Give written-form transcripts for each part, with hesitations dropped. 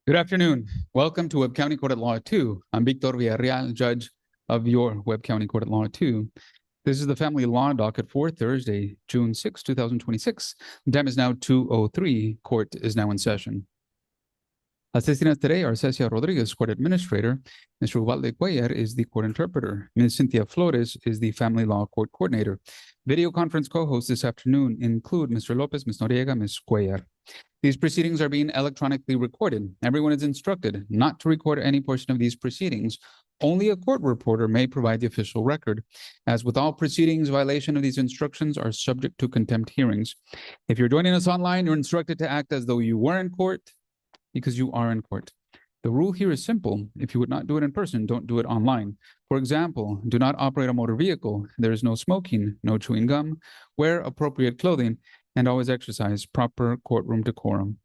Good afternoon. Welcome to Webb County Court at Law 2. I'm Victor Villarreal, judge of your Webb County Court at Law 2. This is the family law docket for Thursday, June 6, 2026. The time is now 2:03. Court is now in session. Assisting us today are Cecia Rodriguez, court administrator. Mr. Ubalde Cuellar is the court interpreter. Ms. Cynthia Flores is the family law court coordinator. Video conference co-hosts this afternoon include Mr. Lopez, Ms. Noriega, Ms. Cuellar. These proceedings are being electronically recorded. Everyone is instructed not to record any portion of these proceedings. Only a court reporter may provide the official record. As with all proceedings, violation of these instructions are subject to contempt hearings. If you're joining us online, you're instructed to act as though you were in court, because you are in court. The rule here is simple. If you would not do it in person, don't do it online. For example, do not operate a motor vehicle. There is no smoking, no chewing gum, wear appropriate clothing, and always exercise proper courtroom decorum.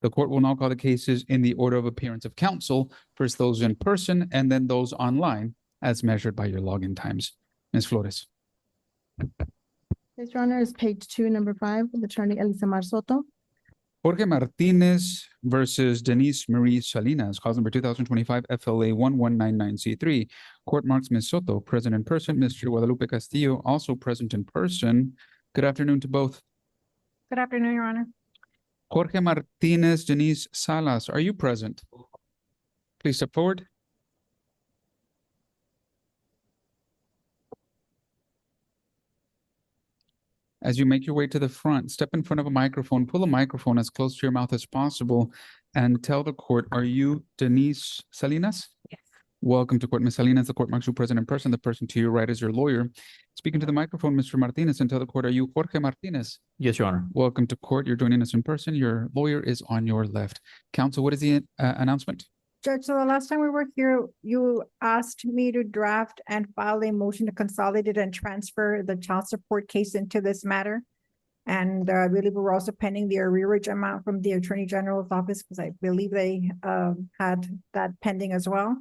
The court will now call the cases in the order of appearance of counsel, first those in person and then those online, as measured by your login times. Ms. Flores. Yes, Your Honor, is page 2, number 5, with Attorney Elisa Soto. Jorge Martinez versus Denise Marie Salinas, cause number 2025 FLA 1199C3. Court marks Ms. Soto present in person. Mr. Guadalupe Castillo also present in person. Good afternoon to both. Good afternoon, Your Honor. Jorge Martinez, Denise Salas, are you present? Please step forward. As you make your way to the front, step in front of a microphone, pull a microphone as close to your mouth as possible, and tell the court, are you Denise Salinas? Yes. Welcome to court, Ms. Salinas. The court marks you present in person. The person to your right is your lawyer. Speaking to the microphone, Mr. Martinez, and tell the court, are you Jorge Martinez? Yes, Your Honor. Welcome to court. You're joining us in person. Your lawyer is on your left. Counsel, what is the announcement? Judge, so the last time we were here, you asked me to draft and file a motion to consolidate and transfer the child support case into this matter. And I believe we're also pending the arrearage amount from the Attorney General's office, because I believe they had that pending as well.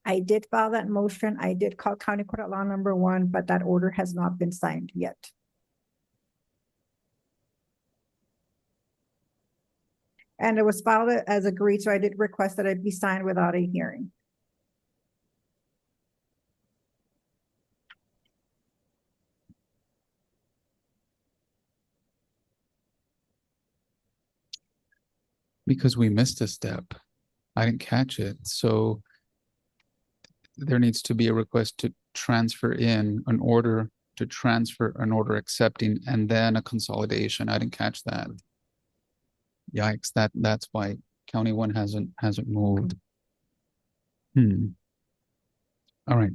I did file that motion. I did call County Court at Law number 1, but that order has not been signed yet. And it was filed as agreed, so I did request that it be signed without a hearing. Because we missed a step. I didn't catch it. So there needs to be a request to transfer in an order, to transfer an order accepting, and then a consolidation. I didn't catch that. Yikes, that's why County 1 hasn't moved. All right.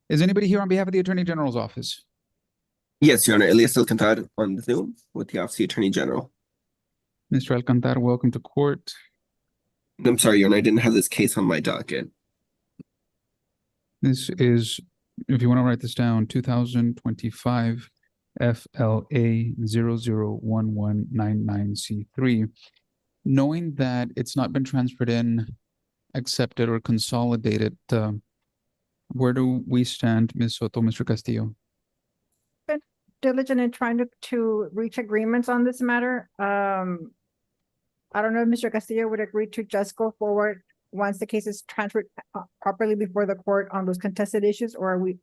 Is anybody here on behalf of the Attorney General's office? Yes, Your Honor. Elias Alcantar on Zoom with the Office of the Attorney General. Mr. Alcantar, welcome to court. I'm sorry, Your Honor, I didn't have this case on my docket. This is, if you want to write this down, 2025 FLA 001199C3. Knowing that it's not been transferred in, accepted, or consolidated, where do we stand, Ms. Soto, Mr. Castillo? Been diligent in trying to reach agreements on this matter. I don't know if Mr. Castillo would agree to just go forward once the case is transferred properly before the court on those contested issues, or are we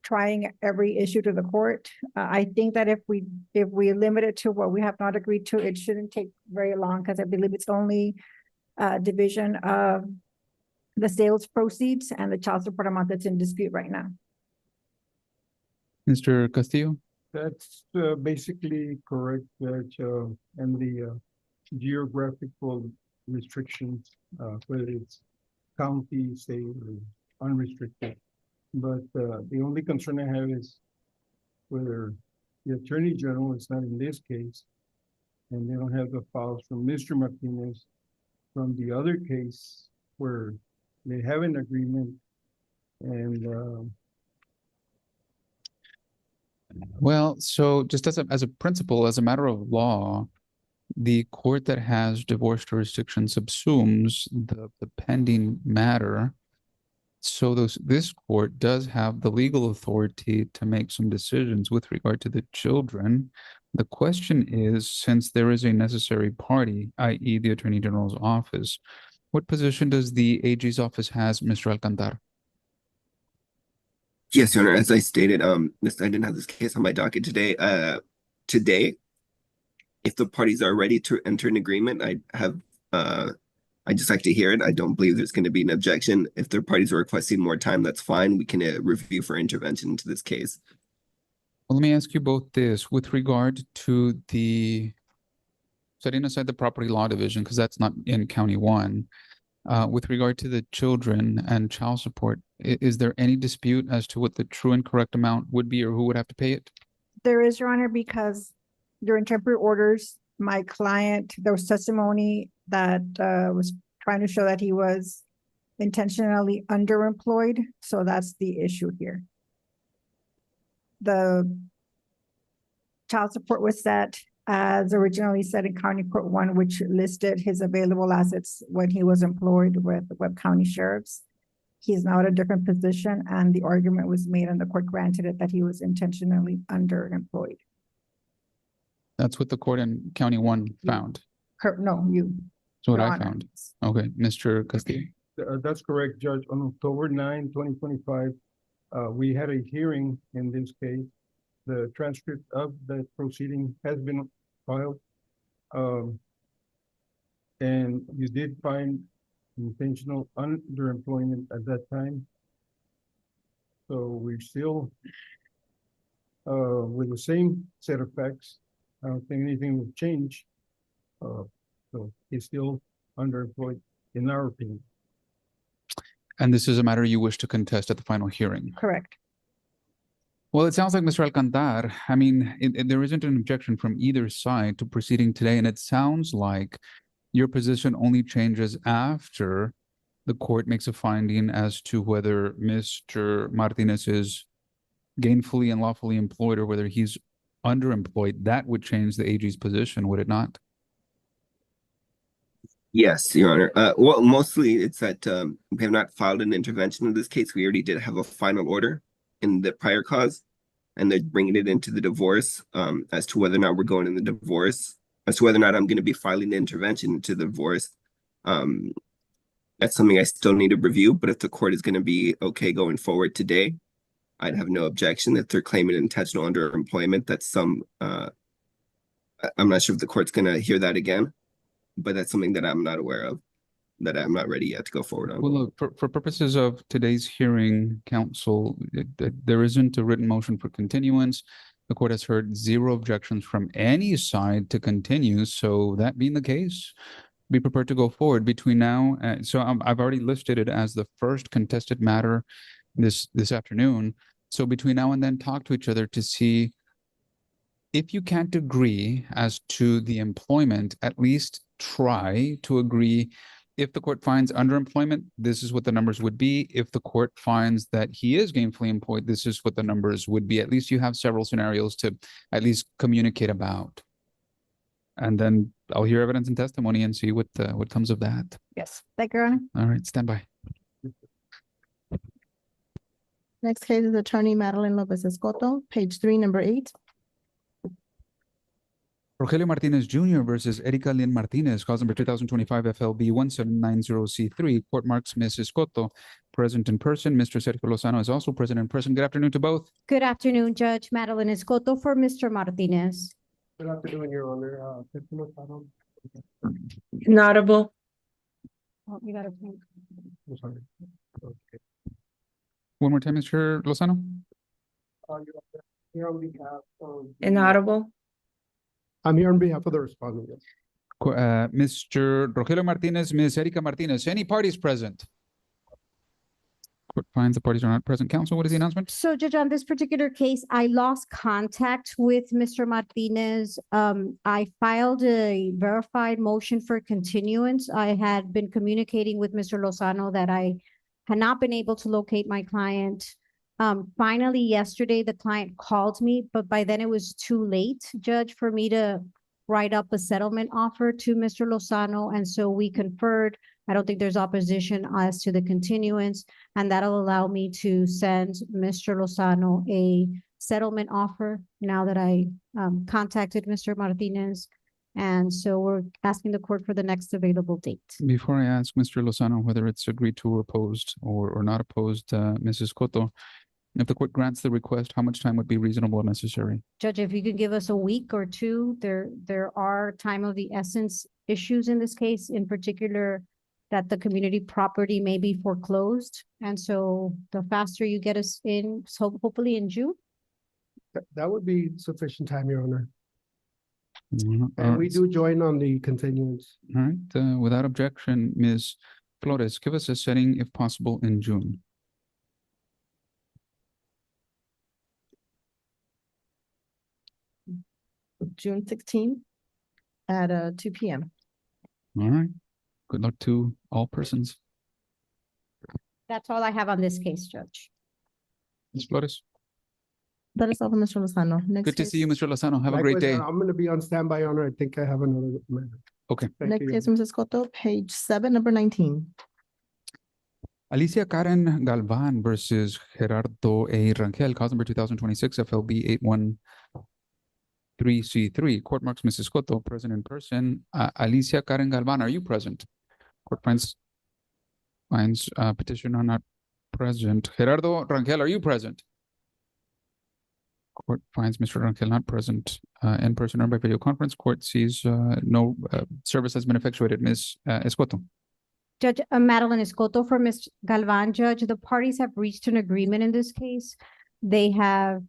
trying every issue to the court. I think that if we limit it to what we have not agreed to, it shouldn't take very long, because I believe it's only division of the sales proceeds and the child support amount that's in dispute right now. Mr. Castillo? That's basically correct, Judge, and the geographical restrictions, whether it's county, state, or unrestricted. But the only concern I have is whether the Attorney General is not in this case, and they don't have the files from Mr. Martinez from the other case where they have an agreement, and well, so just as a principle, as a matter of law, the court that has divorce jurisdiction subsumes the pending matter. So this court does have the legal authority to make some decisions with regard to the children, The question is, since there is a necessary party, i.e. the Attorney General's office, what position does the AG's office has, Mr. Alcantar? Yes, Your Honor, as I stated, I didn't have this case on my docket today. Today, if the parties are ready to enter an agreement, I just like to hear it. I don't believe there's going to be an objection. If the parties are requesting more time, that's fine. We can review for intervention into this case. Well, let me ask you both this with regard to the setting aside the property law division, because that's not in County 1. With regard to the children and child support, is there any dispute as to what the true and correct amount would be or who would have to pay it? There is, Your Honor, because during temporary orders, my client, there was testimony that was trying to show that he was intentionally underemployed. So that's the issue here. The child support was set as originally set in County Court 1, which listed his available assets when he was employed with the Webb County Sheriffs. He's now at a different position, and the argument was made and the court granted it that he was intentionally underemployed. That's what the court in County 1 found. No, you. That's what Your I Honor. found. Okay, Mr. Castillo. That's correct, Judge. On October 9, 2025, we had a hearing in this case. The transcript of the proceeding has been filed. And you did find intentional underemployment at that time. So we're still with the same set of facts. I don't think anything will change. So he's still underemployed in our opinion. And this is a matter you wish to contest at the final hearing. Correct. Well, it sounds like Mr. Alcantar, I mean, there isn't an objection from either side to proceeding today, and it sounds like your position only changes after the court makes a finding as to whether Mr. Martinez is gainfully and lawfully employed or whether he's underemployed. That would change the AG's position, would it not? Yes, Your Honor. Well, mostly it's that we have not filed an intervention in this case. We already did have a final order in the prior cause, and they're bringing it into the divorce as to whether or not we're going in the divorce, as to whether or not I'm going to be filing the intervention into the divorce. That's something I still need to review, but if the court is going to be okay going forward today, I'd have no objection. If they're claiming intentional underemployment, that's some, I'm not sure if the court's going to hear that again, but that's something that I'm not aware of, that I'm not ready yet to go forward on. Well, look, for purposes of today's hearing, counsel, there isn't a written motion for continuance. The court has heard 0 objections from any side to continue. So that being the case, be prepared to go forward between now. So I've already listed it as the first contested matter this afternoon. So between now and then, talk to each other to see if you can't agree as to the employment, at least try to agree. If the court finds underemployment, this is what the numbers would be. If the court finds that he is gainfully employed, this is what the numbers would be. At least you have several scenarios to at least communicate about. And then I'll hear evidence and testimony and see what comes of that. Yes. Thank you, Your Honor. All right, stand by. Next case is Attorney Madeline Lopez Escoto, page 3, number 8. Rogelio Martinez Jr. versus Erika Lynn Martinez, cause number 2025 FLB 1790C3. Court marks Ms. Escoto present in person. Mr. Sergio Lozano is also present in person. Good afternoon to both. Good afternoon, Judge Madeline Escoto for Mr. Martinez. Good afternoon, Your Honor. Inaudible. Oh, you gotta. Okay. One more time, Mr. Lozano. Here on behalf of. Inaudible. I'm here on behalf of the respondent. Mr. Rogelio Martinez, Ms. Erika Martinez, any parties present? Court finds the parties are not present. Counsel, what is the announcement? So, Judge, on this particular case, I lost contact with Mr. Martinez. I filed a verified motion for continuance. I had been communicating with Mr. Lozano that I had not been able to locate my client. Finally, yesterday, the client called me, but by then it was too late, Judge, for me to write up a settlement offer to Mr. Lozano. And so we conferred. I don't think there's opposition as to the continuance, and that'll allow me to send Mr. Lozano a settlement offer now that I contacted Mr. Martinez. And so we're asking the court for the next available date. Before I ask Mr. Lozano whether it's agreed to or opposed or not opposed, Mrs. Cotto, if the court grants the request, how much time would be reasonable and necessary? Judge, if you could give us a week or two, there are time of the essence issues in this case, in particular that the community property may be foreclosed. And so the faster you get us in, so hopefully in June. That would be sufficient time, Your Honor. All And we right. do join on the continuance. All right, without objection, Ms. Flores, give us a setting if possible in June. June 16th at 2 p.m. All right. Good luck to all persons. That's all I have on this case, Judge. Ms. Flores, That is all for Mr. Lozano. Next good to see you, case- Mr. Lozano. Have a great Likewise, day. I'm gonna be on standby, Your Honor. I think I have another matter. Okay. Thank Next you. case, Mrs. Cotto, page 7, number 19. Alicia Karen Galvan versus Gerardo A. Rangel, cause number 2026 FLB 813C3. Court marks Mrs. Cotto present in person. Alicia Karen Galvan, are you present? Court finds petitioner not present. Gerardo Rangel, are you present? Court finds Mr. Rangel not present in person or by video conference. Court sees no service has been effectuated. Ms. Escoto. Judge Madeline Escoto for Ms. Galvan. Judge, the parties have reached an agreement in this case. They have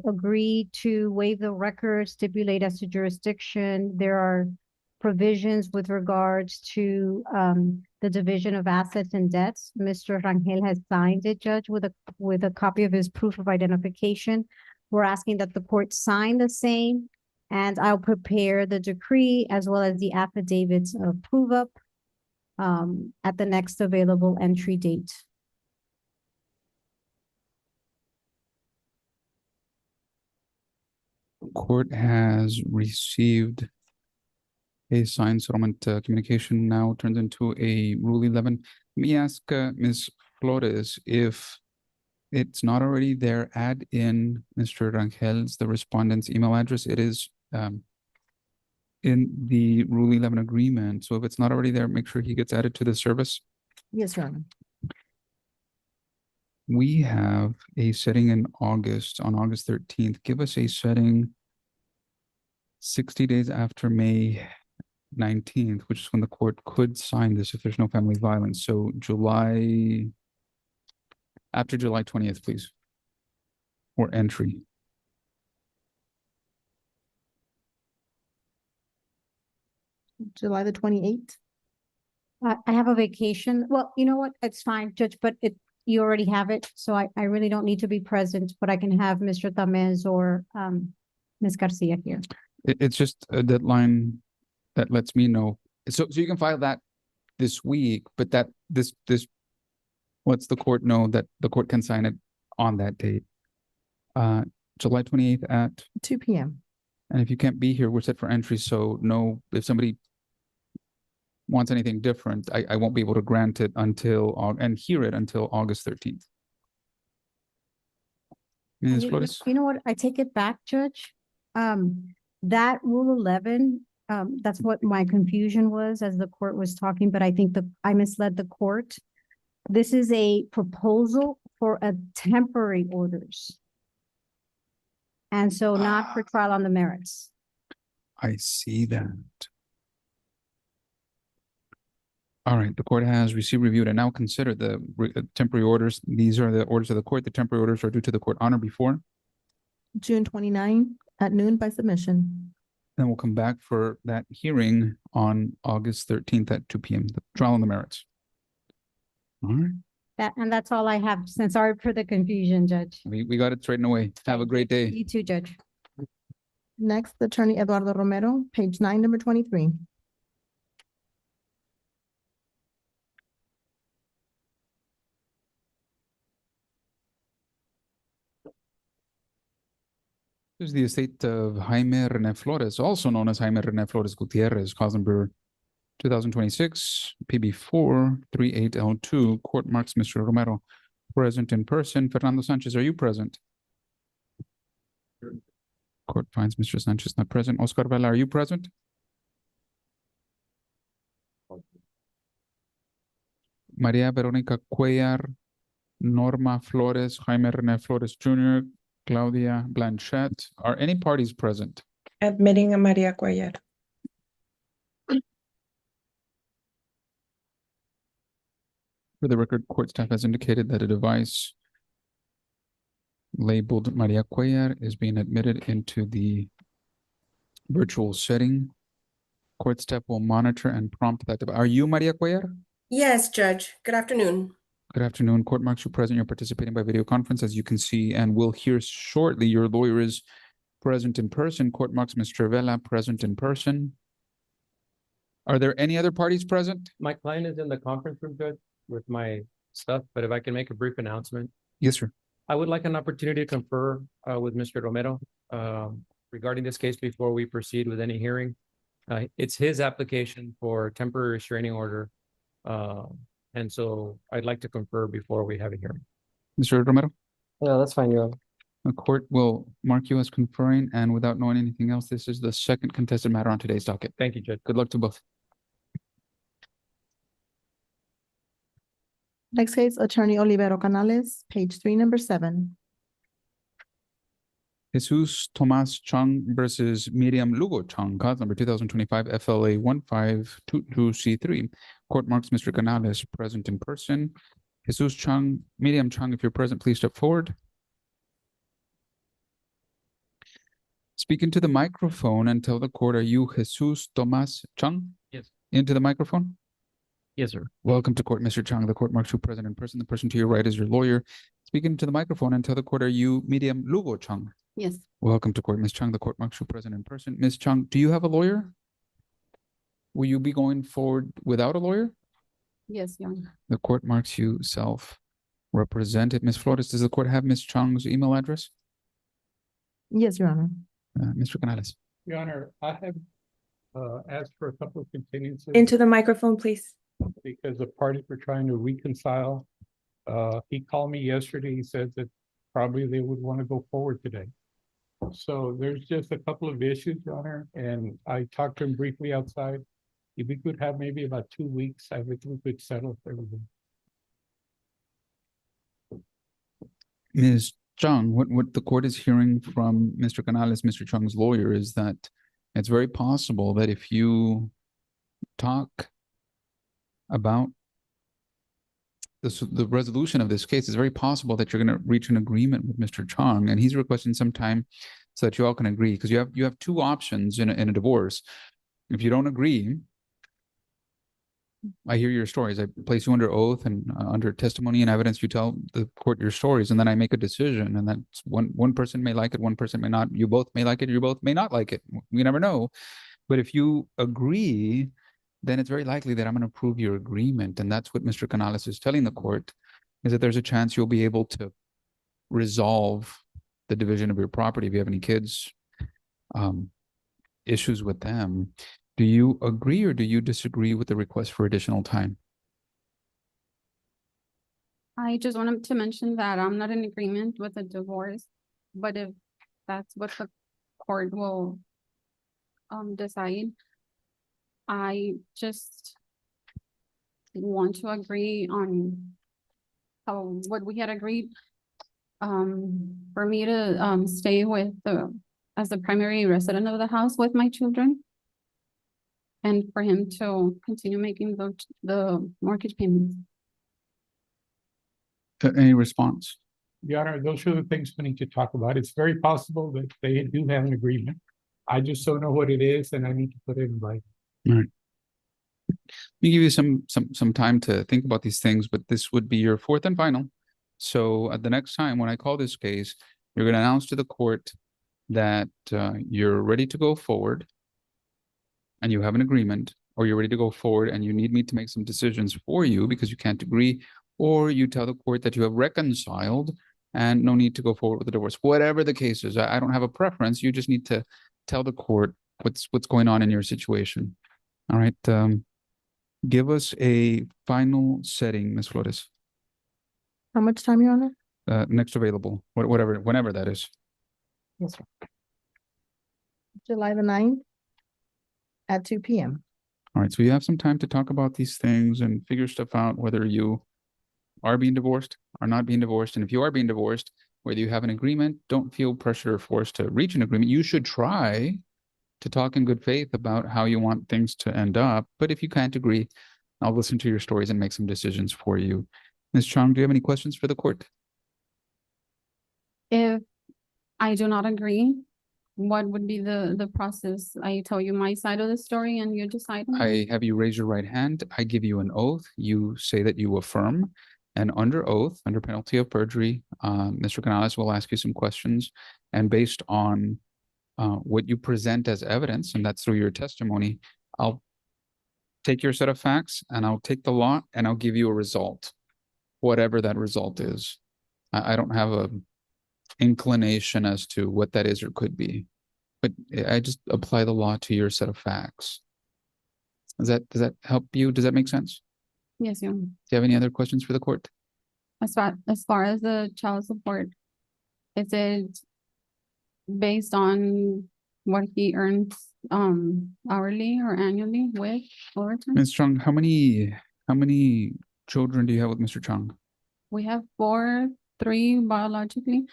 agreed to waive the record, stipulate as to jurisdiction. There are provisions with regards to the division of assets and debts. Mr. Rangel has signed it, Judge, with a copy of his proof of identification. We're asking that the court sign the same, and I'll prepare the decree as well as the affidavits of prove-up at the next available entry date. Court has received a signed settlement communication, now turns into a Rule 11. Let me ask Ms. Flores if it's not already there, add in Mr. Rangel's, the respondent's email address. It is in the Rule 11 agreement. So if it's not already there, make sure he gets added to the service. Yes, Your Honor. We have a setting in August, on August 13th. Give us a setting 60 days after May 19th, which is when the court could sign this if there's no family violence. So after July 20th, please. Or entry. July the 28th. I have a vacation. Well, you know what? It's fine, Judge, but you already have it. So I really don't need to be present, but I can have Mr. Tamez or Ms. Garcia here. It's just a deadline that lets me know. So you can file that this week, but this lets the court know that the court can sign it on that date. July 28th at 2 p.m. And if you can't be here, we're set for entry. So no, if somebody wants anything different, I won't be able to grant it and hear it until August 13th. Ms. Flores? You know what? I take it back, Judge. That Rule 11, that's what my confusion was as the court was talking, but I think I misled the court. This is a proposal for a temporary orders. And so not for trial on the merits. I see that. All right, the court has received, reviewed, and now considered the temporary orders. These are the orders of the court. The temporary orders are due to the court honor before. June 29 at noon by submission. Then we'll come back for that hearing on August 13th at 2 p.m. The trial on the merits. All right, And that's all I have. Since sorry for the confusion, Judge. we got it straightened away. Have a great day. You too, Judge. Next, Attorney Eduardo Romero, page 9, number 23. This is the estate of Jaime Rene Flores, also known as Jaime Rene Flores Gutierrez, cause number 2026, PB4 38L2. Court marks Mr. Romero present in person. Fernando Sanchez, are you present? Court finds Mr. Sanchez not present. Oscar Vela, are you present? Maria Veronica Cuellar, Norma Flores, Jaime Rene Flores Jr., Claudia Blanchette. Are any parties present? Admitting a Maria Cuellar. For the record, court staff has indicated that a device labeled Maria Cuellar is being admitted into the virtual setting. Court staff will monitor and prompt that device. Are you Maria Cuellar? Yes, Judge. Good afternoon. Good afternoon. Court marks you present. You're participating by video conference, as you can see, and we'll hear shortly. Your lawyer is present in person. Court marks Mr. Vela present in person. Are there any other parties present? My client is in the conference room, Judge, with my stuff, but if I can make a brief announcement. Yes, sir. I would like an opportunity to confer with Mr. Romero regarding this case before we proceed with any hearing. It's his application for temporary restraining order. And so I'd like to confer before we have a hearing. Mr. Romero? Yeah, that's fine, Your Honor. The court will mark you as conferring, and without knowing anything else, this is the second contested matter on today's docket. Thank you, Judge. Good luck to both. Next case, Attorney Olivero Canales, page 3, number 7. Jesus Tomas Chung versus Miriam Lugo Chung, cause number 2025 FLA 1522C3. Court marks Mr. Canales present in person. Jesus Chung, Miriam Chung, if you're present, please step forward. Speak into the microphone and tell the court, are you Jesus Tomas Chung? Yes. Into the microphone. Yes, sir. Welcome to court, Mr. Chung. The court marks you present in person. The person to your right is your lawyer. Speak into the microphone and tell the court, are you Miriam Lugo Chung? Yes. Welcome to court, Ms. Chung. The court marks you present in person. Ms. Chung, do you have a lawyer? Will you be going forward without a lawyer? Yes, Your Honor. The court marks you self-represented. Ms. Flores, does the court have Ms. Chung's email address? Yes, Your Honor. Mr. Canales. Your Honor, I have asked for a couple of continuances. Into the microphone, please. Because the parties were trying to reconcile. He called me yesterday. He said that probably they would want to go forward today. So there's just a couple of issues, Your Honor, and I talked to him briefly outside. If we could have maybe about 2 weeks, I think we could settle everything. Ms. Chung, what the court is hearing from Mr. Canales, Mr. Chung's lawyer, is that it's very possible that if you talk about the resolution of this case, it's very possible that you're going to reach an agreement with Mr. Chung, and he's requesting some time so that you all can agree, because you have two options in a divorce. If you don't agree, I hear your stories. I place you under oath and under testimony and evidence. You tell the court your stories, and then I make a decision. And that's one person may like it, one person may not. You both may like it, you both may not like it. We never know. But if you agree, then it's very likely that I'm going to approve your agreement. And that's what Mr. Canales is telling the court, is that there's a chance you'll be able to resolve the division of your property if you have any kids, issues with them. Do you agree or do you disagree with the request for additional time? I just wanted to mention that I'm not in agreement with the divorce, but if that's what the court will decide, I just want to agree on what we had agreed. For me to stay with as the primary resident of the house with my children, and for him to continue making the mortgage payments. Any response? Your Honor, those are the things we need to talk about. It's very possible that they do have an agreement. I just don't know what it is, and I need to put it in writing. All right. Let me give you some time to think about these things, but this would be your fourth and final. So at the next time when I call this case, you're going to announce to the court that you're ready to go forward and you have an agreement, or you're ready to go forward and you need me to make some decisions for you because you can't agree, or you tell the court that you have reconciled and no need to go forward with the divorce. Whatever the case is, I don't have a preference. You just need to tell the court what's going on in your situation. All right. Give us a final setting, Ms. Flores. How much time, Your Honor? Next available, whatever, whenever that is. Yes, sir. July the 9th at 2 p.m. All right, so you have some time to talk about these things and figure stuff out, whether you are being divorced or not being divorced. And if you are being divorced, whether you have an agreement, don't feel pressure or forced to reach an agreement. You should try to talk in good faith about how you want things to end up. But if you can't agree, I'll listen to your stories and make some decisions for you. Ms. Chong, do you have any questions for the court? If I do not agree, what would be the process? I tell you my side of the story and you decide. I have you raise your right hand. I give you an oath. You say that you affirm. And under oath, under penalty of perjury, Mr. Canales will ask you some questions. And based on what you present as evidence, and that's through your testimony, I'll take your set of facts and I'll take the law and I'll give you a result, whatever that result is. I don't have a inclination as to what that is or could be, but I just apply the law to your set of facts. Does that help you? Does that make sense? Yes, Do you have any other questions for the court? As far as the child support, is it based on what he earns hourly or annually with overtime? Ms. Chung, how many children do you have with Mr. Chung? We have three biologically,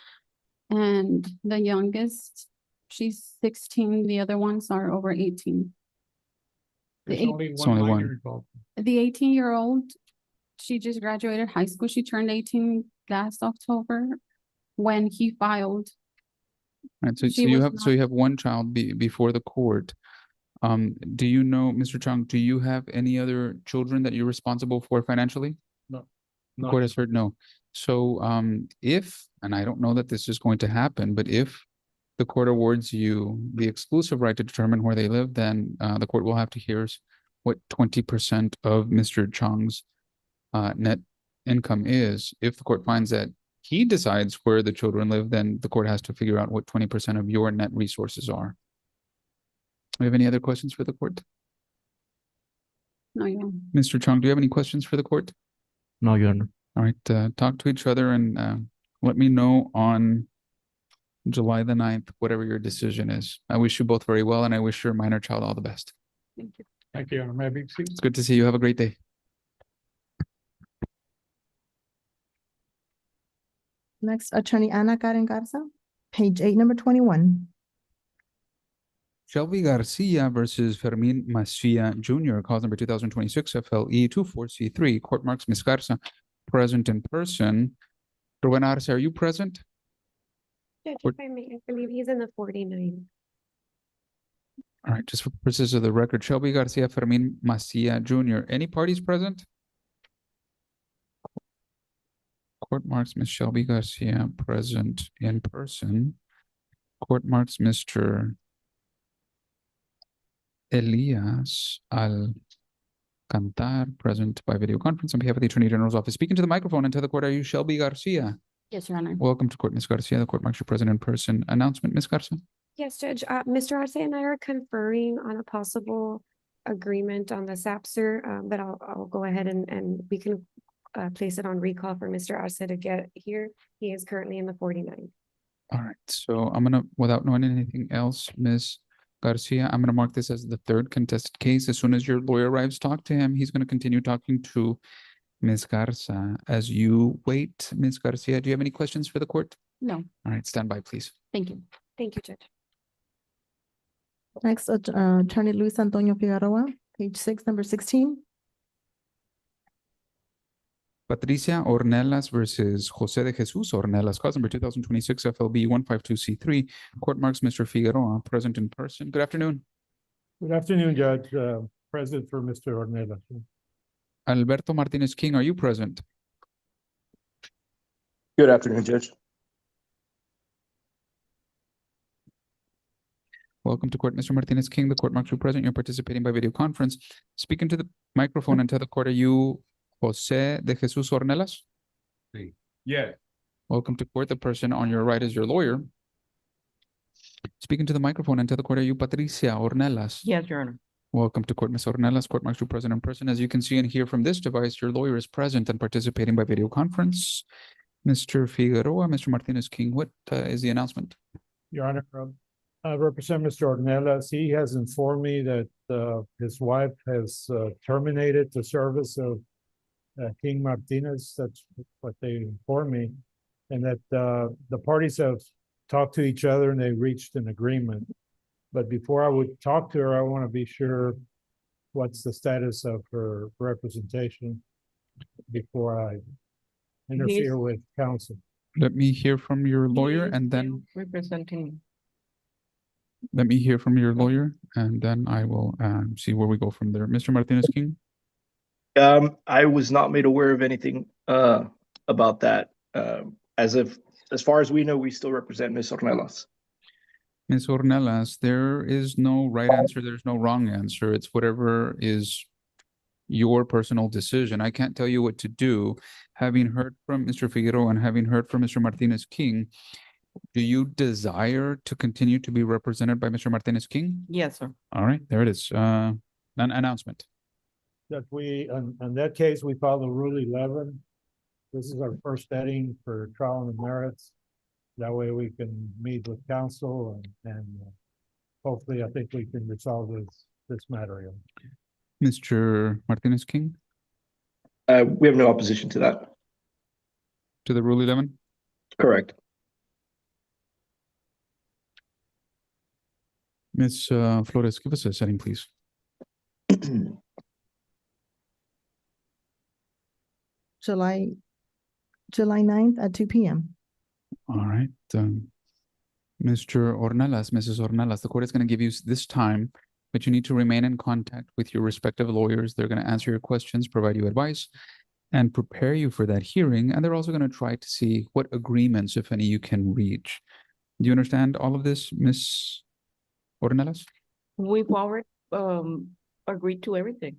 and the youngest, she's 16. The other ones are over 18. There's eight- only It's one only one. minor involved. The 18-year-old, she just graduated high school. She turned 18 last October when he filed. Right, so She you was have not- you have one child before the court. Do you know, Mr. Chung, do you have any other children that you're responsible for financially? The Not court has heard no. So if, and I don't know that this is going to happen, but if the court awards you the exclusive right to determine where they live, then the court will have to hear what 20% of Mr. Chung's net income is. If the court finds that he decides where the children live, then the court has to figure out what 20% of your net resources are. Do you have any other questions for the court? No, you don't. Mr. Chung, do you have any questions for the court? No, Your Honor. All right, talk to each other and let me know on July the 9th, whatever your decision is. I wish you both very well, and I wish your minor child all the best. Thank you. Thank you, Your Honor. May I be excused? It's good to see you. Have a great day. Next, Attorney Ana Karen Garza, page 8, number 21. Shelby Garcia versus Fermin Macia Jr., cause number 2026 FLE 24C3. Court marks Ms. Garza present in person. Ruben Arce, are you present? Judge, What- if I may, I believe he's in the 49. All right, just for purposes of the record, Shelby Garcia Fermin Macia Jr. Any parties present? Court marks Ms. Shelby Garcia present in person. Court marks Mr. Elias Alcantar present by video conference on behalf of the Attorney General's office. Speaking to the microphone and tell the court, are you Shelby Garcia? Yes, Your Honor. Welcome to court, Ms. Garcia. The court marks you present in person. Announcement, Ms. Garcia. Yes, Judge, Mr. Arce and I are conferring on a possible agreement on the SAPSR, but I'll go ahead and we can place it on recall for Mr. Arce to get here. He is currently in the 49. All right, so I'm gonna, without knowing anything else, Ms. Garcia, I'm gonna mark this as the third contested case. As soon as your lawyer arrives, talk to him. He's gonna continue talking to Ms. Garza. As you wait, Ms. Garcia, do you have any questions for the court? No, All right, stand by, please. thank you. Thank you, Judge. Next, Attorney Luis Antonio Figueroa, page 6, number 16. Patricia Ornelas versus Jose de Jesus Ornelas, cause number 2026 FLB 152C3. Court marks Mr. Figueroa present in person. Good afternoon. Good afternoon, Judge. Present for Mr. Ornelas. Alberto Martinez King, are you present? Good afternoon, Judge. Welcome to court, Mr. Martinez King. The court marks you present. You're participating by video conference. Speaking to the microphone and tell the court, are you Jose de Jesus Ornelas? Yeah. Welcome to court. The person on your right is your lawyer. Speaking to the microphone and tell the court, are you Patricia Ornelas? Yes, Your Honor. Welcome to court, Ms. Ornelas. Court marks you present in person. As you can see and hear from this device, your lawyer is present and participating by video conference. Mr. Figueroa, Mr. Martinez King, what is the announcement? Your Honor, I represent Mr. Ornelas. He has informed me that his wife has terminated the service of King Martinez. That's what they informed me. And that the parties have talked to each other and they reached an agreement. But before I would talk to her, I want to be sure what's the status of her representation before I interfere with counsel. Let me hear from your lawyer and then Representing. let me hear from your lawyer and then I will see where we go from there. Mr. Martinez King? I was not made aware of anything about that. As far as we know, we still represent Ms. Ornelas. Ms. Ornelas, there is no right answer, there's no wrong answer. It's whatever is your personal decision. I can't tell you what to do. Having heard from Mr. Figueroa and having heard from Mr. Martinez King, do you desire to continue to be represented by Mr. Martinez King? Yes, sir. All right, there it is. An announcement. That we, in that case, we filed a Rule 11. This is our first setting for trial on the merits. That way we can meet with counsel and hopefully I think we can resolve this matter. Mr. Martinez King, We have no opposition to that. to the Rule 11? Correct. Ms. Flores, give us a setting, please. July 9th at 2 p.m. All right. Mr. Ornelas, Mrs. Ornelas, the court is going to give you this time, but you need to remain in contact with your respective lawyers. They're going to answer your questions, provide you advice, and prepare you for that hearing. And they're also going to try to see what agreements, if any, you can reach. Do you understand all of this, Ms. Ornelas? We've already agreed to everything.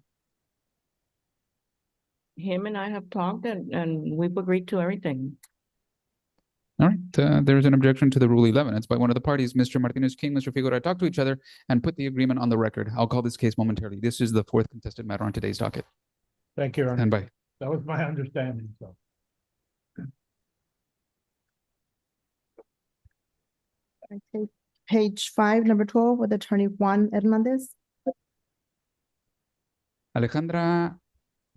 Him and I have talked and we've agreed to everything. All right. There's an objection to the Rule 11. It's by one of the parties, Mr. Martinez King, Mr. Figueroa, talk to each other and put the agreement on the record. I'll call this case momentarily. This is the fourth contested matter on today's docket. Thank you, Your Honor. Stand by. That was my understanding, so. Okay. Page 5, number 12, with Attorney Juan Hernandez. Alejandra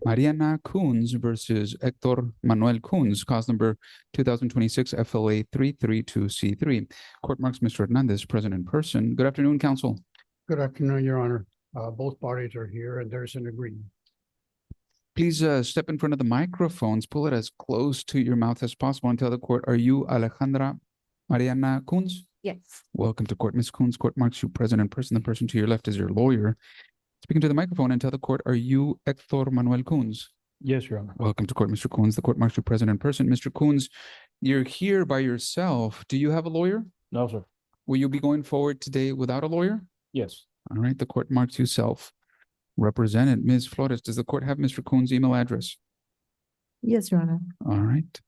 Mariana Coons versus Hector Manuel Coons, cause number 2026 FLA 332C3. Court marks Mr. Hernandez present in person. Good afternoon, counsel. Good afternoon, Your Honor. Both parties are here and there's an agreement. Please step in front of the microphones, pull it as close to your mouth as possible and tell the court, are you Alejandra Mariana Coons? Yes. Welcome to court. Ms. Coons, court marks you present in person. The person to your left is your lawyer. Speaking to the microphone and tell the court, are you Hector Manuel Coons? Yes, Your Honor. Welcome to court, Mr. Coons. The court marks you present in person. Mr. Coons, you're here by yourself. Do you have a lawyer? No, sir. Will you be going forward today without a lawyer? Yes. All right, the court marks you self-represented. Ms. Flores, does the court have Mr. Coons' email address? Yes, Your Honor. All right.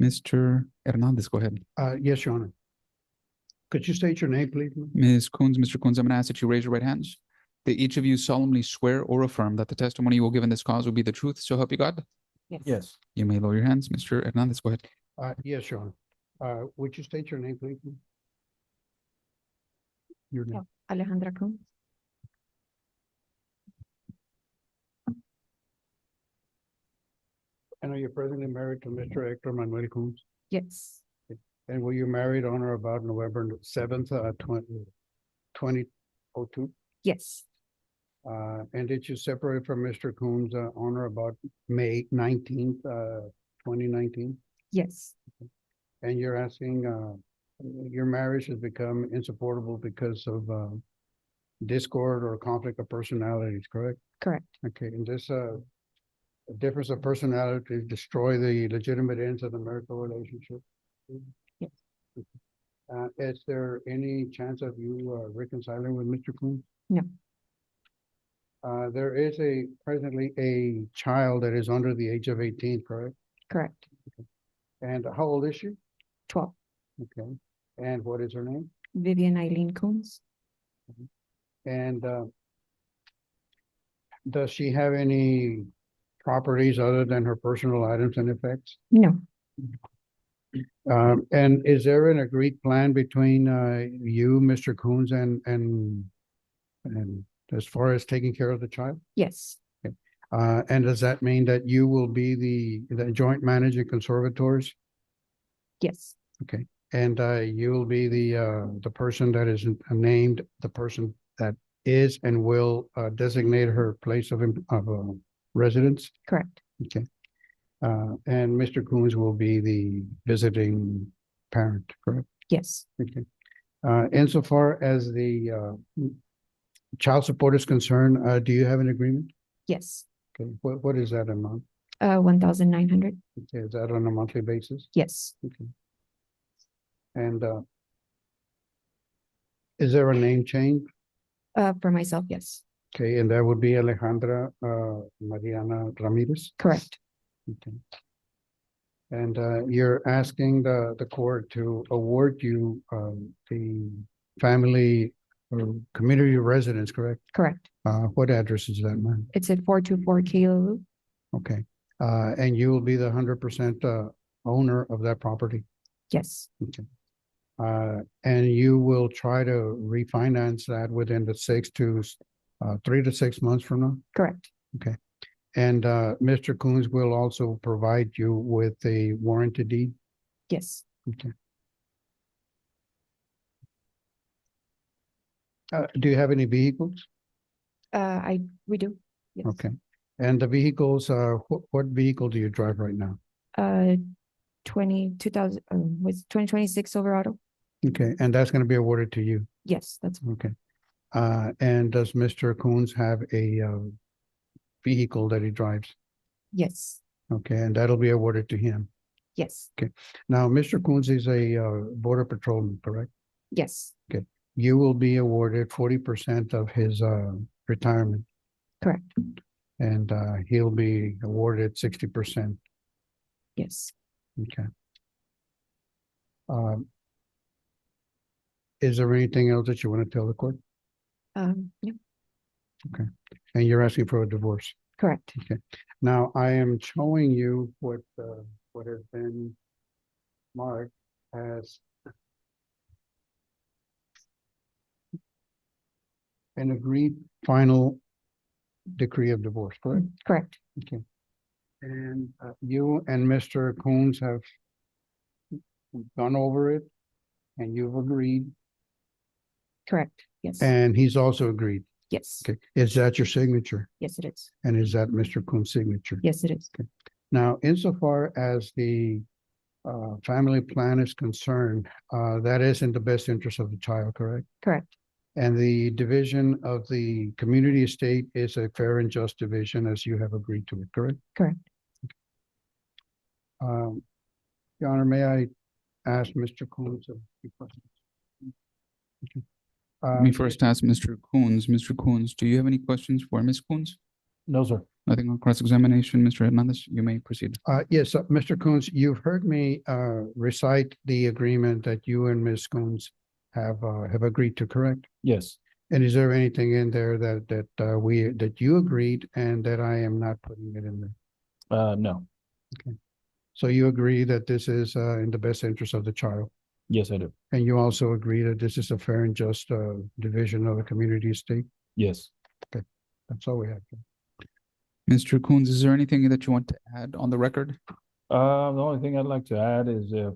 Mr. Hernandez, go ahead. Yes, Your Honor. Could you state your name, please? Ms. Coons, Mr. Coons, I'm going to ask that you raise your right hands. That each of you solemnly swear or affirm that the testimony you will give in this cause will be the truth, so help you God? Yes. You may lower your hands. Mr. Hernandez, go ahead. Yes, Your Honor. Would you state your name, please? Your name. Alejandra Coons. I know you're presently married to Mr. Hector Manuel Coons. Yes. And were you married on or about November 7th, 2002? Yes. And did you separate from Mr. Coons on or about May 19th, 2019? Yes. And you're asking, your marriage has become insupportable because of discord or conflict of personalities, correct? Correct. Okay, and this difference of personality destroy the legitimate ends of the marital relationship? Yes. Is there any chance of you reconciling with Mr. Coons? No. There is presently a child that is under the age of 18, correct? Correct. And how old is she? 12. Okay. And what is her name? Vivian Eileen Coons. And does she have any properties other than her personal items and effects? No. And is there an agreed plan between you, Mr. Coons, and as far as taking care of the child? Yes, And does that mean that you will be the joint managing conservators? yes, Okay, and you will be the person that is named, the person that is and will designate her place of residence? correct. Okay. And Mr. Coons will be the visiting parent, correct? Yes, Okay. Insofar as the child support is concerned, do you have an agreement? yes. Okay, what is that amount? 1,900. Okay, is that on a monthly basis? Yes, Okay. And is there a name change? for myself, yes, Okay, and that would be Alejandra Mariana Ramirez? correct. Okay. And you're asking the court to award you the family or community residence, correct? Correct. What address is that, ma'am? It's at 424 Kilo. Okay. And you will be the 100% owner of that property? Yes, Okay. And you will try to refinance that within the 3 to 6 months from now? correct. Okay. And Mr. Coons will also provide you with a warranty deed? Yes, Okay. Do you have any vehicles? we do. Yes. Okay. And the vehicles, what vehicle do you drive right now? 2000, was 2026 Silverado? Okay, and that's going to be awarded to you? Yes, that's Okay. And does Mr. Coons have a vehicle that he drives? yes, Okay, and that'll be awarded to him. yes, Now, Mr. Coons is a border patrolman, correct? yes, You will be awarded 40% of his retirement, correct. and he'll be awarded 60%. Yes. Okay. Is there anything else that you want to tell the court? Yeah, And you're asking for a divorce? correct. Okay. Now, I am showing you what has been marked as an agreed final decree of divorce, correct? Correct. Okay. And you and Mr. Coons have gone over it, and you've agreed, Correct. Yes. and he's also agreed. Yes. Okay. Is that your signature? Yes, it is. And is that Mr. Coons' signature? Yes, it is. Now, insofar as the family plan is concerned, that is in the best interest of the child, correct? Correct. And the division of the community estate is a fair and just division, as you have agreed to it, correct? Correct. Your Honor, may I ask Mr. Coons a few questions? Okay. Let me first ask Mr. Coons. Mr. Coons, do you have any questions for Ms. Coons? No, sir. Nothing on cross-examination. Mr. Hernandez, you may proceed. Yes, Mr. Coons, you've heard me recite the agreement that you and Ms. Coons have agreed to, correct? Yes. And is there anything in there that you agreed and that I am not putting it in there? No. So you agree that this is in the best interest of the child? Yes, I do. And you also agree that this is a fair and just division of the community estate? Yes. That's all we have. Mr. Coons, is there anything that you want to add on the record? The only thing I'd like to add is if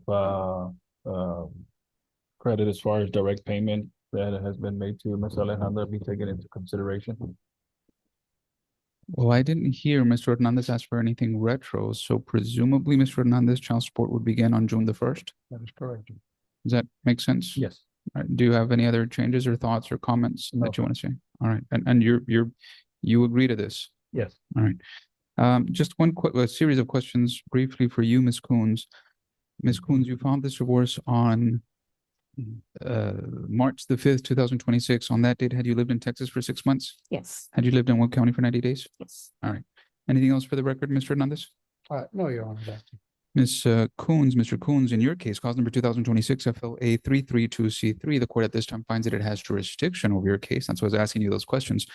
credit as far as direct payment that has been made to Ms. Alejandra be taken into consideration. Well, I didn't hear Mr. Hernandez ask for anything retro, so presumably Mr. Hernandez child support would begin on June the 1st. That is correct. Does that make sense? Yes. All right. Do you have any other changes or thoughts or comments No. that you want to say? All right. And you agree to this? Yes. All right. Just a series of questions briefly for you, Ms. Coons. Ms. Coons, you filed this divorce on March the 5th, 2026. On that date, had you lived in Texas for 6 months? Yes. Had you lived in Webb County for 90 days? Yes. All right. Anything else for the record, Mr. Hernandez? No, Your Honor, that's it. Ms. Coons, Mr. Coons, in your case, cause number 2026 FLA 332C3, the court at this time finds that it has jurisdiction over your case. That's why I was asking you those questions.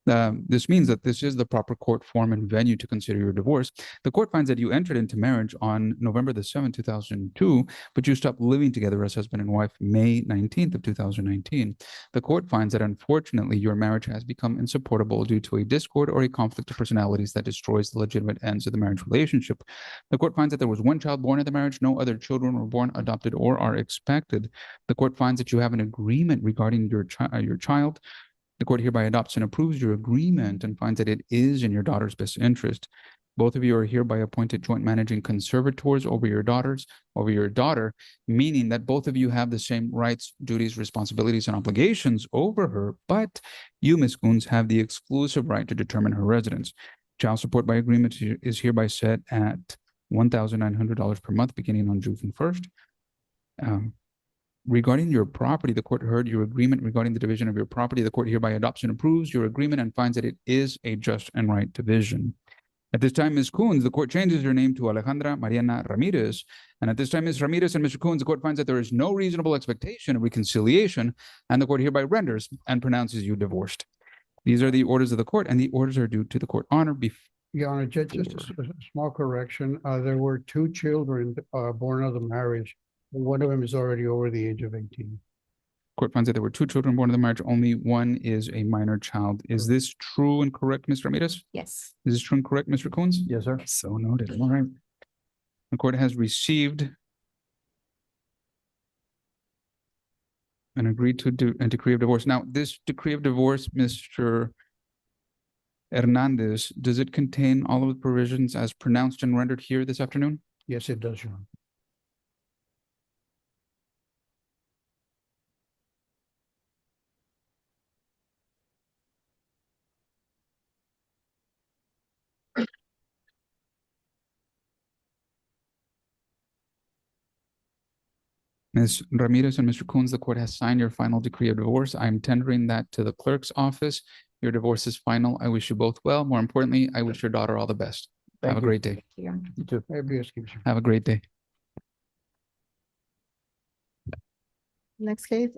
This means that this is the proper court form and venue to consider your divorce. The court finds that you entered into marriage on November the 7th, 2002, but you stopped living together as husband and wife May 19th of 2019. The court finds that unfortunately your marriage has become insupportable due to a discord or a conflict of personalities that destroys the legitimate ends of the marriage relationship. The court finds that there was one child born in the marriage, no other children were born, adopted, or are expected. The court finds that you have an agreement regarding your child. The court hereby adopts and approves your agreement and finds that it is in your daughter's best interest. Both of you are hereby appointed joint managing conservators over your daughter, meaning that both of you have the same rights, duties, responsibilities, and obligations over her, but you, Ms. Coons, have the exclusive right to determine her residence. Child support by agreement is hereby set at $1,900 per month beginning on June 1st. Regarding your property, the court heard your agreement regarding the division of your property. The court hereby adopts and approves your agreement and finds that it is a just and right division. At this time, Ms. Coons, the court changes her name to Alejandra Mariana Ramirez. And at this time, Ms. Ramirez and Mr. Coons, the court finds that there is no reasonable expectation of reconciliation, and the court hereby renders and pronounces you divorced. These are the orders of the court, and the orders are due to the court honor. Your Honor, just a small correction. There were 2 children born out of the marriage. One of them is already over the age of 18. Court finds that there were 2 children born in the marriage. Only one is a minor child. Is this true and correct, Ms. Ramirez? Yes. Is this true and correct, Mr. Coons? Yes, sir. So noted. All right. The court has received and agreed to do a decree of divorce. Now, this decree of divorce, Mr. Hernandez, does it contain all of the provisions as pronounced and rendered here this afternoon? Yes, it does, Your Honor. Ms. Ramirez and Mr. Coons, the court has signed your final decree of divorce. I'm tendering that to the clerk's office. Your divorce is final. I wish you both well. More importantly, I wish your daughter all the best. Have a great day. You too. Have a great day. Next case,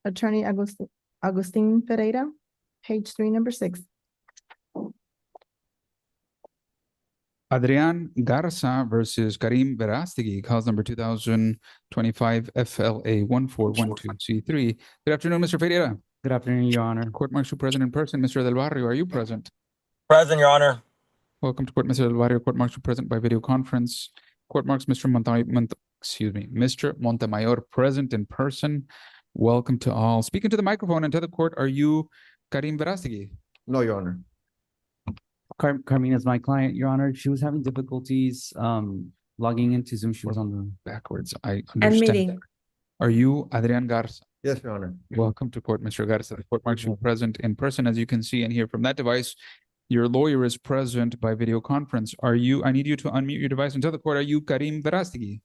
Attorney Agustin Ferreira, page 3, number 6. Adrian Garza versus Karim Verastegui, cause number 2025 FLA 1412C3. Good afternoon, Mr. Ferreira. Good afternoon, Your Honor. Court martial present in person. Mr. Del Barrio, are you present? Present, Your Honor. Welcome to court, Mr. Del Barrio. Court martial present by video conference. Court marks Mr. Mr. Montemayor present in person. Welcome to all. Speaking to the microphone and to the court, are you Karim Verastegui? No, Your Honor. Carmina is my client, Your Honor. She was having difficulties logging into Zoom. She was on the backwards. I understand. meeting. Are you Adrian Garza? Yes, Your Honor. Welcome to court, Mr. Garza. The court marks you present in person, as you can see and hear from that device. Your lawyer is present by video conference. I need you to unmute your device and tell the court, are you Karim Verastegui?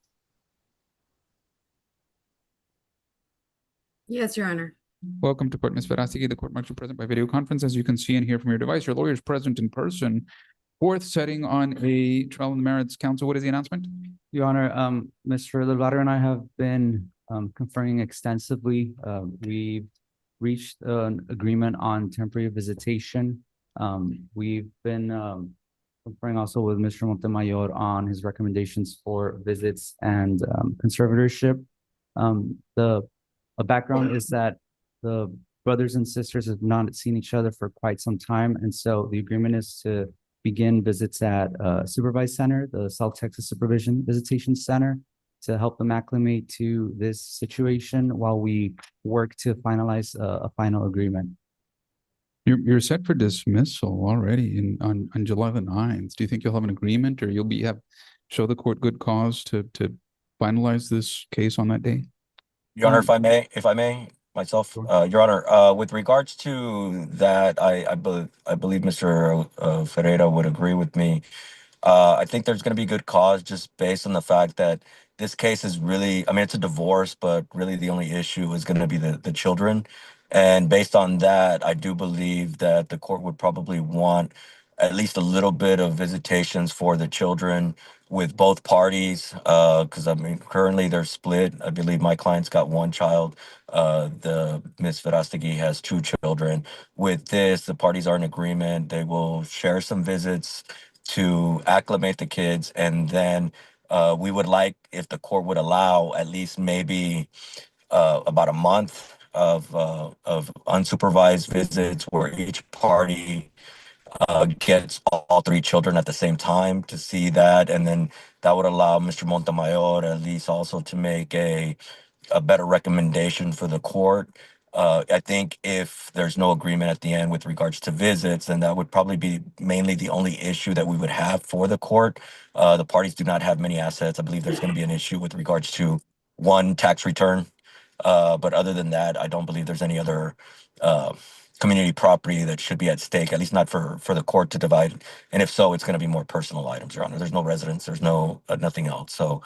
Yes, Your Honor. Welcome to court, Ms. Verastegui. The court marks you present by video conference, as you can see and hear from your device. Your lawyer is present in person. Fourth setting on a trial in the merits. Counsel, what is the announcement? Your Honor, Mr. Del Barrio and I have been conferring extensively. We've reached an agreement on temporary visitation. We've been conferring also with Mr. Montemayor on his recommendations for visits and conservatorship. A background is that the brothers and sisters have not seen each other for quite some time, and so the agreement is to begin visits at Supervised Center, the South Texas Supervision Visitation Center, to help them acclimate to this situation while we work to finalize a final agreement. You're set for dismissal already on July the 9th. Do you think you'll have an agreement, or you'll show the court good cause to finalize this case on that day? Your Honor, if I may, myself, Your Honor, with regards to that, I believe Mr. Ferreira would agree with me. I think there's going to be good cause just based on the fact that this case is really, I mean, it's a divorce, but really the only issue is going to be the children. And based on that, I do believe that the court would probably want at least a little bit of visitations for the children with both parties. Because I mean, currently they're split. I believe my client's got one child. The Miss Verastegui has two children. With this, the parties are in agreement. They will share some visits to acclimate the kids, and then we would like, if the court would allow, at least maybe about a month of unsupervised visits where each party gets all three children at the same time to see that, and then that would allow Mr. Montemayor at least also to make a better recommendation for the court. I think if there's no agreement at the end with regards to visits, then that would probably be mainly the only issue that we would have for the court. The parties do not have many assets. I believe there's going to be an issue with regards to one tax return. But other than that, I don't believe there's any other community property that should be at stake, at least not for the court to divide. And if so, it's going to be more personal items, Your Honor. There's no residence, there's no nothing else. So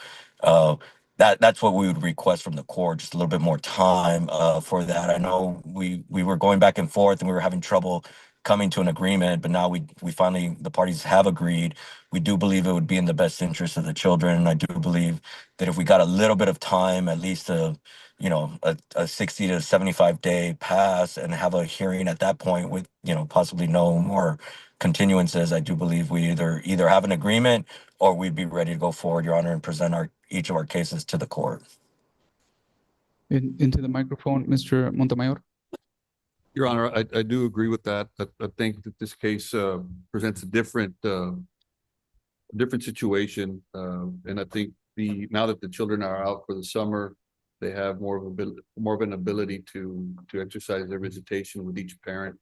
that's what we would request from the court, just a little bit more time for that. I know we were going back and forth and we were having trouble coming to an agreement, but now we finally, the parties have agreed. We do believe it would be in the best interest of the children. I do believe that if we got a little bit of time, at least a 60 to 75 day pass, and have a hearing at that point with, possibly no more continuances, I do believe we either have an agreement or we'd be ready to go forward, Your Honor, and present each of our cases to the court. Into the microphone, Mr. Montemayor. Your Honor, I do agree with that. I think that this case presents a different situation, and I think now that the children are out for the summer, they have more of an ability to exercise their visitation with each parent.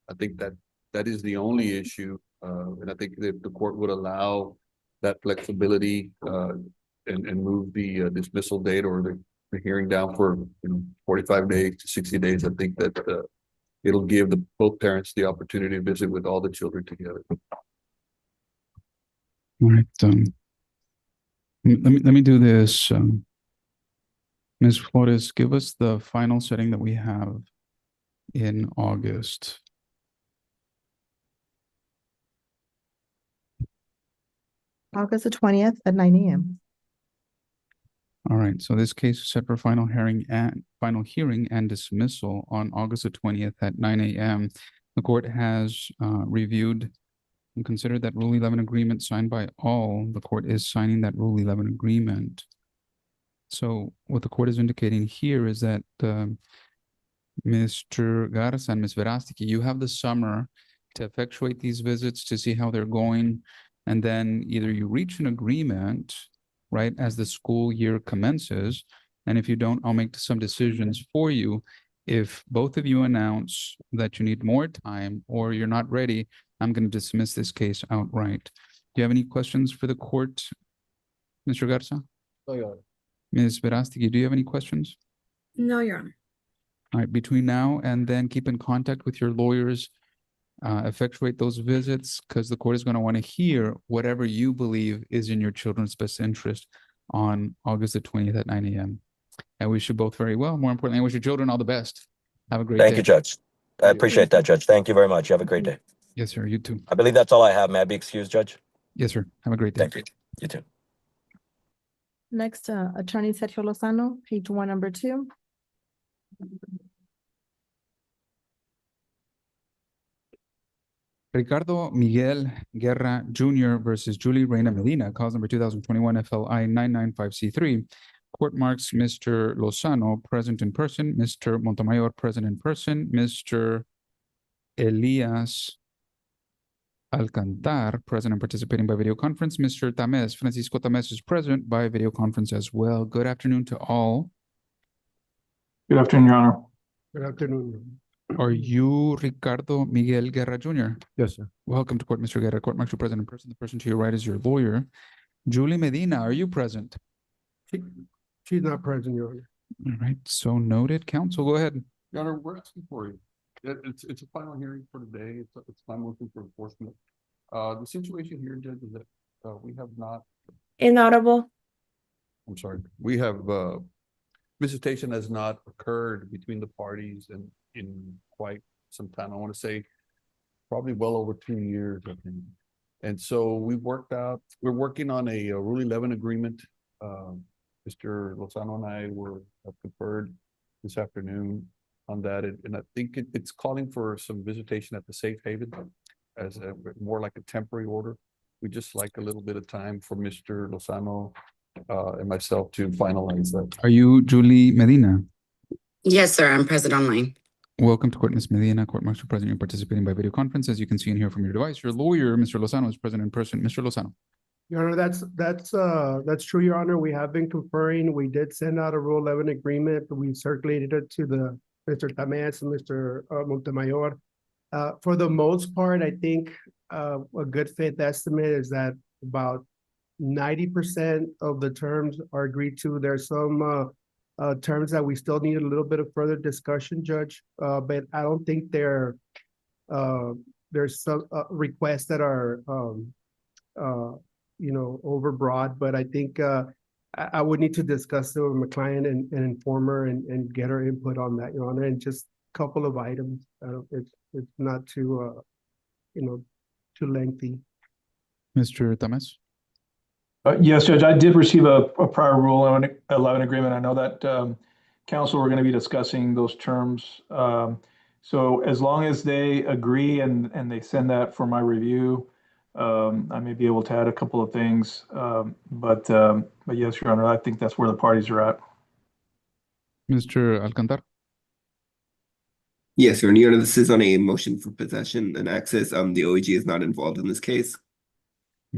I think that is the only issue, and I think that the court would allow that flexibility and move the dismissal date or the hearing down for 45 days to 60 days. I think that it'll give both parents the opportunity to visit with all the children together. All right. Let me do this. Ms. Flores, give us the final setting that we have in August. August the 20th at 9 a.m. All right, so this case is set for final hearing and dismissal on August the 20th at 9 a.m. The court has reviewed and considered that Rule 11 agreement signed by all. The court is signing that Rule 11 agreement. So what the court is indicating here is that Mr. Garza and Ms. Verastegui, you have the summer to effectuate these visits to see how they're going, and then either you reach an agreement right as the school year commences, and if you don't, I'll make some decisions for you. If both of you announce that you need more time or you're not ready, I'm going to dismiss this case outright. Do you have any questions for the court, Mr. Garza? Oh, yeah. Ms. Verastegui, do you have any questions? No, Your Honor. All right, between now and then, keep in contact with your lawyers, effectuate those visits, because the court is going to want to hear whatever you believe is in your children's best interest on August the 20th at 9 a.m. I wish you both very well. More importantly, I wish your children all the best. Have a great day. Thank you, Judge. I appreciate that, Judge. Thank you very much. You have a great day. Yes, sir. You too. I believe that's all I have. May I be excused, Judge? Yes, sir. Have a great day. Thank you. You too. Next, Attorney Sergio Lozano, page 1, number 2. Ricardo Miguel Guerra Jr. versus Julie Reina Medina, cause number 2021 FLI 995C3. Court marks Mr. Lozano present in person, Mr. Montemayor present in person, Mr. Elias Alcantar present and participating by video conference, Mr. Tamez, Francisco Tamez is present by video conference as well. Good afternoon to all. Good afternoon, Your Honor. Good afternoon. Are you Ricardo Miguel Guerra Jr.? Yes, sir. Welcome to court, Mr. Guerra. Court marks you present in person. The person to your right is your lawyer. Julie Medina, are you present? She's not present, Your Honor. All right, so noted. Counsel, go ahead. Your Honor, we're asking for you. It's a final hearing for today. It's my motion for enforcement. The situation here, Judge, is that we have not. Inaudible. I'm sorry. We have visitation has not occurred between the parties in quite some time. I want to say probably well over 2 years, I think. And so we're working on a Rule 11 agreement. Mr. Lozano and I have conferred this afternoon on that, and I think it's calling for some visitation at the safe haven as more like a temporary order. We just like a little bit of time for Mr. Lozano and myself to finalize that. Are you Julie Medina? Yes, sir. I'm present online. Welcome to court, Ms. Medina. Court martial present. You're participating by video conference. As you can see and hear from your device, your lawyer, Mr. Lozano, is present in person. Mr. Lozano. Your Honor, that's true, Your Honor. We have been conferring. We did send out a Rule 11 agreement. We circulated it to Mr. Tamez and Mr. Montemayor. For the most part, I think a good faith estimate is that about 90% of the terms are agreed to. There's some terms that we still need a little bit of further discussion, Judge, but I don't think there's some requests that are overbroad, but I think I would need to discuss it with my client and inform her and get her input on that, Your Honor, and just a couple of items. It's not too too lengthy. Mr. Tamez. Yes, Judge, I did receive a prior Rule 11 agreement. I know that council were going to be discussing those terms. So as long as they agree and they send that for my review, I may be able to add a couple of things. But yes, Your Honor, I think that's where the parties are at. Mr. Alcantar. Yes, Your Honor, this is on a motion for possession and access. The OAG is not involved in this case.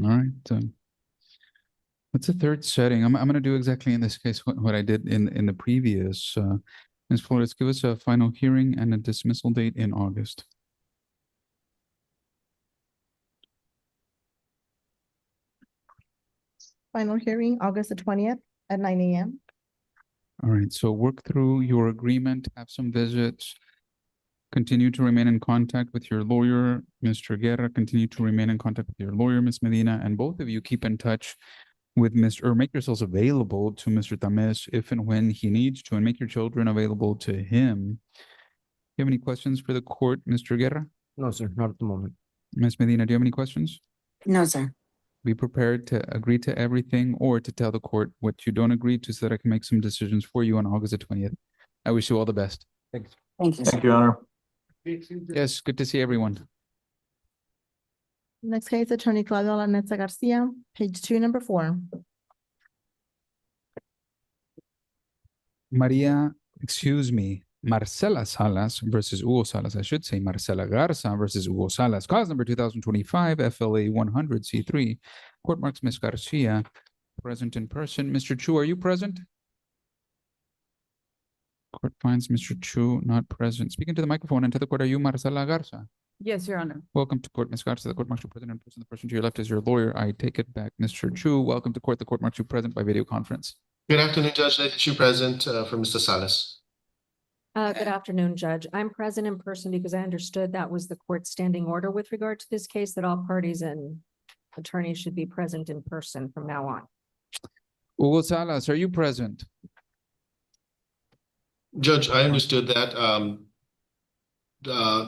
All right. What's the third setting? I'm going to do exactly in this case what I did in the previous. Ms. Flores, give us a final hearing and a dismissal date in August. Final hearing, August the 20th at 9 a.m. All right, so work through your agreement, have some visits, continue to remain in contact with your lawyer, Mr. Guerra, continue to remain in contact with your lawyer, Ms. Medina, and both of you keep in touch with make yourselves available to Mr. Tamez if and when he needs to, and make your children available to him. Do you have any questions for the court, Mr. Guerra? No, sir, not at the moment. Ms. Medina, do you have any questions? No, sir. Be prepared to agree to everything or to tell the court what you don't agree to so that I can make some decisions for you on August the 20th. I wish you all the best. Thanks. Thank you. Thank you, Your Honor. Yes, good to see everyone. Next case, Attorney Claudia Lanetza Garcia, page 2, number 4. Marcela Salas versus Hugo Salas. I should say Marcela Garza versus Hugo Salas. Cause number 2025 FLA 100C3. Court marks Ms. Garcia present in person. Mr. Chu, are you present? Court finds Mr. Chu not present. Speaking to the microphone and to the court, are you Marcela Garza? Yes, Your Honor. Welcome to court, Ms. Garza. The court marks you present in person. The person to your left is your lawyer. I take it back. Mr. Chu, welcome to court. The court marks you present by video conference. Good afternoon, Judge. Nathan Chu present for Mr. Salas. Good afternoon, Judge. I'm present in person because I understood that was the court's standing order with regard to this case, that all parties and attorneys should be present in person from now on. Hugo Salas, are you present? Judge, I understood that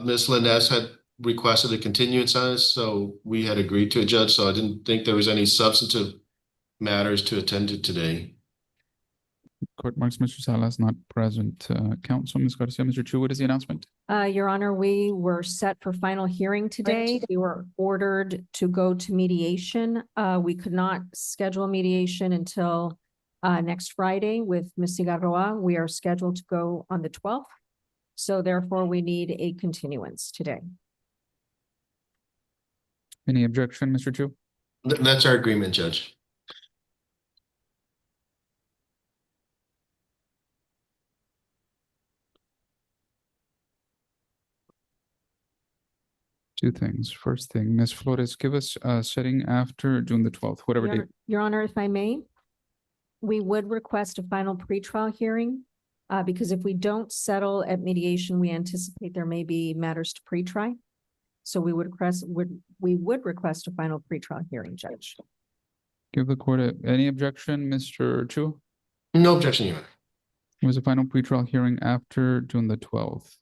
Ms. Linez had requested a continuance on this, so we had agreed to it, Judge, so I didn't think there was any substantive matters to attend to today. Court marks Mr. Salas not present. Counsel, Ms. Garcia, Mr. Chu, what is the announcement? Your Honor, we were set for final hearing today. We were ordered to go to mediation. We could not schedule mediation until next Friday with Ms. Cigarroa. We are scheduled to go on the 12th. So therefore, we need a continuance today. Any objection, Mr. Chu? That's our agreement, Judge. Two things. First thing, Ms. Flores, give us a setting after June the 12th, whatever date. Your Honor, if I may, we would request a final pretrial hearing because if we don't settle at mediation, we anticipate there may be matters to pretry. So we would request a final pretrial hearing, Judge. Give the court any objection, Mr. Chu? No objection, Your Honor. It was a final pretrial hearing after June the 12th.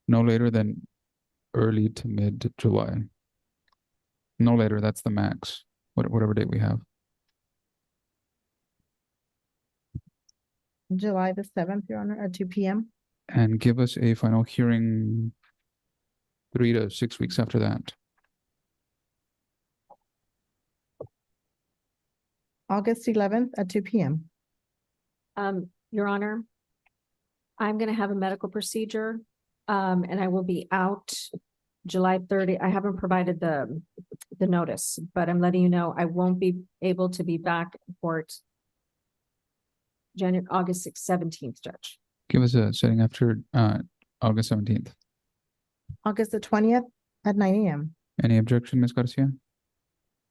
No later than early to mid-July. No later, that's the max, whatever date we have. July the 7th, Your Honor, at 2 p.m. And give us a final hearing 3 to 6 weeks after that. August 11th at 2 p.m. Your Honor, I'm gonna have a medical procedure, and I will be out July 30. I haven't provided the notice, but I'm letting you know I won't be able to be back in court August 6th, 17th, Judge. Give us a setting after August 17th. August the 20th at 9 a.m. Any objection, Ms. Garcia?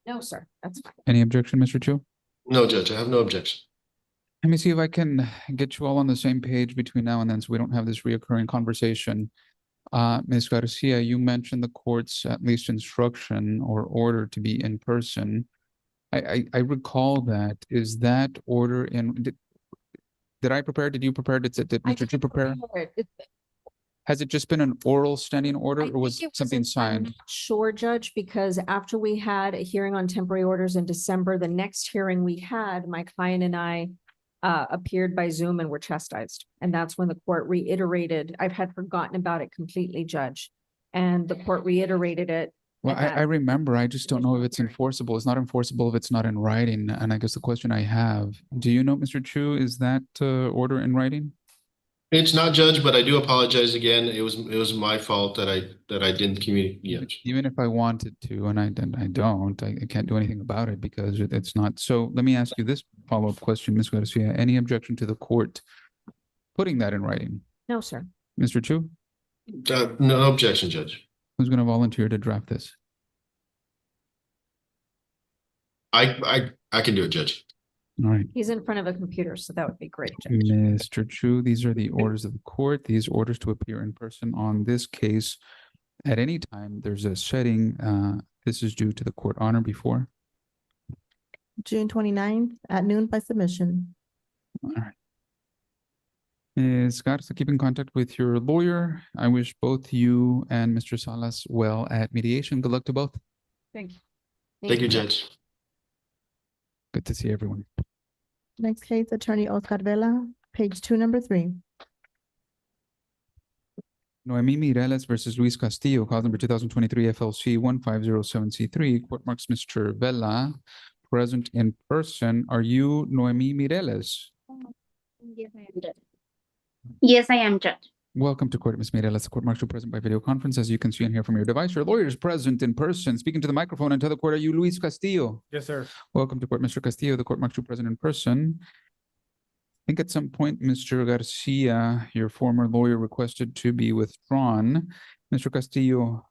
No, sir, that's fine. Any objection, Mr. Chu? No, Judge, I have no objection. Let me see if I can get you all on the same page between now and then, so we don't have this reoccurring conversation. Ms. Garcia, you mentioned the court's at least instruction or order to be in person. I recall that. Is that order in? Did I prepare? Did you prepare? Did Mr. Chu prepare? Has it just been an oral standing order, or was something signed? Sure, Judge, because after we had a hearing on temporary orders in December, the next hearing we had, my client and I appeared by Zoom and were chastised. And that's when the court reiterated, I've had forgotten about it completely, Judge. And the court reiterated it. Well, I remember, I just don't know if it's enforceable. It's not enforceable if it's not in writing. And I guess the question I have, do you know, Mr. Chu, is that order in writing? It's not, Judge, but I do apologize again. It was my fault that I didn't communicate. Even if I wanted to, and I don't, I can't do anything about it because it's not. So let me ask you this follow-up question, Ms. Garcia. Any objection to the court putting that in writing? No, sir. Mr. Chu? No objection, Judge. Who's going to volunteer to draft this? I can do it, Judge. All right. He's in front of a computer, so that would be great, Judge. Mr. Chu, these are the orders of the court. These orders to appear in person on this case at any time. There's a setting. This is due to the court honor before. June 29th at noon by submission. All right. Ms. Garza, keep in contact with your lawyer. I wish both you and Mr. Salas well at mediation. Good luck to both. Thank you. Thank you, Judge. Good to see everyone. Next case, Attorney Oscar Vela, page 2, number 3. Noemi Mireles versus Luis Castillo, cause number 2023 FLC 1507C3. Court marks Mr. Vela present in person. Are you Noemi Mireles? Yes, I am, Judge. Yes, I am, Judge. Welcome to court, Ms. Mireles. The court marks you present by video conference. As you can see and hear from your device, your lawyer is present in person. Speaking to the microphone and tell the court, are you Luis Castillo? Yes, sir. Welcome to court, Mr. Castillo. The court marks you present in person. I think at some point, Mr. Garcia, your former lawyer, requested to be withdrawn. Mr. Castillo,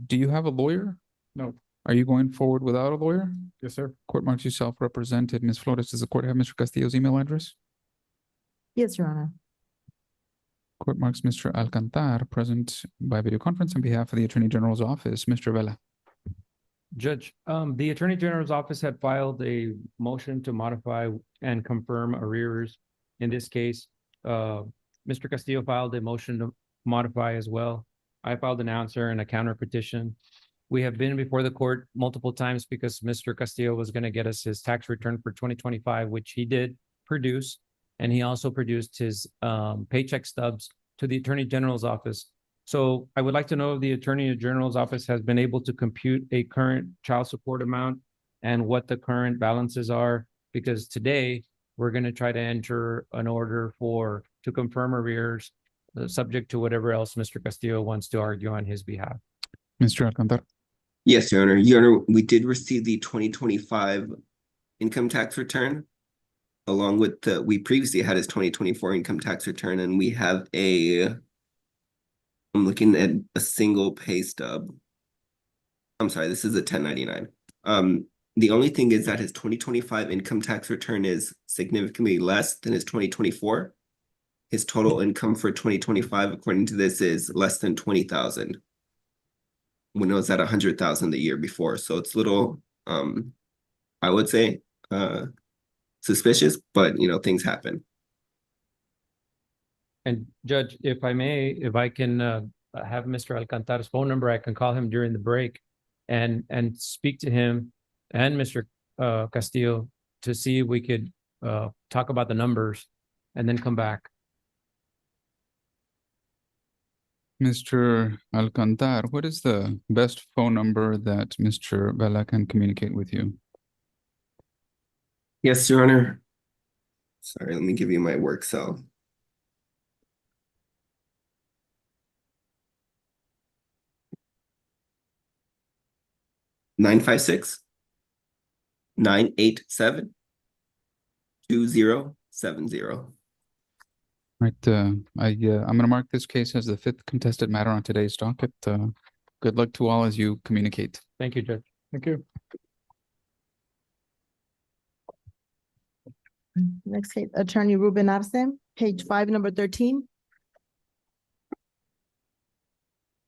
do you have a lawyer? No. Are you going forward without a lawyer? Yes, sir. Court marks you self-represented. Ms. Flores, does the court have Mr. Castillo's email address? Yes, Your Honor. Court marks Mr. Alcantar present by video conference on behalf of the Attorney General's office. Mr. Vela. Judge, the Attorney General's office had filed a motion to modify and confirm arrears. In this case, Mr. Castillo filed a motion to modify as well. I filed an answer and a counter petition. We have been before the court multiple times because Mr. Castillo was going to get us his tax return for 2025, which he did produce. And he also produced his paycheck stubs to the Attorney General's office. So I would like to know if the Attorney General's office has been able to compute a current child support amount and what the current balances are, because today we're going to try to enter an order to confirm arrears, subject to whatever else Mr. Castillo wants to argue on his behalf. Mr. Alcantar. Yes, Your Honor. Your Honor, we did receive the 2025 income tax return, along with we previously had his 2024 income tax return, and we have I'm looking at a single pay stub. I'm sorry, this is a 1099. The only thing is that his 2025 income tax return is significantly less than his 2024. His total income for 2025, according to this, is less than 20,000. When it was at 100,000 the year before. So it's a little, I would say, suspicious, but things happen. And Judge, if I may, if I can have Mr. Alcantar's phone number. I can call him during the break and speak to him and Mr. Castillo to see if we could talk about the numbers and then come back. Mr. Alcantar, what is the best phone number that Mr. Vela can communicate with you? Yes, Your Honor. Sorry, let me give you my work cell. Nine 987 2070. Right, I'm gonna mark this case as the fifth contested matter on today's docket. Good luck to all as you communicate. Thank you, Judge. Thank you. Next case, Attorney Ruben Arce, page 5, number 13.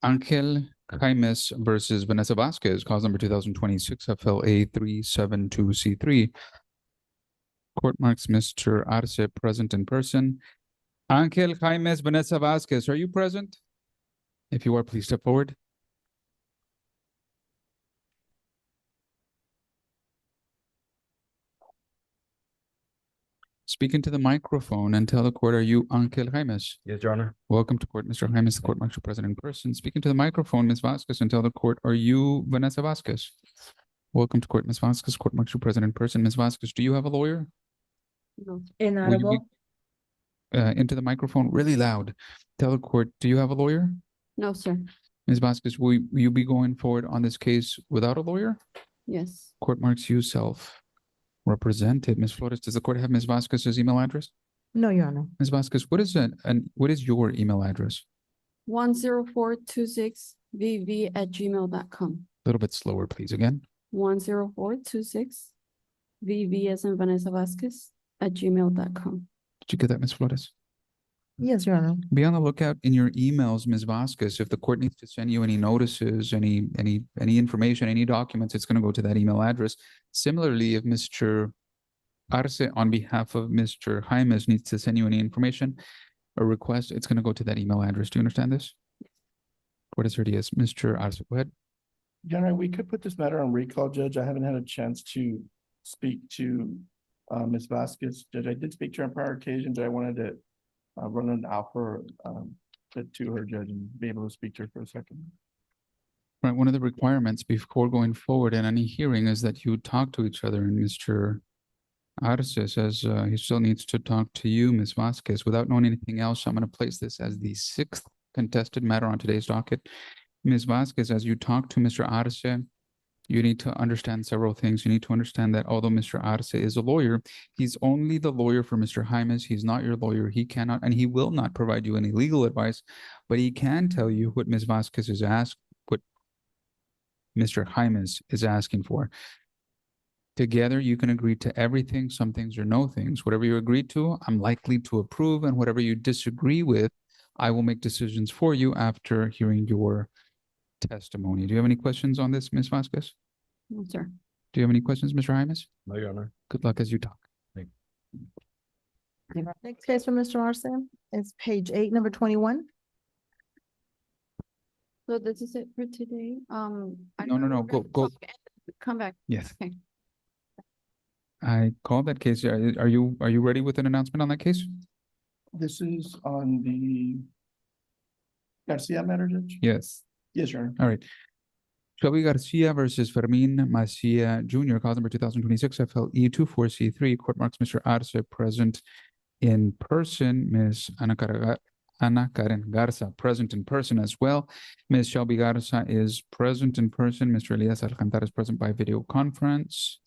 Angel Jaimes versus Vanessa Vasquez, cause number 2026 FLA 372C3. Court marks Mr. Arce present in person. Angel Jaimes, Vanessa Vasquez, are you present? If you are, please step forward. Speak into the microphone and tell the court, are you Angel Jaimes? Yes, Your Honor. Welcome to court, Mr. Jaimes, the court marks you present in person. Speak into the microphone, Ms. Vasquez, and tell the court, are you Vanessa Vasquez? Welcome to court, Ms. Vasquez, court marks you present in person. Ms. Vasquez, do you have a lawyer? No. Inaudible. Into the microphone, really loud. Tell the court, do you have a lawyer? No, sir. Ms. Vasquez, will you be going forward on this case without a lawyer? Yes. Court marks you self-represented. Ms. Flores, does the court have Ms. Vasquez's email address? No, Your Honor. Ms. Vasquez, what is your email address? 10426vv@gmail.com. A little bit slower, please. Again. 10426vv as in Vanessa Vasquez @gmail.com. Did you get that, Ms. Flores? Yes, Your Honor. Be on the lookout in your emails, Ms. Vasquez. If the court needs to send you any notices, any information, any documents, it's going to go to that email address. Similarly, if Mr. Arce, on behalf of Mr. Jaimes, needs to send you any information or request, it's going to go to that email address. Do you understand this? What is yes, Mr. Arce, go ahead. Your Honor, we could put this matter on recall, Judge. I haven't had a chance to speak to Ms. Vasquez. Judge, I did speak to her on prior occasions. I wanted to run an offer to her, Judge, and be able to speak to her for a second. Right, one of the requirements before going forward in any hearing is that you talk to each other, and Mr. Arce says he still needs to talk to you, Ms. Vasquez. Without knowing anything else, I'm going to place this as the sixth contested matter on today's docket. Ms. Vasquez, as you talk to Mr. Arce, you need to understand several things. You need to understand that although Mr. Arce is a lawyer, he's only the lawyer for Mr. Jaimes. He's not your lawyer. He cannot and he will not provide you any legal advice, but he can tell you what Ms. Vasquez is what Mr. Jaimes is asking for. Together, you can agree to everything. Some things are no things. Whatever you agree to, I'm likely to approve, and whatever you disagree with, I will make decisions for you after hearing your testimony. Do you have any questions on this, Ms. Vasquez? No, sir. Do you have any questions, Mr. Jaimes? No, Your Honor. Good luck as you talk. Next case for Mr. Arce is page 8, number 21. So this is it for today. No. Go. Come back. Yes. Okay. I called that case. Are you ready with an announcement on that case? This is on the Garcia matter, Judge? Yes. Yes, Your Honor. All right. Shelby Garcia versus Fermin Macia Jr., cause number 2026 FLE 24C3. Court marks Mr. Arce present in person. Ms. Ana Karen Garza present in person as well. Ms. Shelby Garza is present in person. Mr. Elias Alcantar is present by video conference.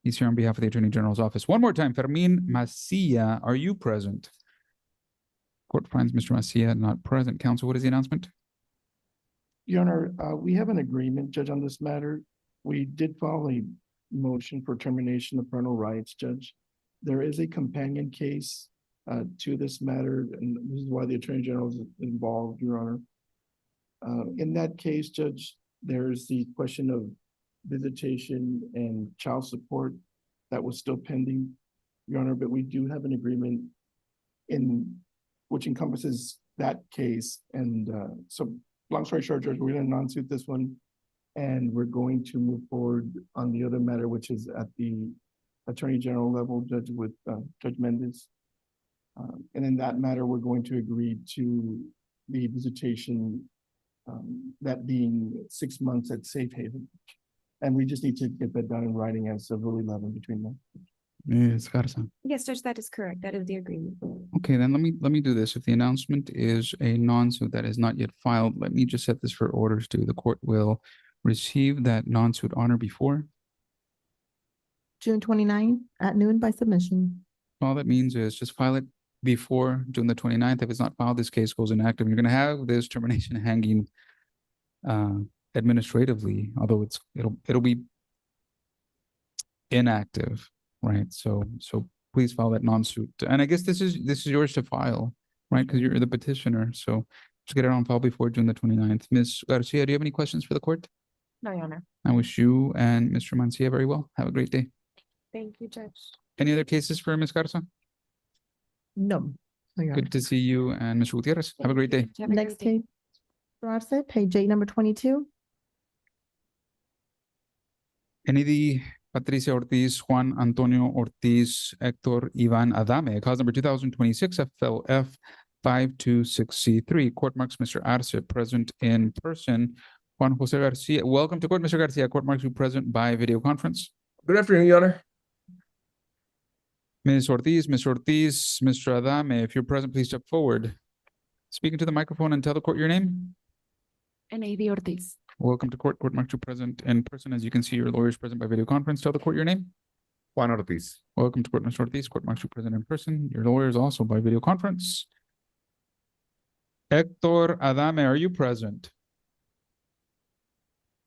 He's here on behalf of the Attorney General's office. One more time, Fermin Macia, are you present? Court finds Mr. Macia not present. Counsel, what is the announcement? Your Honor, we have an agreement, Judge, on this matter. We did file a motion for termination of parental rights, Judge. There is a companion case to this matter, and this is why the Attorney General is involved, Your Honor. In that case, Judge, there's the question of visitation and child support that was still pending, Your Honor, but we do have an agreement which encompasses that case, and so long story short, Judge, we're gonna non-suit this one. And we're going to move forward on the other matter, which is at the Attorney General level, Judge, with Judge Mendez. And in that matter, we're going to agree to the visitation, that being 6 months at Safe Haven. And we just need to get that done in writing as of Rule 11 between them. Ms. Garza. Yes, Judge, that is correct. That is the agreement. Okay, then let me do this. If the announcement is a non-suit that is not yet filed, let me just set this for orders too. The court will receive that non-suit honor before. June 29 at noon by submission. All that means is just file it before June the 29th. If it's not filed, this case goes inactive. You're gonna have this termination hanging administratively, although it'll be inactive, right? So please file that non-suit. And I guess this is yours to file, right? Because you're the petitioner. So just get it on file before June the 29th. Ms. Garcia, do you have any questions for the court? No, Your Honor. I wish you and Mr. Mancia very well. Have a great day. Thank you, Judge. Any other cases for Ms. Garza? No. No, Your Honor. Good to see you and Mr. Gutierrez. Have a great day. Have a Next great day. case, Arce, page 8, number 22. Kennedy, Patricia Ortiz, Juan Antonio Ortiz, Hector Ivan Adame, cause number 2026 FLF 526C3. Court marks Mr. Arce present in person. Juan Jose Garcia, welcome to court, Mr. Garcia. Court marks you present by video conference. Good afternoon, Your Honor. Ms. Ortiz, Mr. Adame, if you're present, please step forward. Speak into the microphone and tell the court your name. N.A.D. Ortiz. Welcome to court. Court marks you present in person. As you can see, your lawyer is present by video conference. Tell the court your name. Juan Ortiz. Welcome to court, Mr. Ortiz. Court marks you present in person. Your lawyer is also by video conference. Hector Adame, are you present?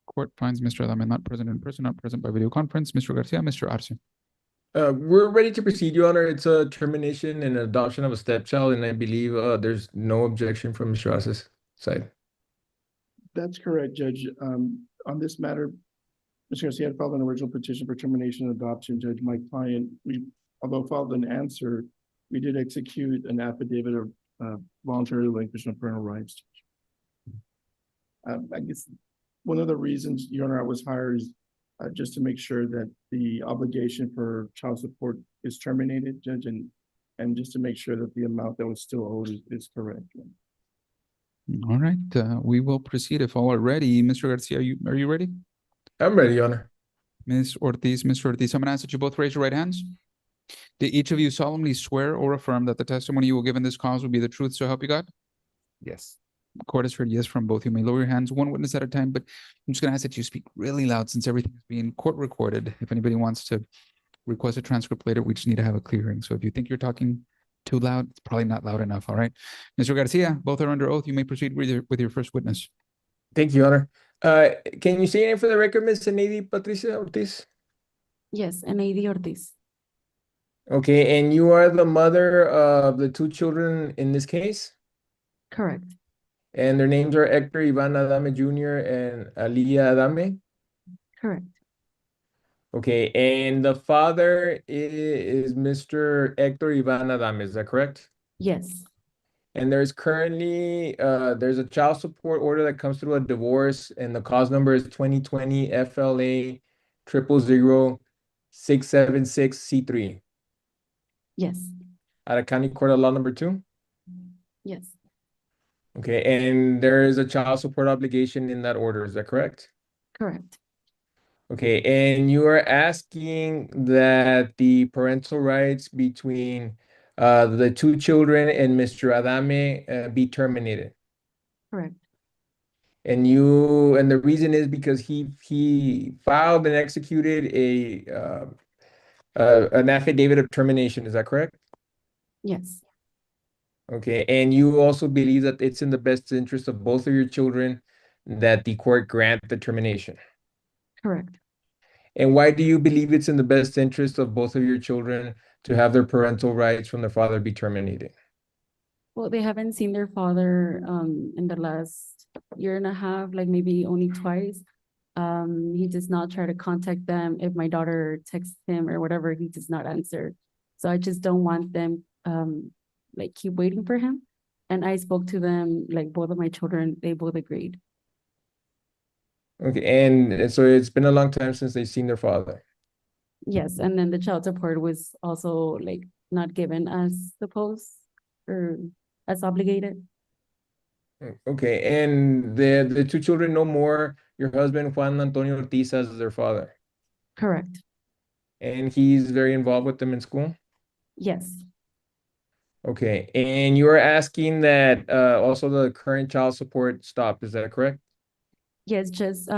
Court finds Mr. Adame not present in person, not present by video conference. Mr. Garcia, Mr. Arce. We're ready to proceed, Your Honor. It's a termination and adoption of a stepchild, and I believe there's no objection from Mr. Arce's side. That's correct, Judge. On this matter, Mr. Garcia had filed an original petition for termination and adoption. Judge, my client, although filed an answer, we did execute an affidavit of voluntary relinquishment of parental rights. I guess one of the reasons, Your Honor, I was hired is just to make sure that the obligation for child support is terminated, Judge, and just to make sure that the amount that was still owed is correct. All right, we will proceed if all are ready. Mr. Garcia, are you ready? I'm ready, Your Honor. Ms. Ortiz, Mr. Ortiz, I'm going to ask that you both raise your right hands. Do each of you solemnly swear or affirm that the testimony you will give in this cause will be the truth, so help you God? Yes. Court has heard yes from both. You may lower your hands, one witness at a time, but I'm just going to ask that you speak really loud since everything is being court recorded. If anybody wants to request a transcript later, we just need to have a clear hearing. So if you think you're talking too loud, it's probably not loud enough. All right. Mr. Garcia, both are under oath. You may proceed with your first witness. Thank you, Your Honor. Can you say your name for the record, Ms. N.A.D. Patricia Ortiz? Yes, N.A.D. Ortiz. Okay, and you are the mother of the two children in this case? Correct. And their names are Hector Ivan Adame Jr. and Aliyah Adame? Correct. Okay, and the father is Mr. Hector Ivan Adame, is that correct? Yes. And there's currently, there's a child support order that comes through a divorce, and the cause number is 2020 FLA 0000676C3. Yes. Out of County Court of Law number 2? Yes. Okay, and there is a child support obligation in that order, is that correct? Correct. Okay, and you are asking that the parental rights between the two children and Mr. Adame be terminated. Correct. And the reason is because he filed and executed an affidavit of termination, is that correct? Yes. Okay, and you also believe that it's in the best interest of both of your children that the court grant the termination. Correct. And why do you believe it's in the best interest of both of your children to have their parental rights from their father be terminated? Well, they haven't seen their father in the last year and a half, like maybe only twice. He does not try to contact them. If my daughter texts him or whatever, he does not answer. So I just don't want them like keep waiting for him. And I spoke to them, like both of my children, they both agreed. Okay, and so it's been a long time since they've seen their father. Yes, and then the child support was also like not given as supposed or as obligated. Okay, and the two children know more your husband Juan Antonio Ortiz as their father, Correct. and he's very involved with them in school. Yes, Okay, and you are asking that also the current child support stop, is that correct? yes, just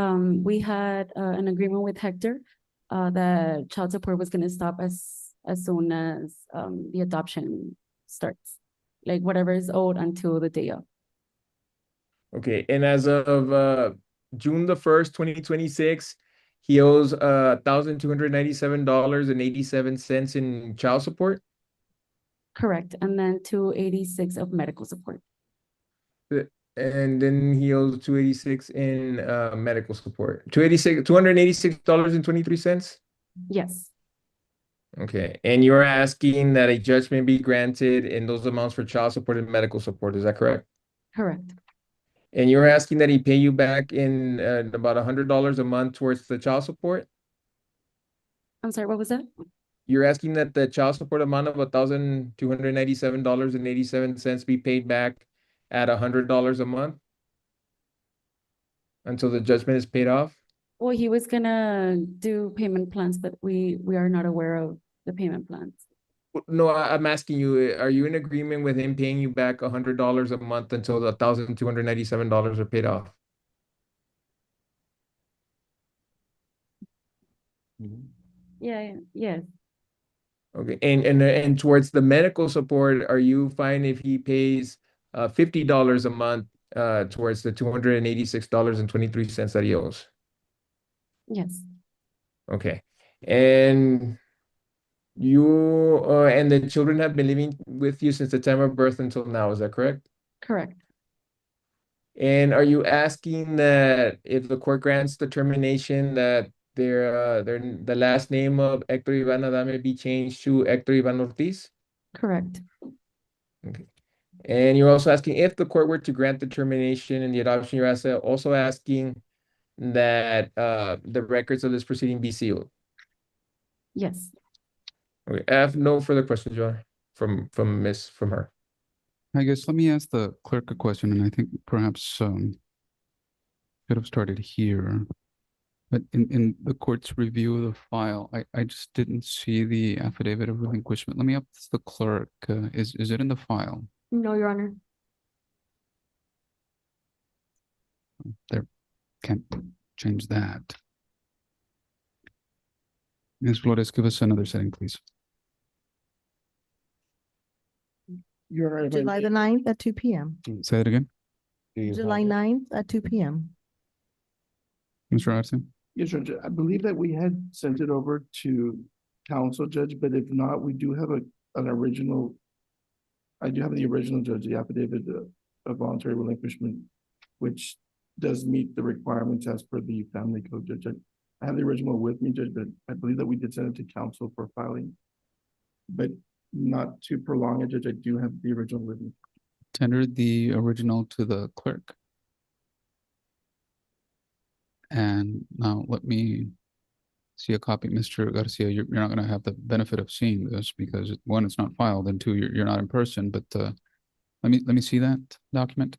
we had an agreement with Hector that child support was gonna stop as soon as the adoption starts. Like whatever is owed until the day of. Okay, and as of June the 1st, 2026, he owes $1,297.87 in child support. Correct, and then 286 of medical support. And then he owes 286 in medical support. $286.23. Yes, Okay, and you're asking that a judgment be granted in those amounts for child support and medical support, is that correct? correct. And you're asking that he pay you back in about $100 a month towards the child support? I'm sorry, what was that? You're asking that the child support amount of $1,297.87 be paid back at $100 a month until the judgment is paid off? Well, he was gonna do payment plans, but we are not aware of the payment plans. No, I'm asking you, are you in agreement with him paying you back $100 a month until the $1,297 are paid off? Yes, Okay, and towards the medical support, are you fine if he pays $50 a month towards the $286.23 that he owes? yes, Okay, and you and the children have been living with you since the time of birth until now, is that correct? correct. And are you asking that if the court grants determination that the last name of Hector Ivan Adame be changed to Hector Ivan Ortiz? Correct. Okay. And you're also asking if the court were to grant determination in the adoption, you're also asking that the records of this proceeding be sealed. Yes. Okay, I have no further questions, Your Honor, from her. I guess let me ask the clerk a question, and I think perhaps should have started here. But in the court's review of the file, I just didn't see the affidavit of relinquishment. Let me ask the clerk, is it in the file? No, Your Honor. There, can't change that. Ms. Flores, give us another setting, please. July the 9th at 2 p.m. Say that again, July 9th at 2 p.m. Mr. Arce. Yes, Judge, I believe that we had sent it over to council, Judge, but if not, we do have an original. I do have the original, Judge, the affidavit of voluntary relinquishment, which does meet the requirements as per the family code, Judge. I have the original with me, Judge, but I believe that we did send it to council for filing. But not to prolong it, Judge, I do have the original with me. Tender the original to the clerk. And now let me see a copy. Mr. Garcia, you're not going to have the benefit of seeing this because one, it's not filed, and two, you're not in person. But let me see that document.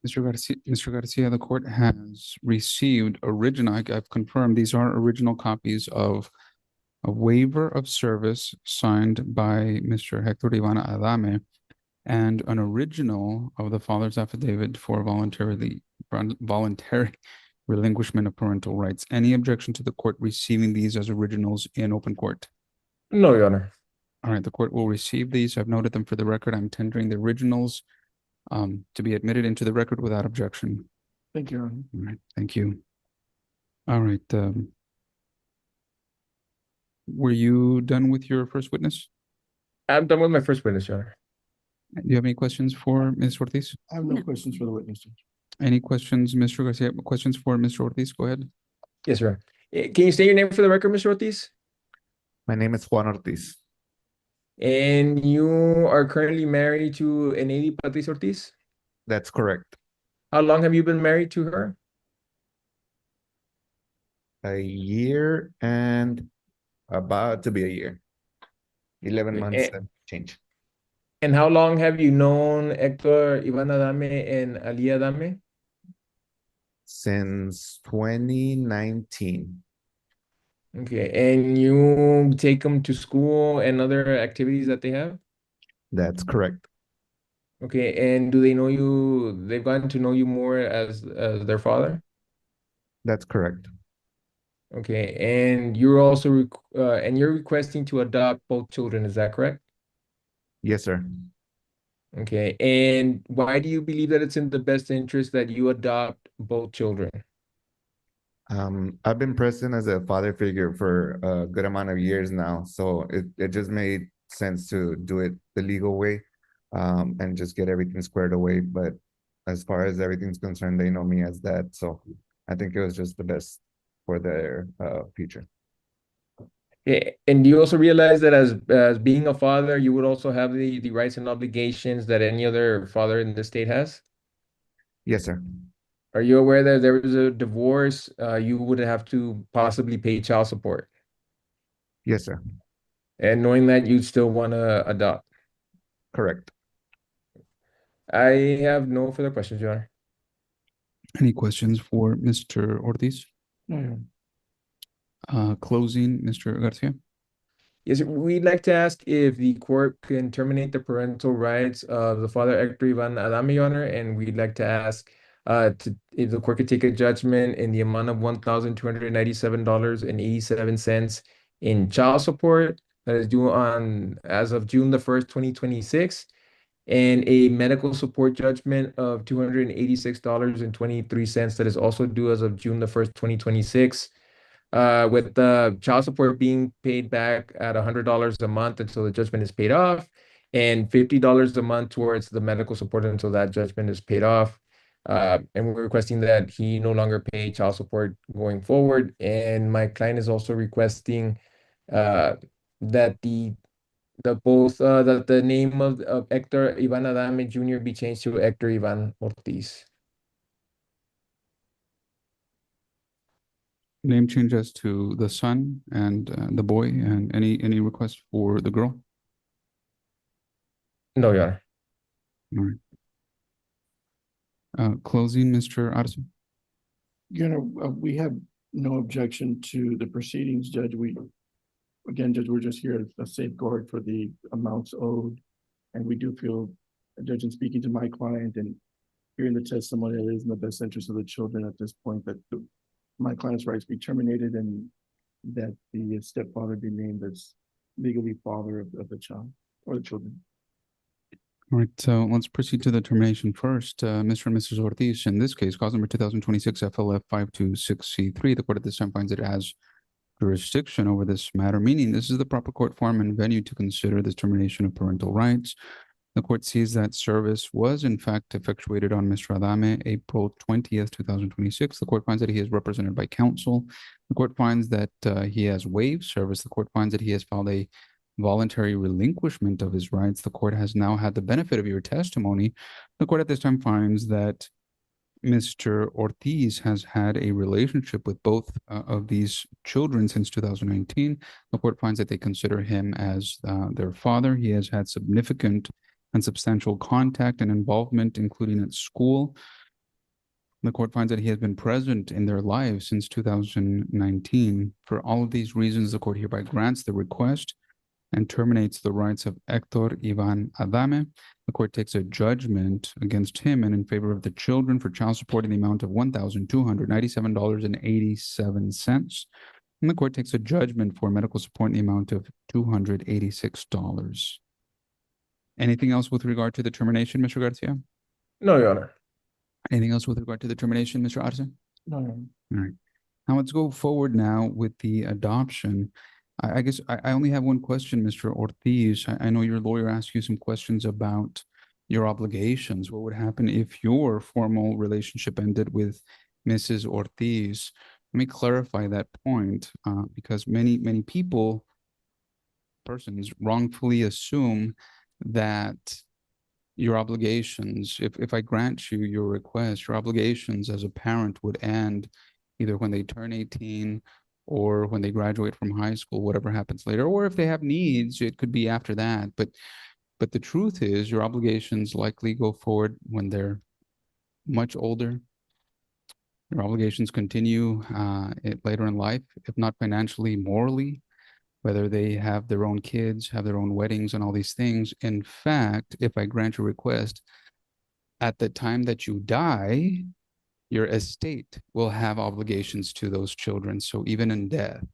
Mr. Garcia, the court has received I've confirmed these are original copies of a waiver of service signed by Mr. Hector Ivana Adame and an original of the father's affidavit for voluntary relinquishment of parental rights. Any objection to the court receiving these as originals in open court? No, Your Honor. All right, the court will receive these. I've noted them for the record. I'm tendering the originals to be admitted into the record without objection. Thank you, Your Honor. All right, thank you. All right. Were you done with your first witness? I'm done with my first witness, Your Honor. Do you have any questions for Ms. Ortiz? I have no questions for the witnesses. Any questions, Mr. Garcia? Questions for Mr. Ortiz? Go ahead. Yes, sir. Can you state your name for the record, Mr. Ortiz? My name is Juan Ortiz. And you are currently married to Enedi Patriz Ortiz? That's correct. How long have you been married to her? A year and about to be a year. 11 months and change. And how long have you known Hector Iván Adame and Ali Adame? Since 2019. Okay, and you take them to school and other activities that they have? That's correct. Okay, and do they know you, they've gotten to know you more as their father? That's correct. Okay, and you're also and you're requesting to adopt both children, is that correct? Yes, sir. Okay, and why do you believe that it's in the best interest that you adopt both children? I've been present as a father figure for a good amount of years now, so it just made sense to do it the legal way, and just get everything squared away. But as far as everything's concerned, they know me as dad, so I think it was just the best for their future. Yeah, and do you also realize that as being a father, you would also have the rights and obligations that any other father in the state has? Yes, sir. Are you aware that if there was a divorce, you would have to possibly pay child support? Yes, sir. And knowing that you'd still want to adopt? Correct. I have no further questions, Your Honor. Any questions for Mr. Ortiz? No. Closing, Mr. Garcia. Yes, we'd like to ask if the court can terminate the parental rights of the father Hector Iván Adame, Your Honor, and we'd like to ask if the court could take a judgment in the amount of $1,297.87 in child support that is due on as of June the 1st, 2026, and a medical support judgment of $286.23 that is also due as of June the 1st, 2026. With the child support being paid back at $100 a month until the judgment is paid off, and $50 a month towards the medical support until that judgment is paid off. And we're requesting that he no longer pay child support going forward. And my client is also requesting that that the name of Hector Iván Adame Jr. be changed to Hector Iván Ortiz. Name changes to the son and the boy, and any request for the girl? No, Your Honor. All right. Closing, Mr. Arce. You know, we have no objection to the proceedings, Judge. Judge, we're just here as a safeguard for the amounts owed. And we do feel, Judge, in speaking to my client and hearing the testimony, it is in the best interest of the children at this point that my client's rights be terminated and that the stepfather be named as legally father of the child or the children. All right, so let's proceed to the termination first. Mr. and Mrs. Ortiz, in this case, cause number 2026 FLF 526C3, the court at this time finds it has jurisdiction over this matter, meaning this is the proper court form and venue to consider this termination of parental rights. The court sees that service was in fact effectuated on Mr. Adame April 20th, 2026. The court finds that he is represented by counsel. The court finds that he has waived service. The court finds that he has filed a voluntary relinquishment of his rights. The court has now had the benefit of your testimony. The court at this time finds that Mr. Ortiz has had a relationship with both of these children since 2019. The court finds that they consider him as their father. He has had significant and substantial contact and involvement, including at school. The court finds that he has been present in their lives since 2019. For all of these reasons, the court hereby grants the request and terminates the rights of Hector Ivan Adame. The court takes a judgment against him and in favor of the children for child support in the amount of $1,297.87. And the court takes a judgment for medical support in the amount of $286. Anything else with regard to the termination, Mr. Garcia? No, Your Honor. Anything else with regard to the termination, Mr. Arce? No, Your Honor. All right. Now let's go forward now with the adoption. I guess I only have one question, Mr. Ortiz. I know your lawyer asked you some questions about your obligations. What would happen if your formal relationship ended with Mrs. Ortiz? Let me clarify that point because many persons wrongfully assume that your obligations, if I grant you your request, your obligations as a parent would end either when they turn 18 or when they graduate from high school, whatever happens later, or if they have needs, it could be after that. But the truth is your obligations likely go forward when they're much older. Your obligations continue later in life, if not financially, morally, whether they have their own kids, have their own weddings and all these things. In fact, if I grant your request, at the time that you die, your estate will have obligations to those children. So even in death,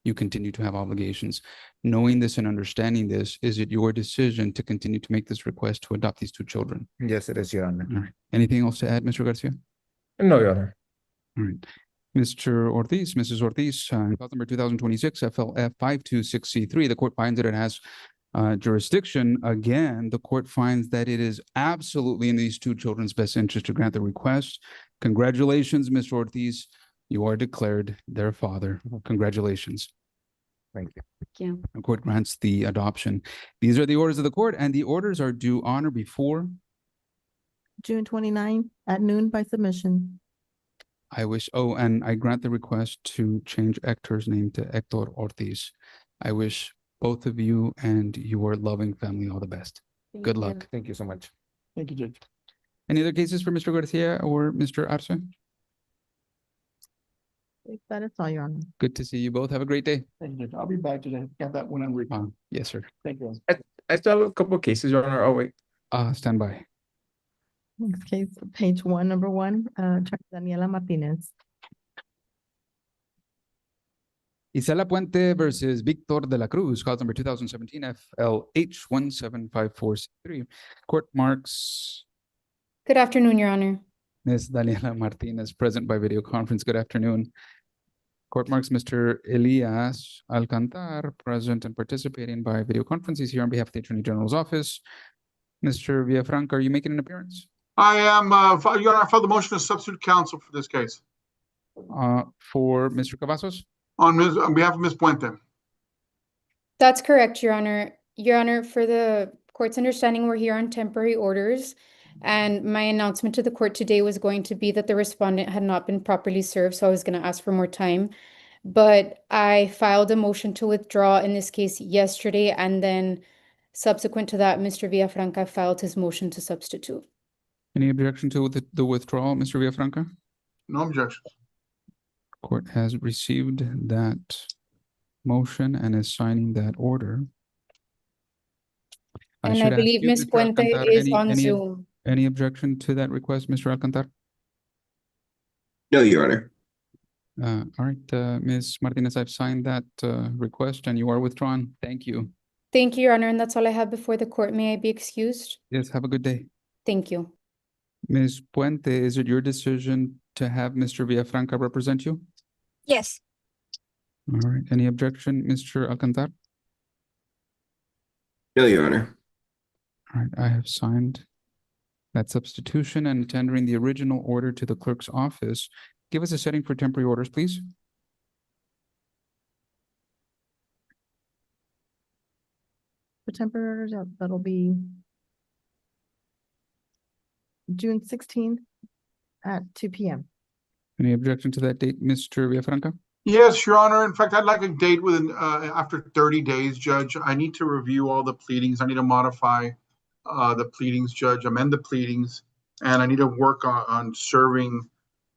you continue to have obligations. Knowing this and understanding this, is it your decision to continue to make this request to adopt these two children? Yes, it is, Your Honor. All right. Anything else to add, Mr. Garcia? No, Your Honor. All right. Mr. Ortiz, Mrs. Ortiz, file number 2026 FLF 526C3, the court finds that it has jurisdiction. Again, the court finds that it is absolutely in these two children's best interest to grant the request. Congratulations, Mr. Ortiz. You are declared their father. Congratulations. Thank you. Thank you. The court grants the adoption. These are the orders of the court, and the orders are due honor before June 29 at noon by submission. I wish, oh, and I grant the request to change Hector's name to Hector Ortiz. I wish both of you and your loving family all the best. Good you. luck. Thank you so much. Thank you, Judge. Any other cases for Mr. Garcia or Mr. Arce? That is all, Your Honor. Good to see you both. Have a great day. Thank you, Judge. I'll be back today. Got that one on record. Yes, sir. Thank you. I still have a couple of cases, Your Honor. Oh, wait. Stand by. Next case, page one, number one, Daniela Martinez. Isela Puente versus Victor de la Cruz, cause number 2017 FLH 17543. Court marks Good afternoon, Your Honor. Ms. Daniela Martinez, present by video conference. Good afternoon. Court marks Mr. Elias Alcantar, present and participating by video conference. He's here on behalf of the Attorney General's office. Mr. Villafranca, are you making an appearance? I am, Your Honor, I filed the motion to substitute counsel for this case. For Mr. Cavazos? On behalf of Ms. Puente. That's correct, Your Honor. Your Honor, for the court's understanding, we're here on temporary orders. And my announcement to the court today was going to be that the respondent had not been properly served, so I was going to ask for more time. But I filed a motion to withdraw in this case yesterday, and then subsequent to that, Mr. Villafranca filed his motion to substitute. Any objection to the withdrawal, Mr. Villafranca? No objections. Court has received that motion and is signing that order. And I should ask believe you, Ms. Mr. Puente Alcantar, is on Zoom. Any objection to that request, Mr. Alcantar? No, Your Honor. All right, Ms. Martinez, I've signed that request and you are withdrawn. Thank you. Thank you, Your Honor, and that's all I have before the court. May I be excused? Yes, have a good day. Thank you. Ms. Puente, is it your decision to have Mr. Villafranca represent you? Yes. All right, any objection, Mr. Alcantar? No, Your Honor. All right, I have signed that substitution and tendering the original order to the clerk's office. Give us a setting for temporary orders, please. For temporary orders, that'll be June 16th at 2 p.m. Any objection to that date, Mr. Villafranca? Yes, Your Honor. In fact, I'd like a date within, after 30 days, Judge. I need to review all the pleadings. I need to modify the pleadings, Judge, amend the pleadings, and I need to work on serving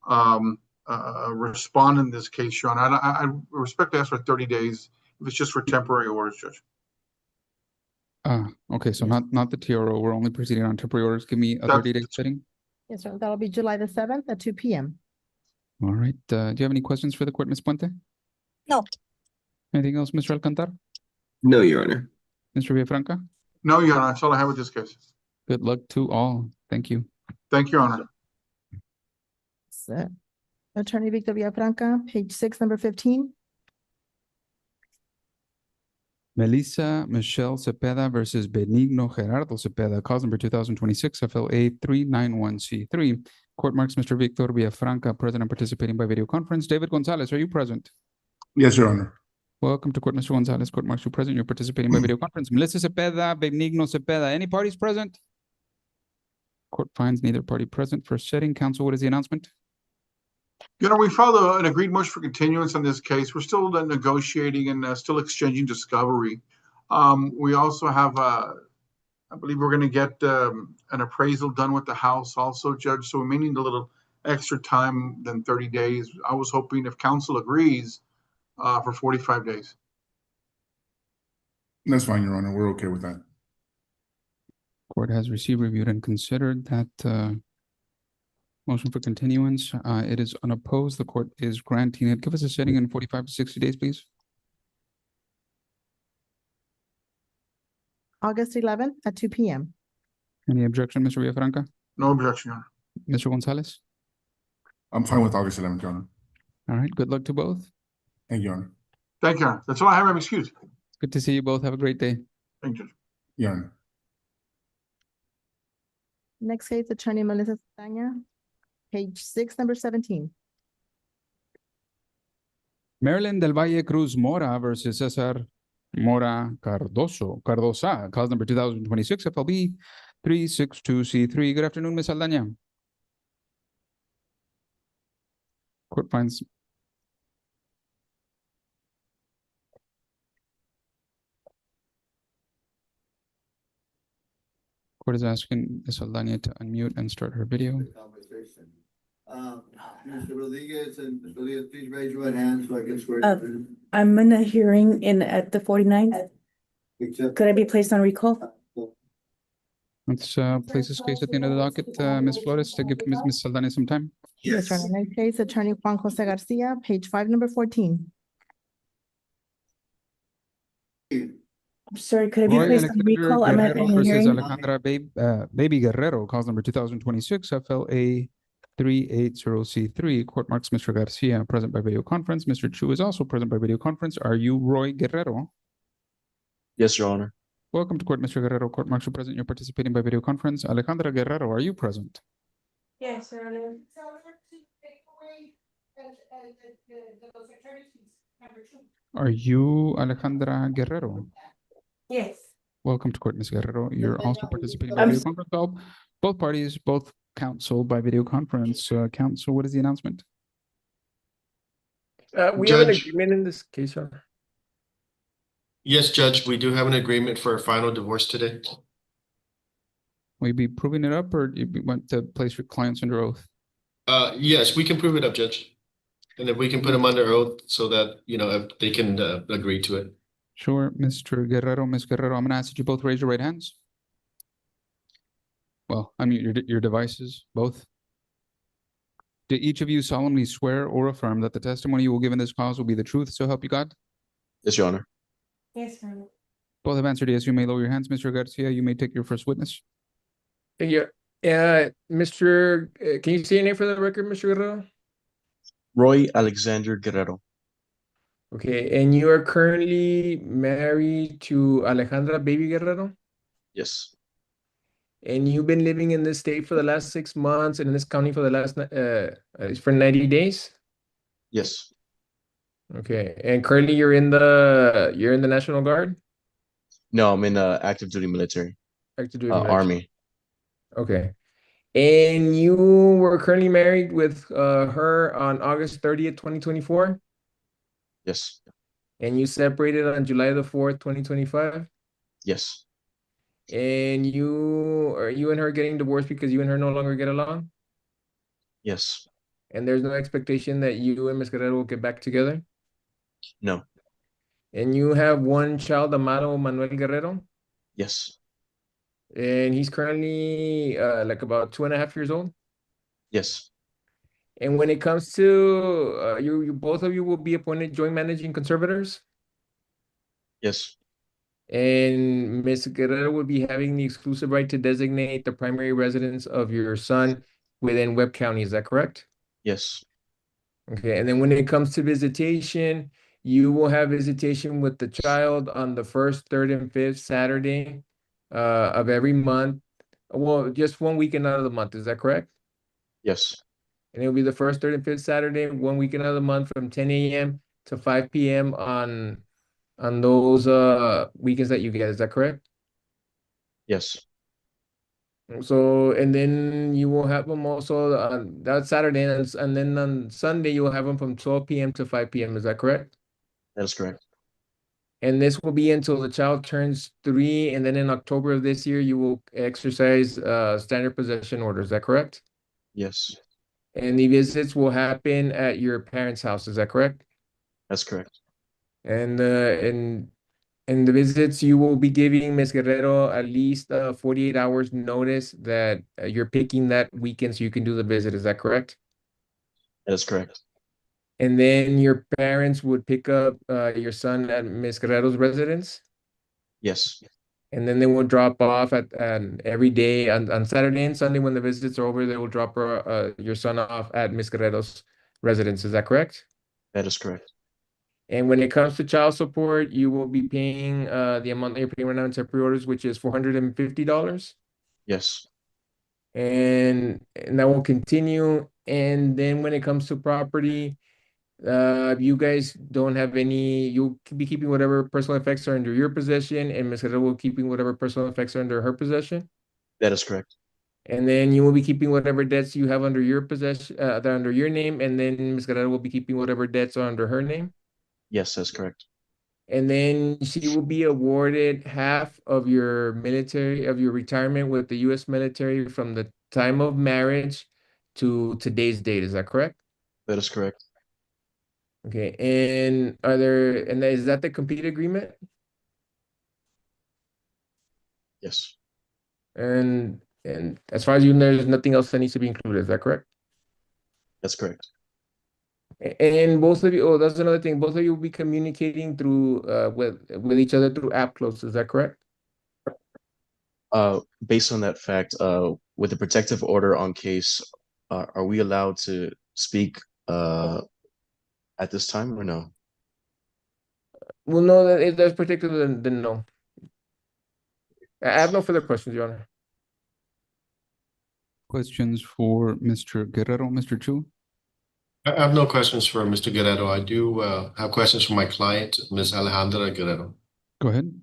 respond in this case, Your Honor. I respect to ask for 30 days if it's just for temporary orders, Judge. Okay, so not the TRO. We're only proceeding on temporary orders. Give me a That- 30-day setting. Yes, sir. That'll be July the 7th at 2 p.m. All right. Do you have any questions for the court, Ms. Puente? No. Anything else, Mr. Alcantar? No, Your Honor. Mr. Villafranca? No, Your Honor, that's all I have with this case. Good luck to all. Thank you. Thank you, Your Honor. So, Attorney Victor Villafranca, page 6, number 15. Melissa Michelle Cepeda versus Benigno Gerardo Cepeda, cause number 2026 FLA 391C3. Court marks Mr. Victor Villafranca present and participating by video conference. David Gonzalez, are you present? Yes, Your Honor. Welcome to court, Mr. Gonzalez. Court marks you present. You're participating by video conference. Melissa Cepeda, Benigno Cepeda. Any parties present? Court finds neither party present. First setting. Counsel, what is the announcement? You know, we filed an agreed motion for continuance on this case. We're still negotiating and still exchanging discovery. We also have, I believe we're going to get an appraisal done with the house also, Judge. So we may need a little extra time than 30 days. I was hoping if counsel agrees for 45 days. That's fine, Your Honor. We're okay with that. Court has received, reviewed, and considered that motion for continuance. It is unopposed. The court is granting it. Give us a setting in 45 to 60 days, please. August 11th at 2 p.m. Any objection, Mr. Villafranca? No objection, Your Honor. Mr. Gonzalez? I'm fine with August 11th, Your Honor. All right. Good luck to both. Thank you, Your Honor. Thank you, Your Honor. That's all I have. I'm excused. It's good to see you both. Have a great day. Thank you. Your Honor. Next case, Attorney Melissa Saldana, page 6, number 17. Marilyn del Valle Cruz Mora versus Cesar Mora Cardosa, cause number 2026 FLB 362C3. Good afternoon, Ms. Saldana. Court finds court is asking Ms. Saldana to unmute and start her video. Conversation. Mr. Rodriguez and Ms. Rodriguez, please raise your right hand so I can swear. I'm in a hearing at the 49th. Could I be placed on recall? Let's place this case at the end of the docket. Ms. Flores, to give Ms. Saldana some time. Yes, Your Honor. Next case, Attorney Juan Jose Garcia, page 5, number 14. I'm sorry, could I be Roy placed on Alexander recall? I'm at Guerrero a versus hearing. Alejandra Baby Guerrero, cause number 2026 FLA 380C3. Court marks Mr. Garcia present by video conference. Mr. Chu is also present by video conference. Are you Roy Guerrero? Yes, Your Honor. Welcome to court, Mr. Guerrero. Court marks you present. You're participating by video conference. Alejandra Guerrero, are you present? Yes, Your Honor. Are you Alejandra Guerrero? Yes. Welcome to court, Ms. Guerrero. You're also participating by video conference. Both parties, both counsel by video conference. Counsel, what is the announcement? We have an Judge. agreement in this case, Your Honor. Yes, Judge, we do have an agreement for a final divorce today. Will you be proving it up, or do you want to place your clients under oath? Yes, we can prove it up, Judge. And if we can put them under oath so that, if they can agree to it. Sure, Mr. Guerrero, Ms. Guerrero, I'm gonna ask that you both raise your right hands. Well, unmute your devices, both. Do each of you solemnly swear or affirm that the testimony you will give in this cause will be the truth, so help you God? Yes, Your Honor. Yes, Your Honor. Both have answered yes. You may lower your hands. Mr. Garcia, you may take your first witness. Thank you. Mr. Can you say your name for the record, Mr. Guerrero? Roy Alexander Guerrero. Okay, and you are currently married to Alejandra Baby Guerrero? Yes. And you've been living in this state for the last 6 months and in this county for the last for 90 days? Yes. Okay, and currently you're in the National Guard? No, I'm in active duty military. Active duty military. Army. Okay. And you were currently married with her on August 30th, 2024? Yes. And you separated on July the 4th, 2025? Yes. And you and her getting divorced because you and her no longer get along? Yes. And there's no expectation that you and Ms. Guerrero will get back together? No. And you have one child, Amado Manuel Guerrero, Yes. and he's currently like about 2.5 years old. Yes. And when it comes to you both of you will be appointed joint managing conservators, Yes. and Ms. Guerrero will be having the exclusive right to designate the primary residence of your son within Webb County. Is that correct? Yes. Okay, and then when it comes to visitation, you will have visitation with the child on the first, third, and fifth Saturday of every month. Well, just one weekend out of the month, is that correct? Yes. And it'll be the first, third, and fifth Saturday, one weekend out of the month from 10 a.m. to 5 p.m. on those weekends that you get, is that correct? Yes. So, and then you will have them also on that Saturday, and then on Sunday, you will have them from 12 p.m. to 5 p.m. Is that correct? That is correct. And this will be until the child turns 3, and then in October of this year, you will exercise standard possession order. Is that correct? Yes. And the visits will happen at your parents' house. Is that correct? That's correct. And in the visits, you will be giving Ms. Guerrero at least 48 hours notice that you're picking that weekend so you can do the visit. Is that correct? That is correct. And then your parents would pick up your son at Ms. Guerrero's residence, Yes. and then they will drop off at every day on Saturday and Sunday when the visits are over. They will drop your son off at Ms. Guerrero's residence. Is that correct? That is correct. And when it comes to child support, you will be paying the amount that you're paying right now in temporary orders, which is $450. Yes. And that will continue. And then when it comes to property, you guys don't have any, you'll be keeping whatever personal effects are under your possession, and Ms. Guerrero will keeping whatever personal effects are under her possession. That is correct. And then you will be keeping whatever debts you have under your possession, that are under your name, and then Ms. Guerrero will be keeping whatever debts are under her name. Yes, that's correct. And then she will be awarded half of your retirement with the U.S. military from the time of marriage to today's date. Is that correct? That is correct. Okay, and is that the complete agreement? Yes. And as far as you know, there's nothing else that needs to be included. Is that correct? That's correct. And both of you, oh, that's another thing. Both of you will be communicating through with each other through app close. Is that correct? Based on that fact, with the protective order on case, are we allowed to speak at this time or no? Well, no, if that's particular, then no. I have no further questions, Your Honor. Questions for Mr. Guerrero, Mr. Chu? I have no questions for Mr. Guerrero. I do have questions for my client, Ms. Alejandra Guerrero. Go ahead.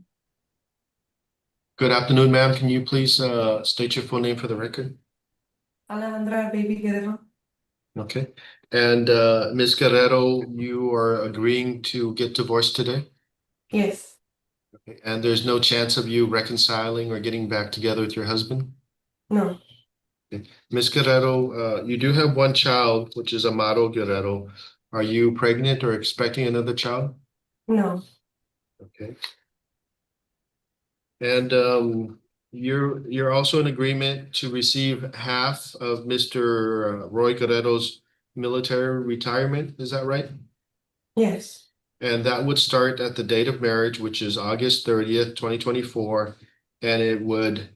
Good afternoon, ma'am. Can you please state your full name for the record? Alejandra Baby Guerrero. Okay. And Ms. Guerrero, you are agreeing to get divorced today? Yes. Okay. And there's no chance of you reconciling or getting back together with your husband? No. Ms. Guerrero, you do have one child, which is Amado Guerrero. Are you pregnant or expecting another child? No. Okay. And you're also in agreement to receive half of Mr. Roy Guerrero's military retirement, is that right? Yes. And that would start at the date of marriage, which is August 30th, 2024, and it would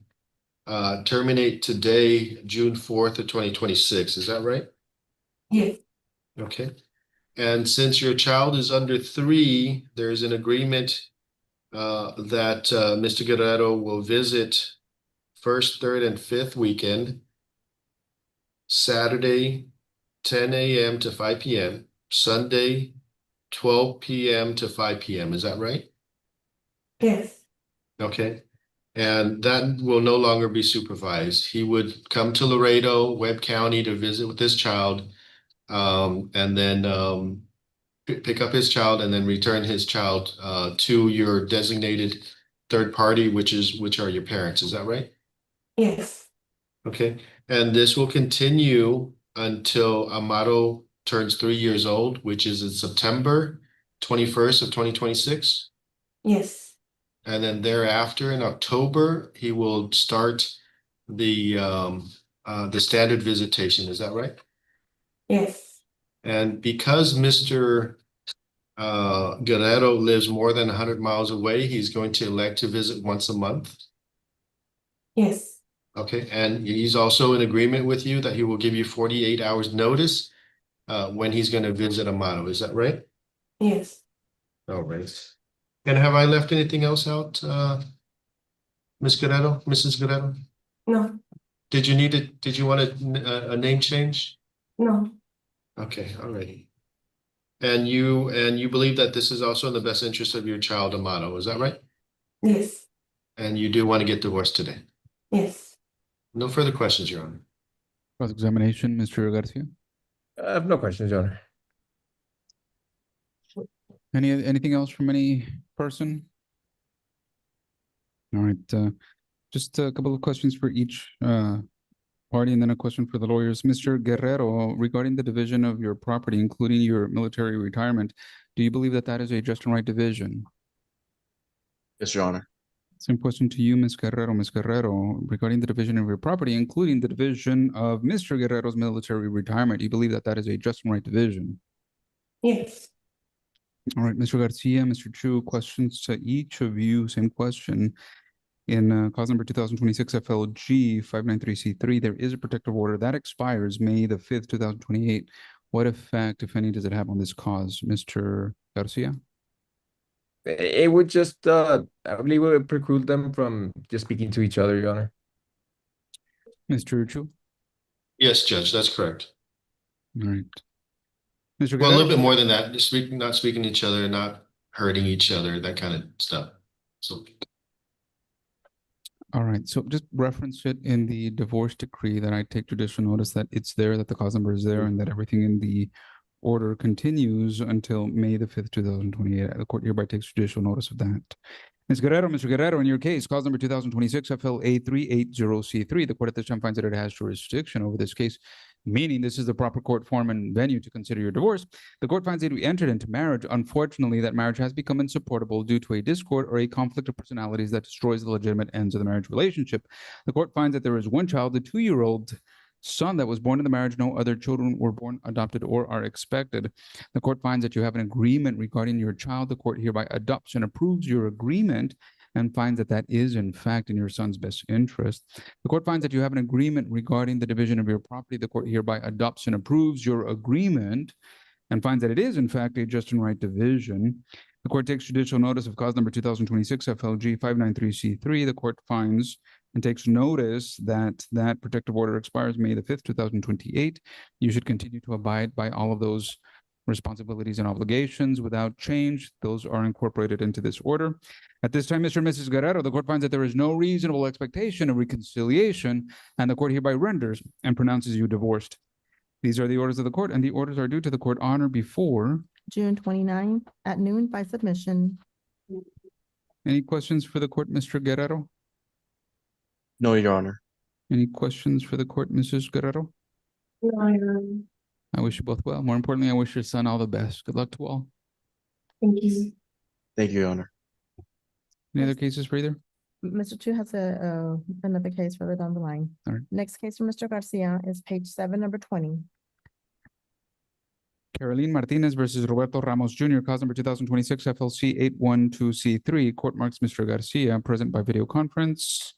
terminate today, June 4th of 2026. Is that right? Yes. Okay. And since your child is under 3, there's an agreement that Mr. Guerrero will visit first, third, and fifth weekend, Saturday, 10 a.m. to 5 p.m., Sunday, 12 p.m. to 5 p.m. Is that right? Yes. Okay. And that will no longer be supervised. He would come to Laredo, Webb County to visit with his child, and then pick up his child and then return his child to your designated third party, which are your parents. Is that right? Yes. Okay. And this will continue until Amado turns 3 years old, which is in September 21st of 2026. Yes, And then thereafter in October, he will start the standard visitation. Is that right? yes, And because Mr. Guerrero lives more than 100 miles away, he's going to elect to visit once a month. yes, Okay, and he's also in agreement with you that he will give you 48 hours notice when he's going to visit Amado. Is that right? yes. All right. And have I left anything else out, Ms. Guerrero, Mrs. Guerrero? No, Did you need it? Did you want a name change? no, Okay, all righty. And you believe that this is also in the best interest of your child, Amado, is that right? yes, And you do want to get divorced today? yes. No further questions, Your Honor. Cross-examination, Mr. Garcia. I have no questions, Your Honor. Anything else from any person? All right, just a couple of questions for each party and then a question for the lawyers. Mr. Guerrero, regarding the division of your property, including your military retirement, do you believe that that is a just and right division? Yes, Your Honor. Same question to you, Ms. Guerrero. Ms. Guerrero, regarding the division of your property, including the division of Mr. Guerrero's military retirement, do you believe that that is a just and right division? Yes. All right, Mr. Garcia, Mr. Chu, questions to each of you. Same question. In cause number 2026 FLG 593C3, there is a protective order that expires May the 5th, 2028. What effect, if any, does it have on this cause, Mr. Garcia? It would just, I believe it would preclude them from just speaking to each other, Your Honor. Mr. Chu? Yes, Judge, that's correct. All right. Mr. Well, a little Guerrero? bit more than that, just not speaking to each other, not hurting each other, that kind of stuff. So, All right, so just reference it in the divorce decree that I take judicial notice that it's there, that the cause number is there, and that everything in the order continues until May the 5th, 2028. The court hereby takes judicial notice of that. Ms. Guerrero, Mr. Guerrero, in your case, cause number 2026 FLA 380C3, the court at this time finds that it has jurisdiction over this case, meaning this is the proper court form and venue to consider your divorce. The court finds that we entered into marriage. Unfortunately, that marriage has become insupportable due to a discord or a conflict of personalities that destroys the legitimate ends of the marriage relationship. The court finds that there is one child, the 2-year-old son that was born in the marriage. No other children were born, adopted, or are expected. The court finds that you have an agreement regarding your child. The court hereby adopts and approves your agreement and finds that that is, in fact, in your son's best interest. The court finds that you have an agreement regarding the division of your property. The court hereby adopts and approves your agreement and finds that it is, in fact, a just and right division. The court takes judicial notice of cause number 2026 FLG 593C3. The court finds and takes notice that that protective order expires May the 5th, 2028. You should continue to abide by all of those responsibilities and obligations without change. Those are incorporated into this order. At this time, Mr. and Mrs. Guerrero, the court finds that there is no reasonable expectation of reconciliation, and the court hereby renders and pronounces you divorced. These are the orders of the court, and the orders are due to the court honor before June 29 at noon by submission. Any questions for the court, Mr. Guerrero? No, Your Honor. Any questions for the court, Mrs. Guerrero? No, Your Honor. I wish you both well. More importantly, I wish your son all the best. Good luck to all. Thank you. Thank you, Your Honor. Any other cases for either? Mr. Chu has another case further down the line. All right. Next case from Mr. Garcia is page 7, number 20. Caroline Martinez versus Roberto Ramos Jr., cause number 2026 FLC 812C3. Court marks Mr. Garcia present by video conference.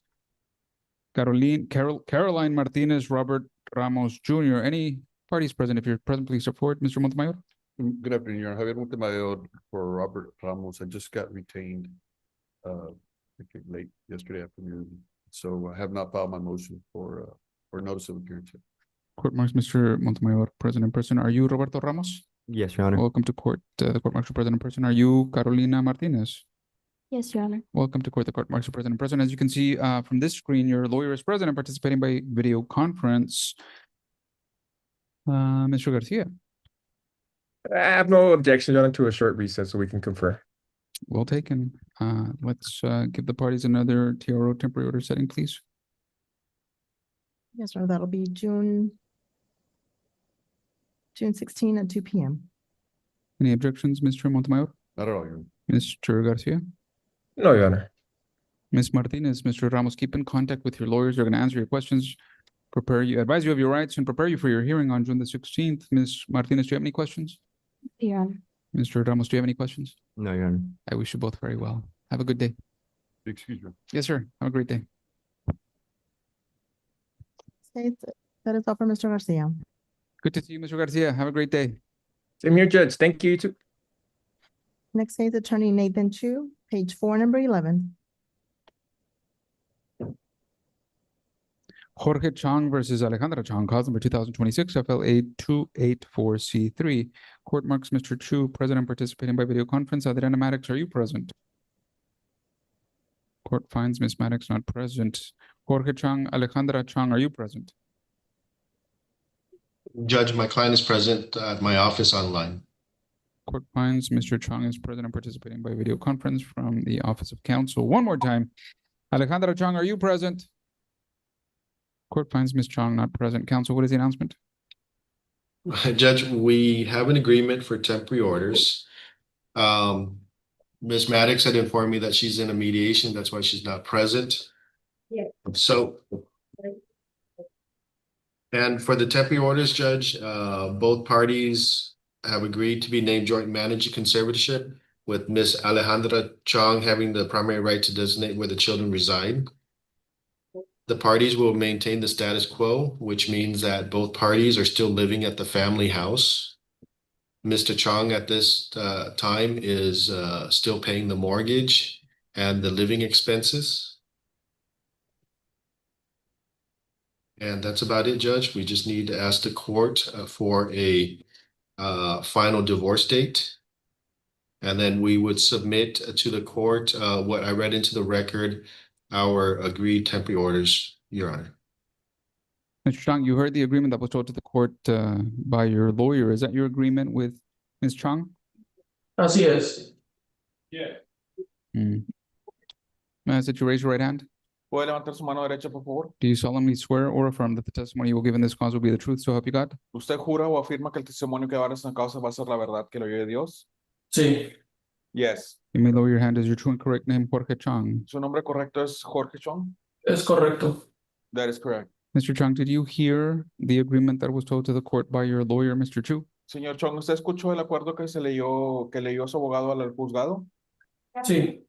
Caroline Martinez, Robert Ramos Jr. Any parties present? If you're present, please step forward. Mr. Montemayor. Good afternoon, Your Honor. Javier Montemayor for Robert Ramos. I just got retained I think late yesterday afternoon, so I have not filed my motion for notice of appearance. Court marks Mr. Montemayor present in person. Are you Roberto Ramos? Yes, Your Honor. Welcome to court. The court marks you present in person. Are you Carolina Martinez? Yes, Your Honor. Welcome to court. The court marks you present in person. As you can see from this screen, your lawyer is present and participating by video conference. Mr. Garcia. I have no objection, Your Honor, to a short recess so we can confer. Well taken. Let's give the parties another TRO temporary order setting, please. Yes, sir. That'll be June June 16 at 2 p.m. Any objections, Mr. Montemayor? Not at all, Your Honor. Mr. Garcia? No, Your Honor. Ms. Martinez, Mr. Ramos, keep in contact with your lawyers. They're going to answer your questions, advise you of your rights, and prepare you for your hearing on June the 16th. Ms. Martinez, do you have any questions? Your Honor. Mr. Ramos, do you have any questions? No, Your Honor. I wish you both very well. Have a good day. Excuse me. Yes, sir. Have a great day. Okay, that is all for Mr. Garcia. Good to see you, Mr. Garcia. Have a great day. Same here, Judge. Thank you too. Next case, Attorney Nathan Chu, page 4, number 11. Jorge Chong versus Alejandra Chong, cause number 2026 FLA 284C3. Court marks Mr. Chu present participating by video conference. Adriana Maddox, are you present? Court finds Ms. Maddox not present. Jorge Chong, Alejandra Chong, are you present? Judge, my client is present at my office online. Court finds Mr. Chong is present and participating by video conference from the Office of Counsel. One more time. Alejandra Chong, are you present? Court finds Ms. Chong not present. Counsel, what is the announcement? Judge, we have an agreement for temporary orders. Ms. Maddox had informed me that she's in a mediation. That's why she's not present. Yeah. So, and for the temporary orders, Judge, both parties have agreed to be named joint manager conservatorship, with Ms. Alejandra Chong having the primary right to designate where the children reside. The parties will maintain the status quo, which means that both parties are still living at the family house. Mr. Chong at this time is still paying the mortgage and the living expenses. And that's about it, Judge. We just need to ask the court for a final divorce date. And then we would submit to the court what I read into the record, our agreed temporary orders, Your Honor. Mr. Chong, you heard the agreement that was told to the court by your lawyer. Is that your agreement with Ms. Chong? Así es. Yeah. Did you raise your right hand? ¿Puede levantar su mano derecha, por favor? Do you solemnly swear or affirm that the testimony you will give in this cause will be the truth, so help you God? ¿Usted jura o afirma que el testimonio que va a dar en esta causa va a ser la verdad que lo oye de Dios? Sí. Yes. You may lower your hand. Is your true and correct name Jorge Chong? ¿Su nombre correcto es Jorge Chong? Es correcto. That is correct. Mr. Chong, did you hear the agreement that was told to the court by your lawyer, Mr. Chu? Señor Chong, ¿usted escuchó el acuerdo que leyó su abogado al juzgado? Sí.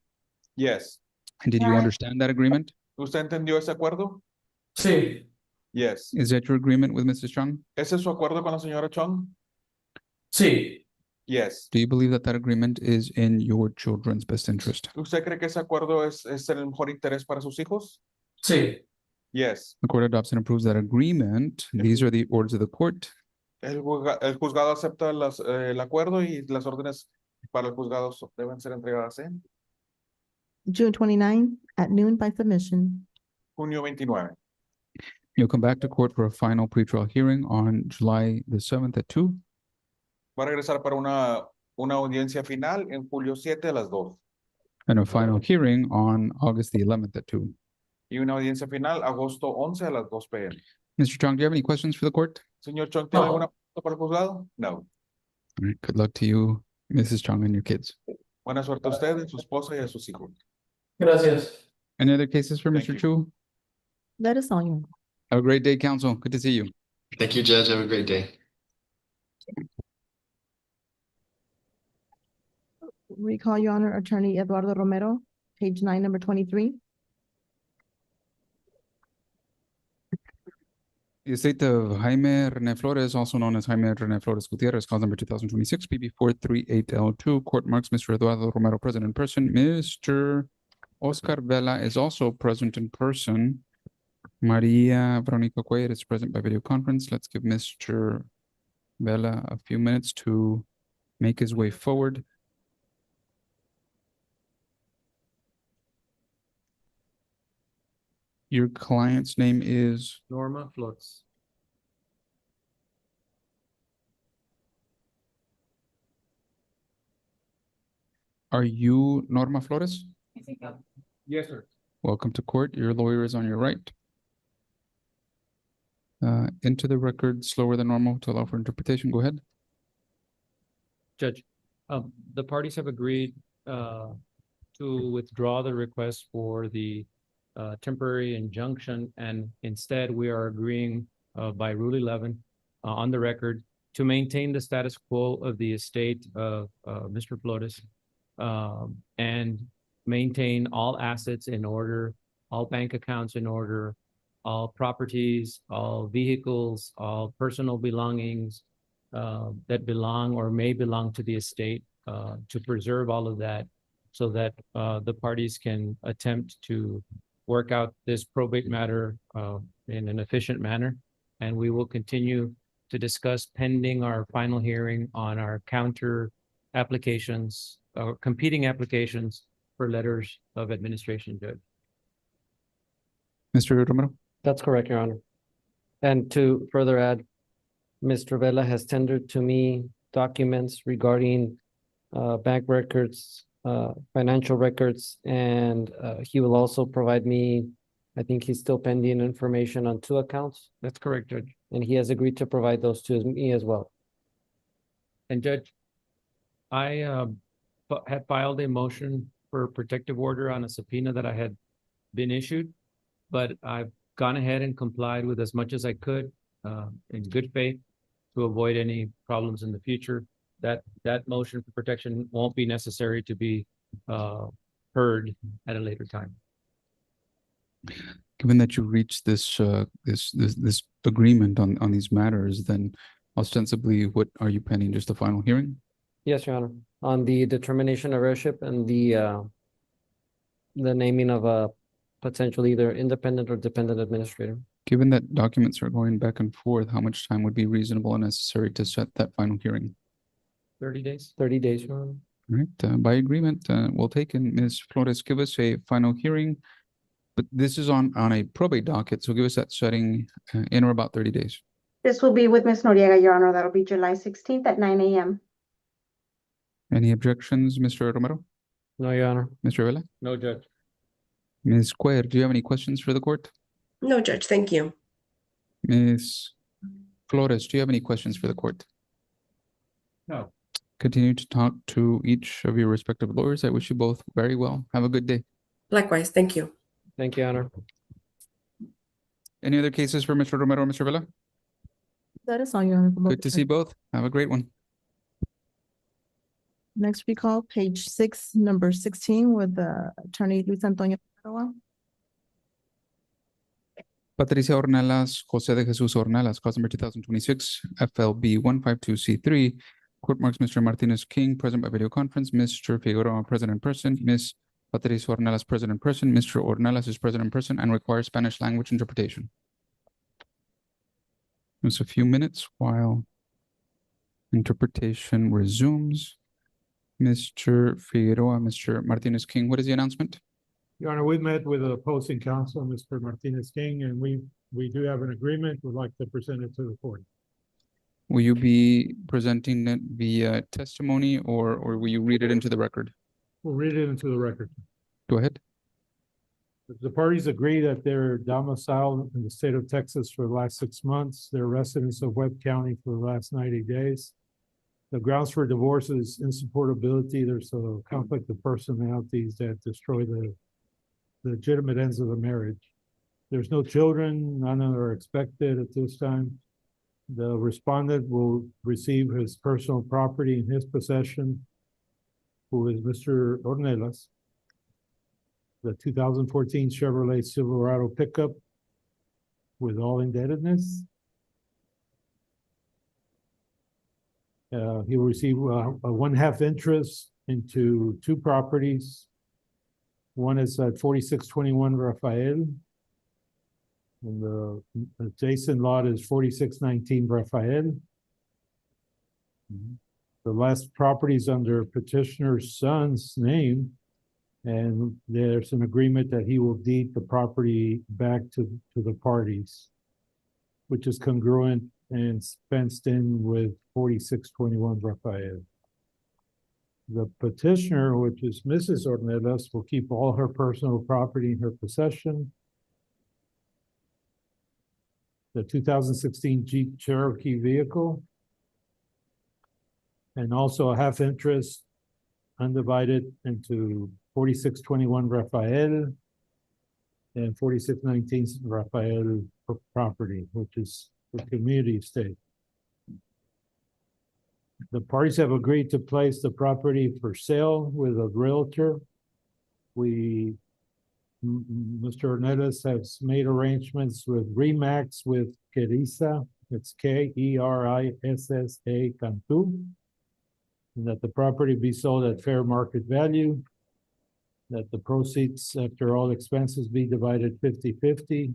Yes. And did you understand that agreement? ¿Usted entendió ese acuerdo? Sí. Yes. Is that your agreement with Mrs. Chong? ¿Ese es su acuerdo con la señora Chong? Sí. Yes. Do you believe that that agreement is in your children's best interest? ¿Usted cree que ese acuerdo es el mejor interés para sus hijos? Sí. Yes. The court adopts and approves that agreement. These are the orders of the court. El juzgado acepta el acuerdo y las órdenes para el juzgado deben ser entregadas en June 29 at noon by submission. junio 29. You'll come back to court for a final pretrial hearing on July the 7th at 2. Va a regresar para una audiencia final en julio 7 a las 2. And a final hearing on August the 11th at 2. Y una audiencia final agosto 11 a las 2 p.m. Mr. Chong, do you have any questions for the court? Señor Chong, ¿tiene alguna pregunta para el juzgado? No. All right, good luck to you, Mrs. Chong, and your kids. Buena suerte a usted, a su esposa y a sus hijos. Gracias. Any other cases for Thank Mr. you. Chu? That is all you. Have a great day, counsel. Good to see you. Thank you, Judge. Have a great day. Recall, Your Honor, Attorney Eduardo Romero, page 9, number 23. The estate of Jaime Rene Flores, also known as Jaime Rene Flores Gutierrez, cause number 2026 PB 438L2. Court marks Mr. Eduardo Romero present in person. Mr. Oscar Vela is also present in person. Maria Veronica Cuellar is present by video conference. Let's give Mr. Vela a few minutes to make his way forward. Your client's name is? Norma Flores. Are you Norma Flores? Yes, sir. Welcome to court. Your lawyer is on your right. into the record slower than normal to allow for interpretation. Go ahead. Judge, the parties have agreed to withdraw the request for the temporary injunction, and instead we are agreeing by Rule 11 on the record to maintain the status quo of the estate of Mr. Flores and maintain all assets in order, all bank accounts in order, all properties, all vehicles, all personal belongings that belong or may belong to the estate, to preserve all of that so that the parties can attempt to work out this probate matter in an efficient manner. And we will continue to discuss pending our final hearing on our counter applications, or competing applications for letters of administration, Judge. Mr. Romero? That's correct, Your Honor. And to further add, Mr. Vela has tendered to me documents regarding bank records, financial records, and he will also provide me, I think he's still pending information on 2 accounts. That's correct, Judge. And he has agreed to provide those to me as well. And Judge, I had filed a motion for a protective order on a subpoena that I had been issued, but I've gone ahead and complied with as much as I could in good faith to avoid any problems in the future. That motion for protection won't be necessary to be heard at a later time. Given that you reached this this agreement on these matters, then ostensibly, what are you pending? Just a final hearing? Yes, Your Honor. On the determination of heirship and the naming of a potential either independent or dependent administrator. Given that documents are going back and forth, how much time would be reasonable and necessary to set that final hearing? 30 days? 30 days, Your Honor. All right, by agreement, we'll take in Ms. Flores, give us a final hearing, but this is on a probate docket, so give us that setting in or about 30 days. This will be with Ms. Noriega, Your Honor. That'll be July 16th at 9 a.m. Any objections, Mr. Romero? No, Your Honor. Mr. Vela? No, Judge. Ms. Cuellar, do you have any questions for the court? No, Judge, thank you. Ms. Flores, do you have any questions for the court? No. Continue to talk to each of your respective lawyers. I wish you both very well. Have a good day. Likewise, thank you. Thank you, Your Honor. Any other cases for Mr. Romero or Mr. Vela? That is all, Your Honor. Good to see both. Have a great one. Next recall, page 6, number 16, with Attorney Luis Antonio Figueroa. Patricia Ornelas, Jose de Jesus Ornelas, cause number 2026, FLB 152C3. Court marks Mr. Martinez King, present by video conference. Mr. Figueroa, present in person. Ms. Patricia Ornelas, present in person. Mr. Ornelas is present in person and requires Spanish language interpretation. Just a few minutes while interpretation resumes. Mr. Figueroa, Mr. Martinez King, what is the announcement? Your Honor, we met with the opposing counsel, Mr. Martinez King, and we do have an agreement. We'd like to present it to the court. Will you be presenting it via testimony or will you read it into the record? We'll read it into the record. Go ahead. The parties agree that they're domiciled in the state of Texas for the last 6 months. They're residents of Webb County for the last 90 days. The grounds for divorce is insupportability. There's a conflict of personalities that destroy the legitimate ends of the marriage. There's no children, none are expected at this time. The respondent will receive his personal property in his possession, who is Mr. Ornelas, the 2014 Chevrolet Silverado pickup with all indebtedness. He will receive a 1/2 interest into 2 properties. One is at 4621 Rafael, and the adjacent lot is 4619 Rafael. The last property is under petitioner's son's name, and there's an agreement that he will deed the property back to the parties, which is congruent and fenced in with 4621 Rafael. The petitioner, which is Mrs. Ornelas, will keep all her personal property in her possession. the 2016 Jeep Cherokee vehicle. And also a half interest undivided into 4621 Rafael and 4619 Rafael property, which is the community estate. The parties have agreed to place the property for sale with a realtor. Mr. Ornelas has made arrangements with Remax with Kerissa. It's Kerissa Cantu. And that the property be sold at fair market value. That the proceeds after all expenses be divided 50-50.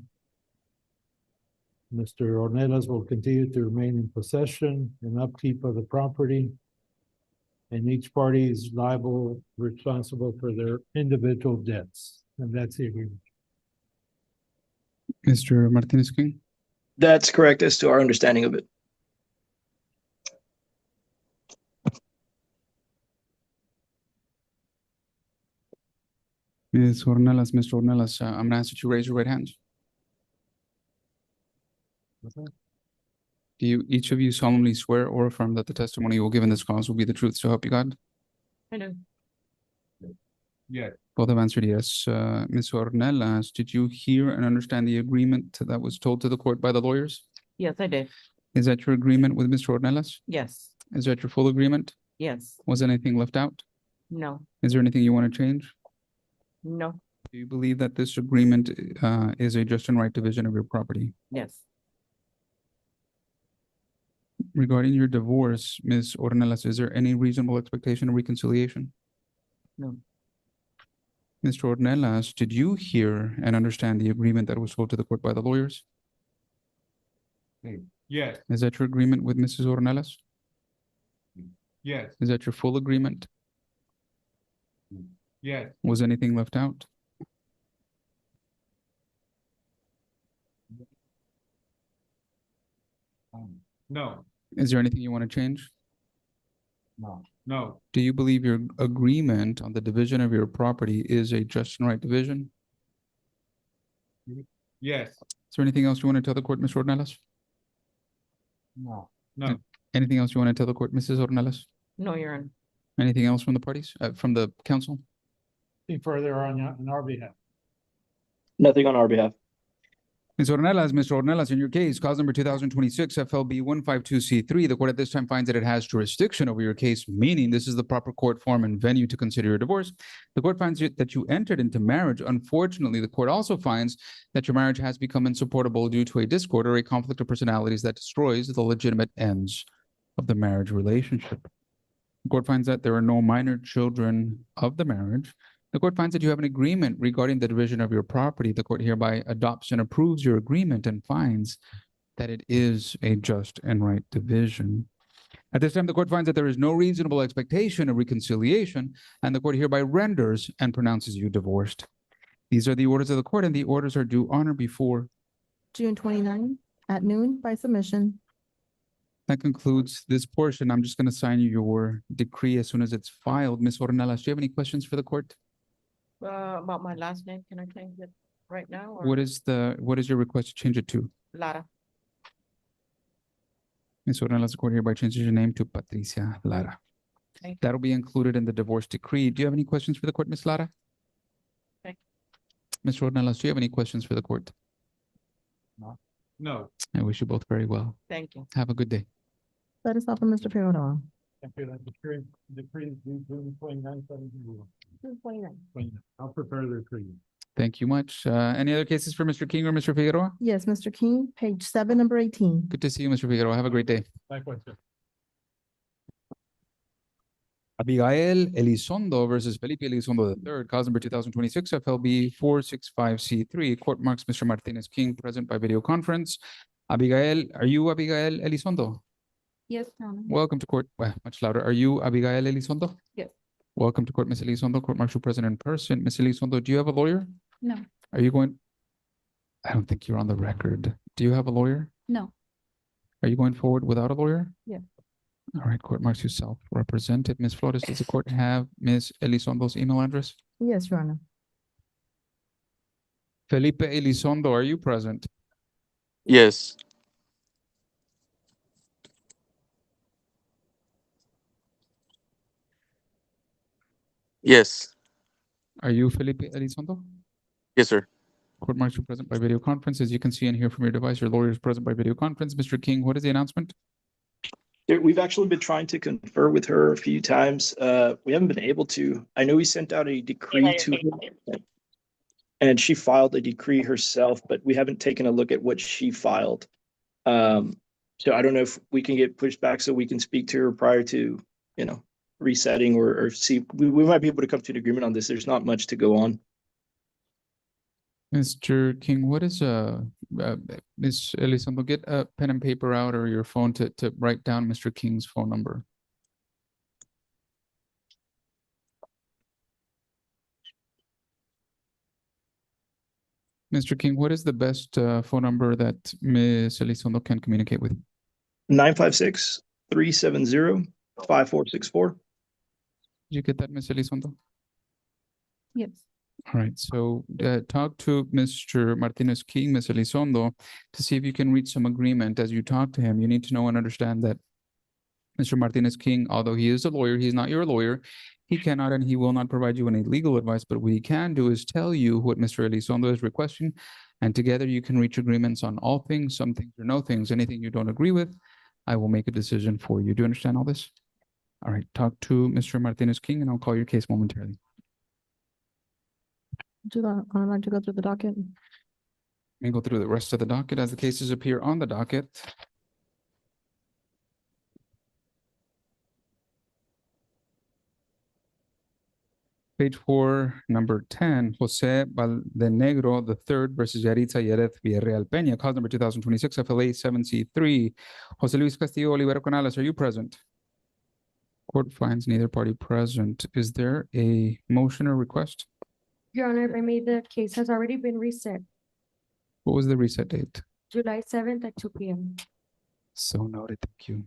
Mr. Ornelas will continue to remain in possession and upkeep of the property. And each party is responsible for their individual debts. And that's the agreement. Mr. Martinez King? That's correct as to our understanding of it. Ms. Ornelas, Mr. Ornelas, I'm gonna ask that you raise your right hand. Do you, each of you solemnly swear or affirm that the testimony you will give in this cause will be the truth, so help you God? I know. Yeah. Both have answered yes. Ms. Ornelas, did you hear and understand the agreement that was told to the court by the lawyers? Yes, I did. Is that your agreement with Mr. Ornelas? Yes. Is that your full agreement? Yes. Was anything left out? No. Is there anything you want to change? No. Do you believe that this agreement is a just and right division of your property? Yes. Regarding your divorce, Ms. Ornelas, is there any reasonable expectation of reconciliation? No. Mr. Ornelas, did you hear and understand the agreement that was told to the court by the lawyers? Yes. Is that your agreement with Mrs. Ornelas? Yes. Is that your full agreement? Yes. Was anything left out? No. Is there anything you want to change? No. No. Do you believe your agreement on the division of your property is a just and right division? Yes. Is there anything else you want to tell the court, Mr. Ornelas? No. No. Anything else you want to tell the court, Mrs. Ornelas? No, Your Honor. Anything else from the parties, from the council? Anything further on our behalf? Nothing on our behalf. Ms. Ornelas, Mr. Ornelas, in your case, cause number 2026 FLB 152C3, the court at this time finds that it has jurisdiction over your case, meaning this is the proper court form and venue to consider your divorce. The court finds that you entered into marriage. Unfortunately, the court also finds that your marriage has become insupportable due to a discord or a conflict of personalities that destroys the legitimate ends of the marriage relationship. The court finds that there are no minor children of the marriage. The court finds that you have an agreement regarding the division of your property. The court hereby adopts and approves your agreement and finds that it is a just and right division. At this time, the court finds that there is no reasonable expectation of reconciliation, and the court hereby renders and pronounces you divorced. These are the orders of the court, and the orders are due honor before June 29 at noon by submission. That concludes this portion. I'm just going to sign you your decree as soon as it's filed. Ms. Ornelas, do you have any questions for the court? About my last name, can I change it right now? Or What is your request to change it to? Lara. Ms. Ornelas, the court hereby changes your name to Patricia Lara. Thank you. That'll be included in the divorce decree. Do you have any questions for the court, Ms. Lara? Thank Mr. Ornelas, do you have any questions for the court? No. I wish you both very well. Thank you. Have a good day. That is all for Mr. Figueroa. Thank you. That decree June 29, 2021. June 29. I'll prepare the decree. Thank you much. Any other cases for Mr. King or Mr. Figueroa? Yes, Mr. King, page 7, number 18. Good to see you, Mr. Figueroa. Have a great day. Likewise, sir. Abigail Elizondo versus Felipe Elizondo III, cause number 2026 FLB 465C3. Court marks Mr. Martinez King present by video conference. Abigail, are you Abigail Elizondo? Yes, Your Honor. Welcome to court. Well, much louder. Are you Abigail Elizondo? Yes. Welcome to court, Ms. Elizondo. Court martial present in person. Ms. Elizondo, do you have a lawyer? No. Are you going? I don't think you're on the record. Do you have a lawyer? No. Are you going forward without a lawyer? Yes. All right, court marks you self-represented. Ms. Flores, does the court have Ms. Elizondo's email address? Yes, Your Honor. Felipe Elizondo, are you present? Yes. Yes. Are you Felipe Elizondo? Yes, sir. Court martial present by video conference. As you can see and hear from your device, your lawyer is present by video conference. Mr. King, what is the announcement? We've actually been trying to confer with her a few times. We haven't been able to. I know we sent out a decree to her, and she filed a decree herself, but we haven't taken a look at what she filed. So I don't know if we can get pushed back so we can speak to her prior to, resetting or see. We might be able to come to an agreement on this. There's not much to go on. Mr. King, what is Ms. Elizondo, get a pen and paper out or your phone to write down Mr. King's phone number. Mr. King, what is the best phone number that Ms. Elizondo can communicate with? 956-370-5464. Did you get that, Ms. Elizondo? Yes. All right, so talk to Mr. Martinez King, Ms. Elizondo, to see if you can reach some agreement as you talk to him. You need to know and understand that Mr. Martinez King, although he is a lawyer, he's not your lawyer. He cannot and he will not provide you any legal advice, but what he can do is tell you what Mr. Elizondo is requesting, and together you can reach agreements on all things, some things or no things. Anything you don't agree with, I will make a decision for you. Do you understand all this? All right, talk to Mr. Martinez King and I'll call your case momentarily. I'd like to go through the docket. Let me go through the rest of the docket as the cases appear on the docket. Page 4, number 10, Jose Valdenegro III versus Yaritza Yereth Villarreal Peña, cause number 2026, FLA 7C3. Jose Luis Castillo Olivero Canales, are you present? Court finds neither party present. Is there a motion or request? Your Honor, if I may, the case has already been reset, What was the reset date? July 7th at 2 p.m. So noted, thank you.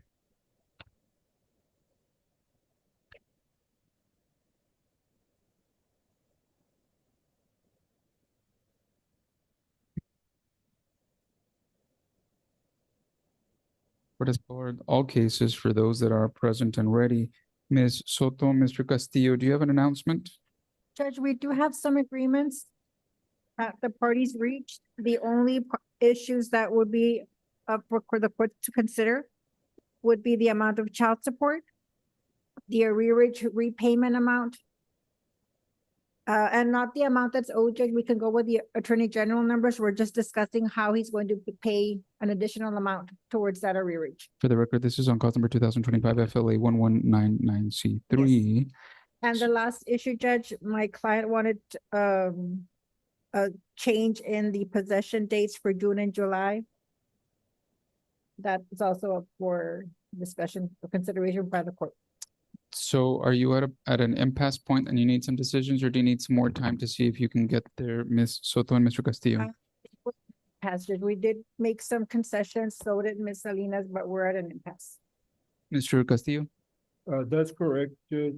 Court has called all cases for those that are present and ready. Ms. Soto, Mr. Castillo, do you have an announcement? Judge, we do have some agreements that the parties reached. The only issues that would be up for the court to consider would be the amount of child support, the arrearage repayment amount, and not the amount that's owed. Judge, we can go with the Attorney General numbers. We're just discussing how he's going to pay an additional amount towards that arrearage. For the record, this is on cause number 2025 FLA 1199C3. And the last issue, Judge, my client wanted a change in the possession dates for June and July. That is also up for discussion or consideration by the court. So are you at an impasse point and you need some decisions, or do you need some more time to see if you can get there, Ms. Soto and Mr. Castillo? Pastor, we did make some concessions, so did Ms. Salinas, but we're at an impasse. Mr. Castillo? That's correct, Judge.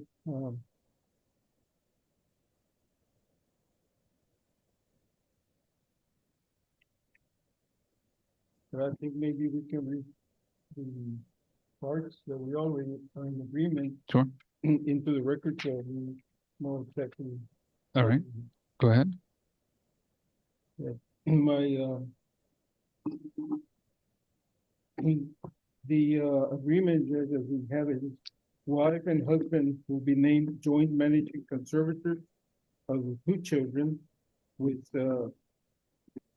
But I think maybe we can read the parts that we already are in agreement. Sure. Into the record, so we know exactly. All right, go ahead. Yeah. The agreement, Judge, as we have it, wife and husband will be named joint managing conservators of the two children, with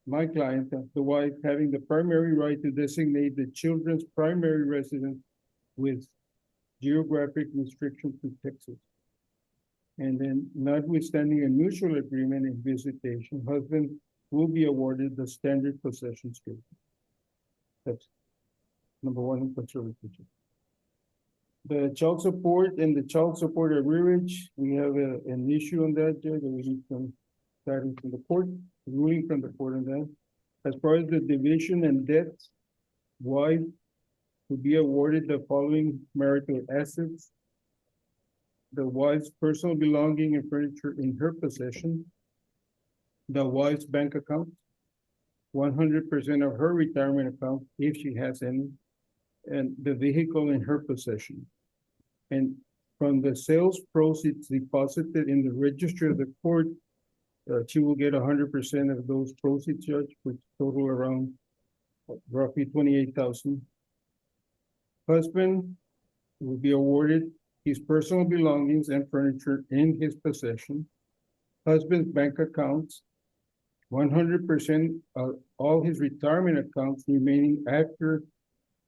my client, the wife, having the primary right to designate the children's primary residence with geographic restrictions to Texas. And then, notwithstanding a mutual agreement in visitation, husband will be awarded the standard possession statement. That's number one in conservatorship. The child support and the child support arrearage, we have an issue on that, Judge, and we need some guidance from the court, ruling from the court on that. As far as the division and debts, wife will be awarded the following marital assets: the wife's personal belonging and furniture in her possession, the wife's bank account, 100% of her retirement account, if she has any, and the vehicle in her possession. And from the sales proceeds deposited in the registry of the court, she will get 100% of those proceeds, Judge, which total around roughly 28,000. Husband will be awarded his personal belongings and furniture in his possession, husband's bank accounts, 100% of all his retirement accounts remaining after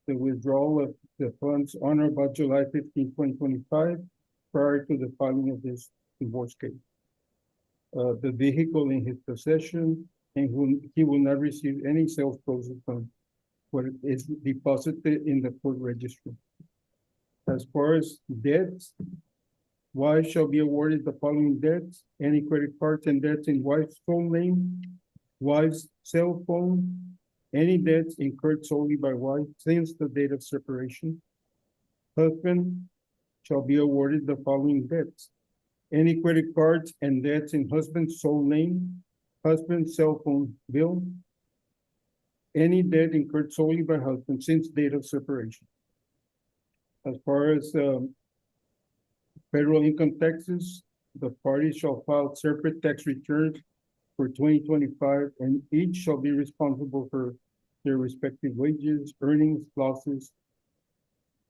the withdrawal of the funds on or about July 15, 2025, prior to the filing of this divorce case. The vehicle in his possession, and he will not receive any sales proceeds from what is deposited in the court registry. As far as debts, wife shall be awarded the following debts: any credit cards and debts in wife's full name, wife's cell phone, any debts incurred solely by wife since the date of separation. Husband shall be awarded the following debts: any credit cards and debts in husband's sole name, husband's cell phone bill, any debt incurred solely by husband since date of separation. As far as federal income taxes, the parties shall file separate tax returns for 2025, and each shall be responsible for their respective wages, earnings, losses.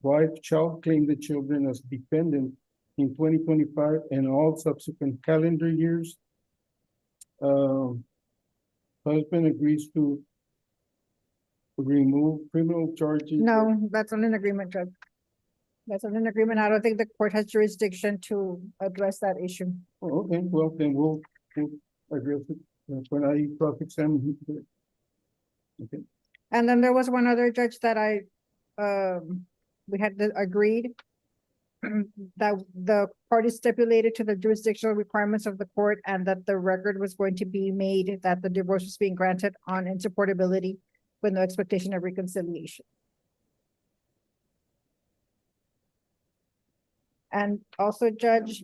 Wife shall claim the children as dependent in 2025 and all subsequent calendar years. Husband agrees to remove criminal charges. No, that's not an agreement, Judge. That's not an agreement. I don't think the court has jurisdiction to address that issue. Oh, okay, well, then we'll address it when I cross-examine. Okay. And then there was one other judge that we had agreed that the party stipulated to the jurisdictional requirements of the court, and that the record was going to be made that the divorce was being granted on insupportability with no expectation of reconciliation. And also, Judge,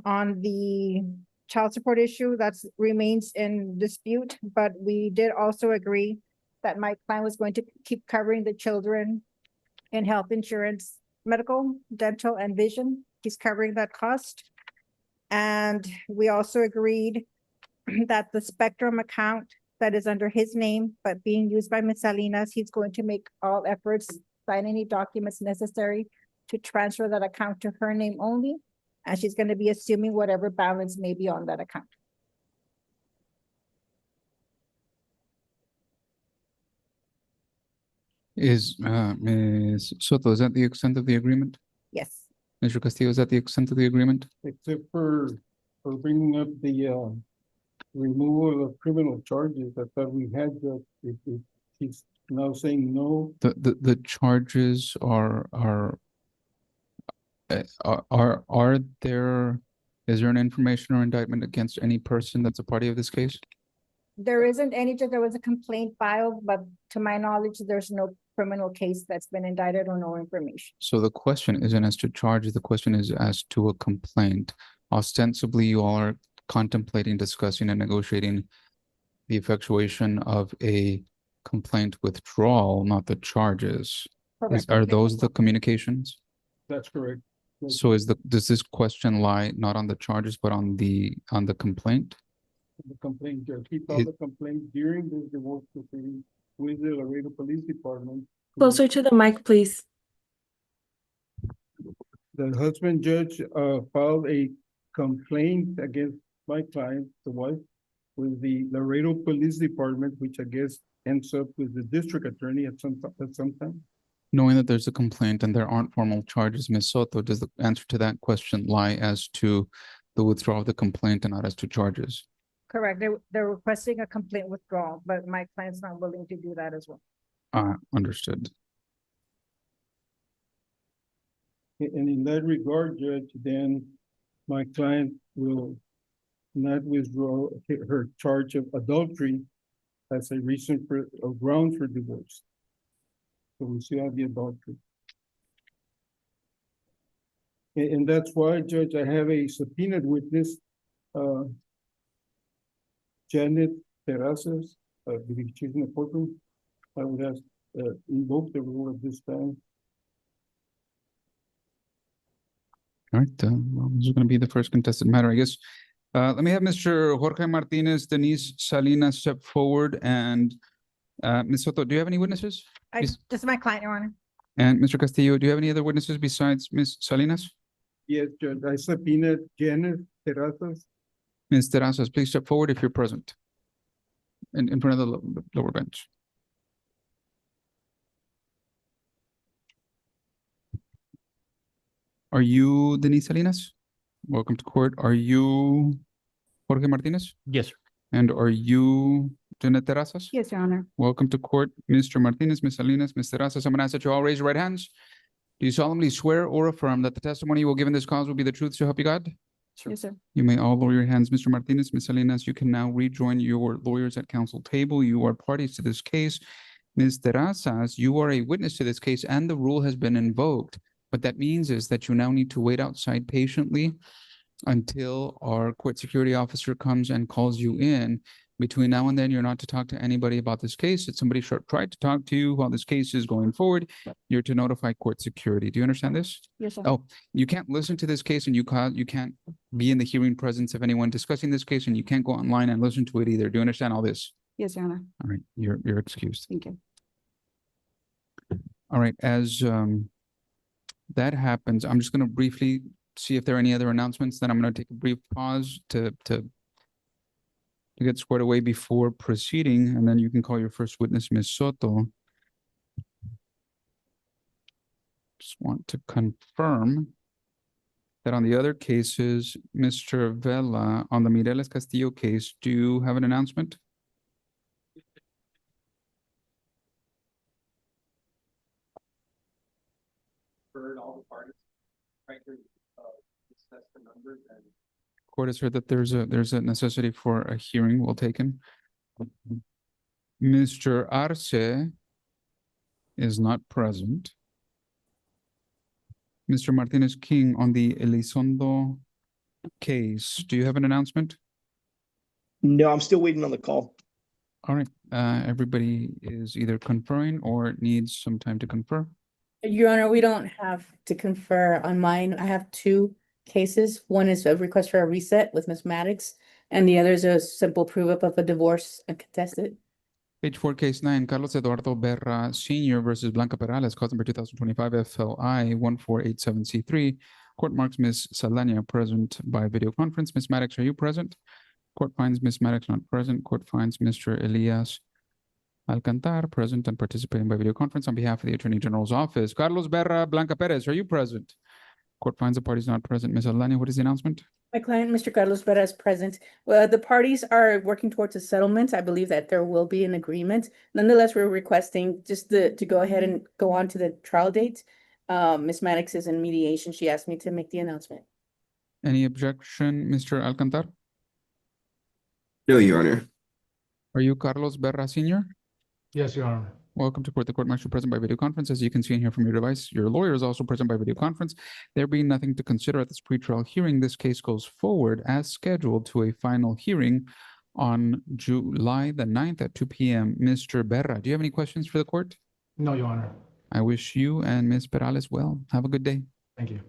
on the child support issue, that remains in dispute, but we did also agree that my client was going to keep covering the children in health insurance, medical, dental, and vision. He's covering that cost. And we also agreed that the Spectrum account that is under his name, but being used by Ms. Salinas, he's going to make all efforts, sign any documents necessary to transfer that account to her name only. And she's going to be assuming whatever balance may be on that account. Is Ms. Soto, is that the extent of the agreement? Yes. Mr. Castillo, is that the extent of the agreement? Except for bringing up the removal of criminal charges. I thought we had that. He's now saying no. The charges are there, is there an information or indictment against any person that's a party of this case? There isn't any, there was a complaint filed, but to my knowledge, there's no criminal case that's been indicted or no information. So the question isn't as to charges, the question is as to a complaint. Ostensibly, you all are contemplating, discussing, and negotiating the effectuation of a complaint withdrawal, not the charges. Are those the communications? That's correct. So does this question lie not on the charges, but on the complaint? The complaint, Judge. He filed a complaint during the divorce proceeding with the Laredo Police Department. Closer to the mic, please. The husband, Judge, filed a complaint against my client, the wife, with the Laredo Police Department, which I guess ends up with the district attorney at some time. Knowing that there's a complaint and there aren't formal charges, Ms. Soto, does the answer to that question lie as to the withdrawal of the complaint and not as to charges? Correct. They're requesting a complaint withdrawal, but my client's not willing to do that as well. Understood. And in that regard, Judge, then my client will not withdraw her charge of adultery as a reason for a ground for divorce. So we still have the adultery. And that's why, Judge, I have a subpoenaed witness, Janet Terrazas, because she's in the courtroom. I would ask, invoke the rule at this time. All right, well, this is going to be the first contested matter, I guess. Let me have Mr. Jorge Martinez, Denise Salinas step forward, and Ms. Soto, do you have any witnesses? Just my client, Your Honor. And Mr. Castillo, do you have any other witnesses besides Ms. Salinas? Yes, Judge, I subpoenaed Janice Terrazas. Ms. Terrazas, please step forward if you're present in front of the lower bench. Are you Denise Salinas? Welcome to court. Are you Jorge Martinez? Yes, sir. And are you Janet Terrazas? Yes, Your Honor. Welcome to court, Mr. Martinez, Ms. Salinas, Ms. Terrazas. I'm going to ask that you all raise your right hands. Do you solemnly swear or affirm that the testimony you will give in this cause will be the truth, so help you God? Yes, sir. You may all lower your hands. Mr. Martinez, Ms. Salinas, you can now rejoin your lawyers at council table. You are parties to this case. Ms. Terrazas, you are a witness to this case and the rule has been invoked. What that means is that you now need to wait outside patiently until our court security officer comes and calls you in. Between now and then, you're not to talk to anybody about this case. If somebody tried to talk to you while this case is going forward, you're to notify court security. Do you understand this? Yes, sir. Oh, you can't listen to this case and you can't be in the hearing presence of anyone discussing this case, and you can't go online and listen to it either. Do you understand all this? Yes, Your Honor. All right, you're excused. Thank you. All right, as that happens, I'm just going to briefly see if there are any other announcements. Then I'm going to take a brief pause to get squared away before proceeding, and then you can call your first witness, Ms. Soto. Just want to confirm that on the other cases, Mr. Vela, on the Mireles Castillo case, do you have an announcement? All the parties, frankly, discuss the numbers and. Court has heard that there's a necessity for a hearing well taken. Mr. Arce is not present. Mr. Martinez King, on the Elizondo case, do you have an announcement? No, I'm still waiting on the call. All right, everybody is either conferring or needs some time to confer. Your Honor, we don't have to confer on mine. I have two cases. One is a request for a reset with Ms. Maddox, and the other is a simple prove-up of a divorce and contested. Page 4, case 9, Carlos Eduardo Berra Sr. versus Blanca Perales, cause number 2025 FLI 1487C3. Court marks Ms. Saldaña present by video conference. Ms. Maddox, are you present? Court finds Ms. Maddox not present. Court finds Mr. Elias Alcantar present and participating by video conference on behalf of the Attorney General's office. Carlos Berra Blanca Perez, are you present? Court finds the parties not present. Ms. Saldaña, what is the announcement? My client, Mr. Carlos Vera, is present. Well, the parties are working towards a settlement. I believe that there will be an agreement. Nonetheless, we're requesting just to go ahead and go on to the trial date. Ms. Maddox is in mediation. She asked me to make the announcement. Any objection, Mr. Alcantar? No, Your Honor. Are you Carlos Berra Sr.? Yes, Your Honor. Welcome to court. The court martial present by video conference. As you can see and hear from your device, your lawyer is also present by video conference. There being nothing to consider at this pretrial hearing, this case goes forward as scheduled to a final hearing on July the 9th at 2 p.m. Mr. Berra, do you have any questions for the court? No, Your Honor. I wish you and Ms. Perales well. Have a good day. Thank you.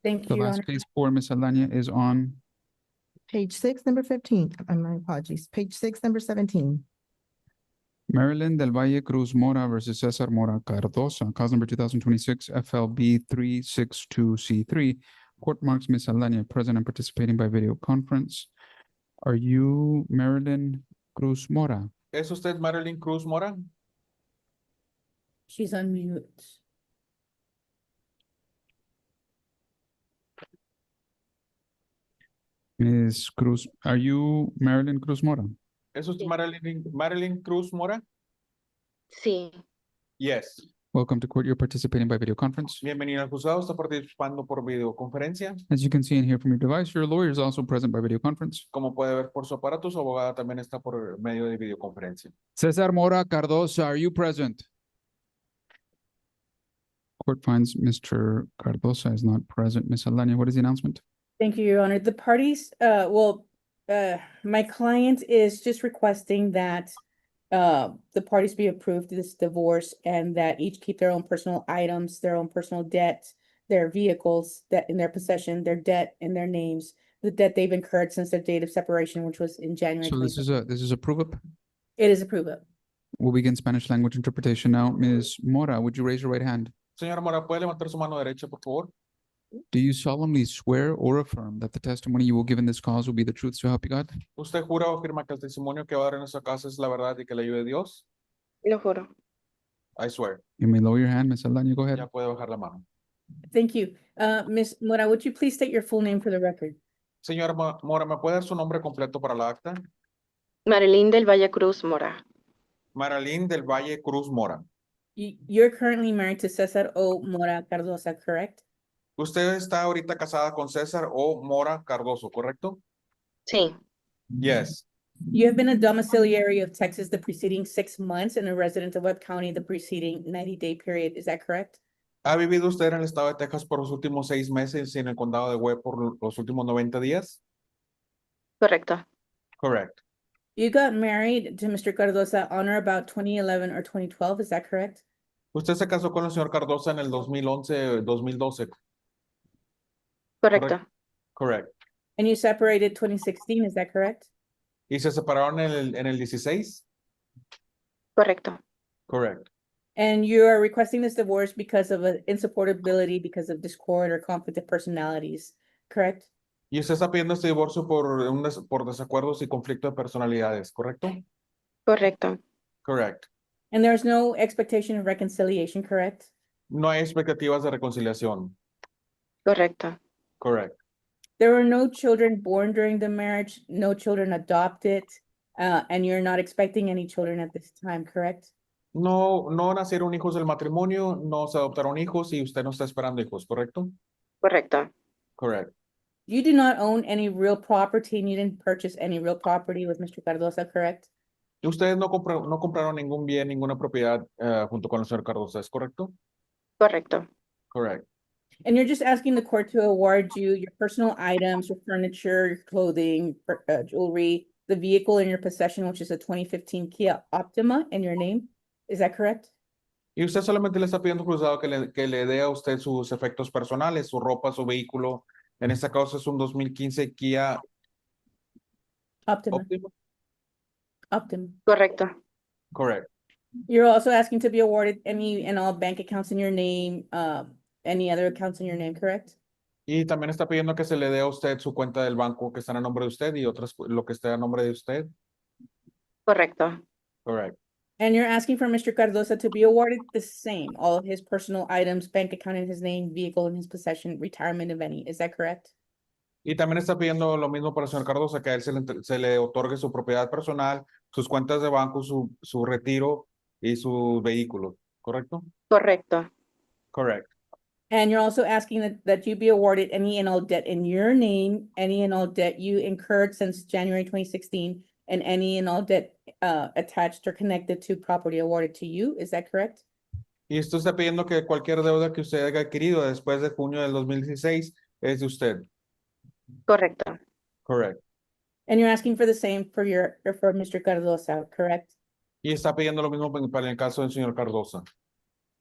Thank The you, Your last Honor. case for Ms. Saldaña is on Page 6, number 15. My apologies. Page 6, number 17. Marilyn del Valle Cruz Mora versus Cesar Mora Cardosa, cause number 2026 FLB 362C3. Court marks Ms. Saldaña present and participating by video conference. Are you Marilyn Cruz Mora? ¿Es usted Marilyn Cruz Mora? She's on mute. Ms. Cruz, are you Marilyn Cruz Mora? ¿Es usted Marilyn Cruz Mora? Sí. Yes. Welcome to court. You're participating by video conference. Bienvenido al juzgado. Está participando por videoconferencia. As you can see and hear from your device, your lawyer is also present by video conference. Como puede ver por su aparato, su abogada también está por medio de videoconferencia. Cesar Mora Cardosa, are you present? Court finds Mr. Cardosa is not present. Ms. Saldaña, what is the announcement? Thank you, Your Honor. The parties, my client is just requesting that the parties be approved of this divorce and that each keep their own personal items, their own personal debt, their vehicles that in their possession, their debt in their names, the debt they've incurred since their date of separation, which was in January. So this is a prove up. It is approval. We'll begin Spanish language interpretation now. Ms. Mora, would you raise your right hand? Señora Mora, ¿puede levantar su mano derecha, por favor? Do you solemnly swear or affirm that the testimony you will give in this cause will be the truth so help you God? ¿Usted jura o afirma que el testimonio que va a dar en esta casa es la verdad y que le ayude Dios? Lo juro. I swear. You may lower your hand, Ms. Aldana, go ahead. Ya puede bajar la mano. Thank you. Ms. Mora, would you please state your full name for the record? Señora Mora, ¿me puede dar su nombre completo para la acta? Marilyn del Valle Cruz Mora. Marilyn del Valle Cruz Mora. You're currently married to Cesar O. Mora Cardosa, correct? Usted está ahorita casada con César O. Mora Cardoso, ¿correcto? Sí. Yes. You have been a domiciliary of Texas the preceding 6 months and a resident of Webb County the preceding 90-day period. Is that correct? ¿Ha vivido usted en el estado de Texas por los últimos 6 meses y en el condado de Webb por los últimos 90 días? Correcto. Correct. You got married to Mr. Cardosa on or about 2011 or 2012. Is that correct? Usted se casó con el señor Cardosa en el 2011, 2012. Correcto. Correct. And you separated 2016. Is that correct? ¿Y se separaron en el 16? Correcto. Correct. And you are requesting this divorce because of an insupportability, because of discord or conflict of personalities, correct? Y usted está pidiendo este divorcio por desacuerdos y conflicto de personalidades, ¿correcto? Correcto. Correct. And there's no expectation of reconciliation, correct? No hay expectativas de reconciliación. Correcto. Correct. There were no children born during the marriage, no children adopted, and you're not expecting any children at this time, correct? No nacieron hijos del matrimonio, no se adoptaron hijos y usted no está esperando hijos, ¿correcto? Correcto. Correct. You do not own any real property and you didn't purchase any real property with Mr. Cardosa, correct? Y ustedes no compraron ningún bien, ninguna propiedad junto con el señor Cardosa, ¿es correcto? Correcto. Correct. And you're just asking the court to award you your personal items, your furniture, your clothing, jewelry, the vehicle in your possession, which is a 2015 Kia Optima in your name. Is that correct? Y usted solamente le está pidiendo, juzgado, que le dé a usted sus efectos personales, su ropa, su vehículo. En este caso es un 2015 Kia Optima. Optima. Correcto. Correct. You're also asking to be awarded any and all bank accounts in your name, any other accounts in your name, correct? Y también está pidiendo que se le dé a usted su cuenta del banco que está a nombre de usted y otras lo que esté a nombre de usted. Correcto. Correct. And you're asking for Mr. Cardosa to be awarded the same, all of his personal items, bank account in his name, vehicle in his possession, retirement of any. Is that correct? Y también está pidiendo lo mismo para el señor Cardosa, que a él se le otorgue su propiedad personal, sus cuentas de banco, su retiro y sus vehículos. ¿Correcto? Correcto. Correct. And you're also asking that you be awarded any and all debt in your name, any and all debt you incurred since January 2016, and any and all debt attached or connected to property awarded to you. Is that correct? Y esto está pidiendo que cualquier deuda que usted haya adquirido después de junio del 2016 es de usted. Correcto. Correct. And you're asking for the same for Mr. Cardosa, correct? Y está pidiendo lo mismo para el caso del señor Cardosa.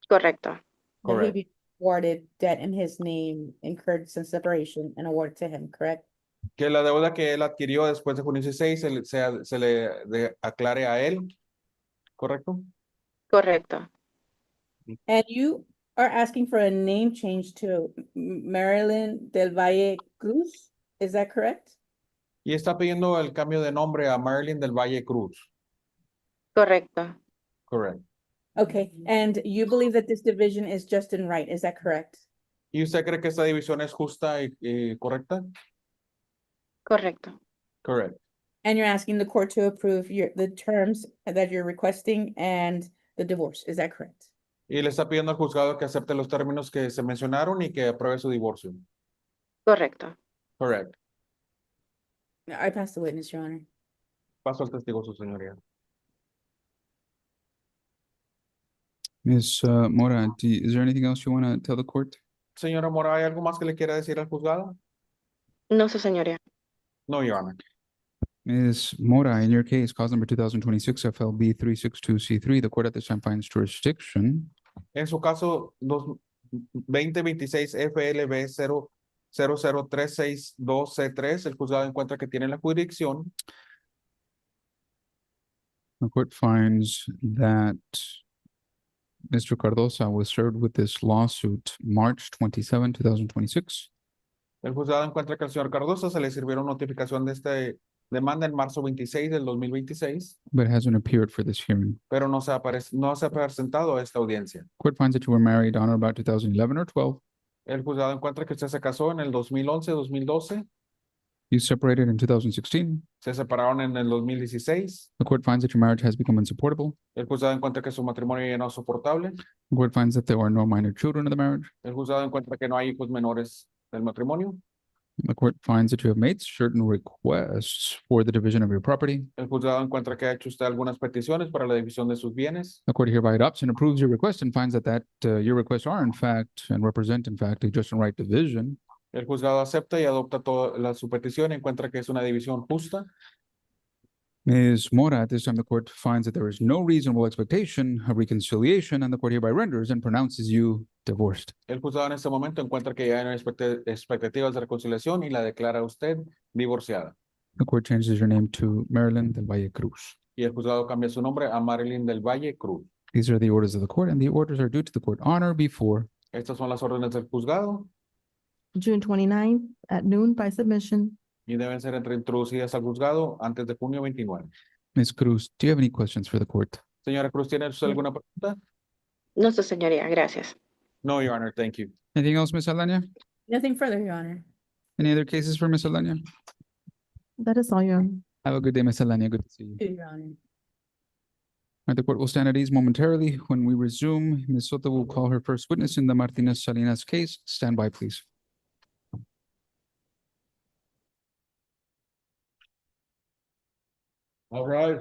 Correcto. That he Correct. be awarded debt in his name incurred since separation and awarded to him, correct? Que la deuda que él adquirió después de junio 16 se le aclare a él. ¿Correcto? Correcto. And you are asking for a name change to Marilyn del Valle Cruz, is that correct? Y está pidiendo el cambio de nombre a Marilyn del Valle Cruz. Correcto. Correct. Okay, and you believe that this division is just and right, is that correct? ¿Y usted cree que esta división es justa y correcta? Correcto. Correct. And you're asking the court to approve the terms that you're requesting and the divorce, is that correct? Y le está pidiendo al juzgado que acepte los términos que se mencionaron y que apruebe su divorcio. Correcto. Correct. I pass the witness, Your Honor. Paso al testigo, su señoría. Ms. Mora, is there anything else you want to tell the court? Señora Mora, ¿hay algo más que le quiera decir al juzgado? No, su señoría. No, Your Honor. Ms. Mora, in your case, cause number 2026 FLB 362C3, the court at this time finds jurisdiction. En su caso, 2026 FLB 0003662C3, el juzgado encuentra que tiene la jurisdicción. The court finds that Mr. Cardosa was served with this lawsuit March 27, 2026. El juzgado encuentra que al señor Cardoso se le sirvieron notificación de esta demanda en marzo 26 del 2026, but hasn't appeared for this hearing. pero no se ha presentado a esta audiencia. Court finds that you were married on or about 2011 or 12. El juzgado encuentra que usted se casó en el 2011, 2012, You separated in 2016. se separaron en el 2016. The court finds that your marriage has become insupportable. El juzgado encuentra que su matrimonio ya no es soportable. The court finds that there are no minor children in the marriage. El juzgado encuentra que no hay hijos menores del matrimonio. The court finds that you have made certain requests for the division of your property. El juzgado encuentra que ha hecho usted algunas peticiones para la división de sus bienes. The court hereby adopts and approves your request and finds that your requests are in fact and represent in fact a just and right division. El juzgado acepta y adopta toda su petición y encuentra que es una división justa. Ms. Mora, at this time, the court finds that there is no reasonable expectation of reconciliation, and the court hereby renders and pronounces you divorced. El juzgado en este momento encuentra que ya no hay expectativas de reconciliación y la declara a usted divorciada. The court changes your name to Marilyn del Valle Cruz. Y el juzgado cambia su nombre a Marilyn del Valle Cruz. These are the orders of the court, and the orders are due to the court on or before Estas son las órdenes del juzgado June 29 at noon by submission. y deben ser introducidas al juzgado antes de junio 29. Ms. Cruz, do you have any questions for the court? Señora Cruz, ¿tiene usted alguna pregunta? No, su señoría, gracias. No, Your Honor, thank you. Anything else, Ms. Aldana? Nothing further, Your Honor. Any other cases for Ms. Aldana? That is all, Your Honor. Have a good day, Ms. Aldana. Good to see you. Your Honor. All right, the court will stand at ease momentarily. When we resume, Ms. Soto will call her first witness in the Martinez Salinas case. Stand by, please. All right.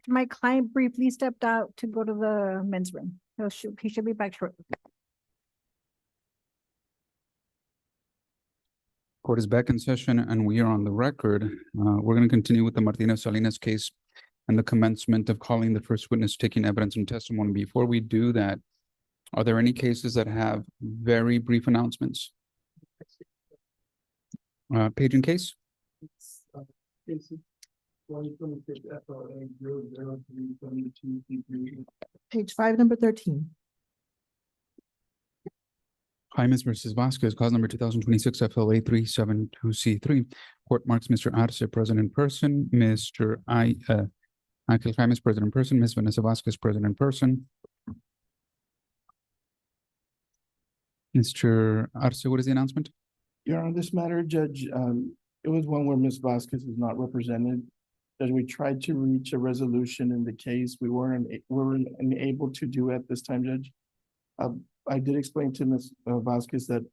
My client briefly stepped out to go to the men's room. He should be back shortly. Court is back in session and we are on the record. We're going to continue with the Martinez Salinas case and the commencement of calling the first witness, taking evidence and testimony. Before we do that, are there any cases that have very brief announcements? Page and case? Page 5, number 13. Jaimes versus Vasquez, cause number 2026 FLA 372C3. Court marks Mr. Arce present in person, Mr. Ángel Jaimes present in person, Ms. Vanessa Vasquez present in person. Mr. Arce, what is the announcement? Your Honor, this matter, Judge, it was one where Ms. Vasquez is not represented. As we tried to reach a resolution in the case, we weren't able to do at this time, Judge. I did explain to Ms. Vasquez that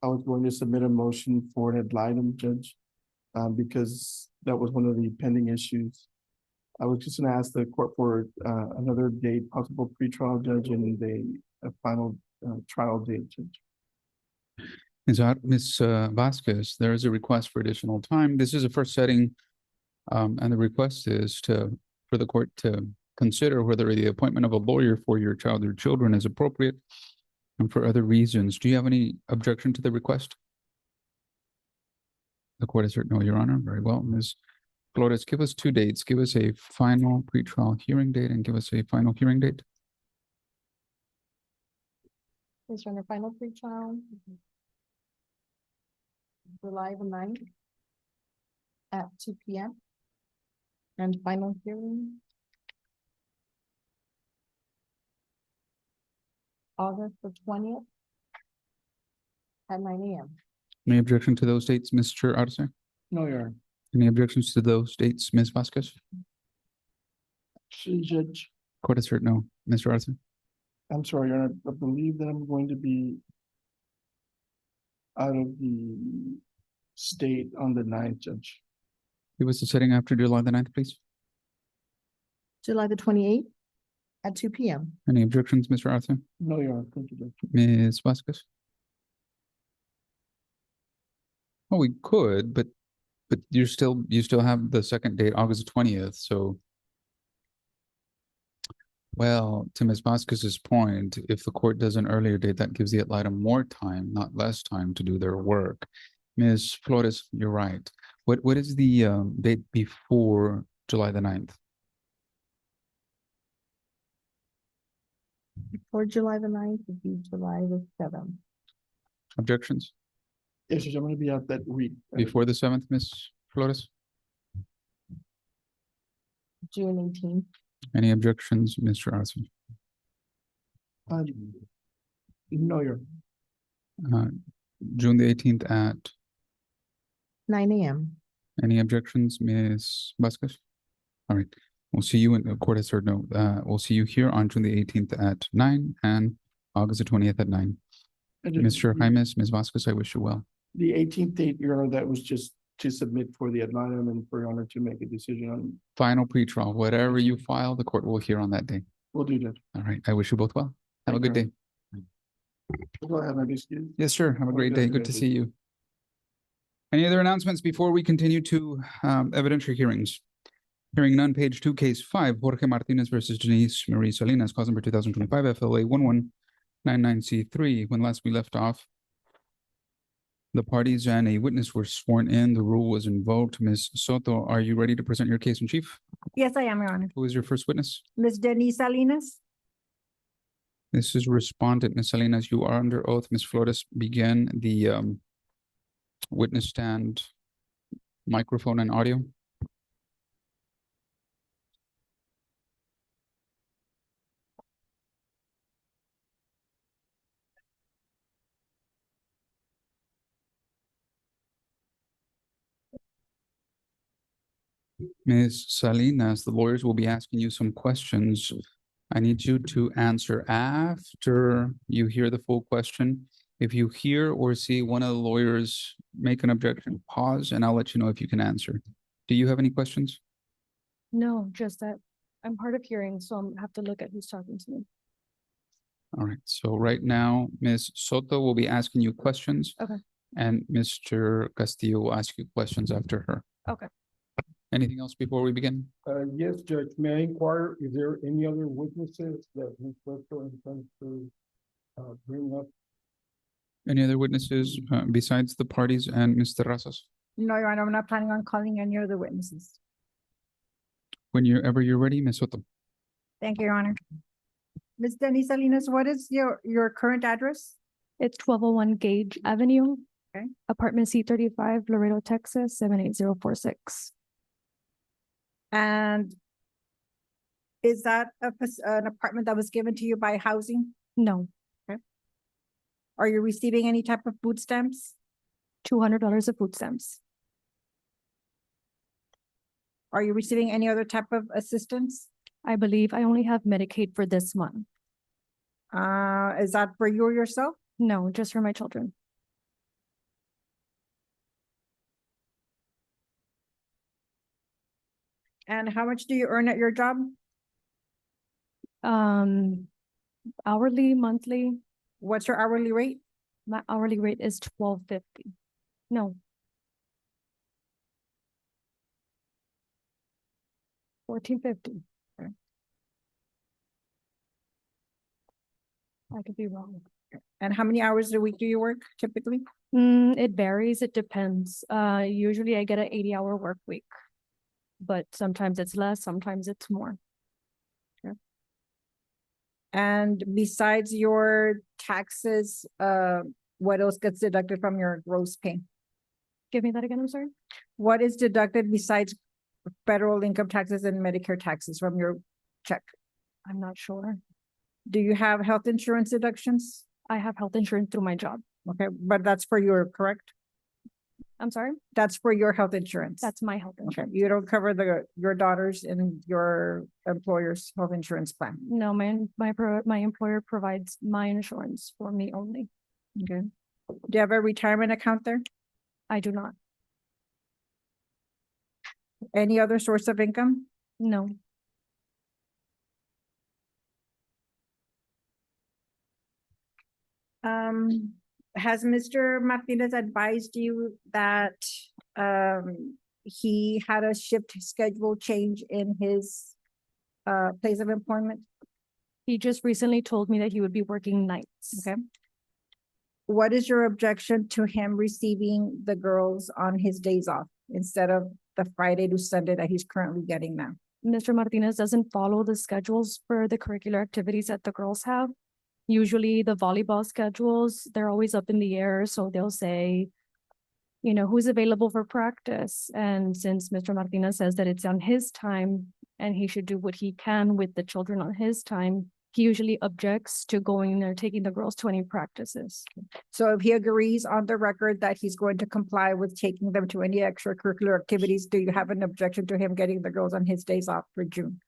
I was going to submit a motion for an ad litem, Judge, because that was one of the pending issues. I was just gonna ask the court for another date, possible pretrial, Judge, and a final trial date, Judge. Ms. Vasquez, there is a request for additional time. This is a first setting, and the request is for the court to consider whether the appointment of a lawyer for your child or children is appropriate and for other reasons. Do you have any objection to the request? The court has heard no, Your Honor. Very well. Ms. Flores, give us two dates. Give us a final pretrial hearing date and give us a final hearing date. Mr. Under final pretrial. July the 9th at 2 p.m. And final hearing August the 20th at 9 a.m. Any objection to those dates, Mr. Arce? No, Your Honor. Any objections to those dates, Ms. Vasquez? Actually, Judge, Court has heard no. Mr. Arce? I'm sorry, Your Honor. I believe that I'm going to be out of the state on the 9th, Judge. Give us the setting after July the 9th, please. July the 28th at 2 p.m. Any objections, Mr. Arce? No, Your Honor. Thank you, Judge. Ms. Vasquez? Oh, we could, but you still have the second date, August 20th, so. Well, to Ms. Vasquez's point, if the court does an earlier date, that gives the ad litem more time, not less time to do their work. Ms. Flores, you're right. What is the date before July the 9th? Before July the 9th would be July the 7th. Objections? Yes, Judge, I'm going to be out that week. Before the 7th, Ms. Flores? June 18th. Any objections, Mr. Arce? No, Your Uh, June the 18th at 9 a.m. any objections, Ms. Vasquez? All right, we'll see you in the court has heard no. We'll see you here on June the 18th at 9 and August the 20th at 9. Mr. Jaimes, Ms. Vasquez, I wish you well. The 18th date, Your Honor, that was just to submit for the ad litem and for Your Honor to make a decision on. Final pretrial, whatever you file, the court will hear on that day. We'll do that. All right, I wish you both well. Have a good day. Go ahead, my excuse. Yes, sir. Have a great day. Good to see you. Any other announcements before we continue to evidentiary hearings? Hearing none, page 2, case 5, Jorge Martinez versus Denise Marie Salinas, cause number 2025 FLA 1199C3. When last we left off, the parties and a witness were sworn in. The rule was invoked. Ms. Soto, are you ready to present your case in chief? Yes, I am, Your Honor. Who is your first witness? Ms. Denise Salinas. This is respondent, Ms. Salinas. You are under oath. Ms. Flores, begin the witness stand microphone and audio. Ms. Salinas, the lawyers will be asking you some questions. I need you to answer after you hear the full question. If you hear or see one of the lawyers make an objection, pause and I'll let you know if you can answer. Do you have any questions? No, just that I'm hard of hearing, so I have to look at who's talking to me. All right, so right now, Ms. Soto will be asking you questions. Okay. And Mr. Castillo will ask you questions after her. Okay. Anything else before we begin? Yes, Judge, may I inquire, is there any other witnesses that Ms. Soto intends to bring up? Any other witnesses besides the parties and Mr. Razas? No, Your Honor, I'm not planning on calling any other witnesses. Whenever you're ready, Ms. Soto. Thank you, Your Honor. Ms. Denise Salinas, what is your current address? It's 1201 Gage Avenue. Okay. Apartment C35, Laredo, Texas, 78046. And is that an apartment that was given to you by housing? No, Are you receiving any type of food stamps? $200 of food stamps. Are you receiving any other type of assistance? I believe I only have Medicaid for this month. Is that for you or yourself? No, just for my children. And how much do you earn at your job? Hourly, monthly. What's your hourly rate? My hourly rate is $12.50. No. $14.50. I could be wrong. And how many hours a week do you work typically? It varies. It depends. Usually I get an 80-hour work week, but sometimes it's less, sometimes it's more. And besides your taxes, what else gets deducted from your gross pay? Give me that again, I'm sorry. What is deducted besides federal income taxes and Medicare taxes from your check? I'm not sure. Do you have health insurance deductions? I have health insurance through my job. Okay, but that's for your, correct? I'm sorry? That's for your health insurance. That's my health Okay, insurance. you don't cover your daughters and your employer's health insurance plan. No, my employer provides my insurance for me only. Okay. Do you have a retirement account there? I do not. Any other source of income? No. Has Mr. Martinez advised you that he had a shift schedule change in his place of employment? He just recently told me that he would be working nights. Okay. What is your objection to him receiving the girls on his days off instead of the Friday to Sunday that he's currently getting now? Mr. Martinez doesn't follow the schedules for the curricular activities that the girls have. Usually the volleyball schedules, they're always up in the air. So they'll say, who's available for practice. And since Mr. Martinez says that it's on his time and he should do what he can with the children on his time, he usually objects to going or taking the girls to any practices. So if he agrees on the record that he's going to comply with taking them to any extracurricular activities, do you have an objection to him getting the girls on his days off for June?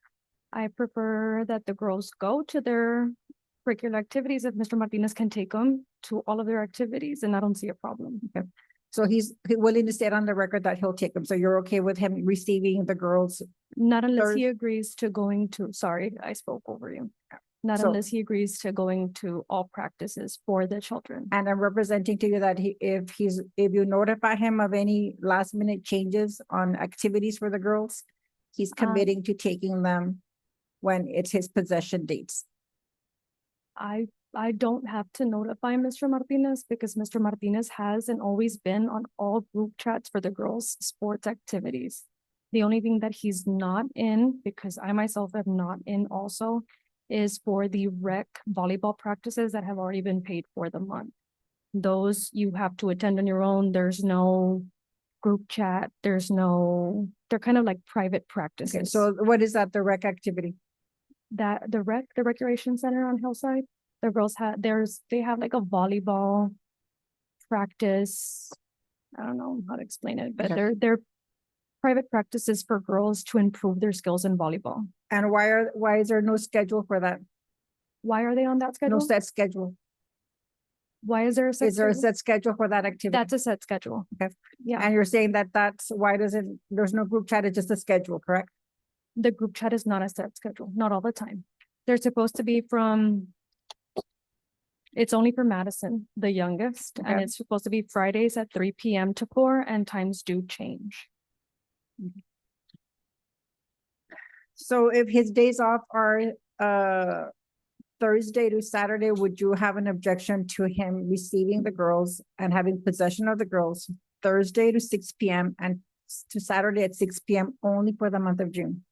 I prefer that the girls go to their curricular activities if Mr. Martinez can take them to all of their activities, and I don't see a problem. Okay. So he's willing to state on the record that he'll take them. So you're okay with him receiving the girls? Not unless he agrees to going to, sorry, I spoke over you. Not So- unless he agrees to going to all practices for the children. And I'm representing to you that if you notify him of any last minute changes on activities for the girls, he's committing to taking them when it's his possession dates. I don't have to notify Mr. Martinez because Mr. Martinez has and always been on all group chats for the girls' sports activities. The only thing that he's not in, because I myself am not in also, is for the rec volleyball practices that have already been paid for the month. Those you have to attend on your own. There's no group chat. They're kind of like private practices. Okay, so what is that, the rec activity? That the recreation center on Hillside, the girls they have like a volleyball practice. I don't know how to explain it, but Okay. they're private practices for girls to improve their skills in volleyball. And why is there no schedule for that? Why are they on that schedule? No set schedule. Why is there a set Is there a schedule? set schedule for that activity? That's a set schedule. Okay. Yeah. And you're saying that there's no group chat, it's just a schedule, correct? the group chat is not a set schedule, not all the time. They're supposed to be from, it's only for Madison, the youngest, and Okay. it's supposed to be Fridays at 3 p.m. to 4, and times do change. So if his days off are Thursday to Saturday, would you have an objection to him receiving the girls and having possession of the girls Thursday to 6 p.m. and to Saturday at 6 p.m. only for the month of June?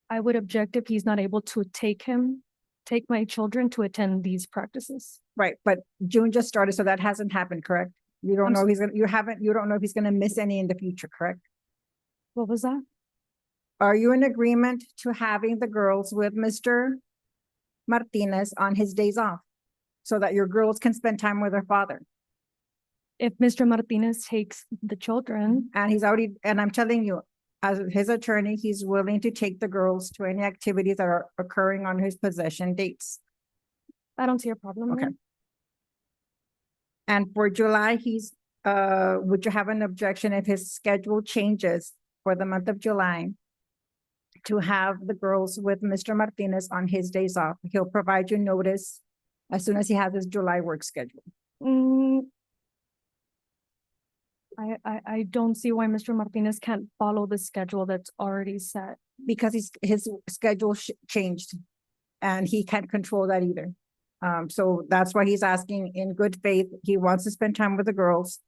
I would object if he's not able to take my children to attend these practices. Right, but June just started, so that hasn't happened, correct? You don't I'm know s- if he's gonna, you don't know if he's gonna miss any in the future, correct? What was that? Are you in agreement to having the girls with Mr. Martinez on his days off? So that your girls can spend time with their father? If Mr. Martinez takes the children, And he's already, and I'm telling you, as his attorney, he's willing to take the girls to any activities that are occurring on his possession dates. I don't see a problem. Okay. there. And for July, would you have an objection if his schedule changes for the month of July to have the girls with Mr. Martinez on his days off? He'll provide you notice as soon as he has his July work schedule. Mm, I don't see why Mr. Martinez can't follow the schedule that's already set. Because his schedule changed and he can't control that either. So that's why he's asking in good faith. He wants to spend time with the girls.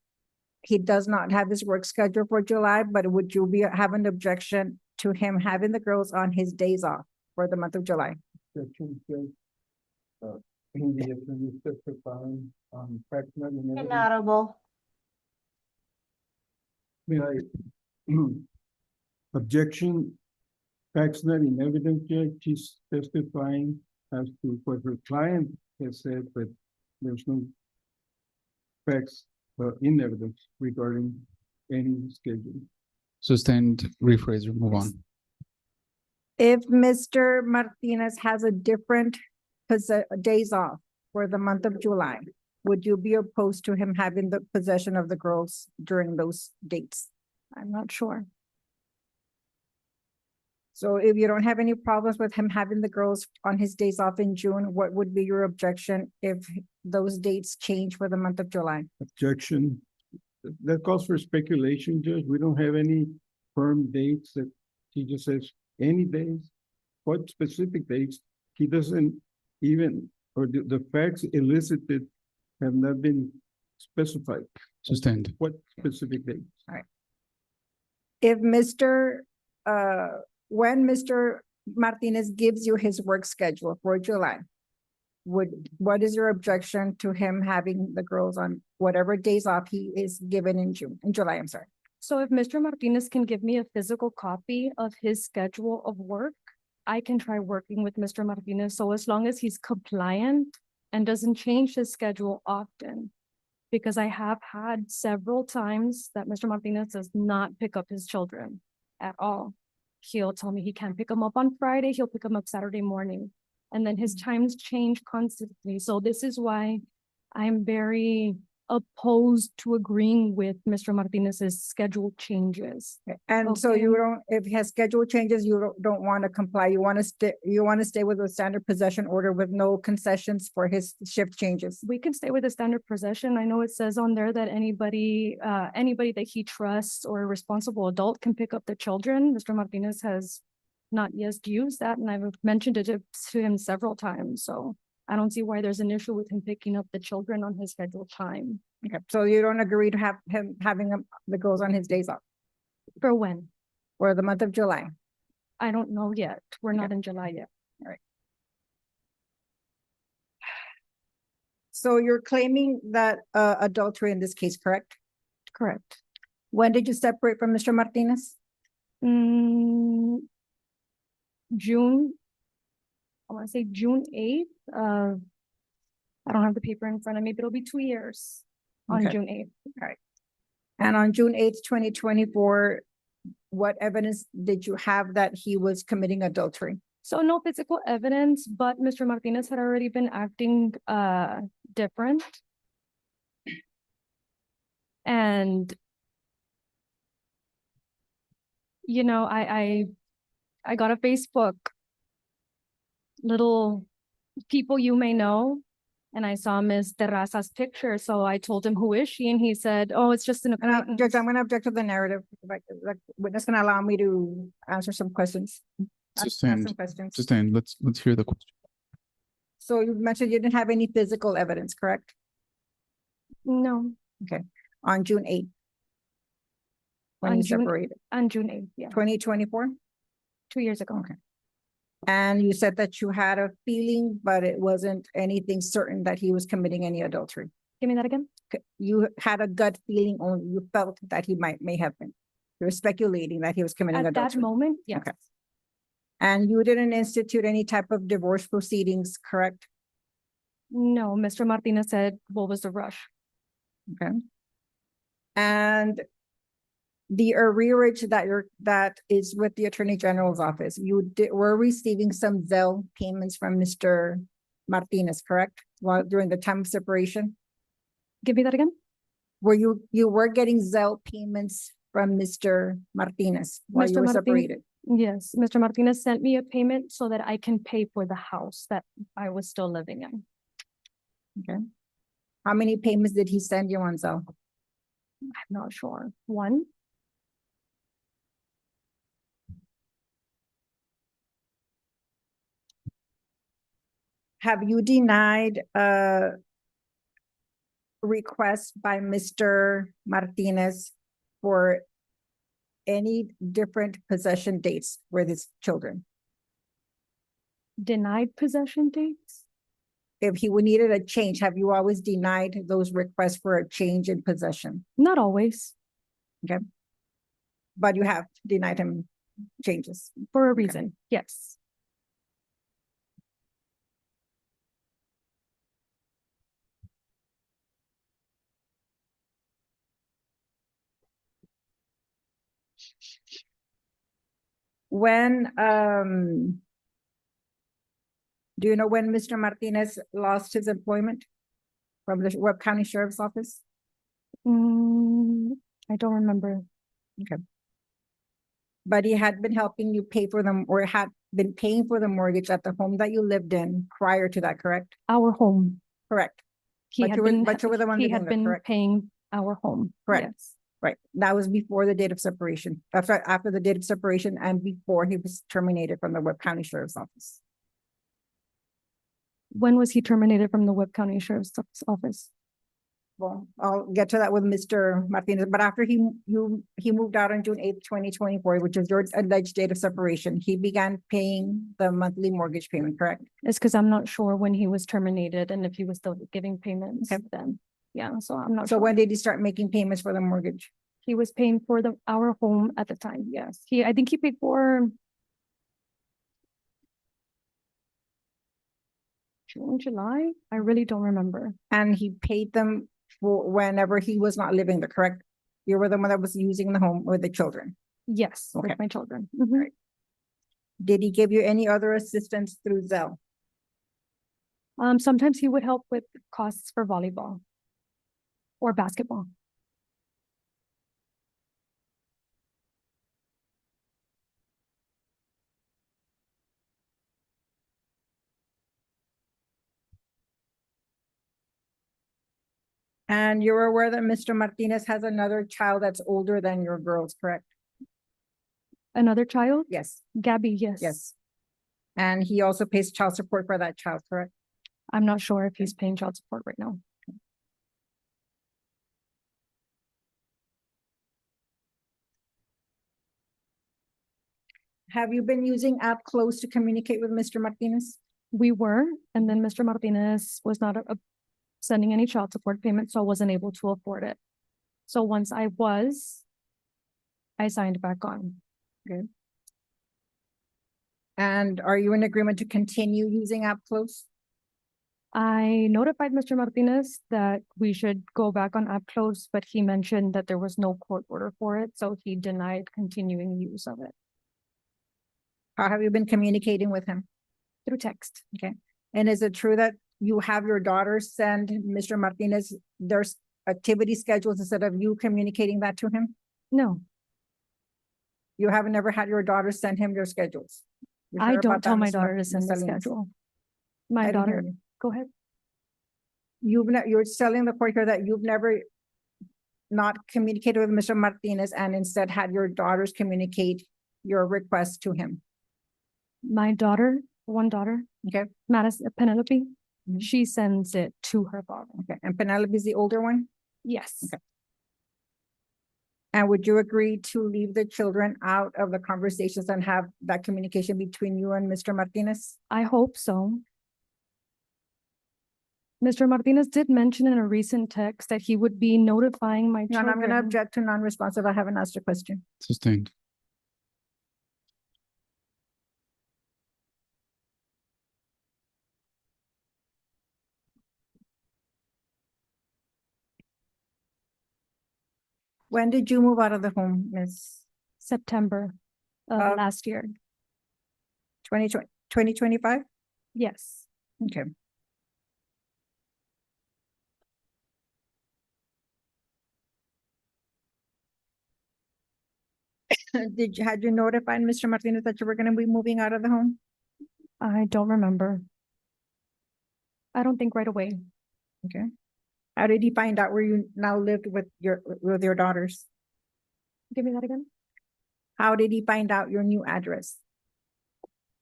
He does not have his work schedule for July, but would you have an objection to him having the girls on his days off for the month of July? Section says, in the attorney testifying on fact not in evidence. Inaudible. May I objection, facts not in evidence yet, she's testifying as to what her client has said, but there's no facts in evidence regarding any schedule. Suspend, rephrase, or move on. If Mr. Martinez has a different days off for the month of July, would you be opposed to him having the possession of the girls during those dates? I'm not sure. So if you don't have any problems with him having the girls on his days off in June, what would be your objection if those dates change for the month of July? Objection, that calls for speculation, Judge. We don't have any firm dates that he just says any days. What specific dates? He doesn't even, or the facts elicited have not been specified. Suspend. What specific dates? If when Mr. Martinez gives you his work schedule for July, what is your objection to him having the girls on whatever days off he is given in July, I'm sorry? So if Mr. Martinez can give me a physical copy of his schedule of work, I can try working with Mr. Martinez. So as long as he's compliant and doesn't change his schedule often, because I have had several times that Mr. Martinez does not pick up his children at all. He'll tell me he can't pick them up on Friday, he'll pick them up Saturday morning. And then his times change constantly. So this is why I'm very opposed to agreeing with Mr. Martinez's schedule changes. And so Okay. you don't, if his schedule changes, you don't want to comply, you want to stay with the standard possession order with no concessions for his shift changes. We can stay with the standard possession. I know it says on there that anybody that he trusts or a responsible adult can pick up the children. Mr. Martinez has not yet used that, and I've mentioned it to him several times. So I don't see why there's an issue with him picking up the children on his scheduled time. Okay, so you don't agree to have him having the girls on his days off For when? for the month of July? I don't know yet. We're not in July yet. All right. So you're claiming that adultery in this case, correct? Correct. When did you separate from Mr. Martinez? June, I want to say June 8th. I don't have the paper in front of me, but it'll be 2 years on Okay. June 8th. All right. And on June 8th, 2024, what evidence did you have that he was committing adultery? So no physical evidence, but Mr. Martinez had already been acting different. And you know, I got a Facebook. Little people you may know. And I saw Ms. Terraza's picture, so I told him, who is she? And he said, oh, it's just an acquaintance. Judge, I'm gonna object to the narrative, like, witness gonna allow me to answer some questions. Ask Sustained. some questions. Sustained. Let's hear the question. So you mentioned you didn't have any physical evidence, correct? No, Okay, on June 8th. When On you June- separated, on June 8th, yeah, 2024? 2 years ago. Okay. And you said that you had a feeling, but it wasn't anything certain that he was committing any adultery. Give me that again. Okay, you had a gut feeling only, you felt that he may have been. You were speculating that he was committing At that adultery. moment, yes. Okay. And you didn't institute any type of divorce proceedings, correct? No, Mr. Martinez said, what was the rush? Okay. And the arrearage that is with the Attorney General's office, were receiving some Zelle payments from Mr. Martinez, correct? While during the time of separation? Give me that again. Were you were getting Zelle payments from Mr. Martinez while you Mr. were Martin- separated? Yes, Mr. Martinez sent me a payment so that I can pay for the house that I was still living in. Okay. How many payments did he send you on Zelle? I'm not sure. One, Have you denied a request by Mr. Martinez for any different possession dates with his children? denied possession dates? If he would needed a change, have you always denied those requests for a change in possession? Not always, Okay. But you have denied him changes. for a reason, yes. When, do you know when Mr. Martinez lost his employment from the Webb County Sheriff's Office? I don't remember. Okay. But he had been helping you pay for them or had been paying for the mortgage at the home that you lived in prior to that, correct? Our home. Correct. He But had you were- been, but you were the one he living had there, been correct? paying our home. Correct. Yes. Right. That was before the date of separation. That's right, after the date of separation and before he was terminated from the Webb County Sheriff's Office. When was he terminated from the Webb County Sheriff's Office? Well, I'll get to that with Mr. Martinez, but after he moved out on June 8th, 2024, which is your alleged date of separation, he began paying the monthly mortgage payment, correct? It's because I'm not sure when he was terminated and if he was still giving payments then. Yeah, so I'm not So sure. when did he start making payments for the mortgage? He was paying for our home at the time, yes. I think he paid for June, July. I really don't remember. And he paid them for whenever he was not living there, correct? You were the one that was using the home with the children. Yes, Okay. with my children. Mhm. Did he give you any other assistance through Zelle? Sometimes he would help with costs for volleyball or basketball. And you're aware that Mr. Martinez has another child that's older than your girls, correct? Another child? Yes. Gabby, yes. Yes. And he also pays child support for that child, correct? I'm not sure if he's paying child support right now. Have you been using app Close to communicate with Mr. Martinez? We were, and then Mr. Martinez was not sending any child support payments, so I wasn't able to afford it. So once I signed back on. Good. And are you in agreement to continue using app Close? I notified Mr. Martinez that we should go back on app close, but he mentioned that there was no court order for it, so he denied continuing use of it How have you been communicating with him? through text. Okay. And is it true that you have your daughter send Mr. Martinez their activity schedules instead of you communicating that to him? No, You haven't never had your daughter send him your schedules? You I sure don't about tell that, my Ms. daughter to Ms. send the Salinas? schedule. I My didn't hear daughter, you. go ahead. You're telling the court here that you've never not communicated with Mr. Martinez and instead had your daughters communicate your request to him. My daughter, one daughter, Okay, Madison, Penelope, Mhm. she sends it to her father. okay. And Penelope is the older one? Yes. Okay. And would you agree to leave the children out of the conversations and have that communication between you and Mr. Martinez? I hope so. Mr. Martinez did mention in a recent text that he would be notifying my No, and I'm gonna children. object to non-responsive. I haven't asked a question. Sustained. When did you move out of the home, Miss? September of Of- last year. 2025? Yes. Okay. Had you notified Mr. Martinez that you were gonna be moving out of the home? I don't remember. I don't think right away. Okay. How did he find out where you now lived with your daughters? Give me that again. How did he find out your new address?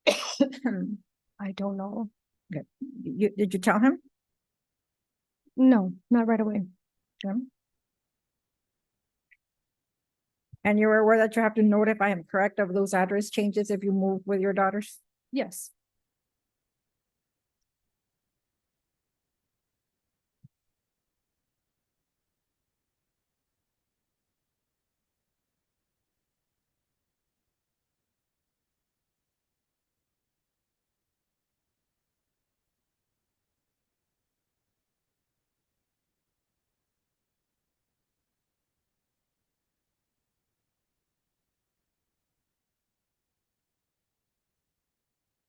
I don't know. Okay. Did you tell him? No, not right away. Okay. And you were aware that you have to notify him, correct, of those address changes if you move with your daughters? Yes.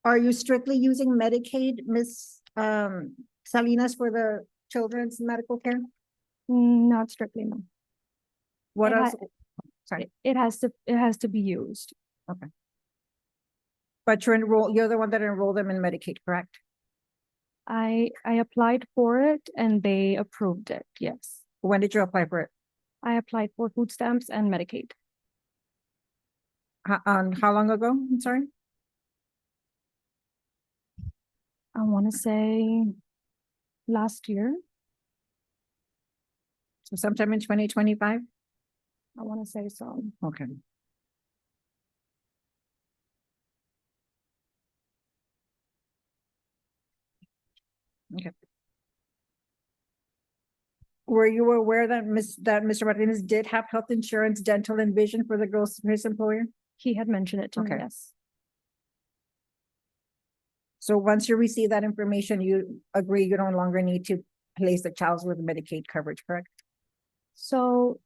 Are you strictly using Medicaid, Miss Salinas, for the children's medical care? Not strictly, no. What It ha- else? Sorry, It has to be used. okay. But you're the one that enrolled them in Medicaid, correct? I applied for it and they approved it. Yes. When did you apply for it? I applied for food stamps and Medicaid. How long ago? I'm sorry. I want to say last year. So sometime in 2025? I want to say so. Okay. Okay. Were you aware that Mr. Martinez did have health insurance, dental and vision for the girls, his employer? He had mentioned it to me, Okay. yes. So once you receive that information, you agree you no longer need to place the child with Medicaid coverage, correct? So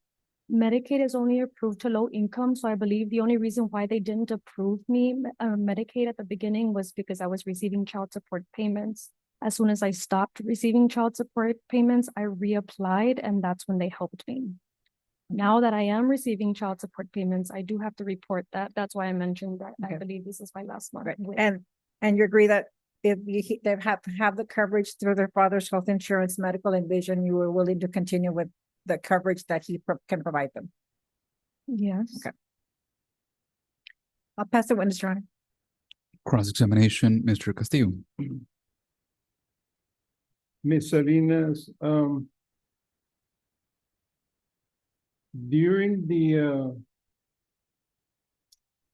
Medicaid is only approved to low income. So I believe the only reason why they didn't approve me Medicaid at the beginning was because I was receiving child support payments. As soon as I stopped receiving child support payments, I reapplied and that's when they helped me. Now that I am receiving child support payments, I do have to report that. That's why I mentioned that. I Okay. believe this is my last month. Right. with- And you agree that if they have to have the coverage through their father's health insurance, medical and vision, you were willing to continue with the coverage that he can provide them? Yes. Okay. I'll pass the witness, Your Honor. Cross-examination, Mr. Castillo. Ms. Salinas, during the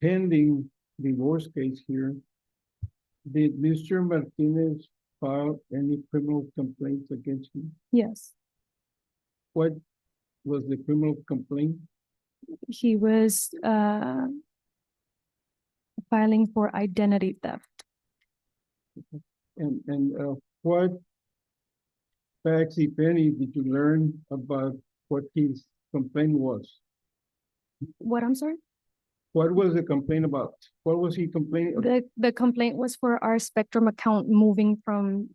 pending divorce case here, did Mr. Martinez file any criminal complaints against you? Yes. What was the criminal complaint? He was filing for identity theft. And what facts, if any, did you learn about what his complaint was? What, I'm sorry? What was the complaint about? What was he complaining? The complaint was for our Spectrum account moving from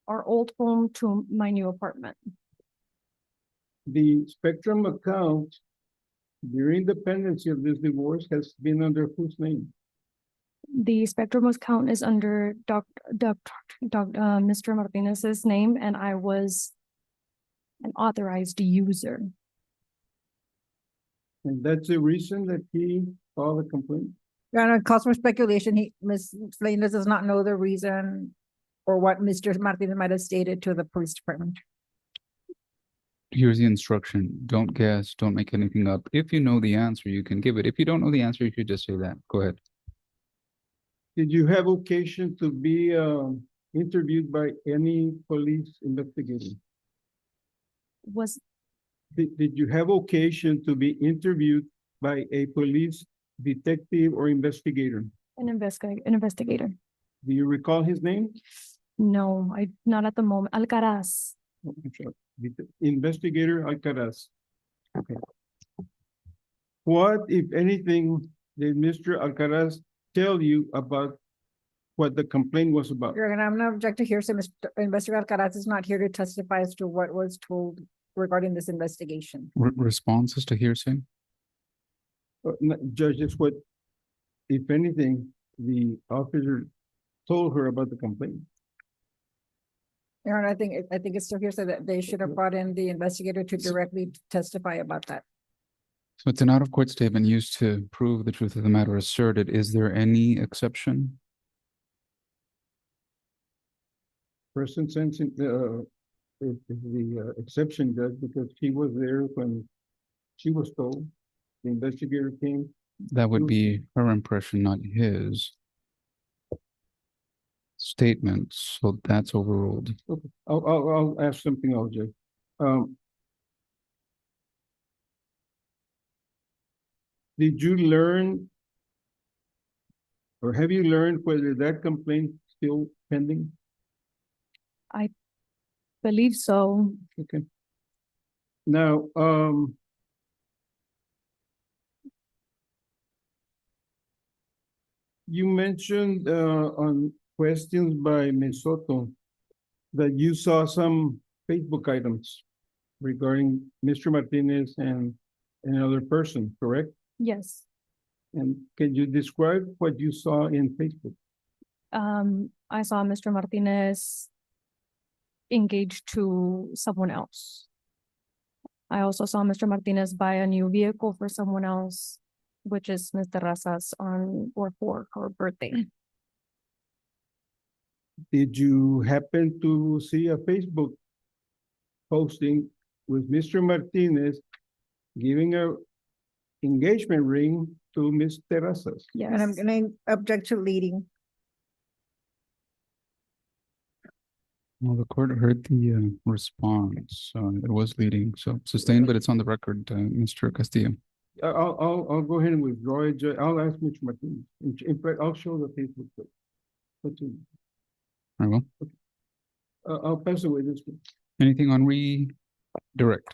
our old home to my new apartment. The Spectrum account during the pendency of this divorce has been under whose name? The spectrum account is under Mr. Martinez's name, and I was an authorized user. And that's the reason that he filed a complaint? Your Honor, cause for speculation, Ms. Salinas does not know the reason or what Mr. Martinez might have stated to the police department. Here's the instruction. Don't guess. Don't make anything up. If you know the answer, you can give it. If you don't know the answer, you should just say that. Go ahead. Did you have occasion to be interviewed by any police investigator? Did you have occasion to be interviewed by a police detective or investigator? An investigator. Do you recall his name? No, not at the moment. Alcaraz. Oh, I'm sorry. Investigator Alcaraz. Okay. What, if anything, did Mr. Alcaraz tell you about what the complaint was about? Your Honor, I'm not object to hearsay. Mr. Investigator Alcaraz is not here to testify as to what was told regarding this investigation. Responses to hearsay? Judge, it's what, if anything, the officer told her about the complaint. Your Honor, I think it's still hearsay that they should have brought in the investigator to directly testify about that. So it's an out-of-court statement used to prove the truth of the matter asserted. Is there any exception? Present sense is the exception, Judge, because he was there when she was told. The investigator came. That would be her impression, not his statement. So that's overruled. Okay, I'll ask something else, Judge. Did you learn or have you learned whether that complaint still pending? I believe so. Okay. Now, you mentioned on questions by Ms. Soto that you saw some Facebook items regarding Mr. Martinez and another person, correct? Yes. And can you describe what you saw in Facebook? I saw Mr. Martinez engaged to someone else. I also saw Mr. Martinez buy a new vehicle for someone else, which is Ms. Terraza's for her birthday. Did you happen to see a Facebook posting with Mr. Martinez giving a engagement ring to Ms. Terrazas? Yes. And I'm gonna object to leading. Well, the court heard the response. It was leading, so sustained, but it's on the record, Mr. Castillo. I'll go ahead and withdraw it. I'll ask Mr. Martinez. In fact, I'll show the Facebook. I will. I'll pass away this one. Anything on redirect?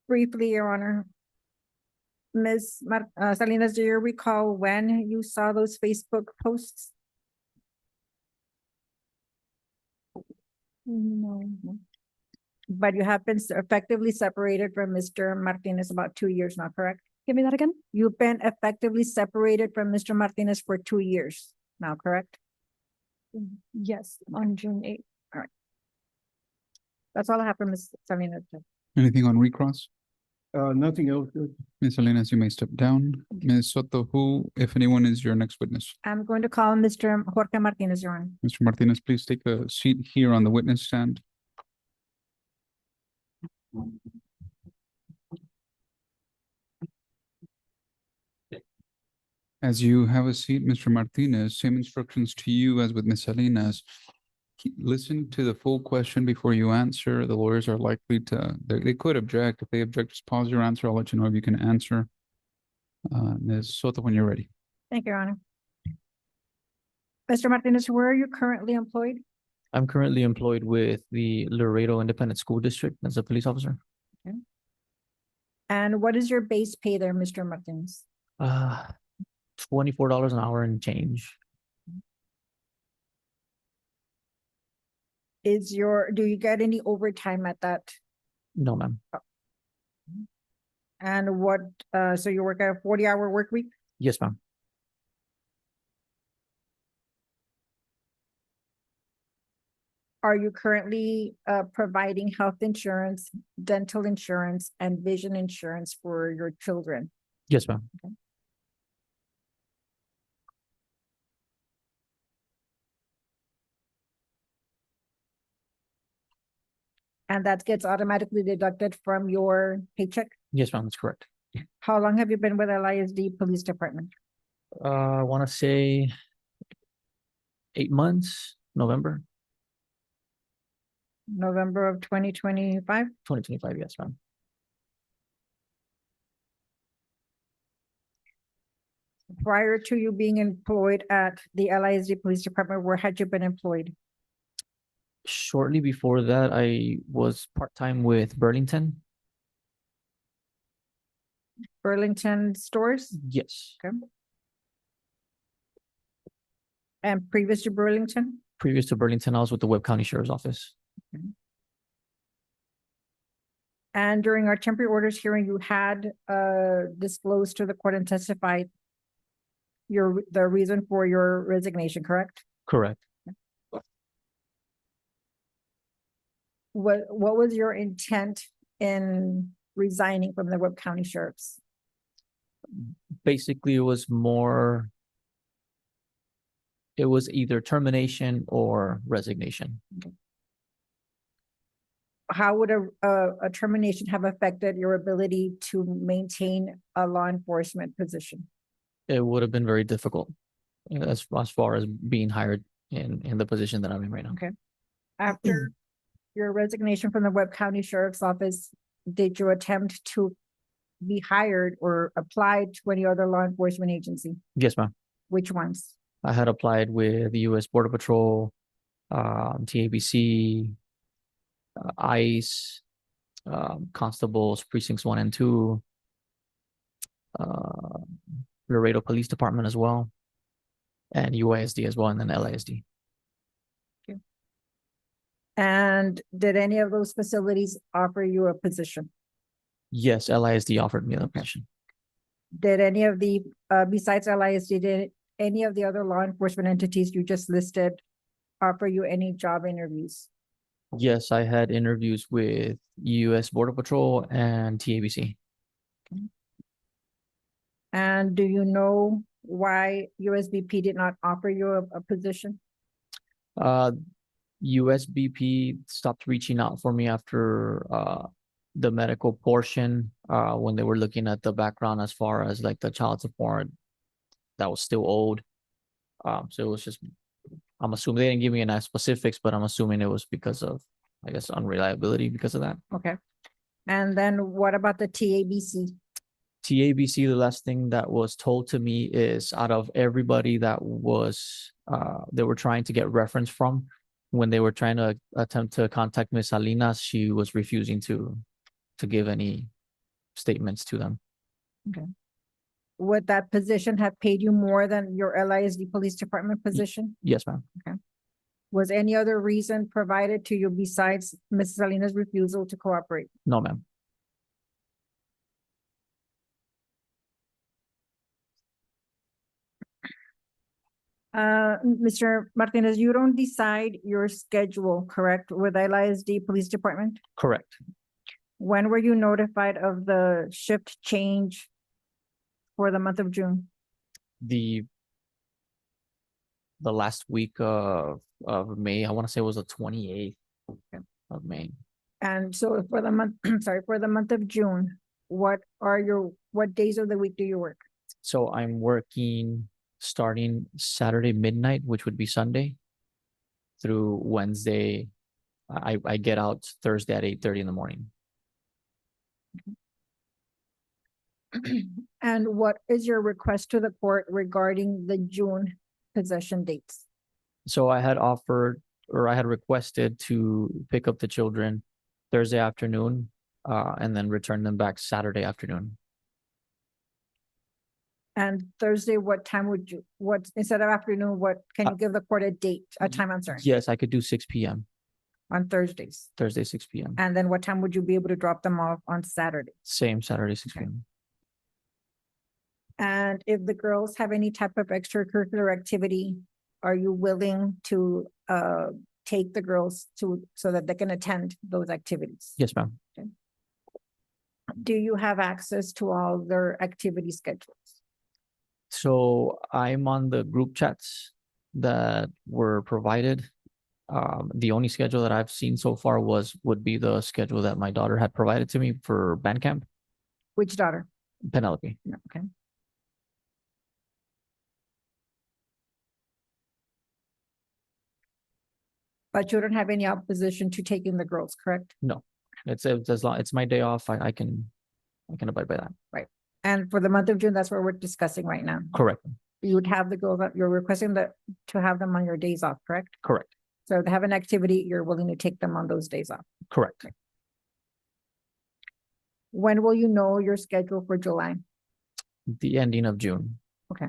Briefly, Your Honor. Ms. Salinas, do you recall when you saw those Facebook posts? No. But you have been effectively separated from Mr. Martinez about 2 years now, correct? Give me that again. You've been effectively separated from Mr. Martinez for 2 years now, correct? Yes, on June 8th. All right. That's all I have for Ms. Salinas. Anything on recross? Nothing else. Ms. Salinas, you may step down. Ms. Soto, who, if anyone, is your next witness? I'm going to call Mr. Jorge Martinez, Your Honor. Mr. Martinez, please take a seat here on the witness stand. As you have a seat, Mr. Martinez, same instructions to you as with Ms. Salinas. Listen to the full question before you answer. The lawyers are likely to, they could object. If they object, just pause your answer. I'll let you know if you can answer. Ms. Soto, when you're ready. Thank you, Your Honor. Mr. Martinez, where are you currently employed? I'm currently employed with the Laredo Independent School District as a police officer. Okay. And what is your base pay there, Mr. Martinez? $24 an hour and change. Do you get any overtime at that? No, ma'am. And what, so you work a 40-hour work week? Yes, ma'am. Are you currently providing health insurance, dental insurance, and vision insurance for your children? Yes, ma'am. And that gets automatically deducted from your paycheck? Yes, ma'am, that's correct. How long have you been with LISD Police Department? I want to say 8 months, November November of 2025? 2025. Yes, ma'am. Prior to you being employed at the LISD Police Department, where had you been employed? Shortly before that, I was part-time with Burlington. Burlington Stores? Yes. Okay. And previous to Burlington? Previous to Burlington, I was with the Webb County Sheriff's Office. And during our temporary orders hearing, you had disclosed to the court and testified the reason for your resignation, correct? Correct. What was your intent in resigning from the Webb County Sheriff's? Basically, it was either termination or resignation. How would a termination have affected your ability to maintain a law enforcement position? It would have been very difficult, as far as being hired in the position that I'm in right now. Okay. After your resignation from the Webb County Sheriff's Office, did you attempt to be hired or applied to any other law enforcement agency? Yes, ma'am. Which ones? I had applied with the U.S. Border Patrol, TABC, ICE, Constables, Precincts 1 and 2, Laredo Police Department as well, and UISD as well, and then LISD. And did any of those facilities offer you a position? Yes, LISD offered me the position. Did any of the, besides LISD, did any of the other law enforcement entities you just listed offer you any job interviews? Yes, I had interviews with U.S. Border Patrol and TABC. And do you know why USBP did not offer you a position? USBP stopped reaching out for me after the medical portion, when they were looking at the background as far as like the child support that was still owed. So it was just, I'm assuming they didn't give me any specifics, but I'm assuming it was because of, I guess, unreliability because of that. Okay. And then what about the TABC? TABC, the last thing that was told to me is out of everybody that was, they were trying to get reference from, when they were trying to attempt to contact Ms. Salinas, she was refusing to give any statements to them. Okay. Would that position have paid you more than your LISD Police Department position? Yes, ma'am. Okay. Was any other reason provided to you besides Ms. Salinas' refusal to cooperate? No, ma'am. Mr. Martinez, you don't decide your schedule, correct, with LISD Police Department? Correct. When were you notified of the shift change for the month of June? The last week of May, I want to say it was the 28th of May. And so for the month, sorry, for the month of June, what days of the week do you work? So I'm working starting Saturday midnight, which would be Sunday, through Wednesday. I get out Thursday at 8:30 in the morning. And what is your request to the court regarding the June possession dates? So I had offered, or I had requested to pick up the children Thursday afternoon, and then return them back Saturday afternoon. And Thursday, what time would you, instead of afternoon, what, can you give the court a date, a time, I'm sorry? Yes, I could do 6 p.m. on Thursdays? Thursday, 6 p.m. And then what time would you be able to drop them off on Saturday? Same Saturday, 6 p.m. And if the girls have any type of extracurricular activity, are you willing to take the girls to so that they can attend those activities? Yes, ma'am. Do you have access to all their activity schedules? So I'm on the group chats that were provided. The only schedule that I've seen so far would be the schedule that my daughter had provided to me for band camp. Which daughter? Penelope. No, okay. But you don't have any opposition to taking the girls, correct? No, it's as long it's my day off. I can abide by that. Right. And for the month of June, that's what we're discussing right now. Correct. You would have the girls, you're requesting to have them on your days off, correct? Correct. So to have an activity, you're willing to take them on those days off. Correct. When will you know your schedule for July? The ending of June. Okay.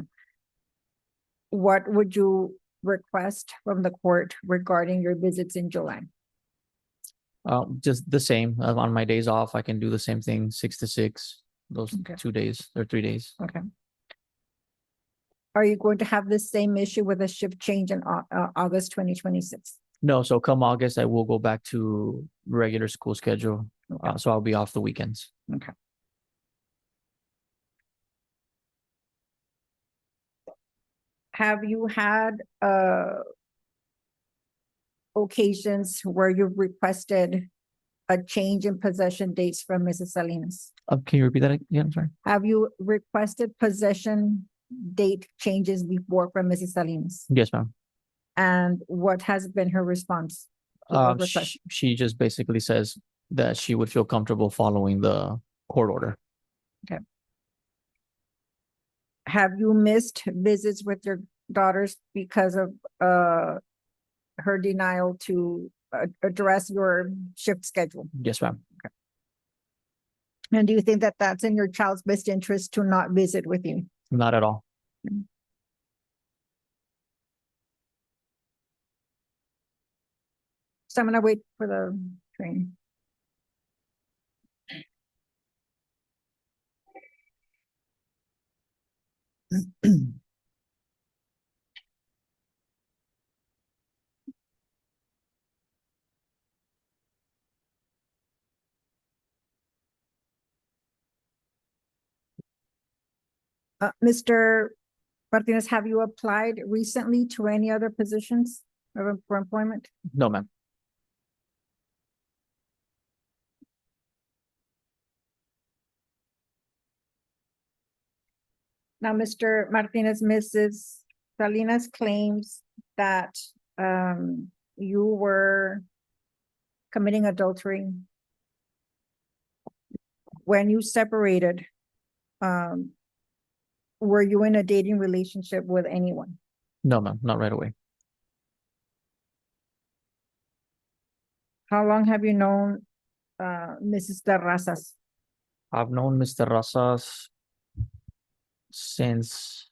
What would you request from the court regarding your visits in July? Just the same. On my days off, I can do the same thing, 6 to 6. Those 2 days or 3 days. Okay. Are you going to have the same issue with a shift change in August 2026? No, so come August, I will go back to regular school schedule. So I'll be off the weekends. Okay. Have you had occasions where you've requested a change in possession dates from Mrs. Salinas? Can you repeat that again? I'm sorry. Have you requested possession date changes before from Mrs. Salinas? Yes, ma'am. And what has been her response? to those requests? She just basically says that she would feel comfortable following the court order. Okay. Have you missed visits with your daughters because of her denial to address your shift schedule? Yes, ma'am. Okay. And do you think that that's in your child's best interest to not visit with you? Not at all. So I'm gonna wait for the train. Mr. Martinez, have you applied recently to any other positions for employment? No, ma'am. Now, Mr. Martinez, Mrs. Salinas claims that you were committing adultery when you separated. Were you in a dating relationship with anyone? No, ma'am, not right away. How long have you known Mrs. Terrazas? I've known Mr. Rosas since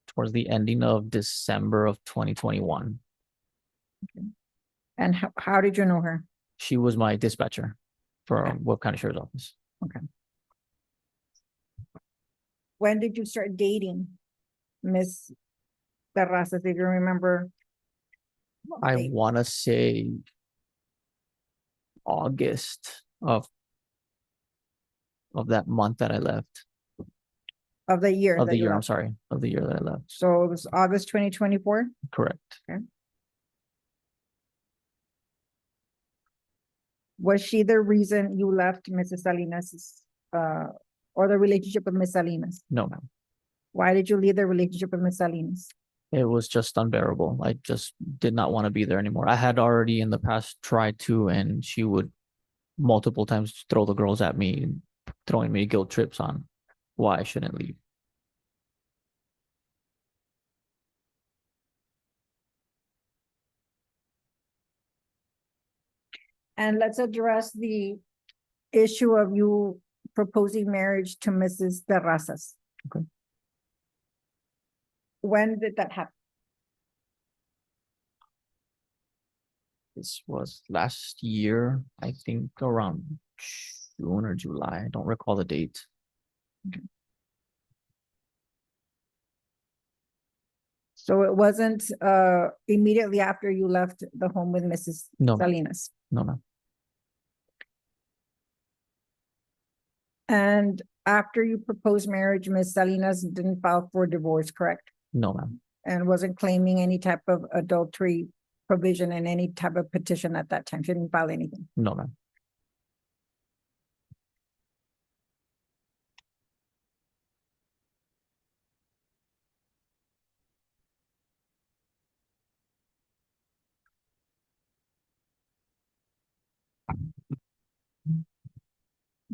towards the ending of December of 2021. Okay. And how did you know her? She was my dispatcher for Webb County Sheriff's Office. Okay. When did you start dating Miss Terrazas, if you remember? I want to say August of that month that I left. Of the year. Of the year, I'm left. sorry. Of the year that I left. So it was August 2024? Correct. Okay. Was she the reason you left Mrs. Salinas, or the relationship with Miss Salinas? No, ma'am. Why did you leave the relationship with Miss Salinas? It was just unbearable. I just did not want to be there anymore. I had already in the past tried to, and she would multiple times throw the girls at me, throwing me guilt trips on why I shouldn't leave. And let's address the issue of you proposing marriage to Mrs. Terrazas. Okay. When did that happen? This was last year, I think around June or July. I don't recall the date. So it wasn't immediately after you left the home with Mrs. No. Salinas. No, ma'am. And after you proposed marriage, Ms. Salinas didn't file for divorce, correct? No, ma'am. And wasn't claiming any type of adultery provision in any type of petition at that time. She didn't file anything. No, ma'am.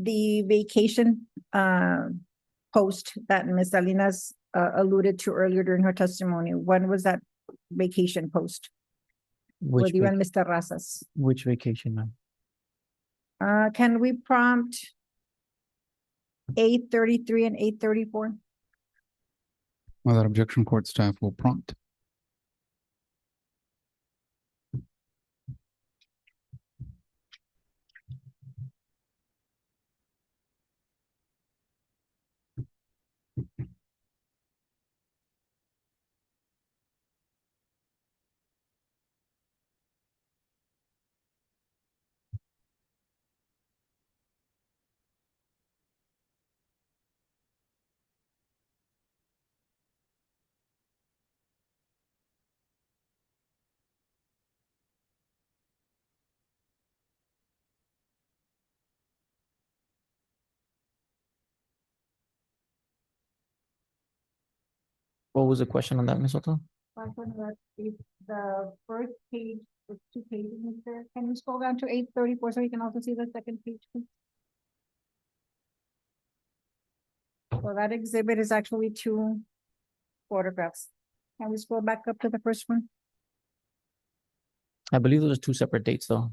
The vacation post that Ms. Salinas alluded to earlier during her testimony, when was that vacation post? Which With you and vac- Mr. Razas? which vacation, ma'am? Can we prompt 8:33 and 8:34? Without objection, court staff will prompt. What was the question on that, Ms. Soto? The first page, the 2 pages, Mr. Can you scroll down to 8:34 so we can also see the second page, please? So that exhibit is actually 2 photographs. Can we scroll back up to the first one? I believe those are two separate dates, though.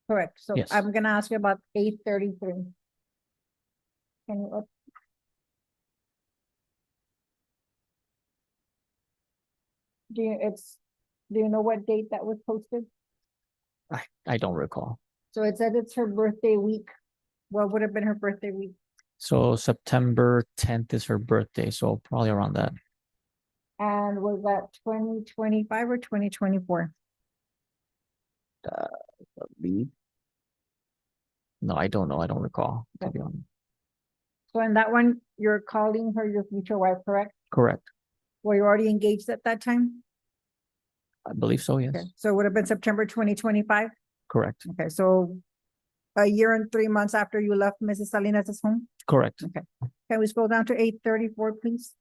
Correct. So Yes. I'm gonna ask you about 8:33. Can you? Do you know what date that was posted? I don't recall. So it said it's her birthday week. What would have been her birthday week? So September 10th is her birthday, so probably around that. And was that 2025 or 2024? Believe. No, I don't know. I don't recall, to be honest. So in that one, you're calling her your future wife, correct? Correct. Were you already engaged at that time? I believe so, yes. Okay, so it would have been September 2025? Correct. Okay, so a year and 3 months after you left Mrs. Salinas' home? Correct. Okay, can we scroll down to 8:34, please?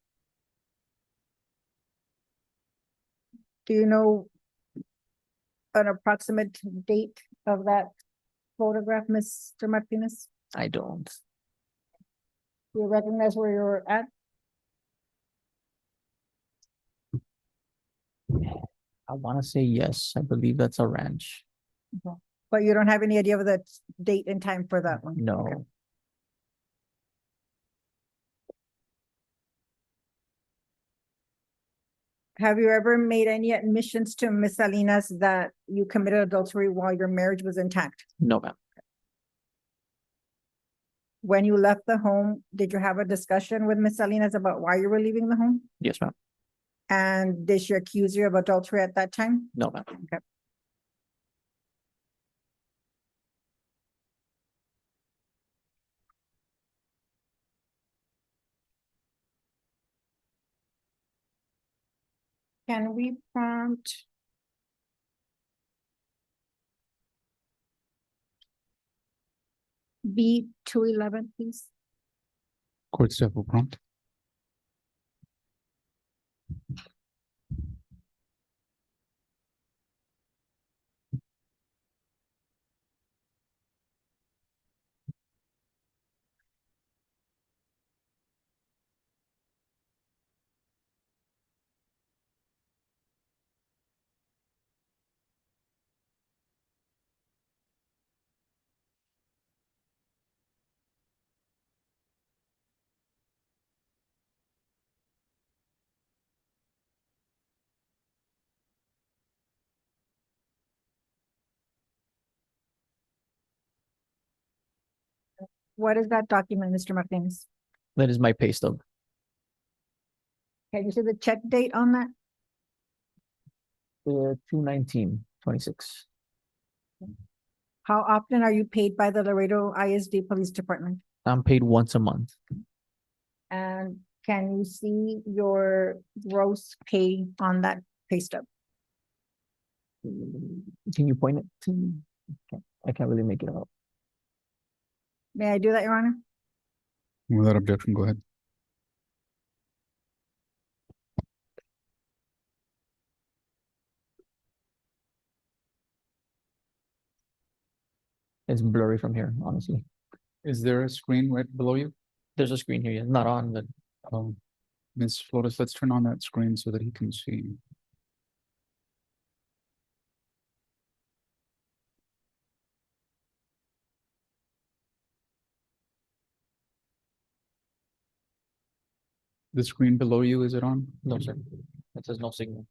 Do you know an approximate date of that photograph, Mr. Martinez? I don't. Do you recognize where you're at? I want to say yes. I believe that's a ranch. Okay. But you don't have any idea of the date and time for that one? No. Okay. Have you ever made any admissions to Ms. Salinas that you committed adultery while your marriage was intact? No, ma'am. When you left the home, did you have a discussion with Ms. Salinas about why you were leaving the home? Yes, ma'am. And did she accuse you of adultery at that time? No, ma'am. Okay. Can we prompt? B211, please. Court staff will prompt. What is that document, Mr. Martinez? That is my pay stub. Can you see the check date on that? 2/19/26. How often are you paid by the Laredo ISD Police Department? I'm paid once a month. And can you see your gross pay on that pay stub? Can you point it to me? I can't really make it out. May I do that, Your Honor? Without objection, go ahead. It's blurry from here, honestly. Is there a screen right below you? There's a screen here, yeah, not on, but Ms. Flores, let's turn on that screen so that he can see. The screen below you, is it on? no, sir. It says no signal.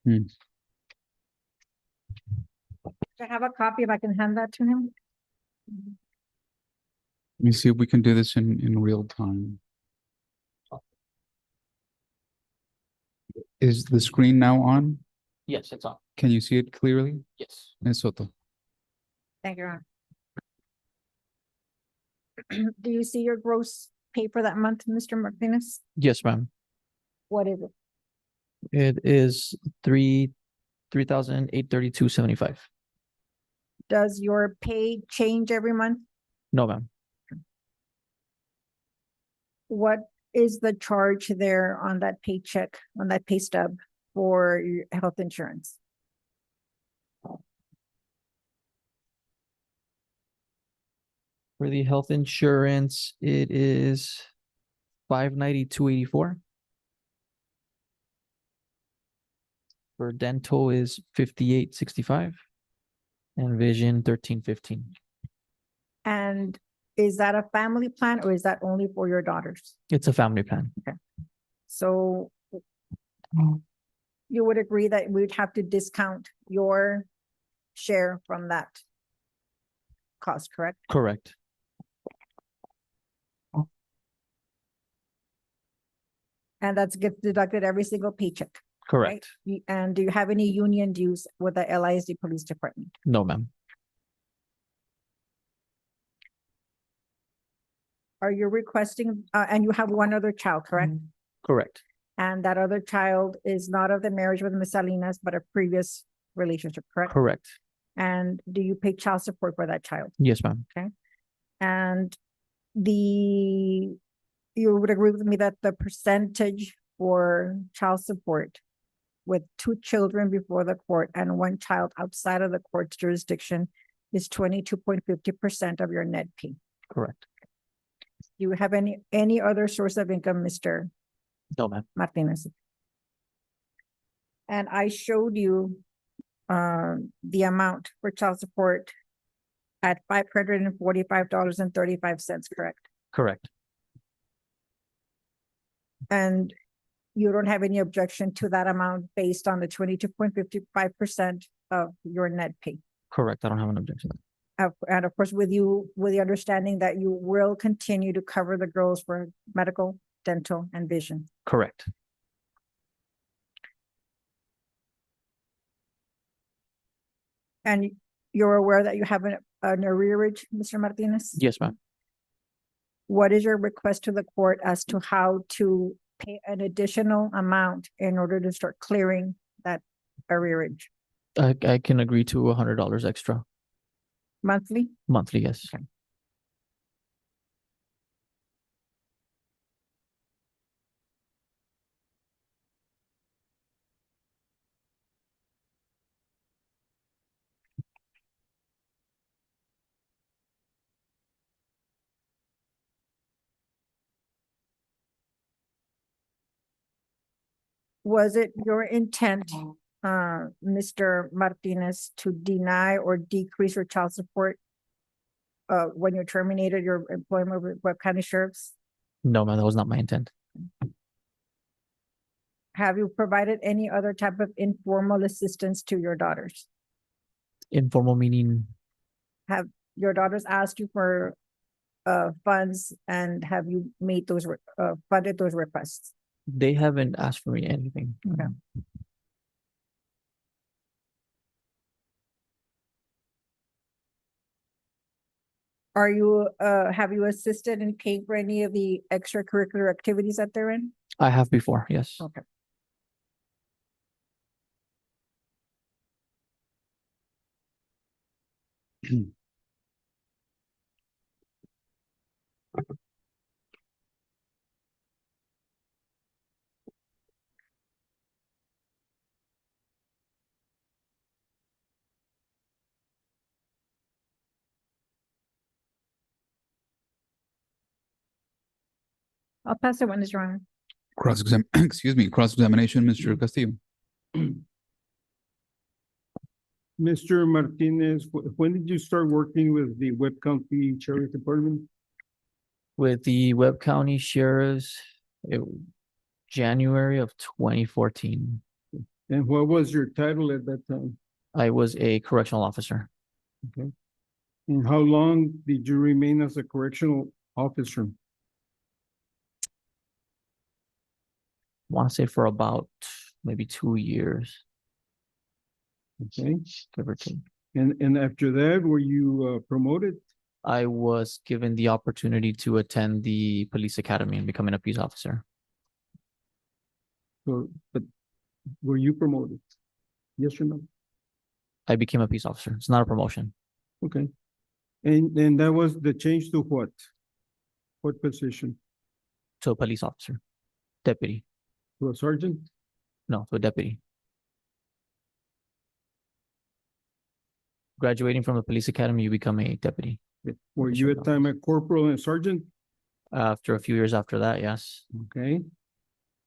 Hmm. I have a copy if I can hand that to him. Let me see if we can do this in real time. Is the screen now on? Yes, it's on. Can you see it clearly? Yes. Ms. Soto? Thank you, Your Honor. Do you see your gross pay for that month, Mr. Martinez? Yes, ma'am. What is it? It is 3,832.75. Does your pay change every month? No, ma'am. What is the charge there on that paycheck, on that pay stub for your health insurance? For the health insurance, it is 592.84. For dental is 58.65. And vision 13.15. And is that a family plan or is that only for your daughters? It's a family plan. So you would agree that we'd have to discount your share from that cost, correct? Correct. And that's get deducted every single paycheck. Correct. And do you have any union dues with the LISD Police Department? No, ma'am. Are you requesting, and you have one other child, correct? Correct. And that other child is not of the marriage with Ms. Salinas, but a previous relationship, correct? Correct. And do you pay child support for that child? Yes, ma'am. Okay. And you would agree with me that the percentage for child support with 2 children before the court and 1 child outside of the court's jurisdiction is 22.50% of your net pay. Correct. Do you have any other source of income, Mr. No, ma'am. Martinez? And I showed you the amount for child support at $545.35, correct? Correct. And you don't have any objection to that amount based on the 22.55% of your net pay? Correct. I don't have an objection. And of course, with the understanding that you will continue to cover the girls for medical, dental, and vision. Correct. And you're aware that you have an arrearage, Mr. Martinez? Yes, ma'am. What is your request to the court as to how to pay an additional amount in order to start clearing that arrearage? I can agree to $100 extra Monthly? monthly. Yes. Okay. Was it your intent, Mr. Martinez, to deny or decrease your child support when you terminated your employment with Webb County Sheriff's? No, ma'am. That was not my intent. Have you provided any other type of informal assistance to your daughters? Informal meaning. your daughters asked you for funds, and have you made those funded those requests? They haven't asked for me anything. Okay. Are you have you assisted in paying for any of the extracurricular activities that they're in? I have before, yes. Okay. I'll pass the witness, Your Honor. Cross-examination, Mr. Castillo. Mr. Martinez, when did you start working with the Webb County Sheriff's Department? With the Webb County Sheriff's, January of 2014. And what was your title at that time? I was a correctional officer. Okay. And how long did you remain as a correctional officer? Want to say for about maybe 2 years. Okay. Give or take. And after that, were you promoted? I was given the opportunity to attend the police academy and becoming a peace officer. So, but were you promoted? Yes or no? I became a peace officer. It's not a promotion. Okay. And that was the change to what? What position? To a police officer. Deputy. To a sergeant? No, to a deputy. Graduating from the police academy, you become a deputy. Were you at time a corporal and sergeant? After a few years after that, yes. Okay.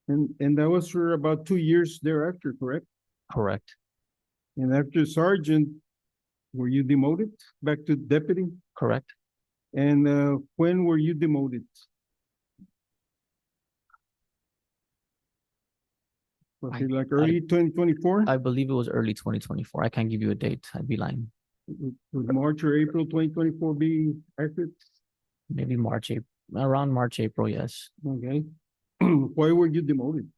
And that was for about 2 years thereafter, correct? Correct. And after sergeant, were you demoted back to deputy? Correct. And when were you demoted? Was it like early 2024? I believe it was early 2024. I can't give you a date. I'd be lying. Would March or April 2024 be accurate? Maybe March, April, around March, April, yes. Okay. Why were you demoted?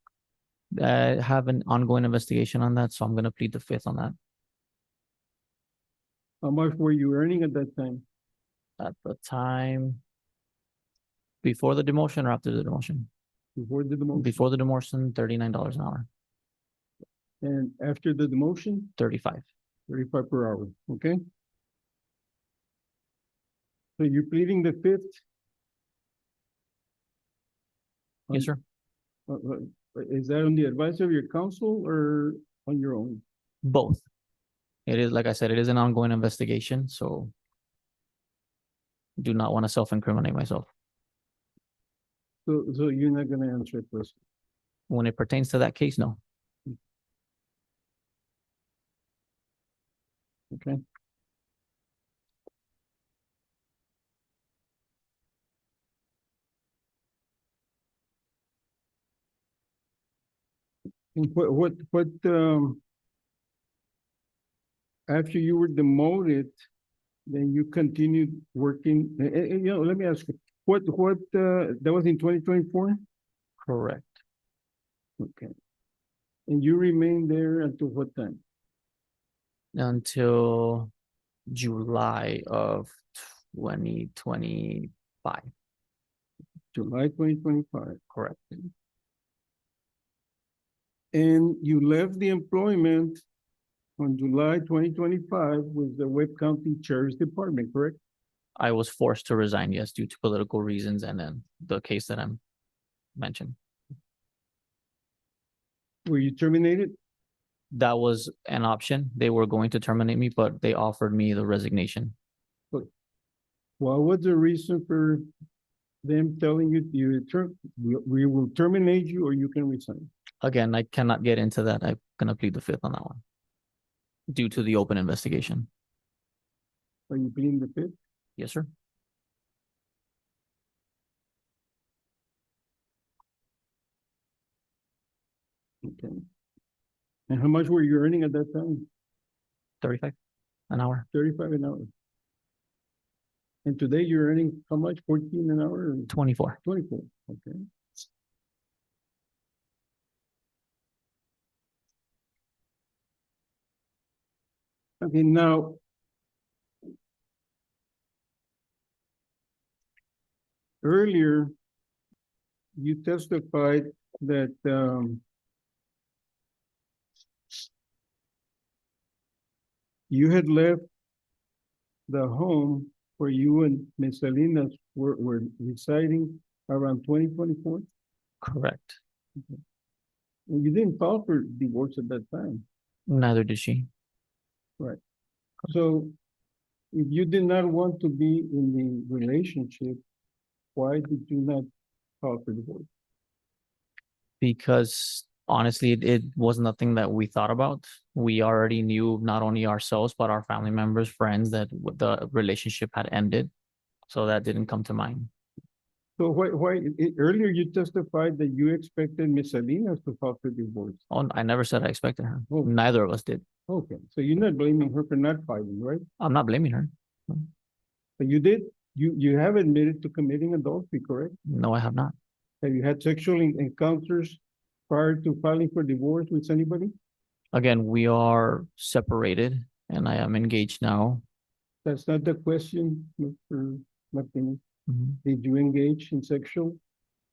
I have an ongoing investigation on that, so I'm going to plead the fifth on that. How much were you earning at that time? At the time, before the demotion or after the demotion? Before the demotion? Before the demotion, $39 an hour. And after the demotion? 35. 35 per hour, okay? So you're pleading the fifth? Yes, sir. Is that on the advice of your counsel or on your own? Both. It is, like I said, it is an ongoing investigation, so do not want to self-incriminate myself. So you're not gonna answer it first? When it pertains to that case, no. Okay. And after you were demoted, then you continued working, let me ask you, that was in 2024? Correct. Okay. And you remained there until what time? Until July of 2025. July 2025. Correct. And you left the employment on July 2025 with the Webb County Sheriff's Department, correct? I was forced to resign, yes, due to political reasons and then the case that I'm mentioned. Were you terminated? That was an option. They were going to terminate me, but they offered me the resignation. What was the reason for them telling you we will terminate you or you can resign? Again, I cannot get into that. I'm gonna plead the fifth on that one. Due to the open investigation. Are you pleading the fifth? Yes, sir. Okay. And how much were you earning at that time? 35 an hour. 35 an hour. And today you're earning how much? 14 an hour? 24. 24, okay. Okay, now. Earlier, you testified that, you had left the home where you and Ms. Salinas were residing around 2024? Correct. And you didn't file for divorce at that time, Neither did she. right? So if you did not want to be in the relationship, why did you not file for divorce? Because honestly, it was nothing that we thought about. We already knew not only ourselves, but our family members, friends, that the relationship had ended. So that didn't come to mind. So earlier you testified that you expected Ms. Salinas to file for divorce. Oh, I never said I expected her. Oh. Neither of us did. Okay, so you're not blaming her for not filing, right? I'm not blaming her. But you did, you have admitted to committing adultery, correct? No, I have not. Have you had sexual encounters prior to filing for divorce with anybody? Again, we are separated and I am engaged now. That's not the question, Mr. Martinez. Mhm. Did you engage in sexual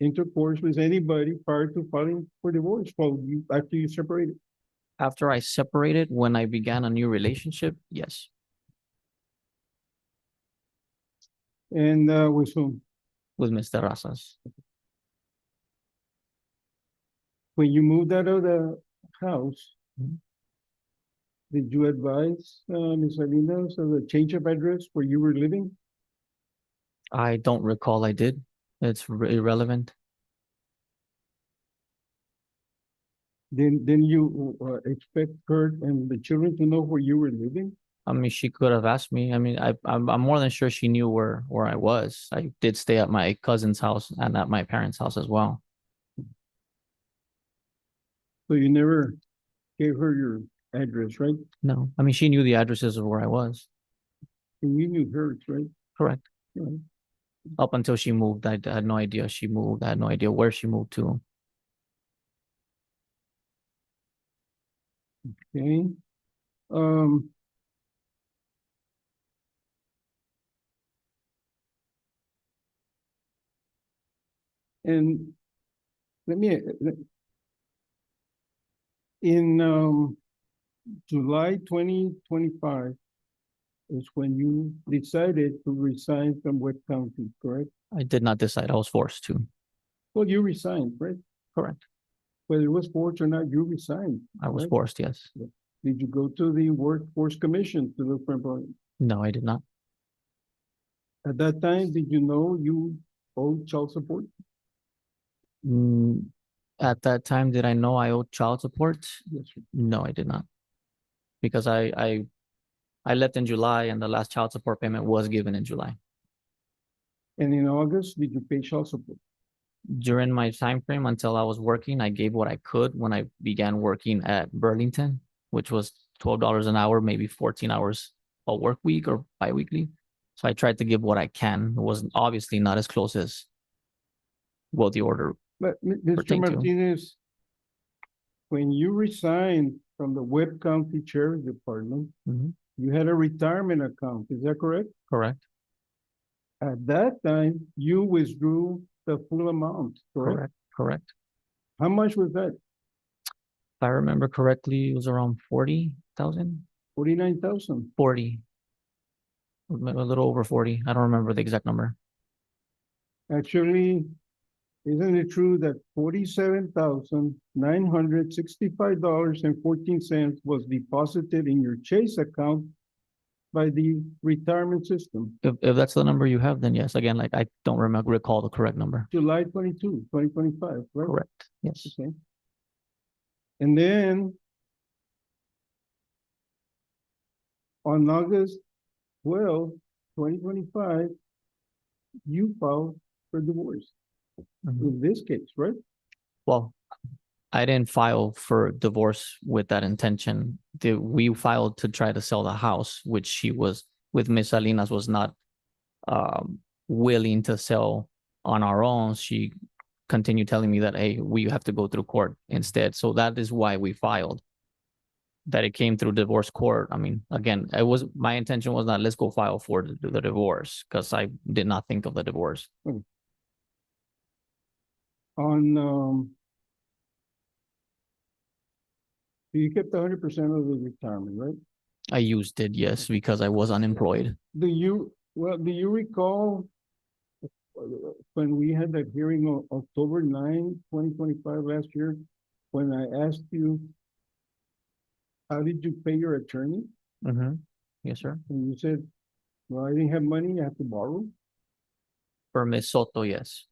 intercourse with anybody prior to filing for divorce? Well, after you separated? After I separated, when I began a new relationship, yes. And with whom? With Mr. Razas. When you moved out of the house, Mhm. did you advise Ms. Salinas of the change of address where you were living? I don't recall I did. It's irrelevant. Then you expect her and the children to know where you were living? I mean, she could have asked me. I mean, I'm more than sure she knew where I was. I did stay at my cousin's house and at my parents' house as well. So you never gave her your address, right? No, I mean, she knew the addresses of where I was. And you knew hers, right? Correct. Yeah. Up until she moved, I had no idea she moved. I had no idea where she moved to. Okay. Um. And let me, in July 2025 is when you decided to resign from Webb County, correct? I did not decide. I was forced to. Well, you resigned, right? Correct. Whether it was forced or not, you resigned. I was right? forced, yes. Did you go to the Workforce Commission to look for employment? No, I did not. At that time, did you know you owed child support? At that time, did I know I owed child support? Yes, sir. No, I did not. Because I left in July and the last child support payment was given in July. And in August, did you pay child support? During my time frame until I was working, I gave what I could when I began working at Burlington, which was $12 an hour, maybe 14 hours a work week or biweekly. So I tried to give what I can. It was obviously not as close as what the order. But Mr. pertained to. Martinez, when you resigned from the Webb County Sheriff's Department, Mhm. you had a retirement account, is that correct? Correct. At that time, you withdrew the full amount, correct? Correct. Correct. How much was that? If I remember correctly, it was around 40,000. 49,000. 40. A little over 40. I don't remember the exact number. Actually, isn't it true that $47,965.14 was deposited in your Chase account by the retirement system? If that's the number you have, then yes. Again, like I don't recall the correct number. July 22, 2025, right? Correct. Yes. Okay. And then on August 12, 2025, you filed for divorce in this case, right? Well, I didn't file for divorce with that intention. We filed to try to sell the house, which she was with Miss Salinas was not willing to sell on our own, she continued telling me that, hey, we have to go through court instead. So that is why we filed. That it came through divorce court. I mean, again, my intention was not, let's go file for the divorce, because I did not think of the divorce. On, you kept 100% of the retirement, right? I used it, yes, because I was unemployed. Do you recall when we had that hearing on October 9, 2025 last year, when I asked you, how did you pay your attorney? Yes, sir. And you said, well, I didn't have money, I have to borrow. For Ms. Soto, yes.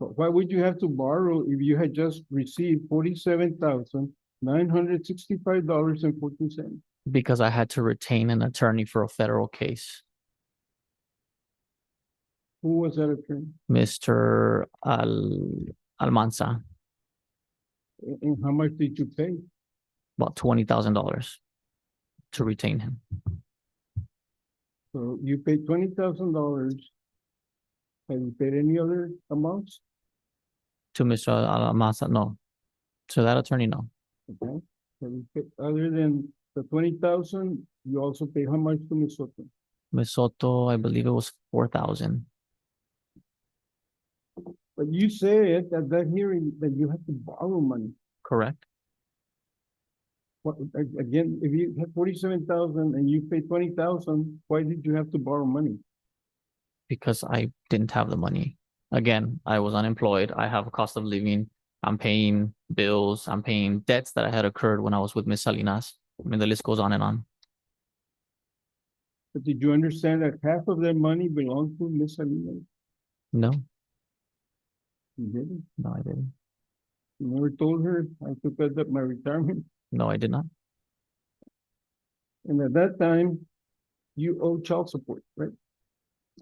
But why would you have to borrow if you had just received $47,965.14? Because I had to retain an attorney for a federal case. Who was that attorney? Mr. Almanza, And how much did you pay? about $20,000 to retain him. So you paid $20,000. Have you paid any other amounts? To Mr. Almanza, no. To that attorney, no. Okay. Have you paid, other than the 20,000, you also pay how much to Ms. Soto? Ms. Soto, I believe it was 4,000. But you said at that hearing that you had to borrow money. Correct. What, again, if you had 47,000 and you paid 20,000, why did you have to borrow money? Because I didn't have the money. Again, I was unemployed. I have a cost of living. I'm paying bills. I'm paying debts that I had occurred when I was with Ms. Salinas. I mean, the list goes on and on. But did you understand that half of that money belonged to Ms. Salinas? No, You didn't? no, I didn't. You never told her I took up my retirement? No, I did not. And at that time, you owed child support, right?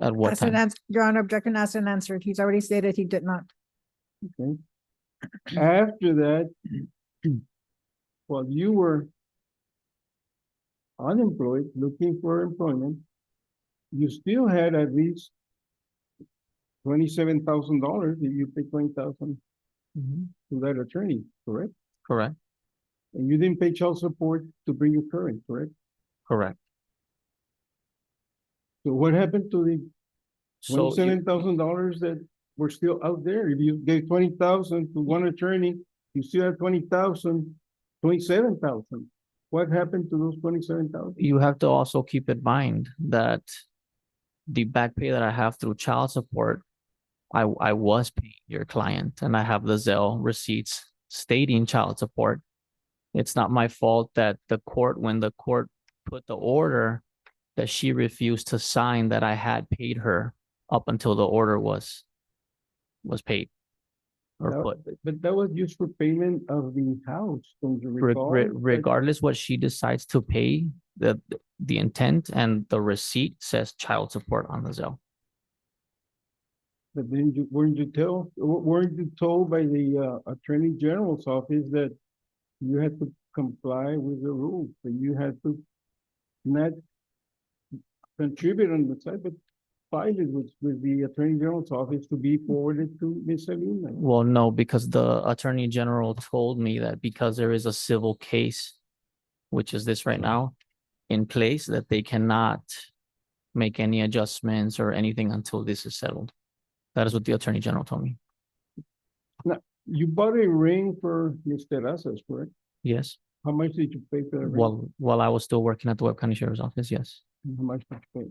At what time? Your Honor, objection asked and answered. He's already stated he did not. Okay. After that, while you were unemployed, looking for employment, you still had at least $27,000 if you paid 20,000 to that attorney, correct? Correct. And you didn't pay child support to bring you current, correct? Correct. So what happened to the So you- $27,000 that were still out there? If you gave 20,000 to one attorney, you still have 27,000. What happened to those 27,000? you have to also keep in mind that the back pay that I have through child support, I was paying your client, and I have the Zelle receipts stating child support. It's not my fault that when the court put the order, that she refused to sign that I had paid her up until the order was paid or put. But that was used for payment of the house, don't you recall? Regardless what she decides to pay, the intent and the receipt says child support on the Zelle. But then weren't you told by the Attorney General's office that you had to comply with the rules, that you had to not contribute on the side, but file it with the Attorney General's office to be forwarded to Ms. Salinas? Well, no, because the Attorney General told me that because there is a civil case, which is this right now, in place, that they cannot make any adjustments or anything until this is settled. That is what the Attorney General told me. Now, you bought a ring for Ms. Terrazas, correct? Yes. How much did you pay for that ring? While I was still working at the Webb County Sheriff's Office, yes. How much did you pay?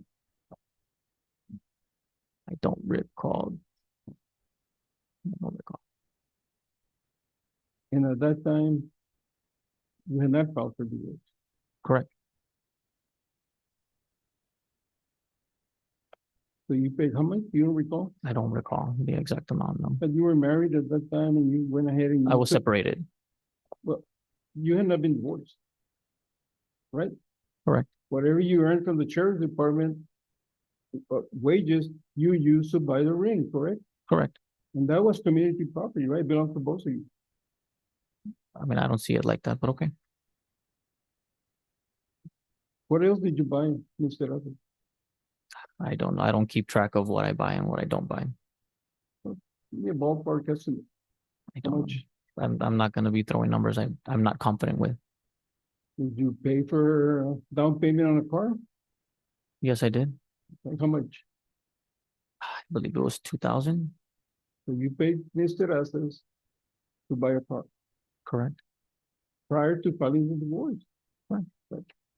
I don't recall. I don't recall. And at that time, you had not filed for divorce. Correct. So you paid how much? You don't recall? I don't recall the exact amount, no. But you were married at that time and you went ahead and. I was separated. Well, you had not been divorced, right? Correct. Whatever you earned from the sheriff's department, wages, you used to buy the ring, correct? Correct. And that was community property, right? Belonged to both of you. I mean, I don't see it like that, but okay. What else did you buy, Mr. Otto? I don't know. I don't keep track of what I buy and what I don't buy. Give me a ballpark estimate. I How don't, much I'm not gonna be throwing numbers I'm not confident with. did you pay for down payment on a car? Yes, I did. Like how much? I believe it was 2,000, So you paid Mr. Asas to buy a car correct? prior to filing the divorce. Right.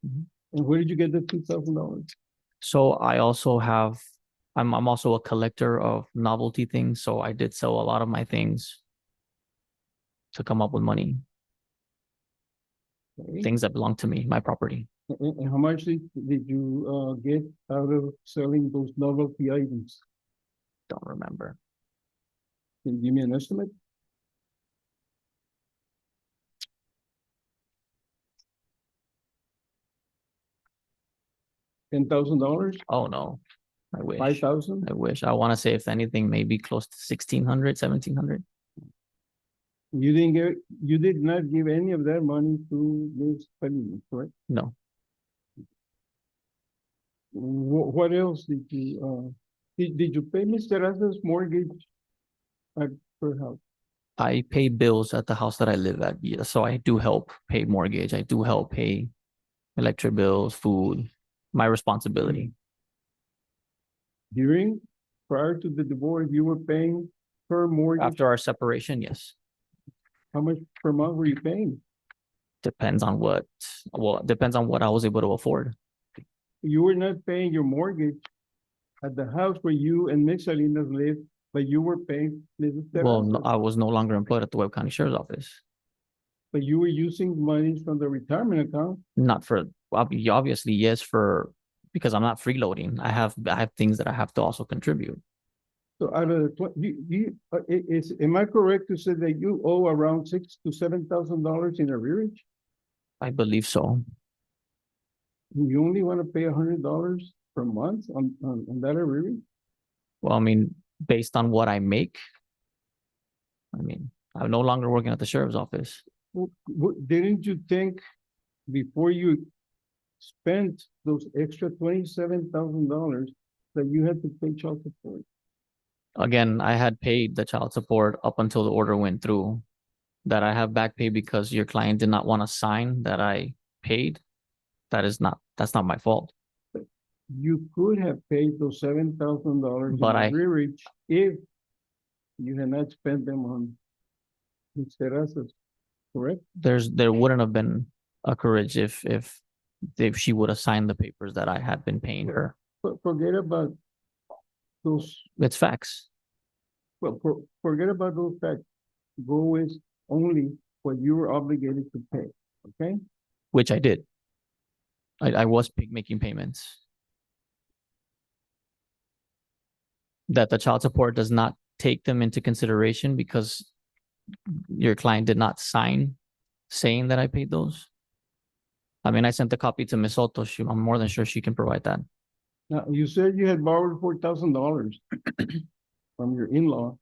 And where did you get the $2,000? So I also have, I'm also a collector of novelty things, so I did sell a lot of my things to come up with money, Okay. things that belong to me, my property. And how much did you get out of selling those novelty items? Don't remember. Can you give me an estimate? $10,000? Oh, no, I wish. 5,000? I wish. I want to say, if anything, maybe close to 1,600, 1,700. You did not give any of that money to Ms. Palini, correct? No, What else did you pay Mr. Asas mortgage at her house? I pay bills at the house that I live at. Yeah, so I do help pay mortgage. I do help pay electric bills, food, my responsibility. Prior to the divorce, you were paying her mortgage? After our separation, yes. How much per month were you paying? Depends on what, well, it depends on what I was able to afford. You were not paying your mortgage at the house where you and Ms. Salinas lived, but you were paying Mrs. Well, no, Terrazas. I was no longer employed at the Webb County Sheriff's Office. But you were using money from the retirement account. Not for, obviously, yes, because I'm not freeloading. I have things that I have to also contribute. So out of am I correct to say that you owe around $6,000 to $7,000 in arrearage? I believe so. You only want to pay $100 per month on that arrearage? Well, I mean, based on what I make, I mean, I'm no longer working at the sheriff's office. Didn't you think before you spent those extra $27,000 that you had to pay child support? Again, I had paid the child support up until the order went through. That I have back pay because your client did not want to sign that I paid. That's not my fault. You could have paid those $7,000 in But arrearage if you had not spent them on Ms. Terrazas, correct? There wouldn't have been a courage if she would have signed the papers that I had been paying her. But forget about those. It's facts. Well, forget about those facts. Go with only what you were obligated to pay, okay? Which I did. I was making payments. That the child support does not take them into consideration because your client did not sign saying that I paid those. I mean, I sent the copy to Ms. Soto. I'm more than sure she can provide that. Now, you said you had borrowed $4,000 from your in-law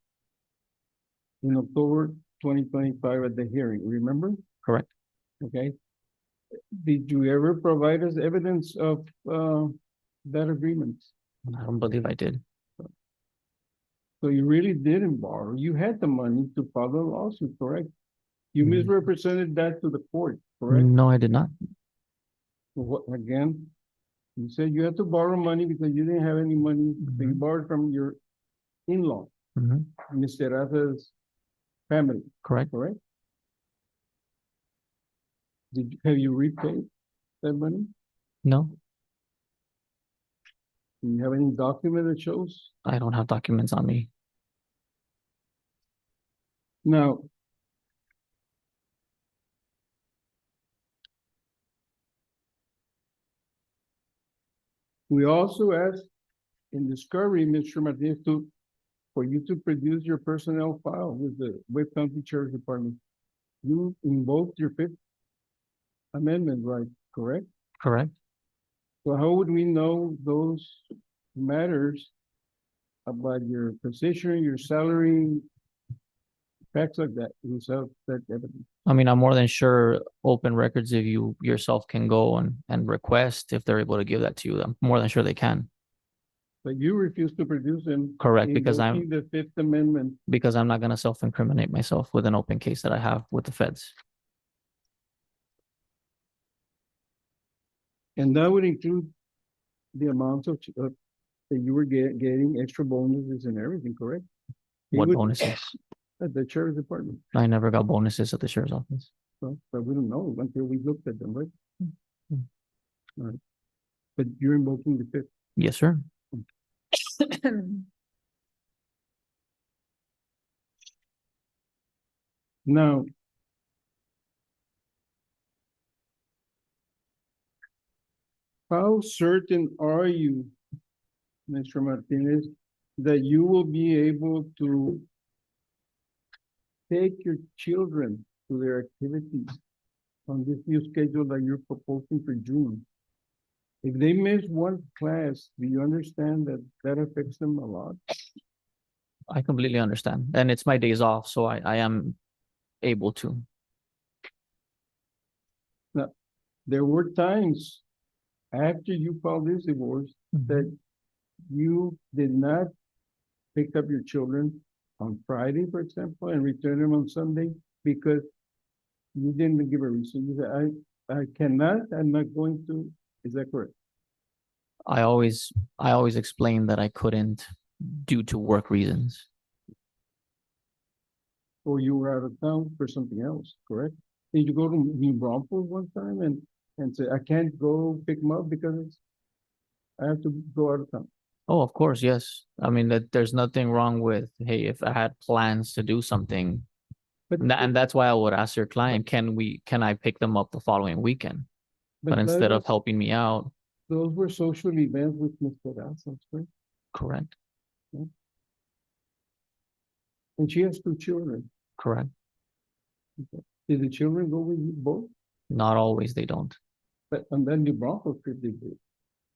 in October 2025 at the hearing, remember? Correct. Okay. Did you ever provide us evidence of that agreement? I don't believe I did. So you really didn't borrow. You had the money to file the lawsuit, correct? You misrepresented that to the court, correct? No, I did not. Again, you said you had to borrow money because you didn't have any money, but you borrowed from your in-law, Mr. Terrazas' family. Correct. Correct? Have you repaid that money? No. Do you have any document that shows? I don't have documents on me. Now, we also asked in discovery, Mr. Martinez, for you to produce your personnel file with the Webb County Sheriff's Department. You invoked your Fifth Amendment right, correct? Correct. So how would we know those matters about your position, your salary, facts like that without that evidence? I mean, I'm more than sure open records, if you yourself can go and request if they're able to give that to you. I'm more than sure they can. But you refuse to produce them. Correct, because invoking the Fifth Amendment. because I'm not gonna self-incriminate myself with an open case that I have with the feds. And that would include the amounts of, that you were getting extra bonuses and everything, correct? He What would- bonuses? At the sheriff's department. I never got bonuses at the sheriff's office. So, but we don't know until we looked at them, right? Mm. All right. But you're invoking the Fifth. Yes, sir. Now, how certain are you, Mr. Martinez, that you will be able to take your children to their activities on this new schedule that you're proposing for June? If they miss one class, do you understand that that affects them a lot? I completely understand. And it's my days off, so I am able to. Now, there were times after you filed this divorce that you did not pick up your children on Friday, for example, and return them on Sunday because you didn't give a reason. You said, I cannot, I'm not going to. Is that correct? I always explain that I couldn't due to work reasons. Or you were out of town for something else, correct? Did you go to New Braunfels one time and say, I can't go pick them up because I have to go out of town? Oh, of course, yes. I mean that there's nothing wrong with, hey, if I had plans to do something, and that's why I would ask your client, can I pick them up the following weekend? But instead of helping me out. Those were social events with Mr. Rasas, right? Correct. Yeah. And she has 2 children. Correct. Okay. Did the children go with you both? Not always, they don't. But and then New Braunfels trip they did.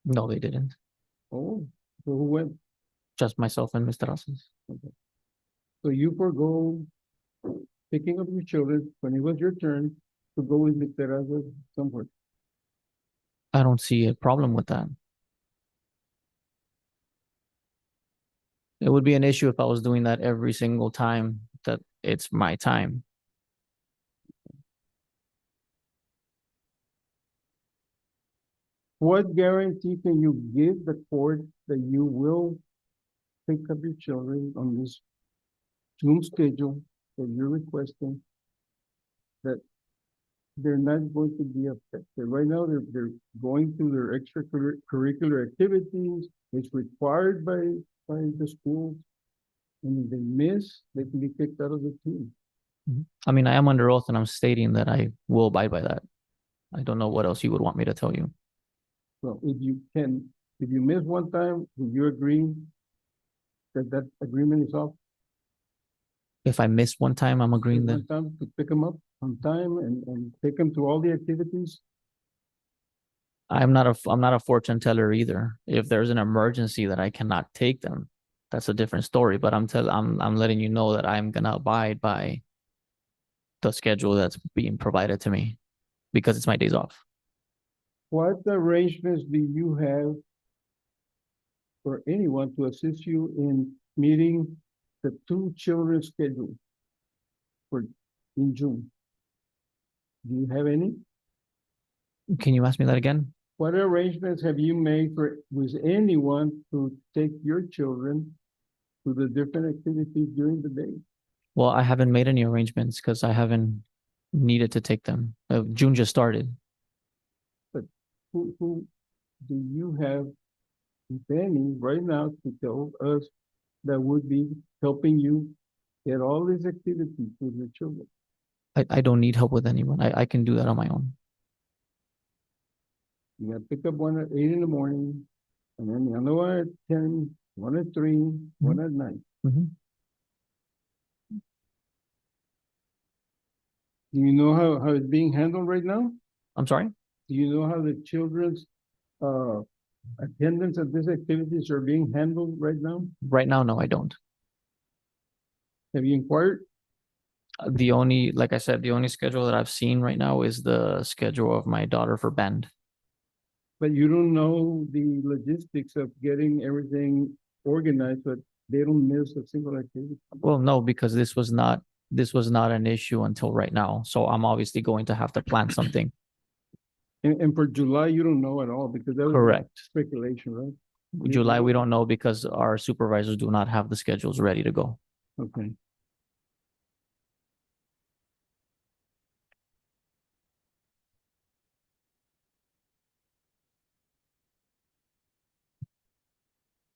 No, they didn't. Oh, so who went? Just myself and Mr. Rasas. Okay. So you forgo picking up your children when it was your turn to go with Mr. Rasas somewhere. I don't see a problem with that. It would be an issue if I was doing that every single time that it's my time. What guarantee can you give the court that you will pick up your children on this June schedule that you're requesting, that they're not going to be affected? Right now, they're going through their extracurricular activities. It's required by the schools. And if they miss, they can be kicked out of the team. I mean, I am under oath and I'm stating that I will abide by that. I don't know what else you would want me to tell you. So if you miss one time, will you agree that that agreement is off? If I miss one time, I'm agreeing One that time to pick them up on time and take them to all the activities? I'm not a fortune teller either. If there's an emergency that I cannot take them, that's a different story. But I'm letting you know that I'm gonna abide by the schedule that's being provided to me because it's my days off. What arrangements do you have for anyone to assist you in meeting the 2 children's schedule in June? Do you have any? Can you ask me that again? What arrangements have you made with anyone to take your children to the different activities during the day? Well, I haven't made any arrangements because I haven't needed to take them. June just started. But who do you have, if any, right now to tell us that would be helping you get all these activities with your children? I don't need help with anyone. I can do that on my own. You gotta pick up one at 8 in the morning, and then the other one at 10, one at 3, one at 9. Mhm. Do you know how it's being handled right now? I'm sorry? Do you know how the children's attendance at these activities are being handled right now? Right now, no, I don't. Have you inquired? Like I said, the only schedule that I've seen right now is the schedule of my daughter for band. But you don't know the logistics of getting everything organized, but they don't miss a single activity. Well, no, because this was not an issue until right now. So I'm obviously going to have to plan something. And for July, you don't know at all because that was Correct. speculation, right? July, we don't know because our supervisors do not have the schedules ready to go. Okay.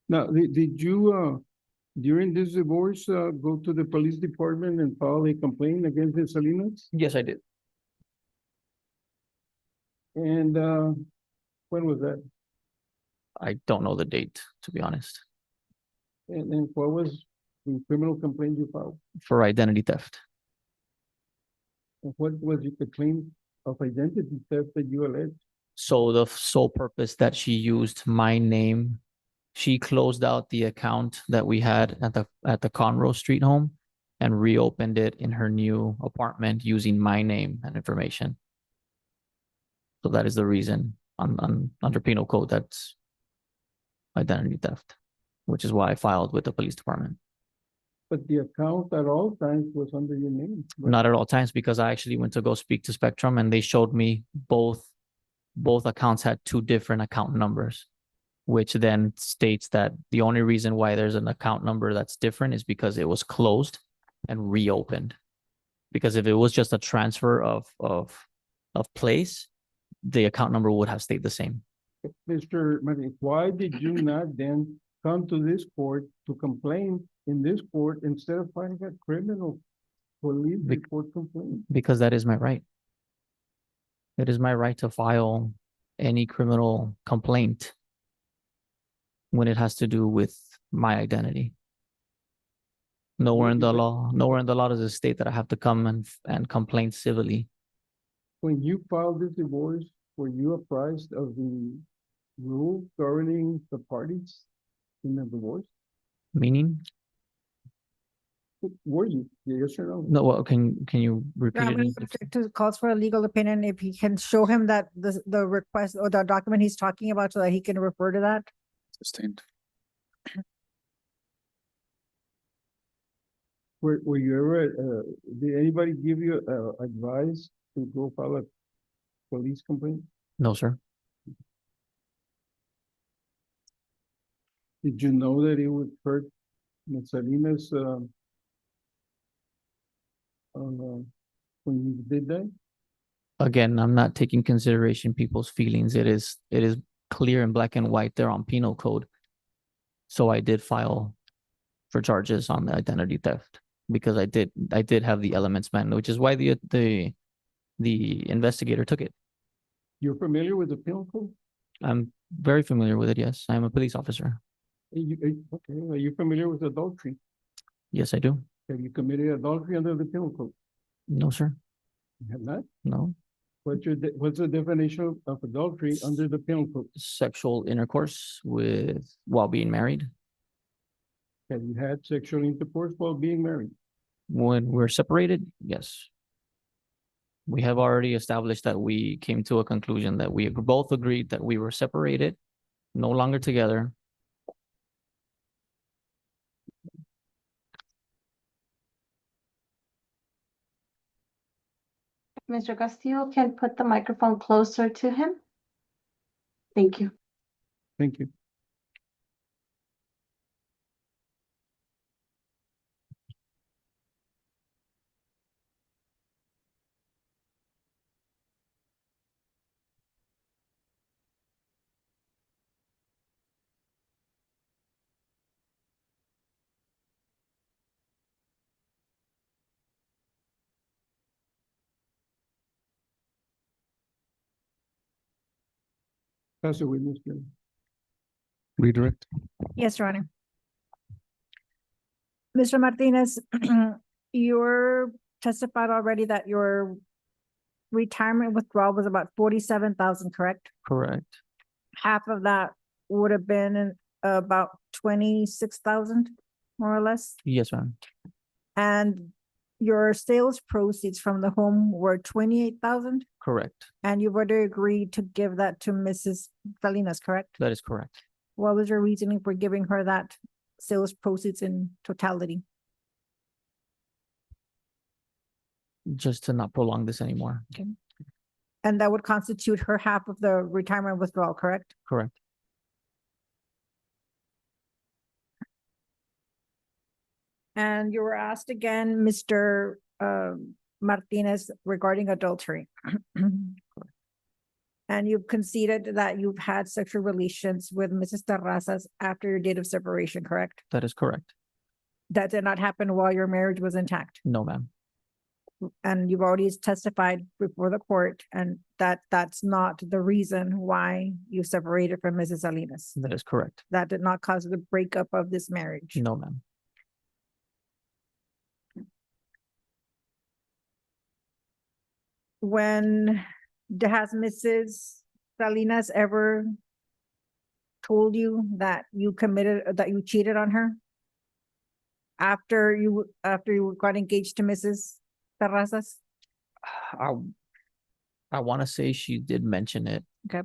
Now, did you, during this divorce, go to the police department and file a complaint against the Salinas? Yes, I did. And, when was that? I don't know the date, to be honest, And what was the criminal complaint you filed? for identity theft. And what was the claim of identity theft that you alleged? So the sole purpose that she used my name, she closed out the account that we had at the Conroe Street home and reopened it in her new apartment using my name and information. So that is the reason under penal code, that's identity theft, which is why I filed with the police department. But the account at all times was under your name. right? Not at all times, because I actually went to go speak to Spectrum and they showed me both accounts had two different account numbers, which then states that the only reason why there's an account number that's different is because it was closed and reopened. Because if it was just a transfer of place, the account number would have stayed the same. Mr. Martin, why did you not then come to this court to complain in this court instead of filing a criminal police report complaint? Because that is my right. It is my right to file any criminal complaint when it has to do with my identity. Nowhere in the law does it state that I have to come and complain civilly. When you filed this divorce, were you apprised of the rule governing the parties in the divorce? Meaning? Were you? Yes or no? No, well, can you repeat I'm it? subject to calls for a legal opinion if he can show him that the request or the document he's talking about so that he can refer to that. Sustained. Were you ever, did anybody give you advice to go file a police complaint? No, sir. Did you know that it would hurt Ms. Salinas when you did that? Again, I'm not taking consideration people's feelings. It is clear in black and white there on penal code. So I did file for charges on the identity theft because I did have the elements met, which is why the investigator took it. You're familiar with the penal code? I'm very familiar with it. Yes, I'm a police officer. Okay, are you familiar with adultery? Yes, I do. Have you committed adultery under the penal code? No, sir. You have not? No. What's the definition of adultery under the penal code? Sexual intercourse while being married. Have you had sexual intercourse while being married? When we're separated, yes. We have already established that we came to a conclusion that we both agreed that we were separated, no longer together. Mr. Castillo can put the microphone closer to him. Thank you. Thank you. Pass the witness, please. Redirect. Yes, Your Honor. Mr. Martinez, you're testified already that your retirement withdrawal was about 47,000, correct? Correct. Half of that would have been about 26,000, more or less. Yes, ma'am. And your sales proceeds from the home were 28,000. Correct. And you've already agreed to give that to Mrs. Salinas, correct? That is correct. What was your reasoning for giving her that sales proceeds in totality? Just to not prolong this anymore. Okay. And that would constitute her half of the retirement withdrawal, correct? Correct. And you were asked again, Mr. Martinez, regarding adultery. And you've conceded that you've had sexual relations with Mrs. Terrazas after your date of separation, correct? That is correct. That did not happen while your marriage was intact. No, ma'am. And you've already testified before the court, and that's not the reason why you separated from Mrs. Salinas. That is correct. That did not cause the breakup of this marriage. No, ma'am. Has Mrs. Salinas ever told you that you cheated on her? After you got engaged to Mrs. Terrazas? I want to say she did mention it. Okay.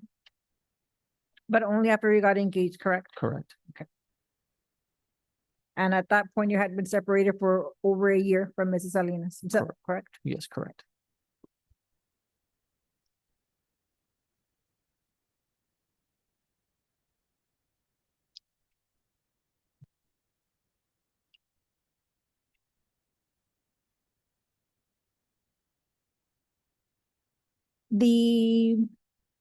But only after you got engaged, correct? Correct. Okay. And at that point, you had been separated for over a year from Mrs. Salinas, is that correct? Yes, correct.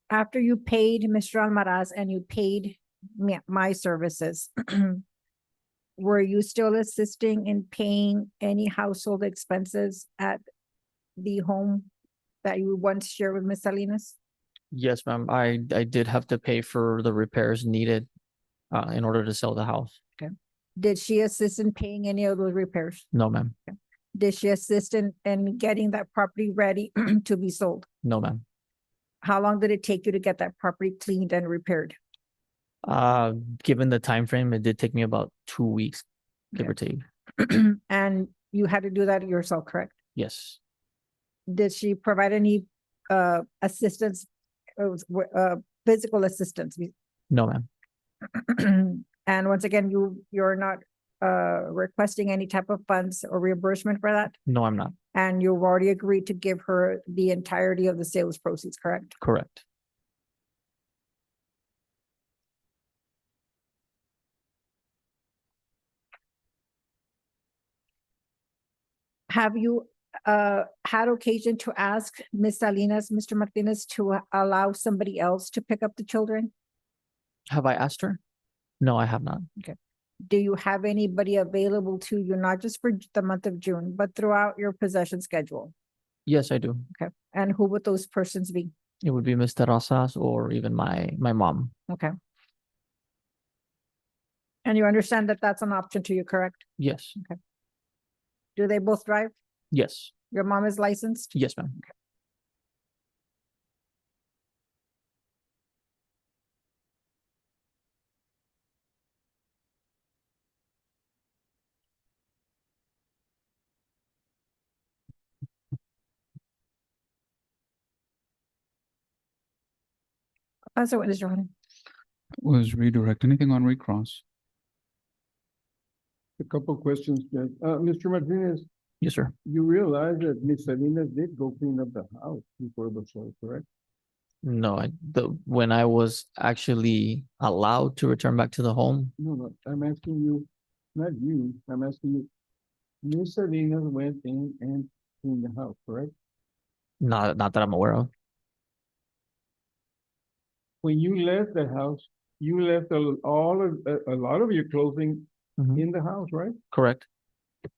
After you paid Mr. Almaraz and you paid my services, were you still assisting in paying any household expenses at the home that you once shared with Ms. Salinas? Yes, ma'am. I did have to pay for the repairs needed in order to sell the house. Okay. Did she assist in paying any of those repairs? No, ma'am. Okay. Did she assist in getting that property ready to be sold? No, ma'am. How long did it take you to get that property cleaned and repaired? Given the time frame, it did take me about 2 weeks, give or take. And you had to do that yourself, correct? Yes. Did she provide any assistance, physical assistance? No, ma'am. And once again, you're not requesting any type of funds or reimbursement for that? No, I'm not. And you've already agreed to give her the entirety of the sales proceeds, correct? Correct. Have you had occasion to ask Ms. Salinas, Mr. Martinez, to allow somebody else to pick up the children? Have I asked her? No, I have not. Okay. Do you have anybody available to you, not just for the month of June, but throughout your possession schedule? Yes, I do. Okay. And who would those persons be? It would be Mr. Rosas or even my mom. Okay. And you understand that that's an option to you, correct? Yes. Okay. Do they both drive? Yes. Your mom is licensed? Yes, ma'am. Okay. So what is your honor? Was redirect. Anything on recross? A couple of questions, Judge. Mr. Martinez, Yes, sir. you realize that Ms. Salinas did go clean up the house before the sold, correct? No, when I was actually allowed to return back to the home, No, I'm asking you, not you, I'm asking you. Ms. Salinas went in and cleaned the house, correct? not that I'm aware of. When you left the house, you left a lot of your clothing Mhm. in the house, right? Correct.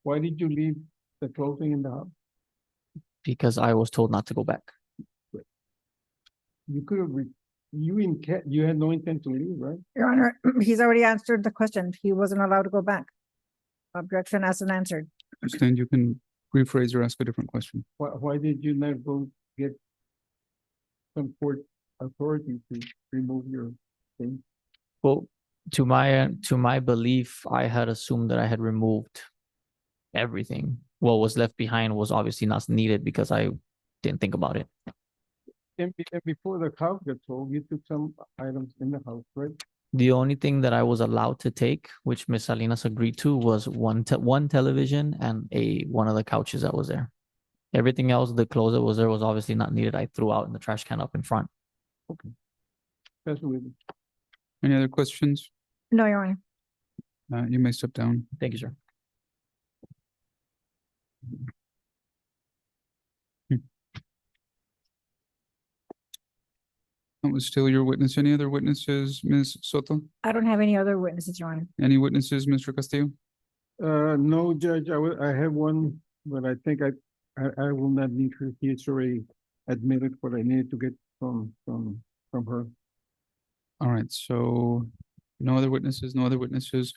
Why did you leave the clothing in the house? Because I was told not to go back. You could have, you had no intent to leave, right? Your honor, he's already answered the question. He wasn't allowed to go back. Objection asked and answered. Stand, you can rephrase or ask a different question. Why did you not go get some court authority to remove your thing? Well, to my belief, I had assumed that I had removed everything. What was left behind was obviously not needed because I didn't think about it. And before the house got sold, you took some items in the house, right? The only thing that I was allowed to take, which Miss Salinas agreed to, was one television and one of the couches that was there. Everything else, the clothes that was there was obviously not needed. I threw out in the trash can up in front. That's what we. Any other questions? No, Your Honor. You may step down. Thank you, sir. That was still your witness. Any other witnesses, Ms. Soto? I don't have any other witnesses, Your Honor. Any witnesses, Mr. Castillo? No, Judge, I have one, but I think I will not need her. He's already admitted what I needed to get from her. All right, so no other witnesses, no other witnesses.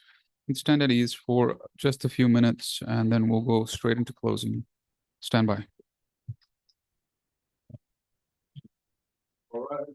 Let's stand at ease for just a few minutes and then we'll go straight into closing. Stand by. All right.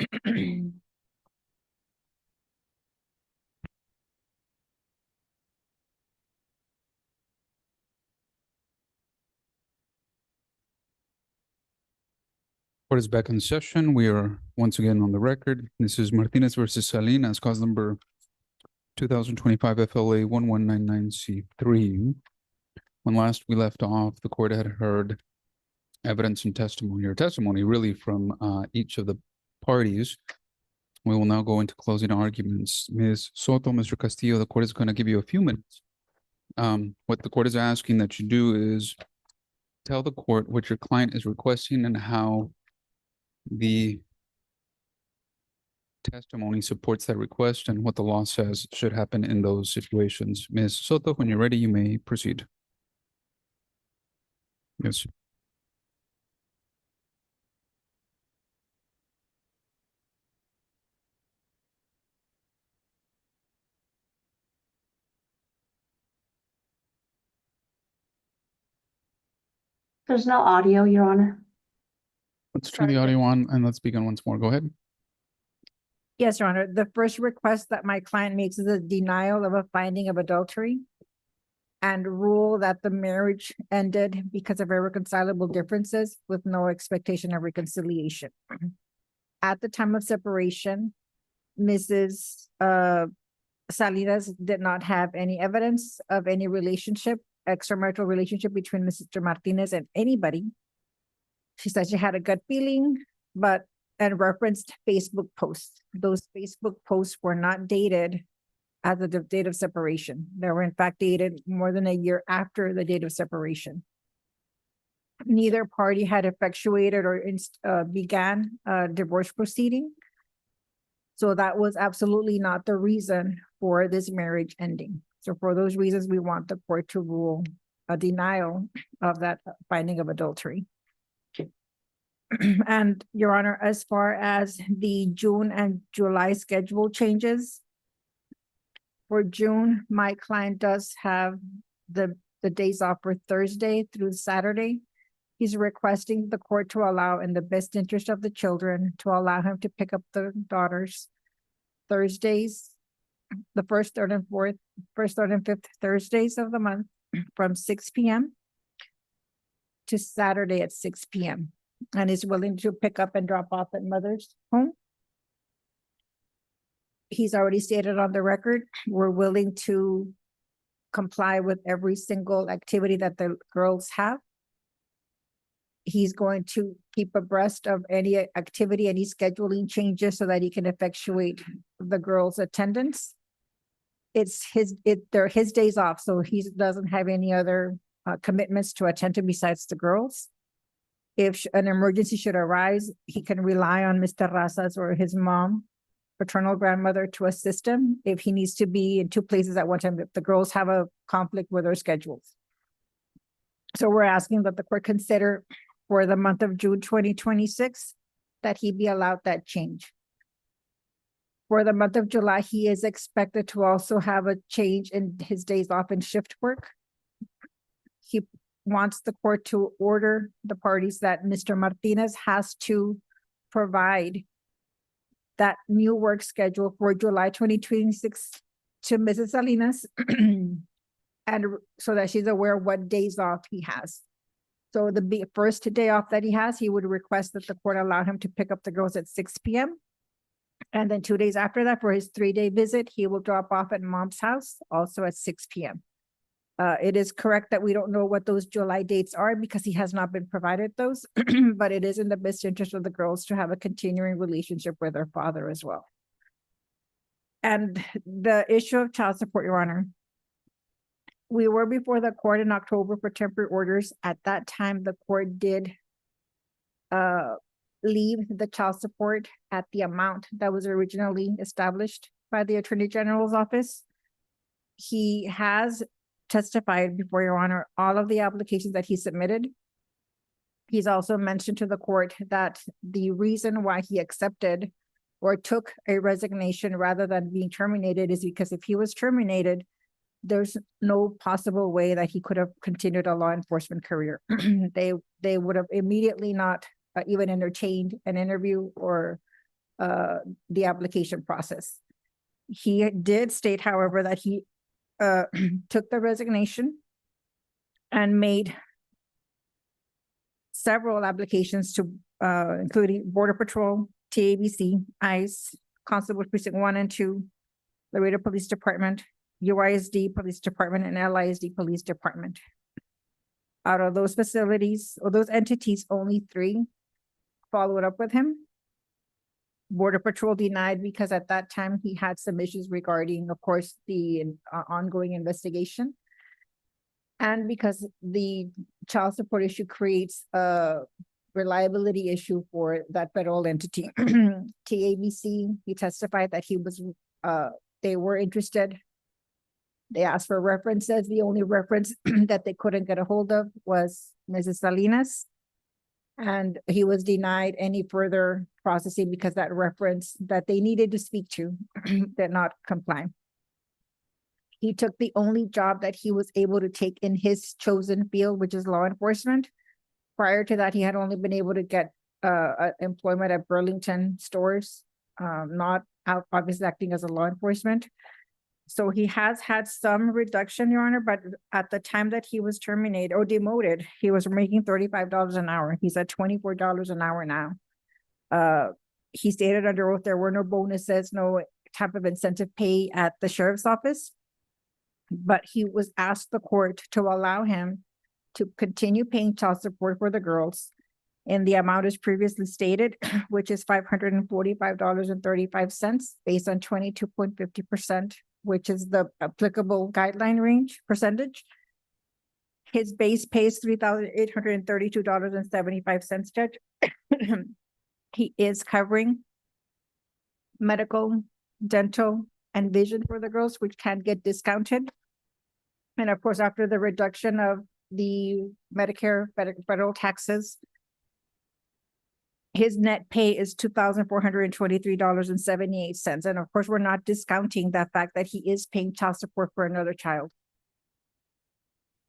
Court is back in session. We are once again on the record. This is Martinez versus Salinas, cause number 2025 FLA 1199C3. When last we left off, the court had heard evidence and testimony, or testimony really from each of the parties. We will now go into closing arguments. Ms. Soto, Mr. Castillo, the court is going to give you a few minutes. What the court is asking that you do is tell the court what your client is requesting and how the testimony supports that request and what the law says should happen in those situations. Ms. Soto, when you're ready, you may proceed. Yes. There's no audio, Your Honor. Let's turn the audio on and let's begin once more. Go ahead. Yes, Your Honor. The first request that my client makes is a denial of a finding of adultery and rule that the marriage ended because of irreconcilable differences with no expectation of reconciliation. At the time of separation, Mrs. Salinas did not have any evidence of any relationship, extramarital relationship between Mr. Martinez and anybody. She said she had a gut feeling, and referenced Facebook posts. Those Facebook posts were not dated as of the date of separation. They were in fact dated more than a year after the date of separation. Neither party had effectuated or began a divorce proceeding. So that was absolutely not the reason for this marriage ending. So for those reasons, we want the court to rule a denial of that finding of adultery. And Your Honor, as far as the June and July schedule changes, for June, my client does have the days off for Thursday through Saturday. He's requesting the court to allow, in the best interest of the children, to allow him to pick up the daughters Thursdays, the first, third, and fifth Thursdays of the month from 6 p.m. to Saturday at 6 p.m. and is willing to pick up and drop off at mother's home. He's already stated on the record, we're willing to comply with every single activity that the girls have. He's going to keep abreast of any activity, any scheduling changes so that he can effectuate the girls' attendance. They're his days off, so he doesn't have any other commitments to attend to besides the girls. If an emergency should arise, he can rely on Mr. Razas or his mom, paternal grandmother, to assist him if he needs to be in two places at one time, if the girls have a conflict with their schedules. So we're asking that the court consider for the month of June 2026 that he be allowed that change. For the month of July, he is expected to also have a change in his days off in shift work. He wants the court to order the parties that Mr. Martinez has to provide that new work schedule for July 2026 to Mrs. Salinas, and so that she's aware what days off he has. So the first day off that he has, he would request that the court allow him to pick up the girls at 6 p.m. And then 2 days after that, for his 3-day visit, he will drop off at mom's house, also at 6 p.m. It is correct that we don't know what those July dates are because he has not been provided those, but it is in the best interest of the girls to have a continuing relationship with their father as well. And the issue of child support, Your Honor, we were before the court in October for temporary orders. At that time, the court did leave the child support at the amount that was originally established by the Attorney General's office. He has testified before Your Honor all of the applications that he submitted. He's also mentioned to the court that the reason why he accepted or took a resignation rather than being terminated is because if he was terminated, there's no possible way that he could have continued a law enforcement career. They would have immediately not even entertained an interview or the application process. He did state, however, that he took the resignation and made several applications to including Border Patrol, TABC, ICE, Constable Precinct 1 and 2, Laredo Police Department, UISD Police Department, and LISD Police Department. Out of those facilities or those entities, only 3 followed up with him. Border Patrol denied because at that time he had some issues regarding, of course, the ongoing investigation. And because the child support issue creates a reliability issue for that federal entity. TABC, he testified that he was, they were interested. They asked for references. The only reference that they couldn't get a hold of was Mrs. Salinas. And he was denied any further processing because that reference that they needed to speak to did not comply. He took the only job that he was able to take in his chosen field, which is law enforcement. Prior to that, he had only been able to get employment at Burlington stores, not obviously acting as a law enforcement. So he has had some reduction, Your Honor, but at the time that he was terminated or demoted, he was making $35 an hour. He's at $24 an hour now. He stated under oath there were no bonuses, no type of incentive pay at the sheriff's office. But he was asked the court to allow him to continue paying child support for the girls in the amount as previously stated, which is $545.35 based on 22.50%, which is the applicable guideline range percentage. His base pay is $3,832.75, Judge. He is covering medical, dental, and vision for the girls, which can get discounted. And of course, after the reduction of the Medicare federal taxes, his net pay is $2,423.78. And of course, we're not discounting the fact that he is paying child support for another child.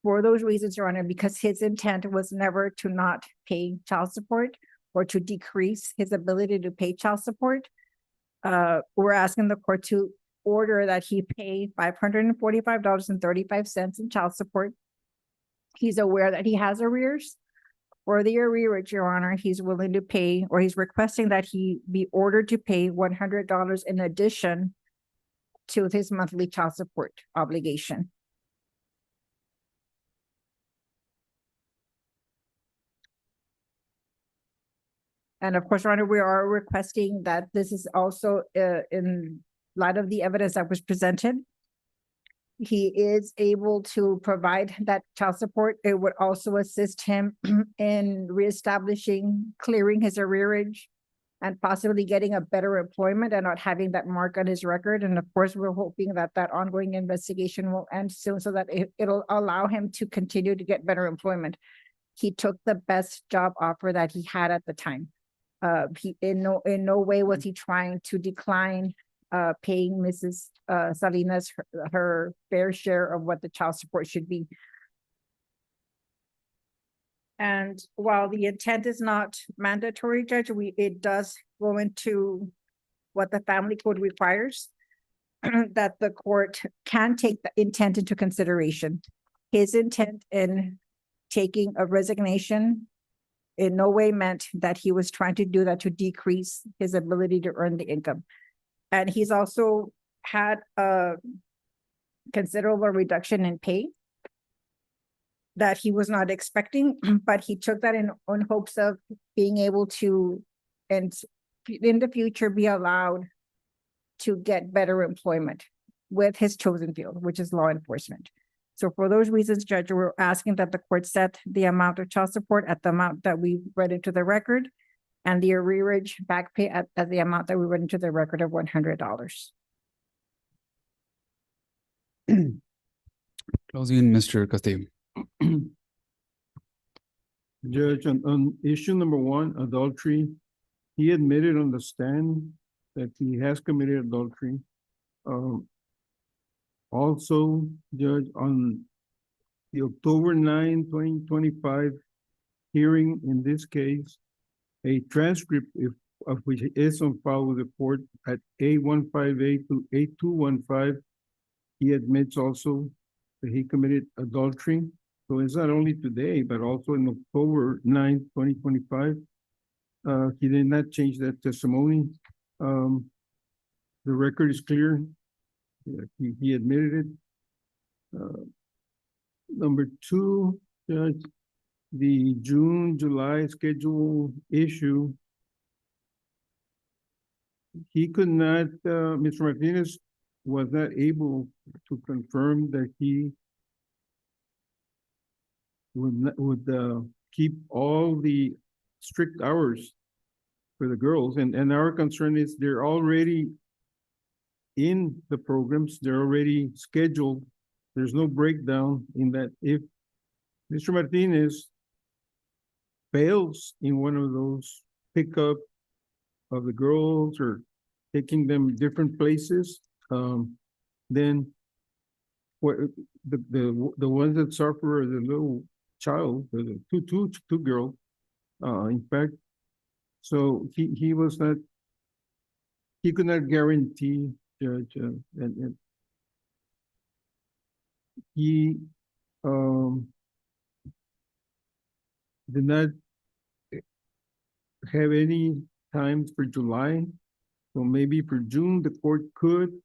For those reasons, Your Honor, because his intent was never to not pay child support or to decrease his ability to pay child support, we're asking the court to order that he pay $545.35 in child support. He's aware that he has arrears. For the arrearage, Your Honor, he's willing to pay, or he's requesting that he be ordered to pay $100 in addition to his monthly child support obligation. And of course, Your Honor, we are requesting that this is also in light of the evidence that was presented. He is able to provide that child support. It would also assist him in reestablishing, clearing his arrearage, and possibly getting a better employment and not having that mark on his record. And of course, we're hoping that that ongoing investigation will end soon so that it'll allow him to continue to get better employment. He took the best job offer that he had at the time. He in no way was he trying to decline paying Mrs. Salinas her fair share of what the child support should be. And while the intent is not mandatory, Judge, it does go into what the family code requires, that the court can take the intent into consideration. His intent in taking a resignation in no way meant that he was trying to do that to decrease his ability to earn the income. And he's also had a considerable reduction in pay that he was not expecting, but he took that in hopes of being able to, and in the future, be allowed to get better employment with his chosen field, which is law enforcement. So for those reasons, Judge, we're asking that the court set the amount of child support at the amount that we read into the record, and the arrearage back pay at the amount that we read into the record of $100. Closing, Mr. Castillo. Judge, on issue number 1, adultery, he admitted on the stand that he has committed adultery. Also, Judge, on the October 9, 2025 hearing in this case, a transcript of which is on file with the court at A158 to A215. He admits also that he committed adultery. So it's not only today, but also in October 9, 2025. He did not change that testimony. The record is clear. Yeah, he admitted it. Number two, Judge, the June, July schedule issue. He could not, Mr. Martinez was not able to confirm that he would keep all the strict hours for the girls. And our concern is they're already in the programs, they're already scheduled. There's no breakdown in that. If Mr. Martinez fails in one of those pickup of the girls or taking them different places, then what the ones that suffer are the little child, the two girls, in fact. So he was not, he could not guarantee, Judge, and he did not have any times for July. So maybe for June, the court could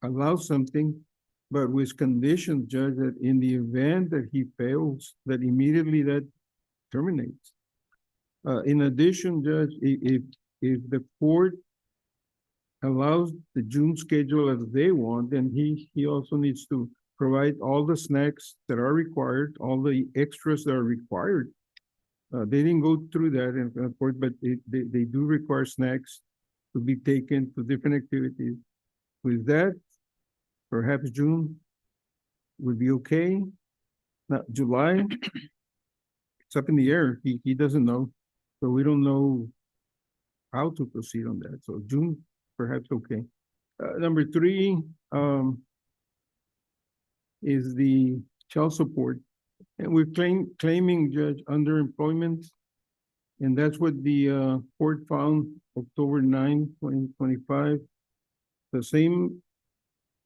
allow something, but with conditions, Judge, that in the event that he fails, that immediately that terminates. In addition, Judge, if the court allows the June schedule as they want, then he also needs to provide all the snacks that are required, all the extras that are required. They didn't go through that in court, but they do require snacks to be taken to different activities. With that, perhaps June would be okay. Now, July, it's up in the air. He doesn't know. So we don't know how to proceed on that. So June, perhaps okay. Number three is the child support. And we're claiming, Judge, underemployment. And that's what the court found October 9, 2025. The same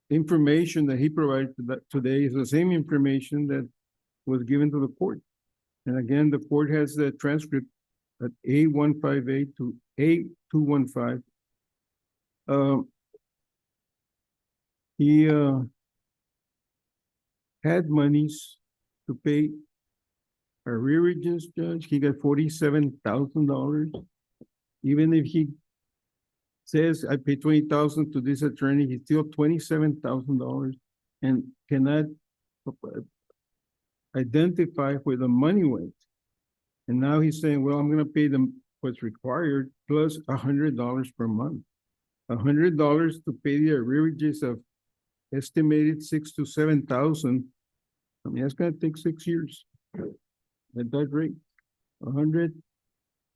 information that he provided today is the same information that was given to the court. And again, the court has the transcript at A158 to A215. He had monies to pay arrearages, Judge. He got $47,000. Even if he says I pay $20,000 to this attorney, he's still $27,000 and cannot identify where the money went. And now he's saying, well, I'm gonna pay them what's required plus $100 per month. $100 to pay the arrearages of estimated 6,000 to 7,000. I mean, that's gonna take 6 years at that rate. 100,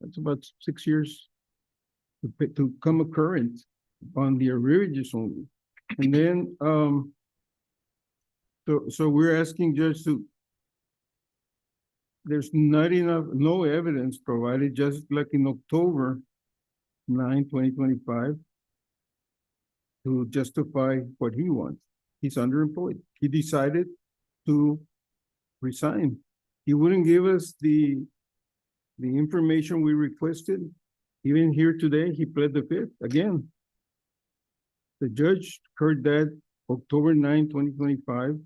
that's about 6 years to come current on the arrearages only. And then, so we're asking Judge to, there's not enough, no evidence provided, just like in October 9, 2025, to justify what he wants. He's underemployed. He decided to resign. He wouldn't give us the information we requested. Even here today, he pled the fifth again. The judge heard that October 9, 2025.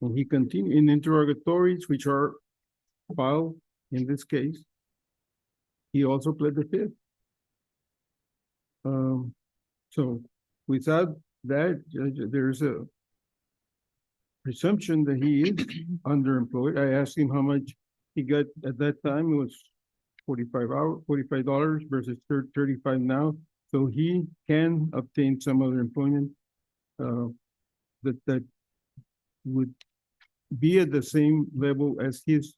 And he continued in interrogatories, which are filed in this case. He also pled the fifth. So without that, Judge, there's a presumption that he is underemployed. I asked him how much he got at that time. It was $45 versus 35 now. So he can obtain some other employment that would be at the same level as his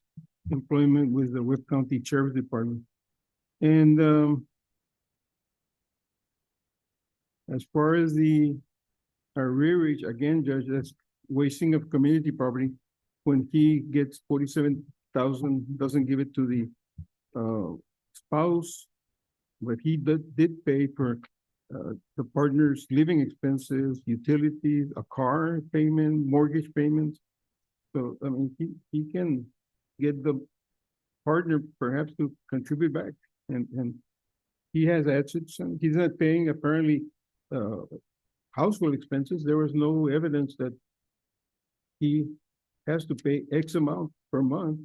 employment with the Webb County Sheriff's Department. And as far as the arrearage, again, Judge, that's wasting of community property. When he gets 47,000, doesn't give it to the spouse, but he did pay for the partner's living expenses, utilities, a car payment, mortgage payments. So, I mean, he can get the partner perhaps to contribute back, and he has assets, and he's not paying apparently household expenses. There was no evidence that he has to pay X amount per month.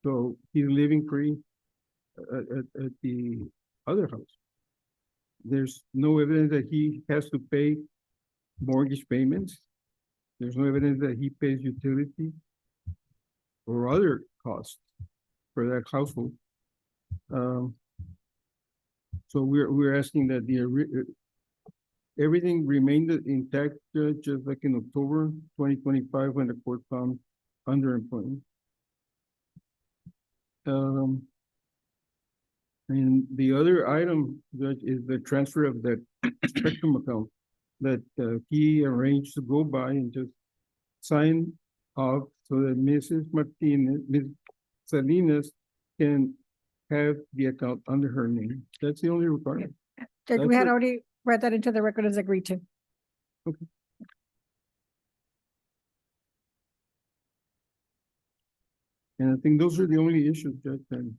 So he's living free at the other house. There's no evidence that he has to pay mortgage payments. There's no evidence that he pays utility or other costs for that household. So we're asking that everything remained intact, just like in October 2025 when the court found underemployment. And the other item, Judge, is the transfer of that spectrum account that he arranged to go by and just sign off so that Mrs. Martinez, Ms. Salinas can have the account under her name. That's the only requirement. Judge, we had already read that into the record as agreed to. Okay. And I think those are the only issues, Judge, and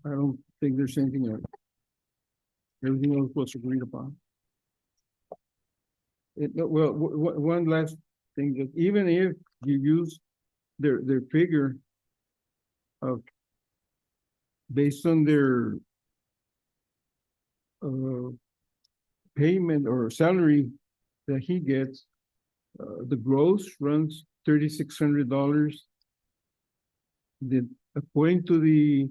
I don't think there's anything else. Everything else was agreed upon. Well, one last thing, that even if you use their figure of based on their payment or salary that he gets, the gross runs $3,600. According to the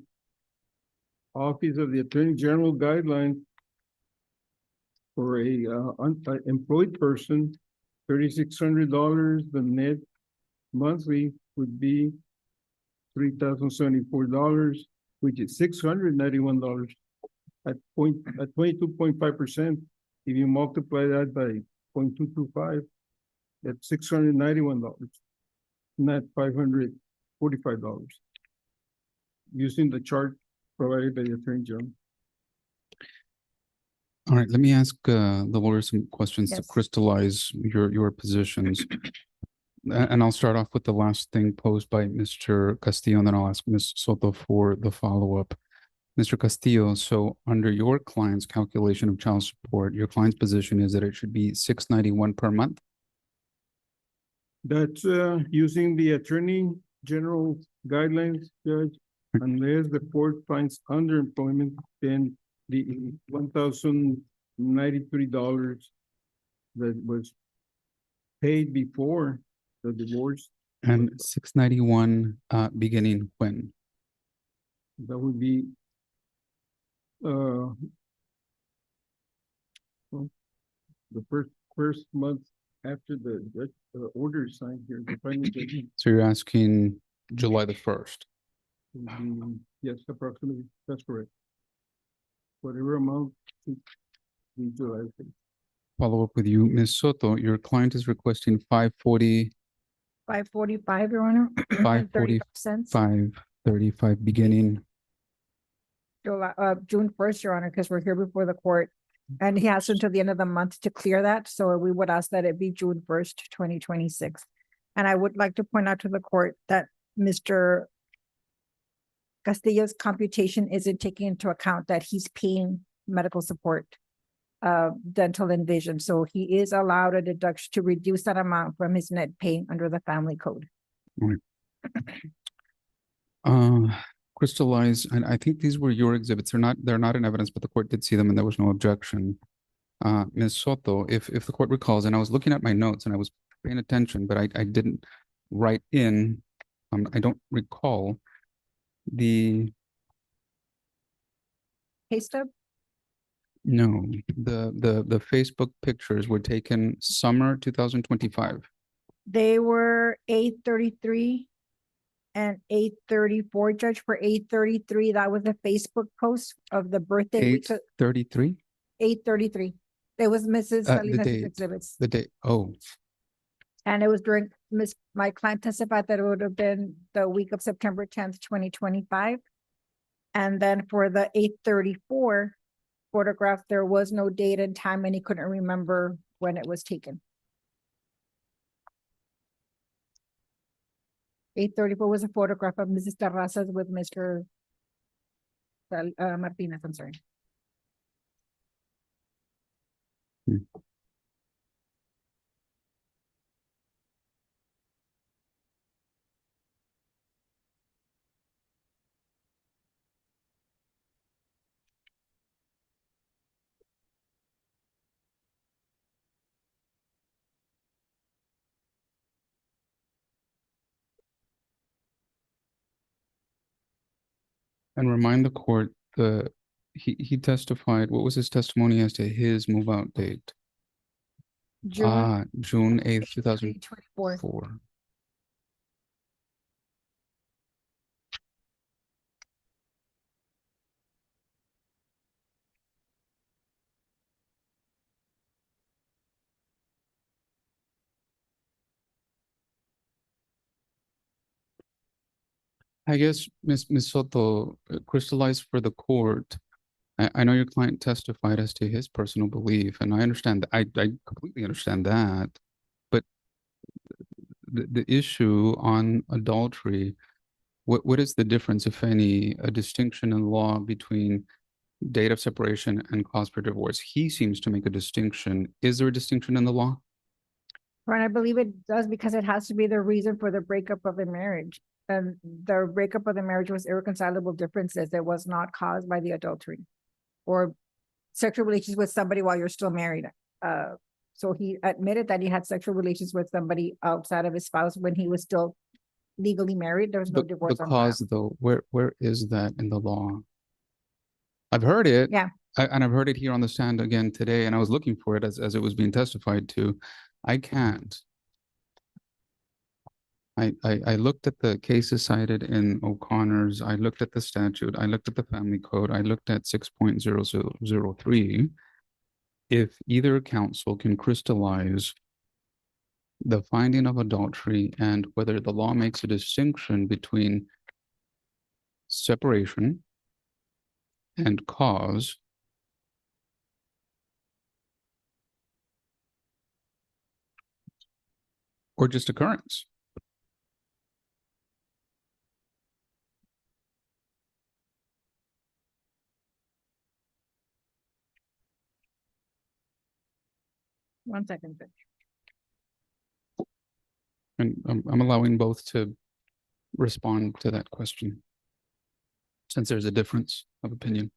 Office of the Attorney General guideline, for a employed person, $3,600, the net monthly would be $3,074, which is $691 at 22.5%. If you multiply that by 0.225, that's $691, not $545, using the chart provided by the Attorney General. All right, let me ask the lawyer some questions to Yes. crystallize your positions. And I'll start off with the last thing posed by Mr. Castillo, and then I'll ask Ms. Soto for the follow-up. Mr. Castillo, so under your client's calculation of child support, your client's position is that it should be $691 per month? That's using the Attorney General guidelines, Judge. Unless the court finds underemployment, then the $1,093 that was paid before the divorce. And $691 beginning when? That would be well, the first month after the order is signed here. The final judgment So you're asking July the 1st? would be, yes, approximately. That's correct. Whatever amount to be July. Follow up with you, Ms. Soto. Your client is requesting 540, 545, Your Honor. 535 beginning. June 1st, Your Honor, because we're here before the court. And he has until the end of the month to clear that. So we would ask that it be June 1st, 2026. And I would like to point out to the court that Mr. Castillo's computation isn't taking into account that he's paying medical support, dental and vision. So he is allowed a deduction to reduce that amount from his net pay under the family code. Right. Crystallize, and I think these were your exhibits. They're not in evidence, but the court did see them and there was no objection. Ms. Soto, if the court recalls, and I was looking at my notes and I was paying attention, but I didn't write in, I don't recall the Pay stub? No, the Facebook pictures were taken summer 2025. They were 8:33 and 8:34, Judge. For 8:33, that was a Facebook post of the birthday. We took 8:33? 8:33. It was Mrs. The Salinas' date. exhibits. The date. Oh, And it was during my client testified that it would have been the week of September 10th, 2025. And then for the 834 photograph, there was no date and time, and he couldn't remember when it was taken. 834 was a photograph of Mrs. Terrazas with Mr. Martinez, I'm sorry. And remind the court, he testified, what was his testimony as to his move out date? June 8th, 2024. I guess, Ms. Soto, crystallize for the court. I know your client testified as to his personal belief, and I understand that. I completely understand that. But the issue on adultery, what is the difference, if any, a distinction in law between date of separation and cause for divorce? He seems to make a distinction. Is there a distinction in the law? Right, I believe it does because it has to be the reason for the breakup of the marriage. And the breakup of the marriage was irreconcilable differences that was not caused by the adultery or sexual relations with somebody while you're still married. So he admitted that he had sexual relations with somebody outside of his spouse when he was still legally married. There was no divorce The on cause, that. though, where is that in the law? I've heard it. Yeah. And I've heard it here on the stand again today, and I was looking for it as it was being testified to. I can't. I looked at the cases cited in O'Connor's. I looked at the statute. I looked at the family code. I looked at 6.0003. If either counsel can crystallize the finding of adultery and whether the law makes a distinction between separation and cause, or just occurrence. One second. And I'm allowing both to respond to that question, since there's a difference of opinion.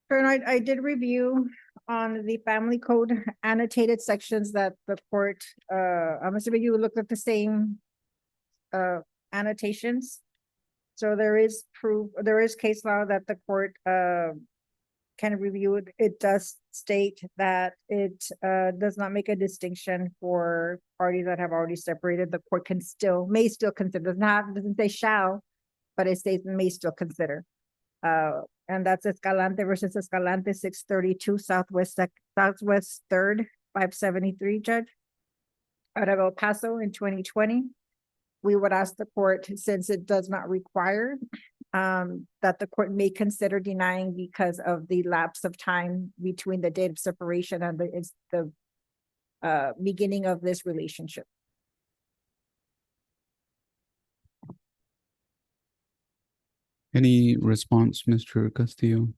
And I did review on the family code annotated sections that the court, I'm assuming you looked at the same annotations. So there is proof, there is case law that the court can review it. It does state that it does not make a distinction for parties that have already separated. The court may still consider, doesn't say shall, but it states may still consider. And that's Escalante versus Escalante, 632 Southwest 3rd, 573, Judge. Out of El Paso in 2020. We would ask the court, since it does not require, that the court may consider denying because of the lapse of time between the date of separation and the beginning of this relationship. Any response, Mr. Castillo?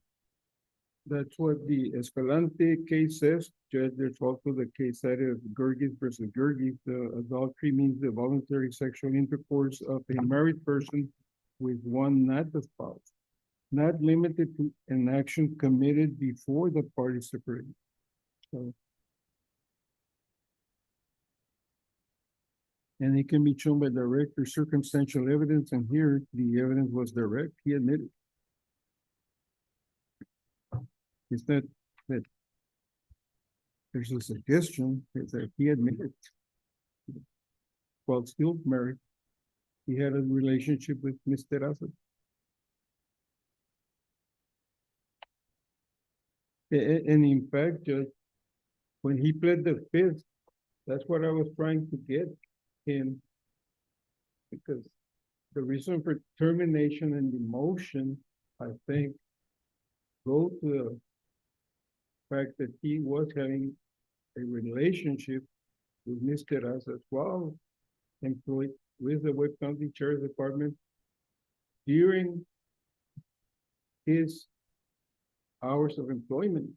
That's what the Escalante case says. Judge, there's also the case cited of Gergis versus Gergis. The adultery means the voluntary sexual intercourse of a married person with one not the spouse, not limited to an action committed before the parties separated. So. And it can be shown by direct or circumstantial evidence, and here the evidence was direct. He admitted. It's not that there's a suggestion, it's that he admitted. While still married, he had a relationship with Ms. Terraza. And in fact, Judge, when he pled the fifth, that's what I was trying to get him. Because the reason for termination and demotion, I think, go to the fact that he was having a relationship with Ms. Terraza while employed with the Webb County Sheriff's Department during his hours of employment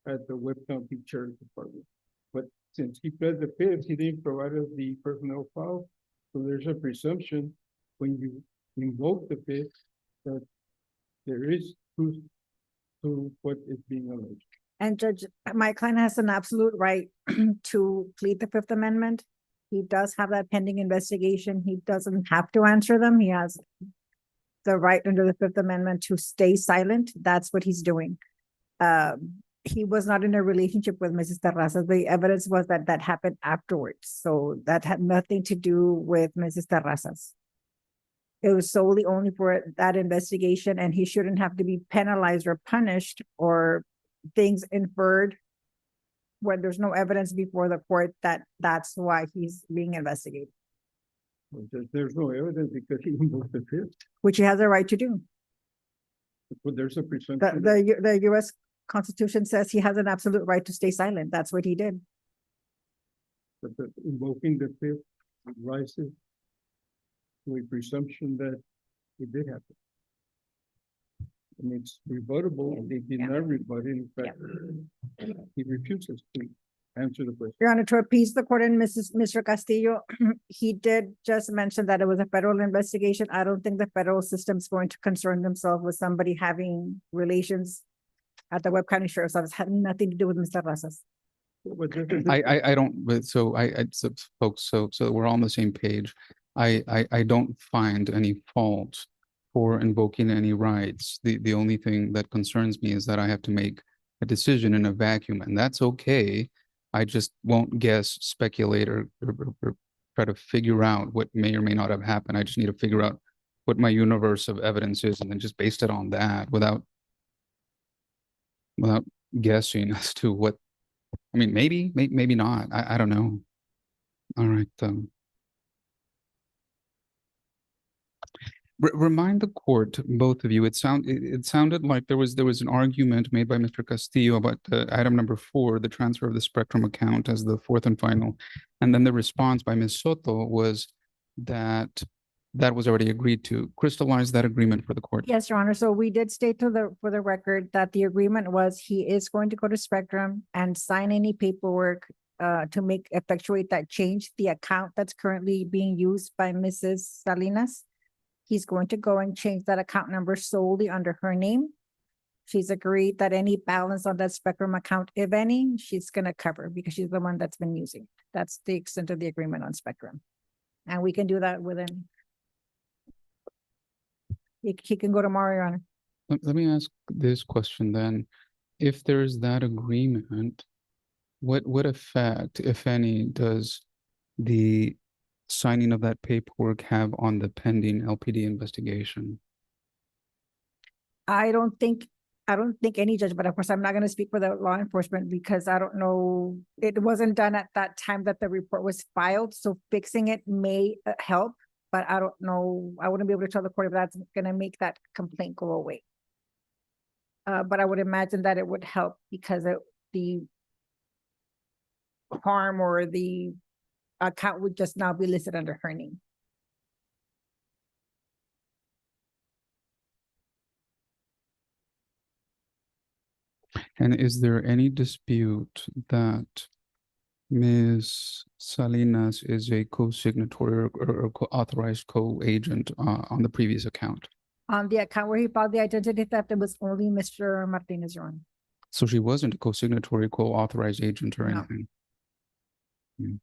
at the Webb County Sheriff's Department. But since he pled the fifth, he didn't provide us the personnel file. So there's a presumption when you invoke the fifth that there is truth to what is being alleged. And Judge, my client has an absolute right to plead the Fifth Amendment. He does have that pending investigation. He doesn't have to answer them. He has the right under the Fifth Amendment to stay silent. That's what he's doing. He was not in a relationship with Mrs. Terraza. The evidence was that that happened afterwards. So that had nothing to do with Mrs. Terraza's. It was solely only for that investigation, and he shouldn't have to be penalized or punished or things inferred when there's no evidence before the court that that's why he's being investigated. There's no evidence because he invoked the fifth. Which he has a right to do. But there's a The, presumption. the US Constitution says he has an absolute right to stay silent. That's what he did. But invoking the fifth rises to a presumption that it did happen. And it's rebuttable, and they did not rebut it. In fact, he refuses to answer the question. Your Honor, to appease the court and Mr. Castillo, he did just mention that it was a federal investigation. I don't think the federal system's going to concern themselves with somebody having relations at the Webb County Sheriff's Office. Had nothing to do with Mr. Razas. I don't, but so so folks, so we're all on the same page. I don't find any fault for invoking any rights. The only thing that concerns me is that I have to make a decision in a vacuum, and that's okay. I just won't guess, speculate, or try to figure out what may or may not have happened. I just need to figure out what my universe of evidence is, and then just based it on that without guessing as to what. I mean, maybe not. I don't know. All right. Remind the court, both of you. It sounded like there was an argument made by Mr. Castillo about item number 4, the transfer of the Spectrum account as the fourth and final, and then the response by Ms. Soto was that that was already agreed to. Crystallize that agreement for the court. Yes, Your Honor. So we did state for the record that the agreement was he is going to go to Spectrum and sign any paperwork to effectuate that change. The account that's currently being used by Mrs. Salinas, he's going to go and change that account number solely under her name. She's agreed that any balance on that Spectrum account, if any, she's going to cover because she's the one that's been using. That's the extent of the agreement on Spectrum. And we can do that within. He can go tomorrow, Your Honor. Let me ask this question then. If there's that agreement, what effect, if any, does the signing of that paperwork have on the pending LPD investigation? I don't think any judge, but of course, I'm not going to speak for the law enforcement because I don't know. It wasn't done at that time that the report was filed. So fixing it may help, but I don't know. I wouldn't be able to tell the court if that's going to make that complaint go away. But I would imagine that it would help because the harm or the account would just now be listed under her name. And is there any dispute that Ms. Salinas is a co-signatory or authorized co-agent on the previous account? On the account where he filed the identity theft, it was only Mr. Martinez, Your Honor. So she wasn't a co-signatory, co-authorized agent or No. anything? Hmm.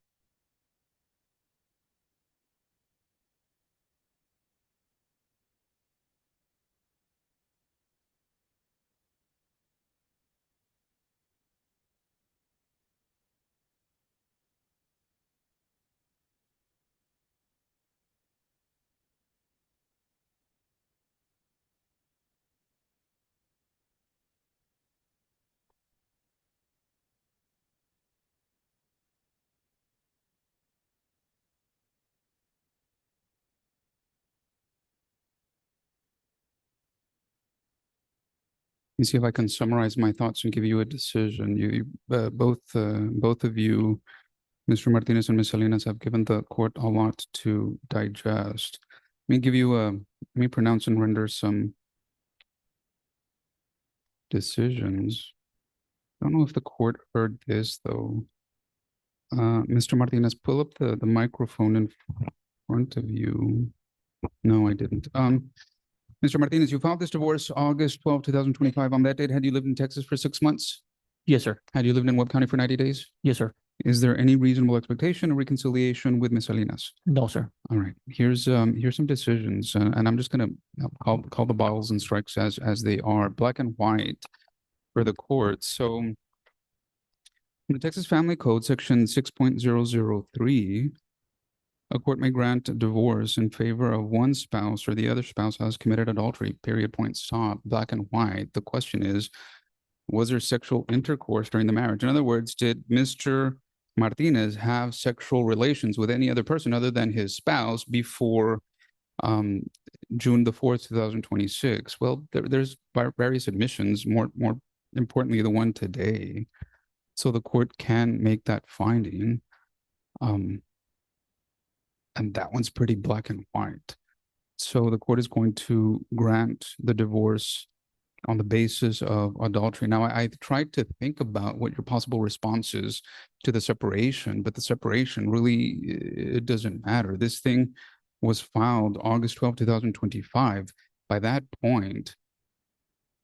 Let me see if I can summarize my thoughts and give you a decision. Both of you, Mr. Martinez and Ms. Salinas, have given the court a lot to digest. Let me pronounce and render some decisions. I don't know if the court heard this though. Mr. Martinez, pull up the microphone in front of you. No, I didn't. Mr. Martinez, you filed this divorce August 12, 2025. On that date, had you lived in Texas for 6 months? Yes, sir. Had you lived in Webb County for 90 days? Yes, sir. Is there any reasonable expectation of reconciliation with Ms. Salinas? No, sir. All right. Here's some decisions, and I'm just gonna call the balls and strikes as they are, black and white for the court. So in the Texas Family Code, section 6.003, a court may grant a divorce in favor of one spouse or the other spouse has committed adultery, period, point, stop, black and white. The question is, was there sexual intercourse during the marriage? In other words, did Mr. Martinez have sexual relations with any other person other than his spouse before June the 4th, 2026? Well, there's various admissions, more importantly, the one today. So the court can make that finding. And that one's pretty black and white. So the court is going to grant the divorce on the basis of adultery. Now, I tried to think about what your possible response is to the separation, but the separation really, it doesn't matter. This thing was filed August 12, 2025. By that point,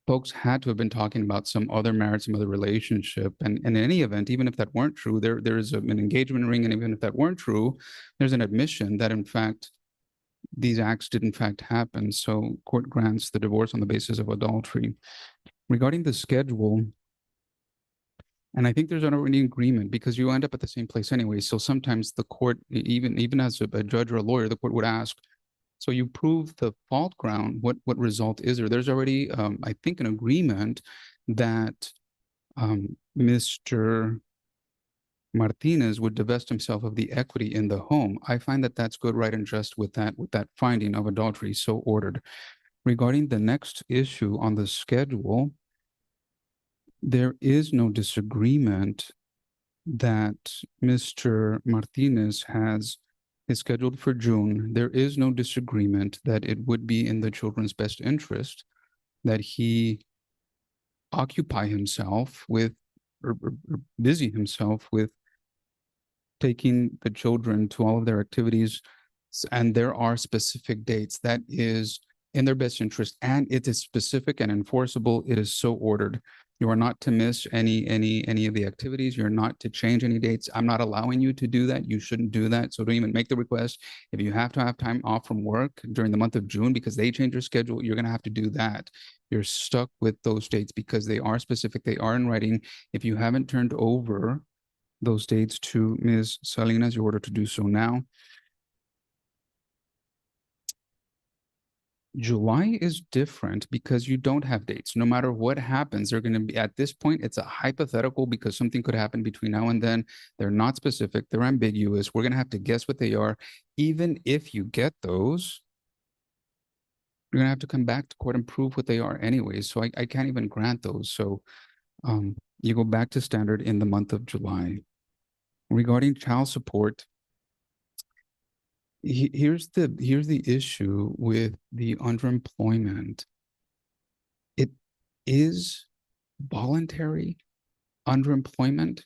folks had to have been talking about some other marriage, some other relationship. And in any event, even if that weren't true, there is an engagement ring. And even if that weren't true, there's an admission that in fact, these acts did in fact happen. So court grants the divorce on the basis of adultery. Regarding the schedule, and I think there's already agreement because you end up at the same place anyway. So sometimes the court, even as a judge or a lawyer, the court would ask, so you prove the fault ground, what result is there? There's already, I think, an agreement that Mr. Martinez would divest himself of the equity in the home. I find that that's good, right, and just with that finding of adultery so ordered. Regarding the next issue on the schedule, there is no disagreement that Mr. Martinez is scheduled for June. There is no disagreement that it would be in the children's best interest that he occupy himself with or busy himself with taking the children to all of their activities. And there are specific dates that is in their best interest, and it is specific and enforceable. It is so ordered. You are not to miss any of the activities. You're not to change any dates. I'm not allowing you to do that. You shouldn't do that. So don't even make the request. If you have to have time off from work during the month of June because they change your schedule, you're going to have to do that. You're stuck with those dates because they are specific. They are in writing. If you haven't turned over those dates to Ms. Salinas, you order to do so now. July is different because you don't have dates. No matter what happens, they're going to be, at this point, it's a hypothetical because something could happen between now and then. They're not specific. They're ambiguous. We're going to have to guess what they are. Even if you get those, you're going to have to come back to court and prove what they are anyways. So I can't even grant those. So you go back to standard in the month of July. Regarding child support, here's the issue with the underemployment. It is voluntary underemployment,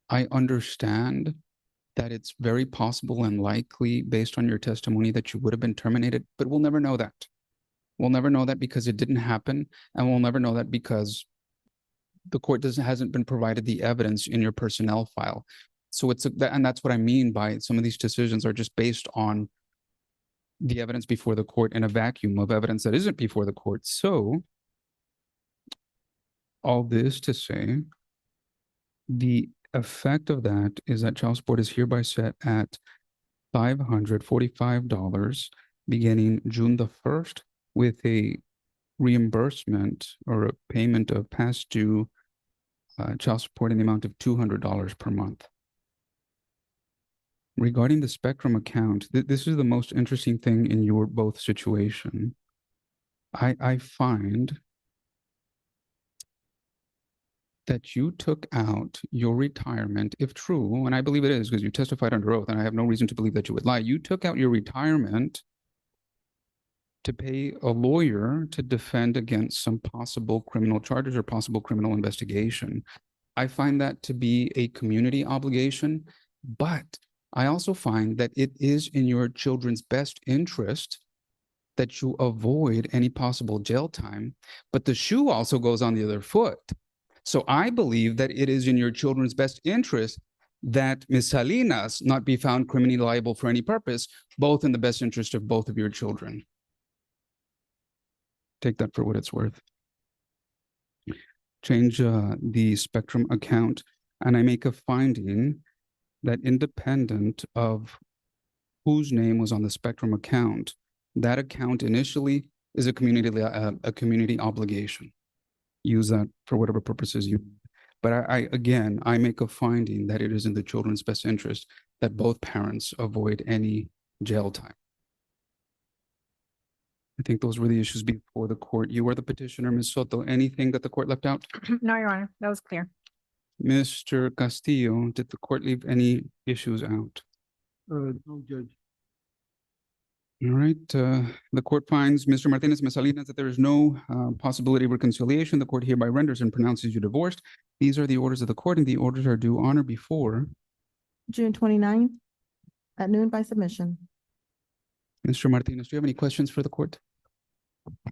I understand that it's very possible and likely based on your testimony that you would have been terminated, but we'll never know that. We'll never know that because it didn't happen, and we'll never know that because the court hasn't been provided the evidence in your personnel file. So and that's what I mean by some of these decisions are just based on the evidence before the court in a vacuum of evidence that isn't before the court. So all this to say, the effect of that is that child support is hereby set at $545 beginning June the 1st with a reimbursement or a payment of past due child support in the amount of $200 per month. Regarding the Spectrum account, this is the most interesting thing in your both situation. I find that you took out your retirement, if true, and I believe it is because you testified under oath, and I have no reason to believe that you would lie. You took out your retirement to pay a lawyer to defend against some possible criminal charges or possible criminal investigation. I find that to be a community obligation, but I also find that it is in your children's best interest that you avoid any possible jail time, but the shoe also goes on the other foot. So I believe that it is in your children's best interest that Ms. Salinas not be found criminally liable for any purpose, both in the best interest of both of your children. Take that for what it's worth. Change the Spectrum account, and I make a finding that independent of whose name was on the Spectrum account, that account initially is a community obligation. Use that for whatever purposes you. But I make a finding that it is in the children's best interest that both parents avoid any jail time. I think those were the issues before the court. You are the petitioner, Ms. Soto. Anything that the court left out? No, Your Honor, that was clear. Mr. Castillo, did the court leave any issues out? No, Judge. All right, the court finds Mr. Martinez Mesalinas that there is no possibility of reconciliation. The court hereby renders and pronounces you divorced. These are the orders of the court, and the orders are due honor before June 29 at noon by submission. Mr. Martinez. Do you have any questions for the court?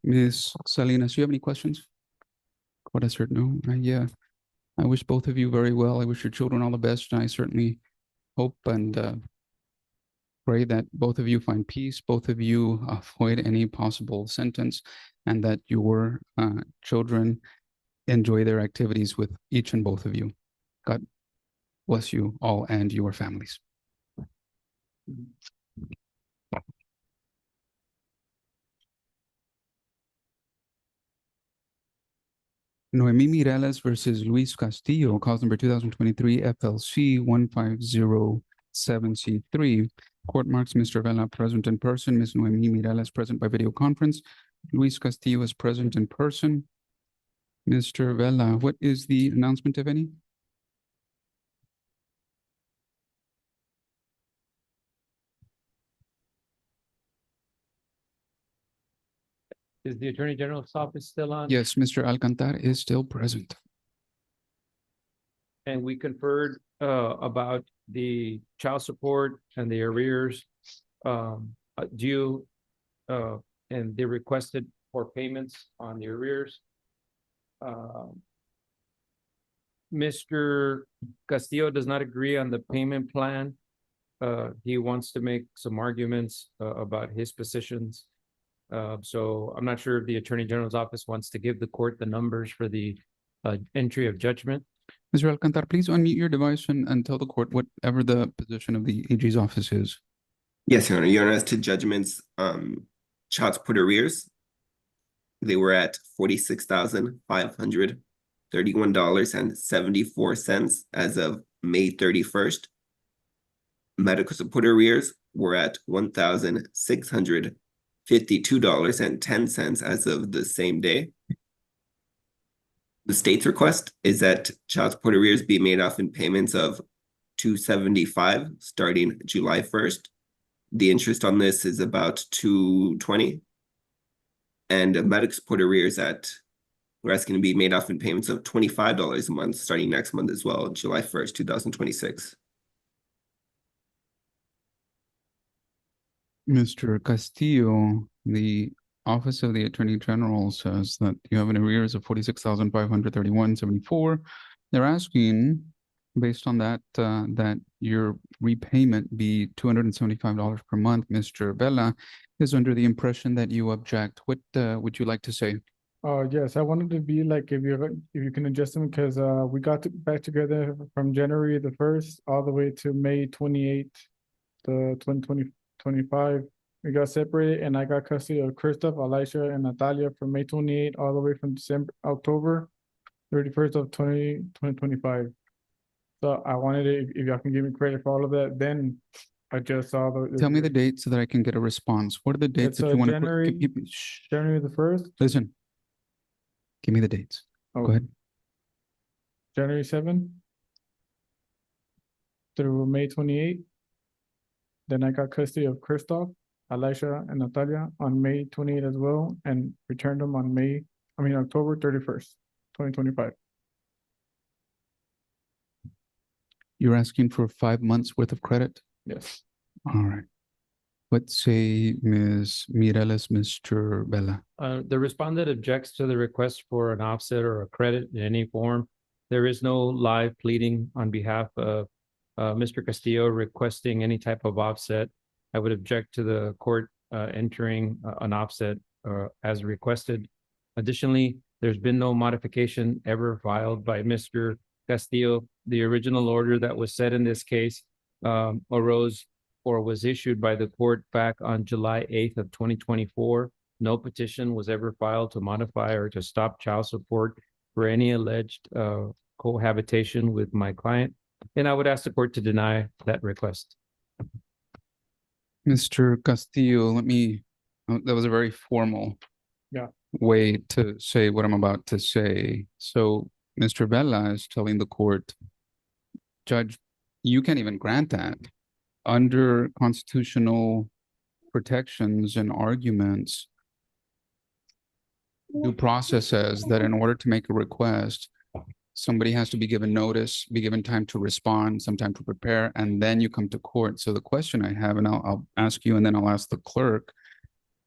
Ms. Salinas, do you have any questions? Court has heard no. Yeah, I wish both of you very well. I wish your children all the best, and I certainly hope and pray that both of you find peace, both of you avoid any possible sentence, and that your children enjoy their activities with each and both of you. God bless you all and your families. Noemi Mireles versus Luis Castillo, cause number 2023 FLC 1507C3. Court marks Mr. Vela present in person, Ms. Noemi Mireles present by video conference. Luis Castillo is present in person. Mr. Vela, what is the announcement, if any? Is the Attorney General's office still on? Yes, Mr. Alcantar is still present. And we conferred about the child support and the arrears due and they requested for payments on the arrears. Mr. Castillo does not agree on the payment plan. He wants to make some arguments about his positions. So I'm not sure if the Attorney General's office wants to give the court the numbers for the entry of judgment. Mr. Alcantar, please unmute your device and tell the court whatever the position of the AG's office is. Yes, Your Honor. Your Honor, as to judgments, child support arrears, they were at $46,531.74 as of May 31st. Medical support arrears were at $1,652.10 as of the same day. The state's request is that child support arrears be made off in payments of $275 starting July 1st. The interest on this is about $220. And medical support arrears at We're asking to be made off in payments of $25 a month, starting next month as well, July 1st, 2026. Mr. Castillo, the Office of the Attorney General says that you have an arrears of 46,531.74. They're asking, based on that, that your repayment be $275 per month. Mr. Bella is under the impression that you object. What would you like to say? Yes, I wanted to be like, if you can adjust them, because we got back together from January the 1st all the way to May 28th, the 2025. We got separated and I got custody of Christoph, Elisha, and Natalia from May 28th all the way from October 31st of 2025. So I wanted to, if y'all can give me credit for all of that, then adjust all the. Tell me the date so that I can get a response. What are the dates It's that you want to January, put? January the 1st, Listen, give me the dates. Oh. Go ahead. January 7th through May 28th. Then I got custody of Christoph, Elisha, and Natalia on May 28th as well, and returned them on October 31st, 2025. You're asking for 5 months worth of credit? Yes. All right. What say Ms. Mireles, Mr. Bella? The respondent objects to the request for an offset or a credit in any form. There is no live pleading on behalf of Mr. Castillo requesting any type of offset. I would object to the court entering an offset as requested. Additionally, there's been no modification ever filed by Mr. Castillo. The original order that was set in this case arose or was issued by the court back on July 8th of 2024. No petition was ever filed to modify or to stop child support for any alleged cohabitation with my client. And I would ask the court to deny that request. Mr. Castillo, that was a very formal way to say what I'm about to say. So Mr. Bella is telling the court, Judge, you can't even grant that. Under constitutional protections and arguments, due process says that in order to make a request, somebody has to be given notice, be given time to respond, some time to prepare, and then you come to court. So the question I have, and I'll ask you and then I'll ask the clerk,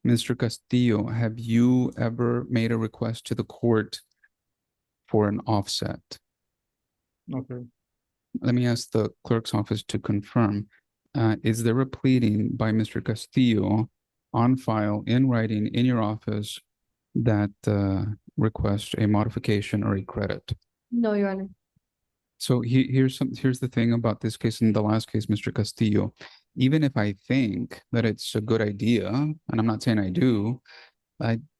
Mr. Castillo, have you ever made a request to the court for an offset? Okay. Let me ask the clerk's office to confirm. Is there a pleading by Mr. Castillo on file in writing in your office that requests a modification or a credit? No, Your Honor. So here's the thing about this case and the last case, Mr. Castillo. Even if I think that it's a good idea, and I'm not saying I do,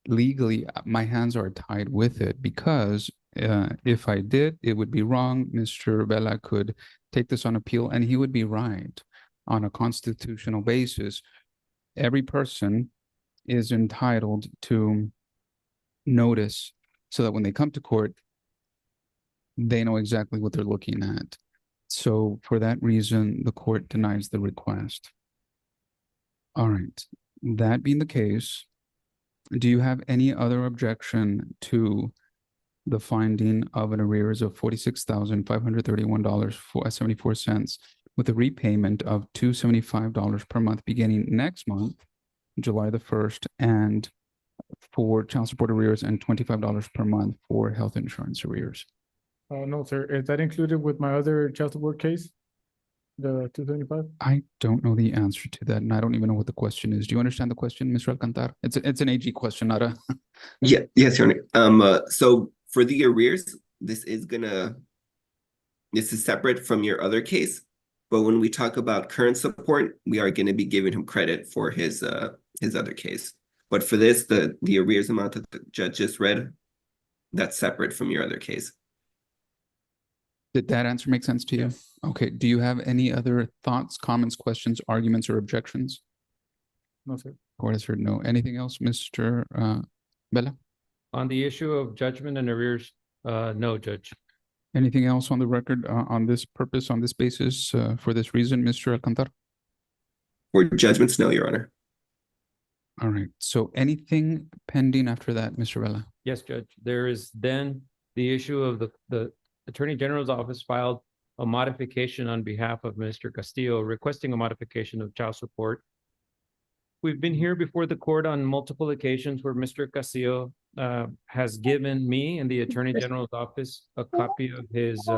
legally my hands are tied with it, because if I did, it would be wrong. Mr. Bella could take this on appeal and he would be right. On a constitutional basis, every person is entitled to notice so that when they come to court, they know exactly what they're looking at. So for that reason, the court denies the request. All right. That being the case, do you have any other objection to the finding of an arrears of $46,531.74 with a repayment of $275 per month beginning next month, July the 1st, and for child support arrears and $25 per month for health insurance arrears? No, sir. Is that included with my other child support case? The 275? I don't know the answer to that, and I don't even know what the question is. Do you understand the question, Mr. Alcantar? It's an AG question, not a. Yes, Your Honor. So for the arrears, this is separate from your other case. But when we talk about current support, we are going to be giving him credit for his other case. But for this, the arrears amount that the judge just read, that's separate from your other case. Did that answer make sense to you? Yes. Okay. Do you have any other thoughts, comments, questions, arguments, or objections? No, sir. Court has heard no. Anything else, Mr. Bella? On the issue of judgment and arrears, no, Judge. Anything else on the record on this purpose, on this basis, for this reason, Mr. Alcantar? For judgments, no, Your Honor. All right, so anything pending after that, Mr. Vela? Yes, Judge. There is then the issue of the Attorney General's office filed a modification on behalf of Mr. Castillo requesting a modification of child support. We've been here before the court on multiple occasions where Mr. Castillo has given me and the Attorney General's office a copy of his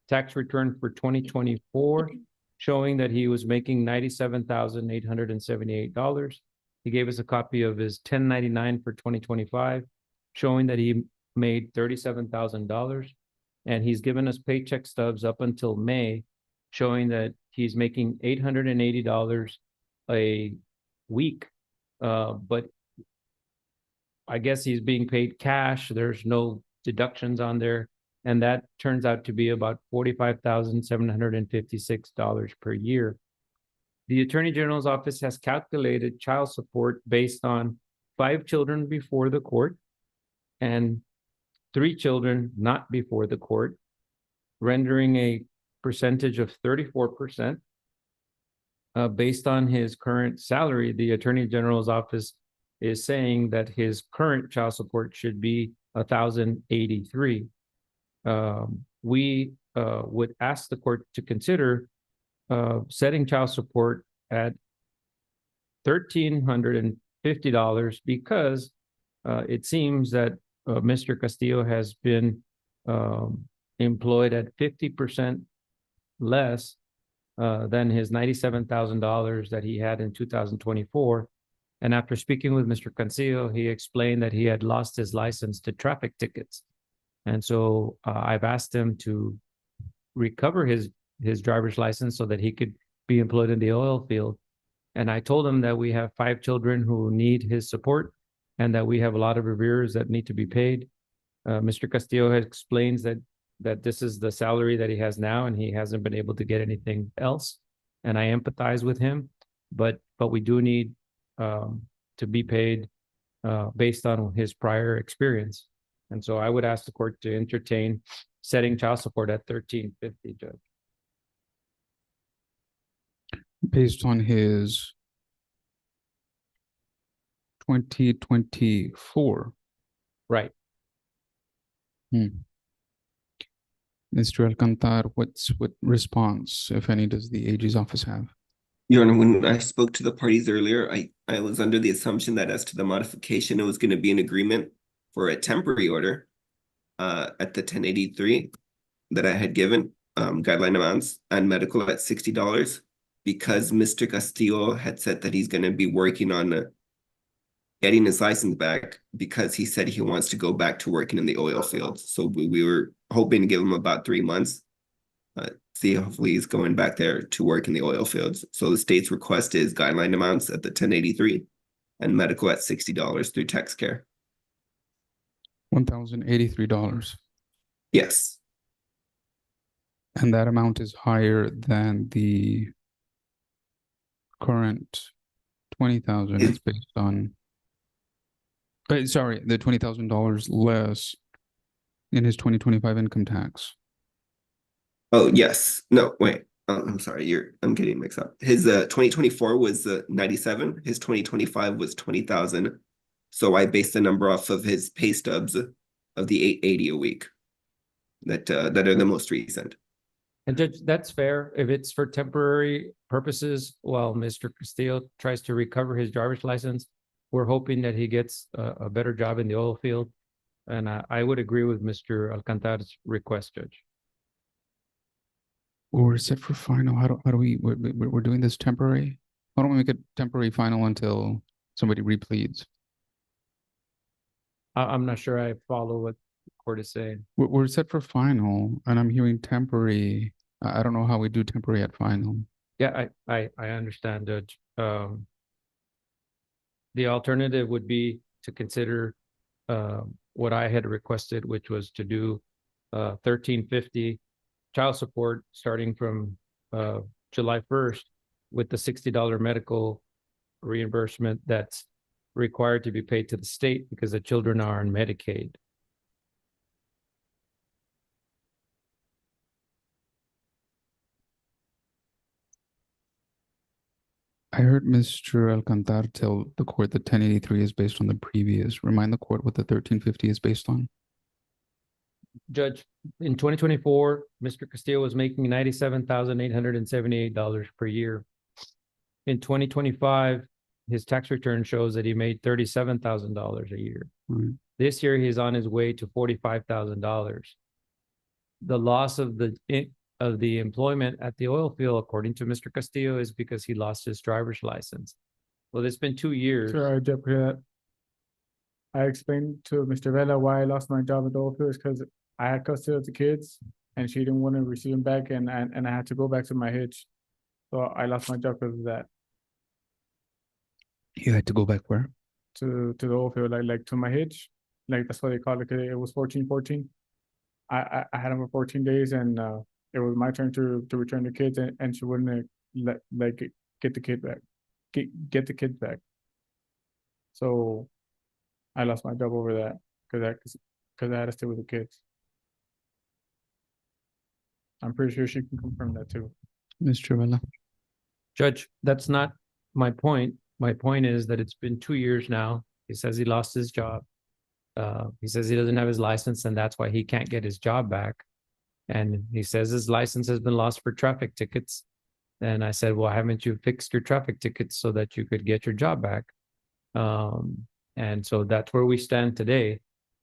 tax return for 2024, showing that he was making $97,878. He gave us a copy of his 1099 for 2025, showing that he made $37,000. And he's given us paycheck stubs up until May, showing that he's making $880 a week. But I guess he's being paid cash. There's no deductions on there. And that turns out to be about $45,756 per year. The Attorney General's office has calculated child support based on 5 children before the court and 3 children not before the court, rendering a percentage of 34%. Based on his current salary, the Attorney General's office is saying that his current child support should be $1,083. We would ask the court to consider setting child support at $1,350 because it seems that Mr. Castillo has been employed at 50% less than his $97,000 that he had in 2024. And after speaking with Mr. Castillo, he explained that he had lost his license to traffic tickets. And so I've asked him to recover his driver's license so that he could be employed in the oil field. And I told him that we have 5 children who need his support and that we have a lot of arrears that need to be paid. Mr. Castillo explains that this is the salary that he has now and he hasn't been able to get anything else. And I empathize with him, but we do need to be paid based on his prior experience. And so I would ask the court to entertain setting child support at $1,350, Judge. Based on his 2024. Right. Mr. Alcantar, what response, if any, does the AG's office have? Your Honor, when I spoke to the parties earlier, I was under the assumption that as to the modification, it was going to be an agreement for a temporary order at the 1083 that I had given, guideline amounts and medical at $60, because Mr. Castillo had said that he's going to be working on getting his license back because he said he wants to go back to working in the oil fields. So we were hoping to give him about 3 months. See, hopefully he's going back there to work in the oil fields. So the state's request is guideline amounts at the 1083 and medical at $60 through tax care. $1,083. Yes. And that amount is higher than the current 20,000. It's based on, sorry, the $20,000 less in his 2025 income tax. Oh, yes. No, wait. I'm sorry. I'm getting mixed up. His 2024 was 97. His 2025 was 20,000. So I based the number off of his pay stubs of the 880 a week that are the most recent. And Judge, that's fair if it's for temporary purposes while Mr. Castillo tries to recover his driver's license. We're hoping that he gets a better job in the oil field. And I would agree with Mr. Alcantar's request, Judge. Or set for final. How do we're doing this temporary? Why don't we make it temporary final until somebody repleads? I'm not sure I follow what the court is saying. We're set for final, and I'm hearing temporary. I don't know how we do temporary at final. Yeah, I understand, Judge. The alternative would be to consider what I had requested, which was to do $1,350 child support starting from July 1st with the $60 medical reimbursement that's required to be paid to the state because the children are on Medicaid. I heard Mr. Alcantar tell the court that 1083 is based on the previous. Remind the court what the 1350 is based on. Judge, in 2024, Mr. Castillo was making $97,878 per year. In 2025, his tax return shows that he made $37,000 a year. Right. This year, he's on his way to $45,000. The loss of the employment at the oil field, according to Mr. Castillo, is because he lost his driver's license. Well, it's been 2 years. Sir, I explained to Mr. Vela why I lost my job at the oil field because I had custody of the kids and she didn't want to receive them back and I had to go back to my hitch. So I lost my job because of that. You had to go back where? To the oil field, like to my hitch. Like that's what they call it, 'cause it was 14. I had them for 14 days and it was my turn to return the kids and she wouldn't get the kid back. Get the kids back. So I lost my job over that because I had to stay with the kids. I'm pretty sure she can confirm that too. Mr. Vela. Judge, that's not my point. My point is that it's been 2 years now. He says he lost his job. He says he doesn't have his license and that's why he can't get his job back. And he says his license has been lost for traffic tickets. And I said, well, haven't you fixed your traffic tickets so that you could get your job back? And so that's where we stand today.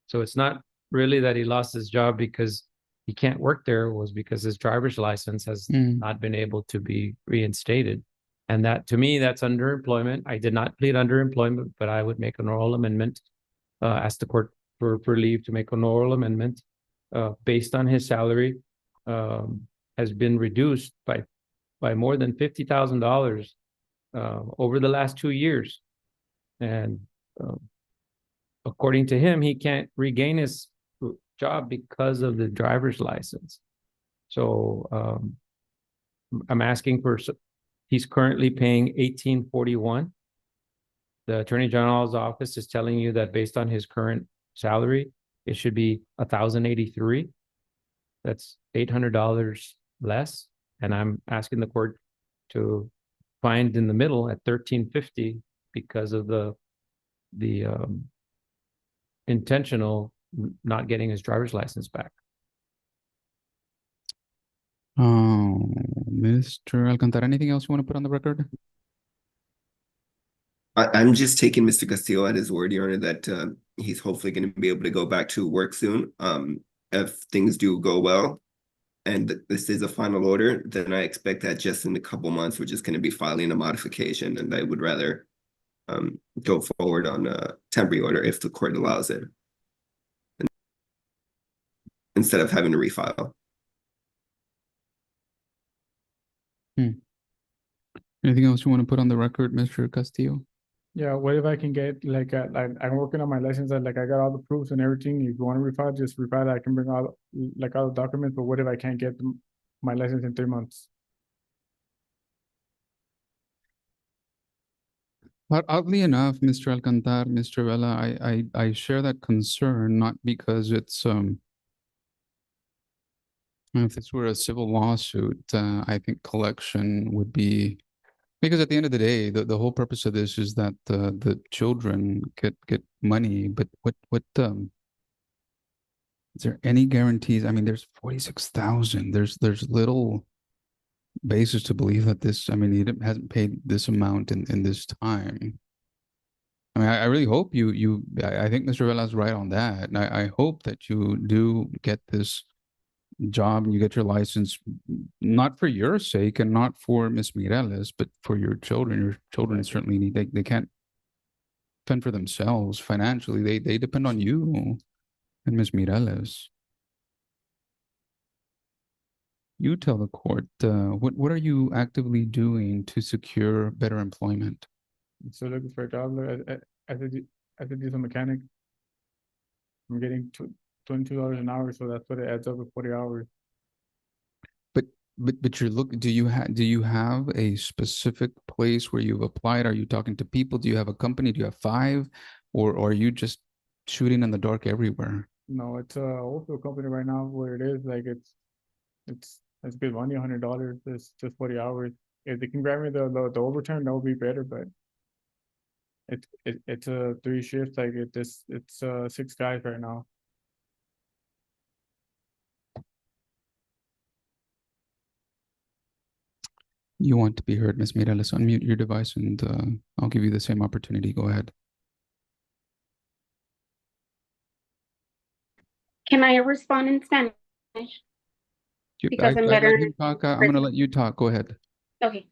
So it's not really that he lost his job because he can't work there. It was because his driver's license has not been able to be reinstated. And that, to me, that's underemployment. I did not plead underemployment, but I would make an oral amendment, ask the court for leave to make an oral amendment based on his salary has been reduced by more than $50,000 over the last 2 years. And according to him, he can't regain his job because of the driver's license. So I'm asking for, he's currently paying $1,841. The Attorney General's office is telling you that based on his current salary, it should be $1,083. That's $800 less. And I'm asking the court to find in the middle at $1,350 because of the intentional not getting his driver's license back. Mr. Alcantara, anything else you want to put on the record? I'm just taking Mr. Castillo at his word, Your Honor, that he's hopefully going to be able to go back to work soon. If things do go well, and this is a final order, then I expect that just in a couple months, we're just going to be filing a modification, and I would rather go forward on a temporary order if the court allows it, instead of having to refile. Anything else you want to put on the record, Mr. Castillo? Yeah, what if I can get like I'm working on my license and I got all the proofs and everything. If you want to refile, just refile. I can bring all the documents. But what if I can't get my license in 3 months? But oddly enough, Mr. Alcantar, Mr. Vela, I share that concern, not because it's if this were a civil lawsuit, I think collection would be, because at the end of the day, the whole purpose of this is that the children get money. But what is there any guarantees? I mean, there's 46,000. There's little basis to believe that this. I mean, he hasn't paid this amount in this time. I mean, I really hope I think Mr. Vela's right on that. And I hope that you do get this job and you get your license, not for your sake and not for Miss Mireles, but for your children. Your children certainly need, they can't fend for themselves financially. They depend on you and Miss Mireles. You tell the court, what are you actively doing to secure better employment? I'm still looking for a job as a diesel mechanic. I'm getting $22 an hour, so that's what it adds up to 40 hours. But do you have a specific place where you've applied? Are you talking to people? Do you have a company? Do you have 5, or are you just shooting in the dark everywhere? No, it's a wholesale company right now where it is like it's good money, $100. It's just 40 hours. if they can grant me the overtime, that would be better, but it's a 3 shift, like it's 6 guys right now. You want to be heard, Ms. Mireles. Unmute your device and I'll give you the same opportunity. Go ahead. Can I respond in Spanish? Because I'm I better. let him talk. I'm going to let you talk. Go ahead. Okay.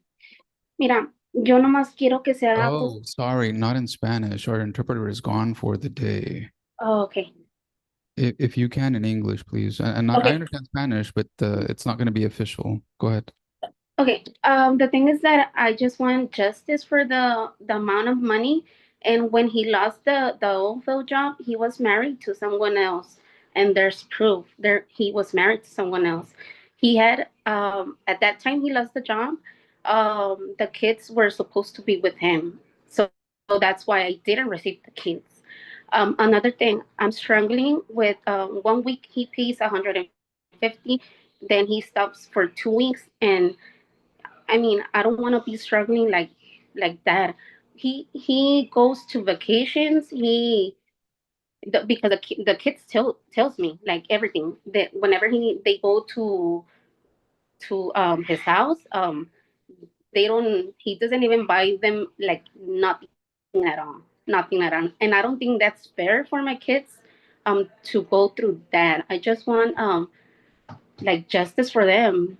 Mira, yo nomás quiero que se haga. Oh, sorry, not in Spanish. Our interpreter is gone for the day. Oh, okay. If you can in English, please. And not, I Okay. understand Spanish, but it's not going to be official. Go ahead. Okay. The thing is that I just want justice for the amount of money. And when he lost the oilfield job, he was married to someone else. And there's proof there he was married to someone else. He had at that time he lost the job. The kids were supposed to be with him. So that's why I didn't receive the kids. Another thing, I'm struggling with 1 week he pays 150, then he stops for 2 weeks, and I mean, I don't want to be struggling like that. He goes to vacations. Because the kids tells me like everything that whenever they go to his house, he doesn't even buy them like nothing at all, nothing at all. And I don't think that's fair for my kids to go through that. I just want like justice for them,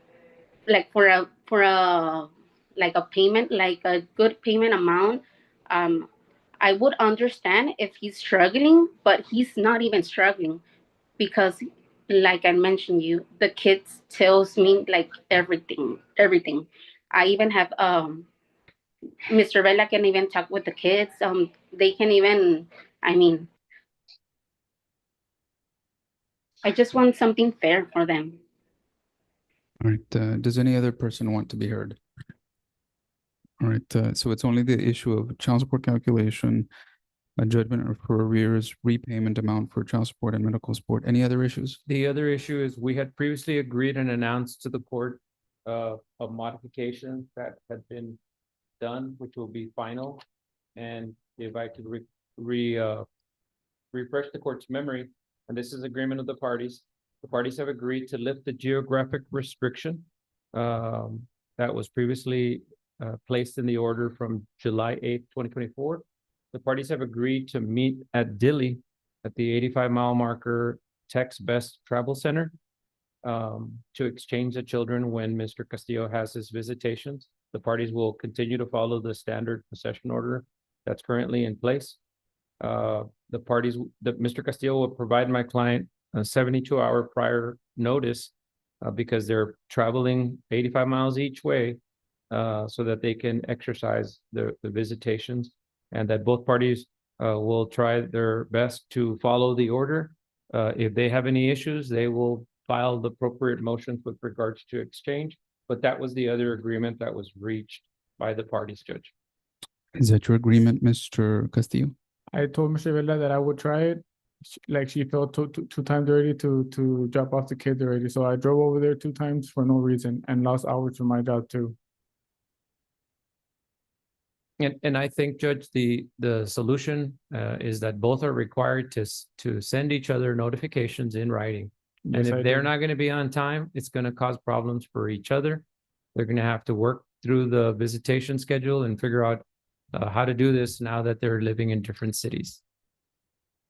like for a like a payment, like a good payment amount. I would understand if he's struggling, but he's not even struggling because like I mentioned you, the kids tells me like everything. I even have Mr. Vela can even talk with the kids. They can even, I mean, I just want something fair for them. All right. Does any other person want to be heard? All right. So it's only the issue of child support calculation, a judgment for arrears, repayment amount for child support and medical support. Any other issues? The other issue is we had previously agreed and announced to the court a modification that had been done, which will be final. And if I could refresh the court's memory, and this is agreement of the parties have agreed to lift the geographic restriction that was previously placed in the order from July 8th, 2024. The parties have agreed to meet at Dilley at the 85-mile marker Tex Best Travel Center to exchange the children when Mr. Castillo has his visitations. The parties will continue to follow the standard possession order that's currently in place. Mr. Castillo will provide my client a 72-hour prior notice because they're traveling 85 miles each way so that they can exercise the visitations, and that both parties will try their best to follow the order. If they have any issues, they will file the appropriate motions with regards to exchange. But that was the other agreement that was reached by the parties, Judge. Is that your agreement, Mr. Castillo? I told Mr. Vela that I would try it. Like she felt two times already to drop off the kids already. So I drove over there 2 times for no reason and lost hours from my job too. And I think, Judge, the solution is that both are required to send each other notifications in writing. And Yes, if I they're do. not going to be on time, it's going to cause problems for each other. They're going to have to work through the visitation schedule and figure out how to do this now that they're living in different cities.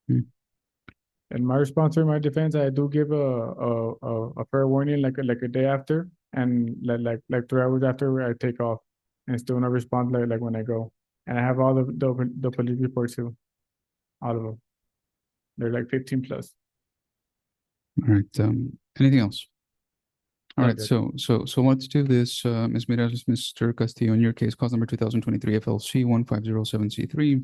And my response or my defense, I do give a fair warning like a day after, and like 3 hours after I take off, and still not respond like when I go. And I have all the police reports too, all of them. They're like 15 plus. All right. Anything else? All No, right. Judge. So let's do this. Ms. Mireles, Mr. Castillo, in your case, cause number 2023 FLC 1507C3.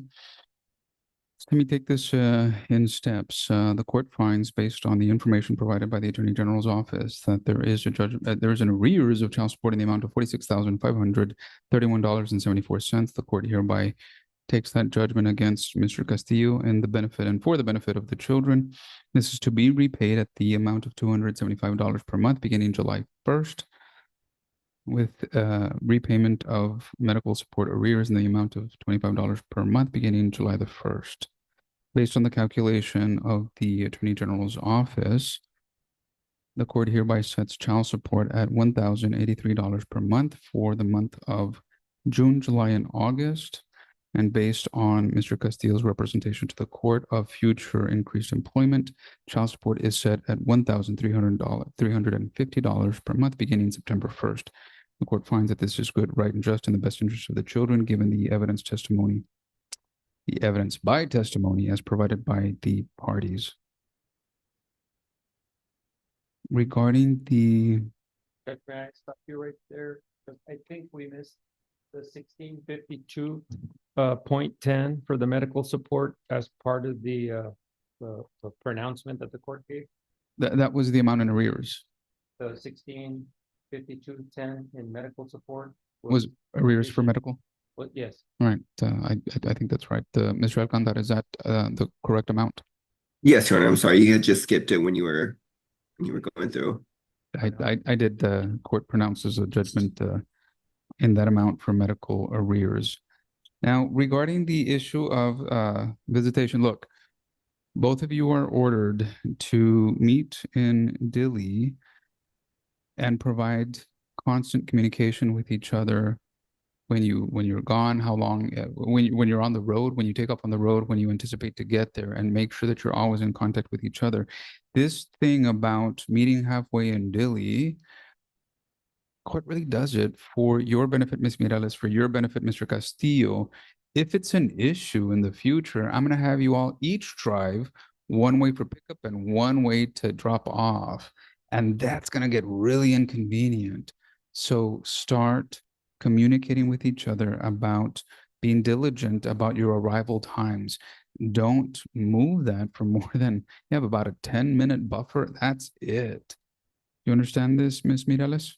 Let me take this in steps. The court finds, based on the information provided by the Attorney General's office, that there is there is an arrears of child support in the amount of $46,531.74. The court hereby takes that judgment against Mr. Castillo and for the benefit of the children. This is to be repaid at the amount of $275 per month beginning July 1st. with repayment of medical support arrears in the amount of $25 per month beginning July the 1st. Based on the calculation of the Attorney General's office, the court hereby sets child support at $1,083 per month for the month of June, July, and August. And based on Mr. Castillo's representation to the court of future increased employment, child support is set at $1,350 per month beginning September 1st. The court finds that this is good, right, and just in the best interest of the children, given the evidence by testimony as provided by the parties. Regarding the May I stop you right there? 'Cause I think we missed the 1652 .10 for the medical support as part of the pronouncement that the court gave. that was the amount in arrears. The 1652.10 in medical support Was arrears for medical? Well, yes. All right, I think that's right. Mr. Alcantara, is that the correct amount? Yes, Your Honor, I'm sorry, you had just skipped it when you were going through. I did, the court pronounces a judgment in that amount for medical arrears. Now, regarding the issue of visitation, look, both of you are ordered to meet in Dili and provide constant communication with each other when you're gone, how long, when you're on the road, when you take off on the road, when you anticipate to get there, and make sure that you're always in contact with each other. This thing about meeting halfway in Dili, court really does it for your benefit, Ms. Mireles, for your benefit, Mr. Castillo. If it's an issue in the future, I'm going to have you all each drive one way for pickup and one way to drop off. And that's going to get really inconvenient. So start communicating with each other about being diligent about your arrival times. Don't move that for more than, you have about a 10-minute buffer. That's it. You understand this, Ms. Mireles?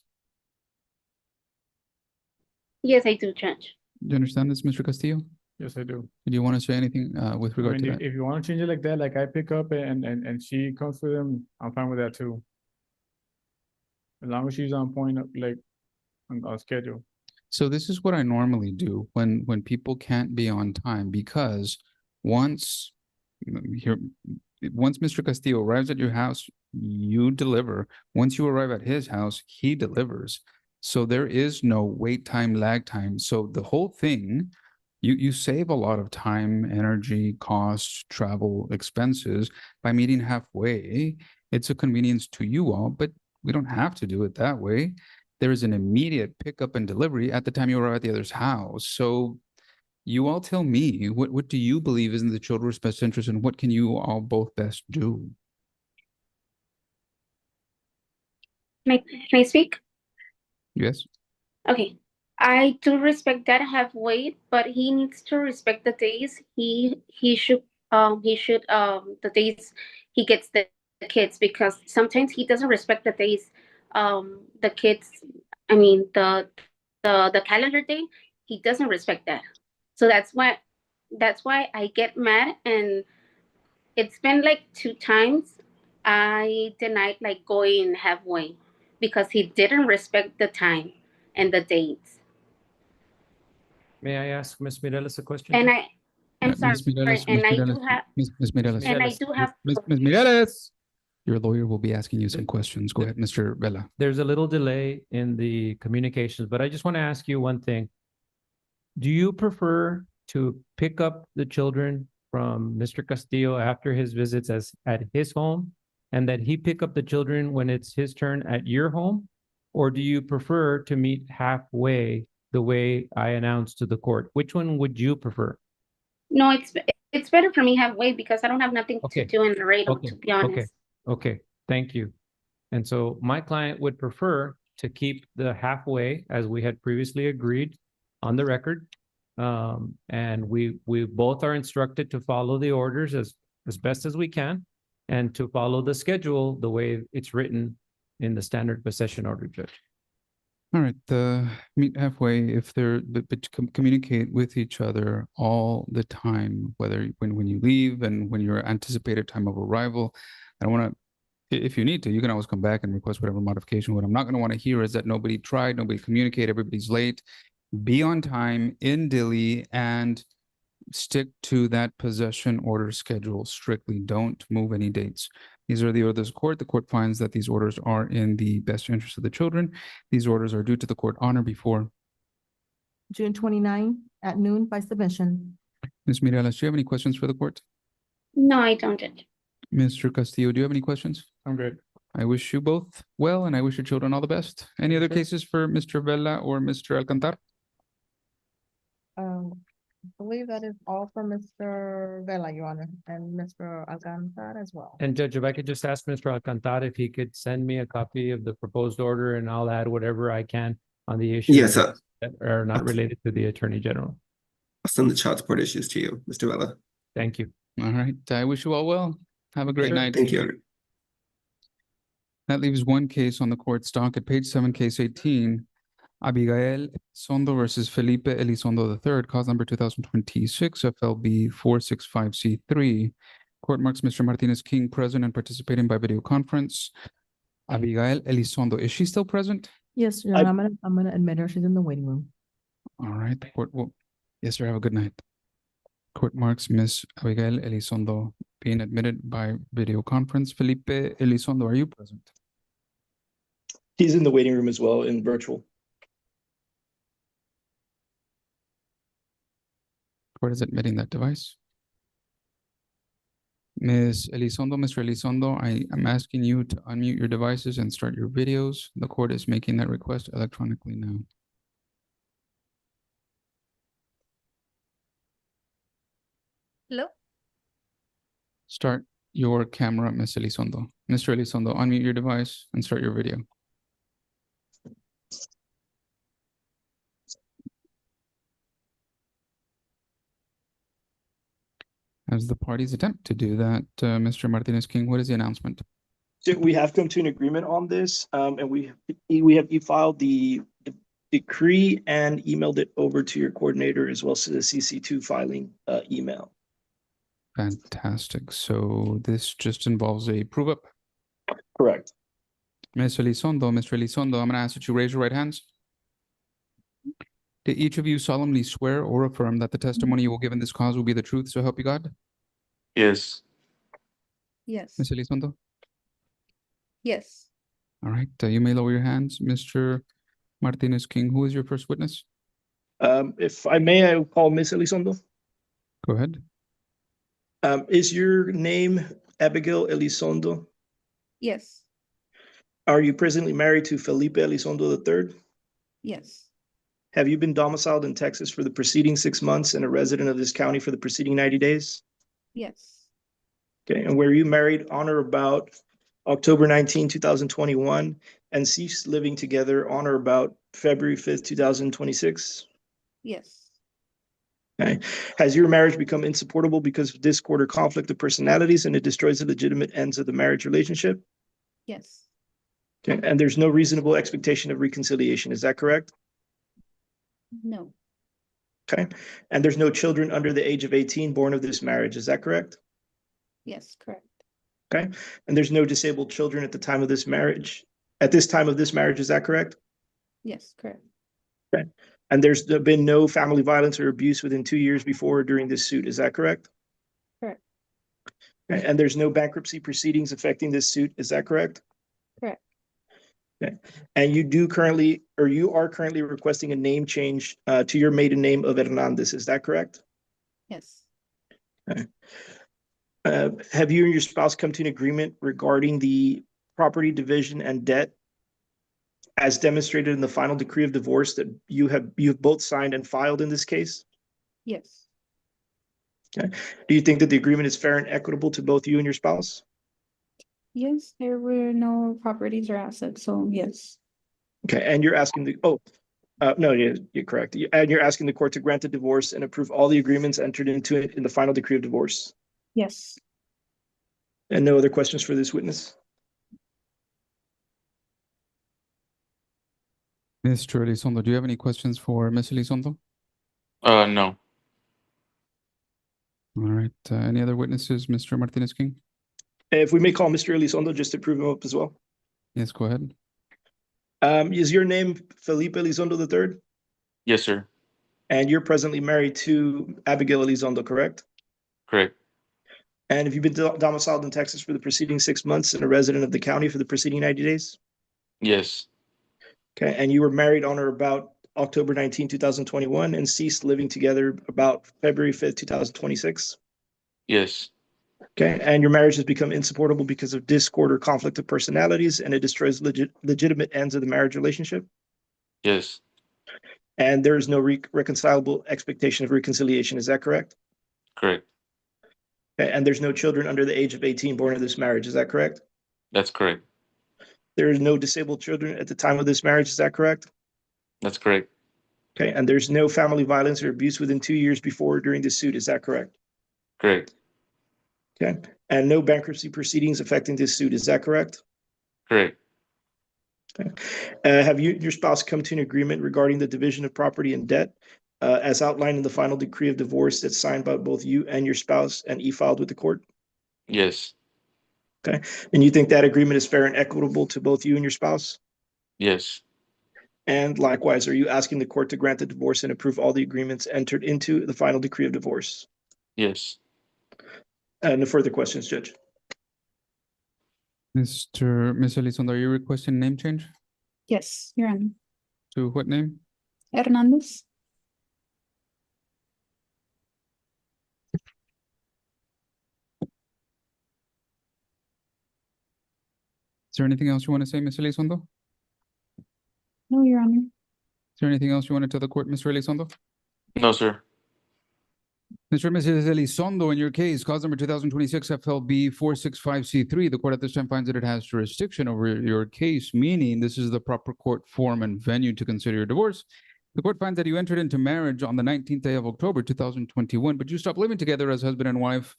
Yes, I do, Judge. Do you understand this, Mr. Castillo? Yes, I do. Do you want to say anything with regard to that? If you want to change it like that, like I pick up and she comes with him, I'm fine with that too. As long as she's on point, like on schedule. So this is what I normally do when people can't be on time, because once Mr. Castillo arrives at your house, you deliver. Once you arrive at his house, he delivers. So there is no wait time, lag time. So the whole thing, you save a lot of time, energy, costs, travel expenses by meeting halfway. It's a convenience to you all, but we don't have to do it that way. There is an immediate pickup and delivery at the time you arrive at the other's house. So you all tell me, what do you believe is in the children's best interest, and what can you all both best do? Can I speak? Yes. Okay. I do respect that halfway, but he needs to respect the days he should the days he gets the kids, because sometimes he doesn't respect the days the kids, I mean the calendar day, he doesn't respect that. So that's why I get mad, and it's been like 2 times I denied like going halfway because he didn't respect the time and the dates. May I ask Ms. Mireles a question? And I'm sorry, Ms. Mireles, and I do Mireles, have, Ms. Mireles, and I do have, Ms. Mireles, your lawyer will be asking you some questions. Go ahead, Mr. Vela. There's a little delay in the communications, but I just want to ask you one thing. Do you prefer to pick up the children from Mr. Castillo after his visits at his home, and that he pick up the children when it's his turn at your home? Or do you prefer to meet halfway the way I announced to the court? Which one would you prefer? no, it's better for me halfway because I don't have nothing to do in Laredo, to be honest. Okay, thank you. And so my client would prefer to keep the halfway as we had previously agreed on the record. And we both are instructed to follow the orders as best as we can, and to follow the schedule the way it's written in the standard possession order, Judge. All right, meet halfway if they're, but communicate with each other all the time, whether when you leave and when your anticipated time of arrival. I don't want to If you need to, you can always come back and request whatever modification. What I'm not going to want to hear is that nobody tried, nobody communicated, everybody's late. Be on time in Dili and stick to that possession order schedule strictly. Don't move any dates. These are the orders of court. The court finds that these orders are in the best interest of the children. These orders are due to the court honor before June 29 at noon by submission. Ms. Mireles. Do you have any questions for the court? No, I don't, Judge. Mr. Castillo, do you have any questions? I'm good. I wish you both well, and I wish your children all the best. Any other cases for Mr. Vela or Mr. Alcantar? I believe that is all for Mr. Vela, Your Honor, and Mr. Alcantar as well. And Judge, if I could just ask Mr. Alcantar if he could send me a copy of the proposed order and I'll add whatever I can on the issues Yes, that are not related to the Attorney General. I'll send the child support issues to you, Mr. Vela. Thank you. All right. I wish you all well. Have a great night. Thank you. That leaves one case on the court's docket, page 7, case 18. Abigail Sondo versus Felipe Elizondo III, cause number 2026 FLB 465C3. Court marks Mr. Martinez King present and participating by video conference. Abigail Elizondo, is she still present? Yes, Your Honor, I'm gonna admit her. She's in the waiting room. All right, the court will. Yes, sir. Have a good night. Court marks Miss Abigail Elizondo being admitted by video conference. Felipe Elizondo, are you present? He's in the waiting room as well in virtual. Court is admitting that device. Ms. Elizondo, Mr. Elizondo, I am asking you to unmute your devices and start your videos. The court is making that request electronically now. Hello? Start your camera, Ms. Elizondo. Mr. Elizondo, unmute your device and start your video. As the parties attempt to do that, Mr. Martinez King, what is the announcement? So we have come to an agreement on this, and we have e-filed the decree and emailed it over to your coordinator as well as the CC2 filing email. Fantastic. So this just involves a prove up. Correct. Ms. Elizondo, Mr. Elizondo, I'm going to ask that you raise your right hands. Do each of you solemnly swear or affirm that the testimony you will give in this cause will be the truth, so help you God? Yes. Yes. Ms. Elizondo? Yes. All right, you may lower your hands. Mr. Martinez King, who is your first witness? If I may, I will call Miss Elizondo. Go ahead. Is your name Abigail Elizondo? Yes. Are you presently married to Felipe Elizondo III? Yes. Have you been domiciled in Texas for the preceding 6 months and a resident of this county for the preceding 90 days? Yes. Okay, and were you married on or about October 19, 2021 and ceased living together on or about February 5th, 2026? Yes. Okay. Has your marriage become insupportable because of discord or conflict of personalities and it destroys the legitimate ends of the marriage relationship? Yes. Okay, and there's no reasonable expectation of reconciliation, is that correct? No. Okay, and there's no children under the age of 18 born of this marriage, is that correct? Yes, correct. Okay, and there's no disabled children at the time of this marriage. At this time of this marriage, is that correct? Yes, correct. Okay, and there's been no family violence or abuse within 2 years before or during this suit, is that correct? Correct. Okay, and there's no bankruptcy proceedings affecting this suit, is that correct? Correct. Okay, and you are currently requesting a name change to your maiden name of Hernandez, is that correct? Yes. Okay. Have you and your spouse come to an agreement regarding the property division and debt as demonstrated in the final decree of divorce that you have both signed and filed in this case? Yes. Okay. Do you think that the agreement is fair and equitable to both you and your spouse? Yes, there were no properties or assets, so yes. Okay, and you're asking no, you're correct. And you're asking the court to grant the divorce and approve all the agreements entered into it in the final decree of divorce. Yes. And no other questions for this witness? Mr. Elizondo, do you have any questions for Ms. Elizondo? No. All right, any other witnesses, Mr. Martinez King? If we may call Mr. Elizondo just to prove him up as well. Yes, go ahead. Is your name Felipe Elizondo III? Yes, sir. And you're presently married to Abigail Elizondo, correct? Correct. And have you been domiciled in Texas for the preceding 6 months and a resident of the county for the preceding 90 days? Yes. Okay, and you were married on or about October 19, 2021 and ceased living together about February 5th, 2026? Yes. Okay, and your marriage has become insupportable because of discord or conflict of personalities, and it destroys legitimate ends of the marriage relationship? Yes. And there is no reconcilable expectation of reconciliation, is that correct? Correct. Okay, and there's no children under the age of 18 born in this marriage, is that correct? That's correct. There is no disabled children at the time of this marriage, is that correct? That's correct. Okay, and there's no family violence or abuse within 2 years before or during the suit, is that correct? Correct. Okay, and no bankruptcy proceedings affecting this suit, is that correct? Correct. Okay. Have you and your spouse come to an agreement regarding the division of property and debt as outlined in the final decree of divorce that's signed by both you and your spouse and e-filed with the court? Yes. Okay, and you think that agreement is fair and equitable to both you and your spouse? Yes. And likewise, are you asking the court to grant the divorce and approve all the agreements entered into the final decree of divorce? Yes. No further questions, Judge. Ms. Elizondo, are you requesting name change? Yes, Your Honor. To what name? Hernandez? Is there anything else you want to say, Ms. Elizondo? No, Your Honor. Is there anything else you want to tell the court, Mr. Elizondo? No, sir. Mr. and Mrs. Elizondo, in your case, cause number 2026 FLB 465C3, the court at this time finds that it has jurisdiction over your case, meaning this is the proper court form and venue to consider your divorce. The court finds that you entered into marriage on the 19th day of October 2021, but you stopped living together as husband and wife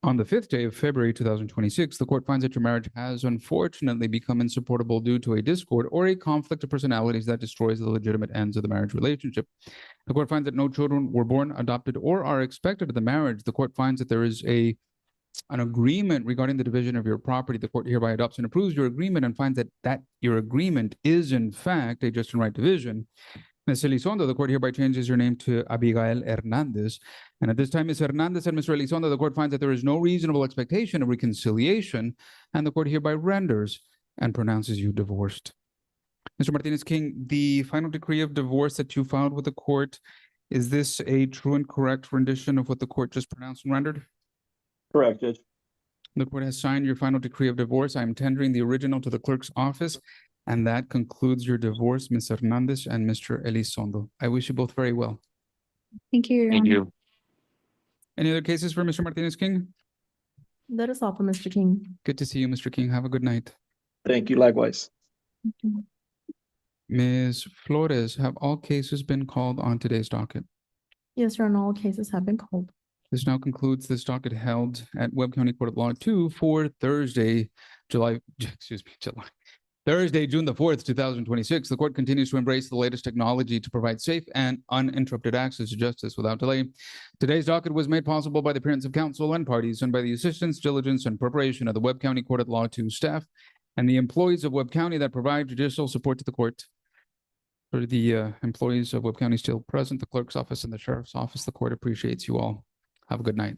on the 5th day of February 2026. The court finds that your marriage has unfortunately become insupportable due to a discord or a conflict of personalities that destroys the legitimate ends of the marriage relationship. The court finds that no children were born, adopted, or are expected of the marriage. The court finds that there is an agreement regarding the division of your property. The court hereby adopts and approves your agreement and finds that your agreement is in fact a just and right division. Ms. Elizondo, the court hereby changes your name to Abigail Hernandez. And at this time, Ms. Hernandez and Mr. Elizondo, the court finds that there is no reasonable expectation of reconciliation, and the court hereby renders and pronounces you divorced. Mr. Martinez-King, the final decree of divorce that you filed with the court, is this a true and correct rendition of what the court just pronounced and rendered? Correct, Judge. The court has signed your final decree of divorce. I am tendering the original to the clerk's office. And that concludes your divorce, Ms. Hernandez and Mr. Elizondo. I wish you both very well. Thank you, Your Thank Honor. you. Any other cases for Mr. Martinez-King? That is all for Mr. King. Good to see you, Mr. King. Have a good night. Thank you, likewise. Thank you. Ms. Flores, have all cases been called on today's docket? Yes, Your Honor, all cases have been called. This now concludes this docket held at Webb County Court of Law 2 for Thursday, June the 4th, 2026. The court continues to embrace the latest technology to provide safe and uninterrupted access to justice without delay. Today's docket was made possible by the appearance of counsel and parties and by the assistance, diligence, and preparation of the Webb County Court of Law 2 staff and the employees of Webb County that provide judicial support to the court. For the employees of Webb County still present, the clerk's office and the sheriff's office, the court appreciates you all. Have a good night.